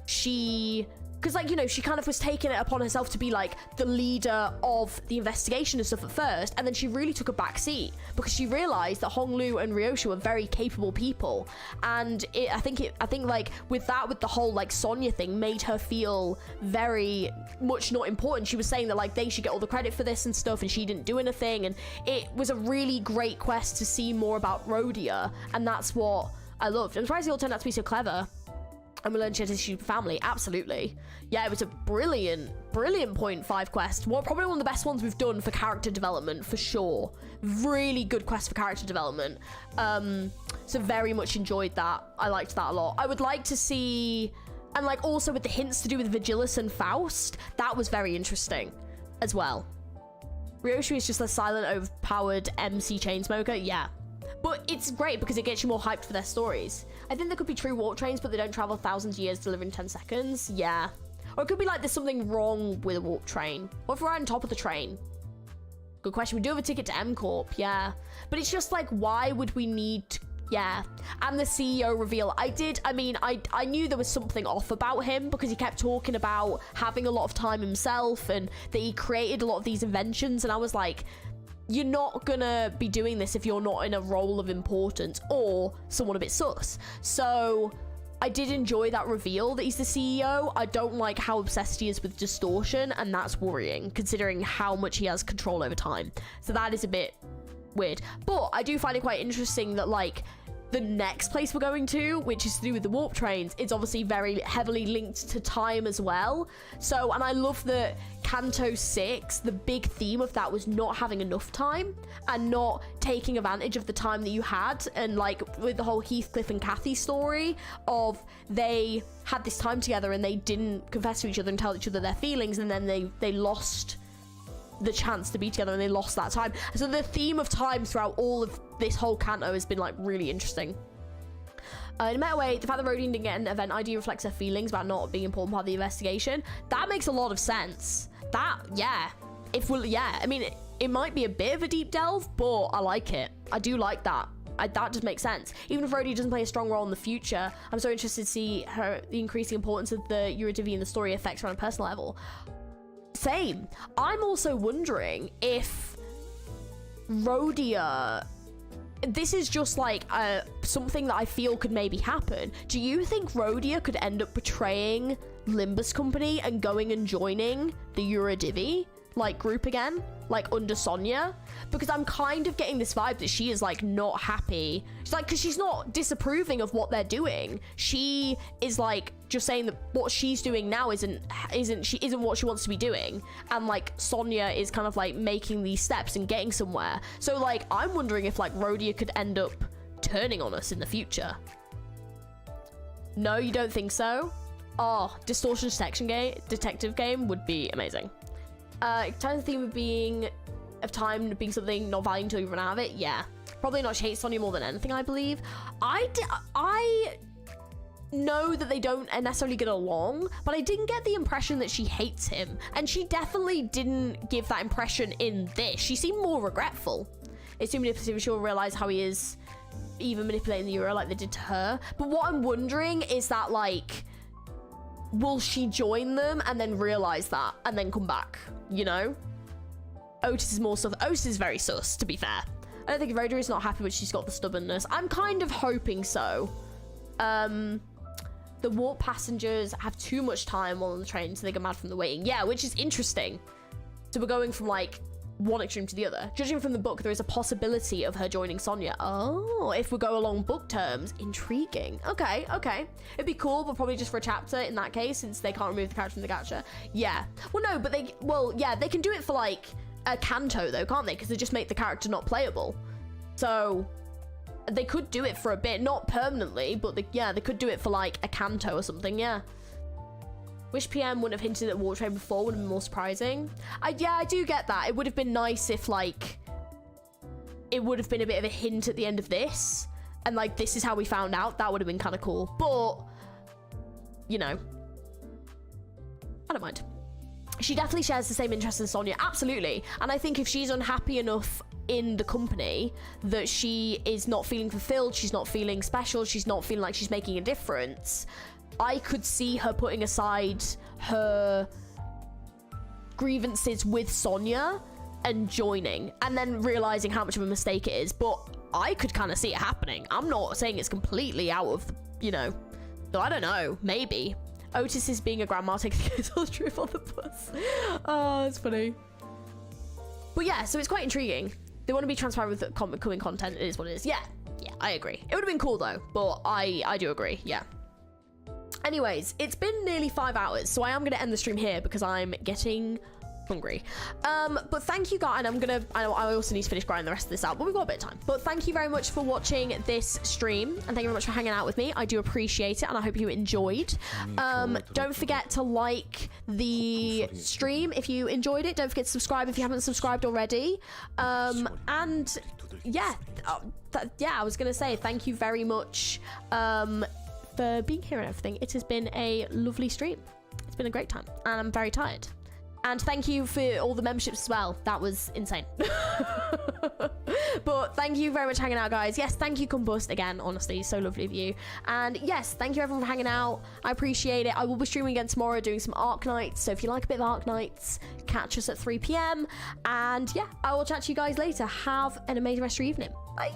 [SPEAKER 2] she, because like, you know, she kind of was taking it upon herself to be like the leader of the investigation and stuff at first, and then she really took a back seat because she realized that Honglu and Ryoshu are very capable people. And I think like with the whole like Sonya thing made her feel very much not important. She was saying that like they should get all the credit for this and stuff, and she didn't do anything. And it was a really great quest to see more about Rhodia, and that's what I loved. I'm surprised they all turned out to be so clever. And we learned she had a super family. Absolutely. Yeah, it was a brilliant 0.5 quest. Probably one of the best ones we've done for character development, for sure. Really good quest for character development. So very much enjoyed that. I liked that a lot. I would like to see, and like also with the hints to do with Vigilus and Faust, that was very interesting as well. Ryoshu is just a silent, overpowered MC Chainsmoker. Yeah. But it's great because it gets you more hyped for their stories. I think there could be true warp trains, but they don't travel thousands of years, delivering 10 seconds. Yeah. Or it could be like there's something wrong with a warp train. What if we're on top of the train? Good question. We do have a ticket to M Corp, yeah. But it's just like, why would we need to, yeah. And the CEO reveal. I knew there was something off about him because he kept talking about having a lot of time himself and that he created a lot of these inventions. And I was like, you're not gonna be doing this if you're not in a role of importance or someone a bit sus. So I did enjoy that reveal that he's the CEO. I don't like how obsessed he is with distortion, and that's worrying considering how much he has control over time. So that is a bit weird. But I do find it quite interesting that like the next place we're going to, which is to do with the warp trains, is obviously very heavily linked to time as well. So, and I love that Kanto 6, the big theme of that was not having enough time and not taking advantage of the time that you had. And like with the whole Heathcliff and Kathy story of they had this time together and they didn't confess to each other and tell each other their feelings, and then they lost the chance to be together and they lost that time. So the theme of time throughout all of this whole Kanto has been like really interesting. In a meta way, the fact that Rodian didn't get an event ID reflects her feelings about not being an important part of the investigation. That makes a lot of sense. That, yeah. I mean, it might be a bit of a deep delve, but I like it. I do like that. That just makes sense. Even if Rhodey doesn't play a strong role in the future, I'm so interested to see the increasing importance of the Eurodivi in the story affects her on a personal level. Same. I'm also wondering if Rhodia, this is just like something that I feel could maybe happen. Do you think Rhodia could end up betraying Limbus Company and going and joining the Eurodivi like group again, like under Sonya? Because I'm kind of getting this vibe that she is like not happy. She's like, because she's not disapproving of what they're doing. She is like just saying that what she's doing now isn't what she wants to be doing, and like Sonya is kind of like making these steps and getting somewhere. So like I'm wondering if like Rhodia could end up turning on us in the future. No, you don't think so? Oh, distortion detective game would be amazing. Time the theme of time being something not valued until you run out of it. Yeah, probably not. She hates Sonya more than anything, I believe. I know that they don't necessarily get along, but I didn't get the impression that she hates him, and she definitely didn't give that impression in this. She seemed more regretful. It's too manipulative. She'll realize how he is even manipulating the Euro like they did to her. But what I'm wondering is that like, will she join them and then realize that and then come back, you know? Otis is more stuff. Otis is very sus, to be fair. I don't think Rhoda is not happy, but she's got the stubbornness. I'm kind of hoping so. The warp passengers have too much time while on the train, so they get mad from the waiting. Yeah, which is interesting. So we're going from like one extreme to the other. Judging from the book, there is a possibility of her joining Sonya. Oh, if we go along book terms. Intriguing. Okay. It'd be cool, but probably just for a chapter in that case, since they can't remove the character from the gacha. Yeah. Well, no, but they can do it for like a Kanto though, can't they? Because they just make the character not playable. So they could do it for a bit, not permanently, but they could do it for like a Kanto or something. Yeah. Wish PM wouldn't have hinted at War Train before, would have been more surprising. I do get that. It would have been nice if like it would have been a bit of a hint at the end of this, and like this is how we found out. That would have been kind of cool. But you know, I don't mind. She definitely shares the same interests as Sonia, absolutely. And I think if she's unhappy enough in the company that she is not feeling fulfilled, she's not feeling special, she's not feeling like she's making a difference, I could see her putting aside her grievances with Sonia and joining, and then realizing how much of a mistake it is. But I could kind of see it happening. I'm not saying it's completely out of the, you know, so I don't know, maybe. Otis is being a grandma taking the kids on the trip on the bus. Oh, it's funny. But yeah, so it's quite intriguing. They want to be transparent with the coming content. It is what it is. Yeah, I agree. It would have been cool though, but I do agree. Yeah. Anyways, it's been nearly 5 hours, so I am going to end the stream here because I'm getting hungry. But thank you guys, and I also need to finish grinding the rest of this out, but we've got a bit of time. But thank you very much for watching this stream, and thank you very much for hanging out with me. I do appreciate it, and I hope you enjoyed. Don't forget to like the stream if you enjoyed it. Don't forget to subscribe if you haven't subscribed already. And yeah, I was gonna say thank you very much for being here and everything. It has been a lovely stream. It's been a great time, and I'm very tired. And thank you for all the memberships as well. That was insane. But thank you very much for hanging out, guys. Yes, thank you, Combust, again. Honestly, so lovely of you. And yes, thank you everyone for hanging out. I appreciate it. I will be streaming again tomorrow, doing some Arc Nights. So if you like a bit of Arc Nights, catch us at 3 PM. And yeah, I will chat to you guys later. Have an amazing rest of your evening. Bye.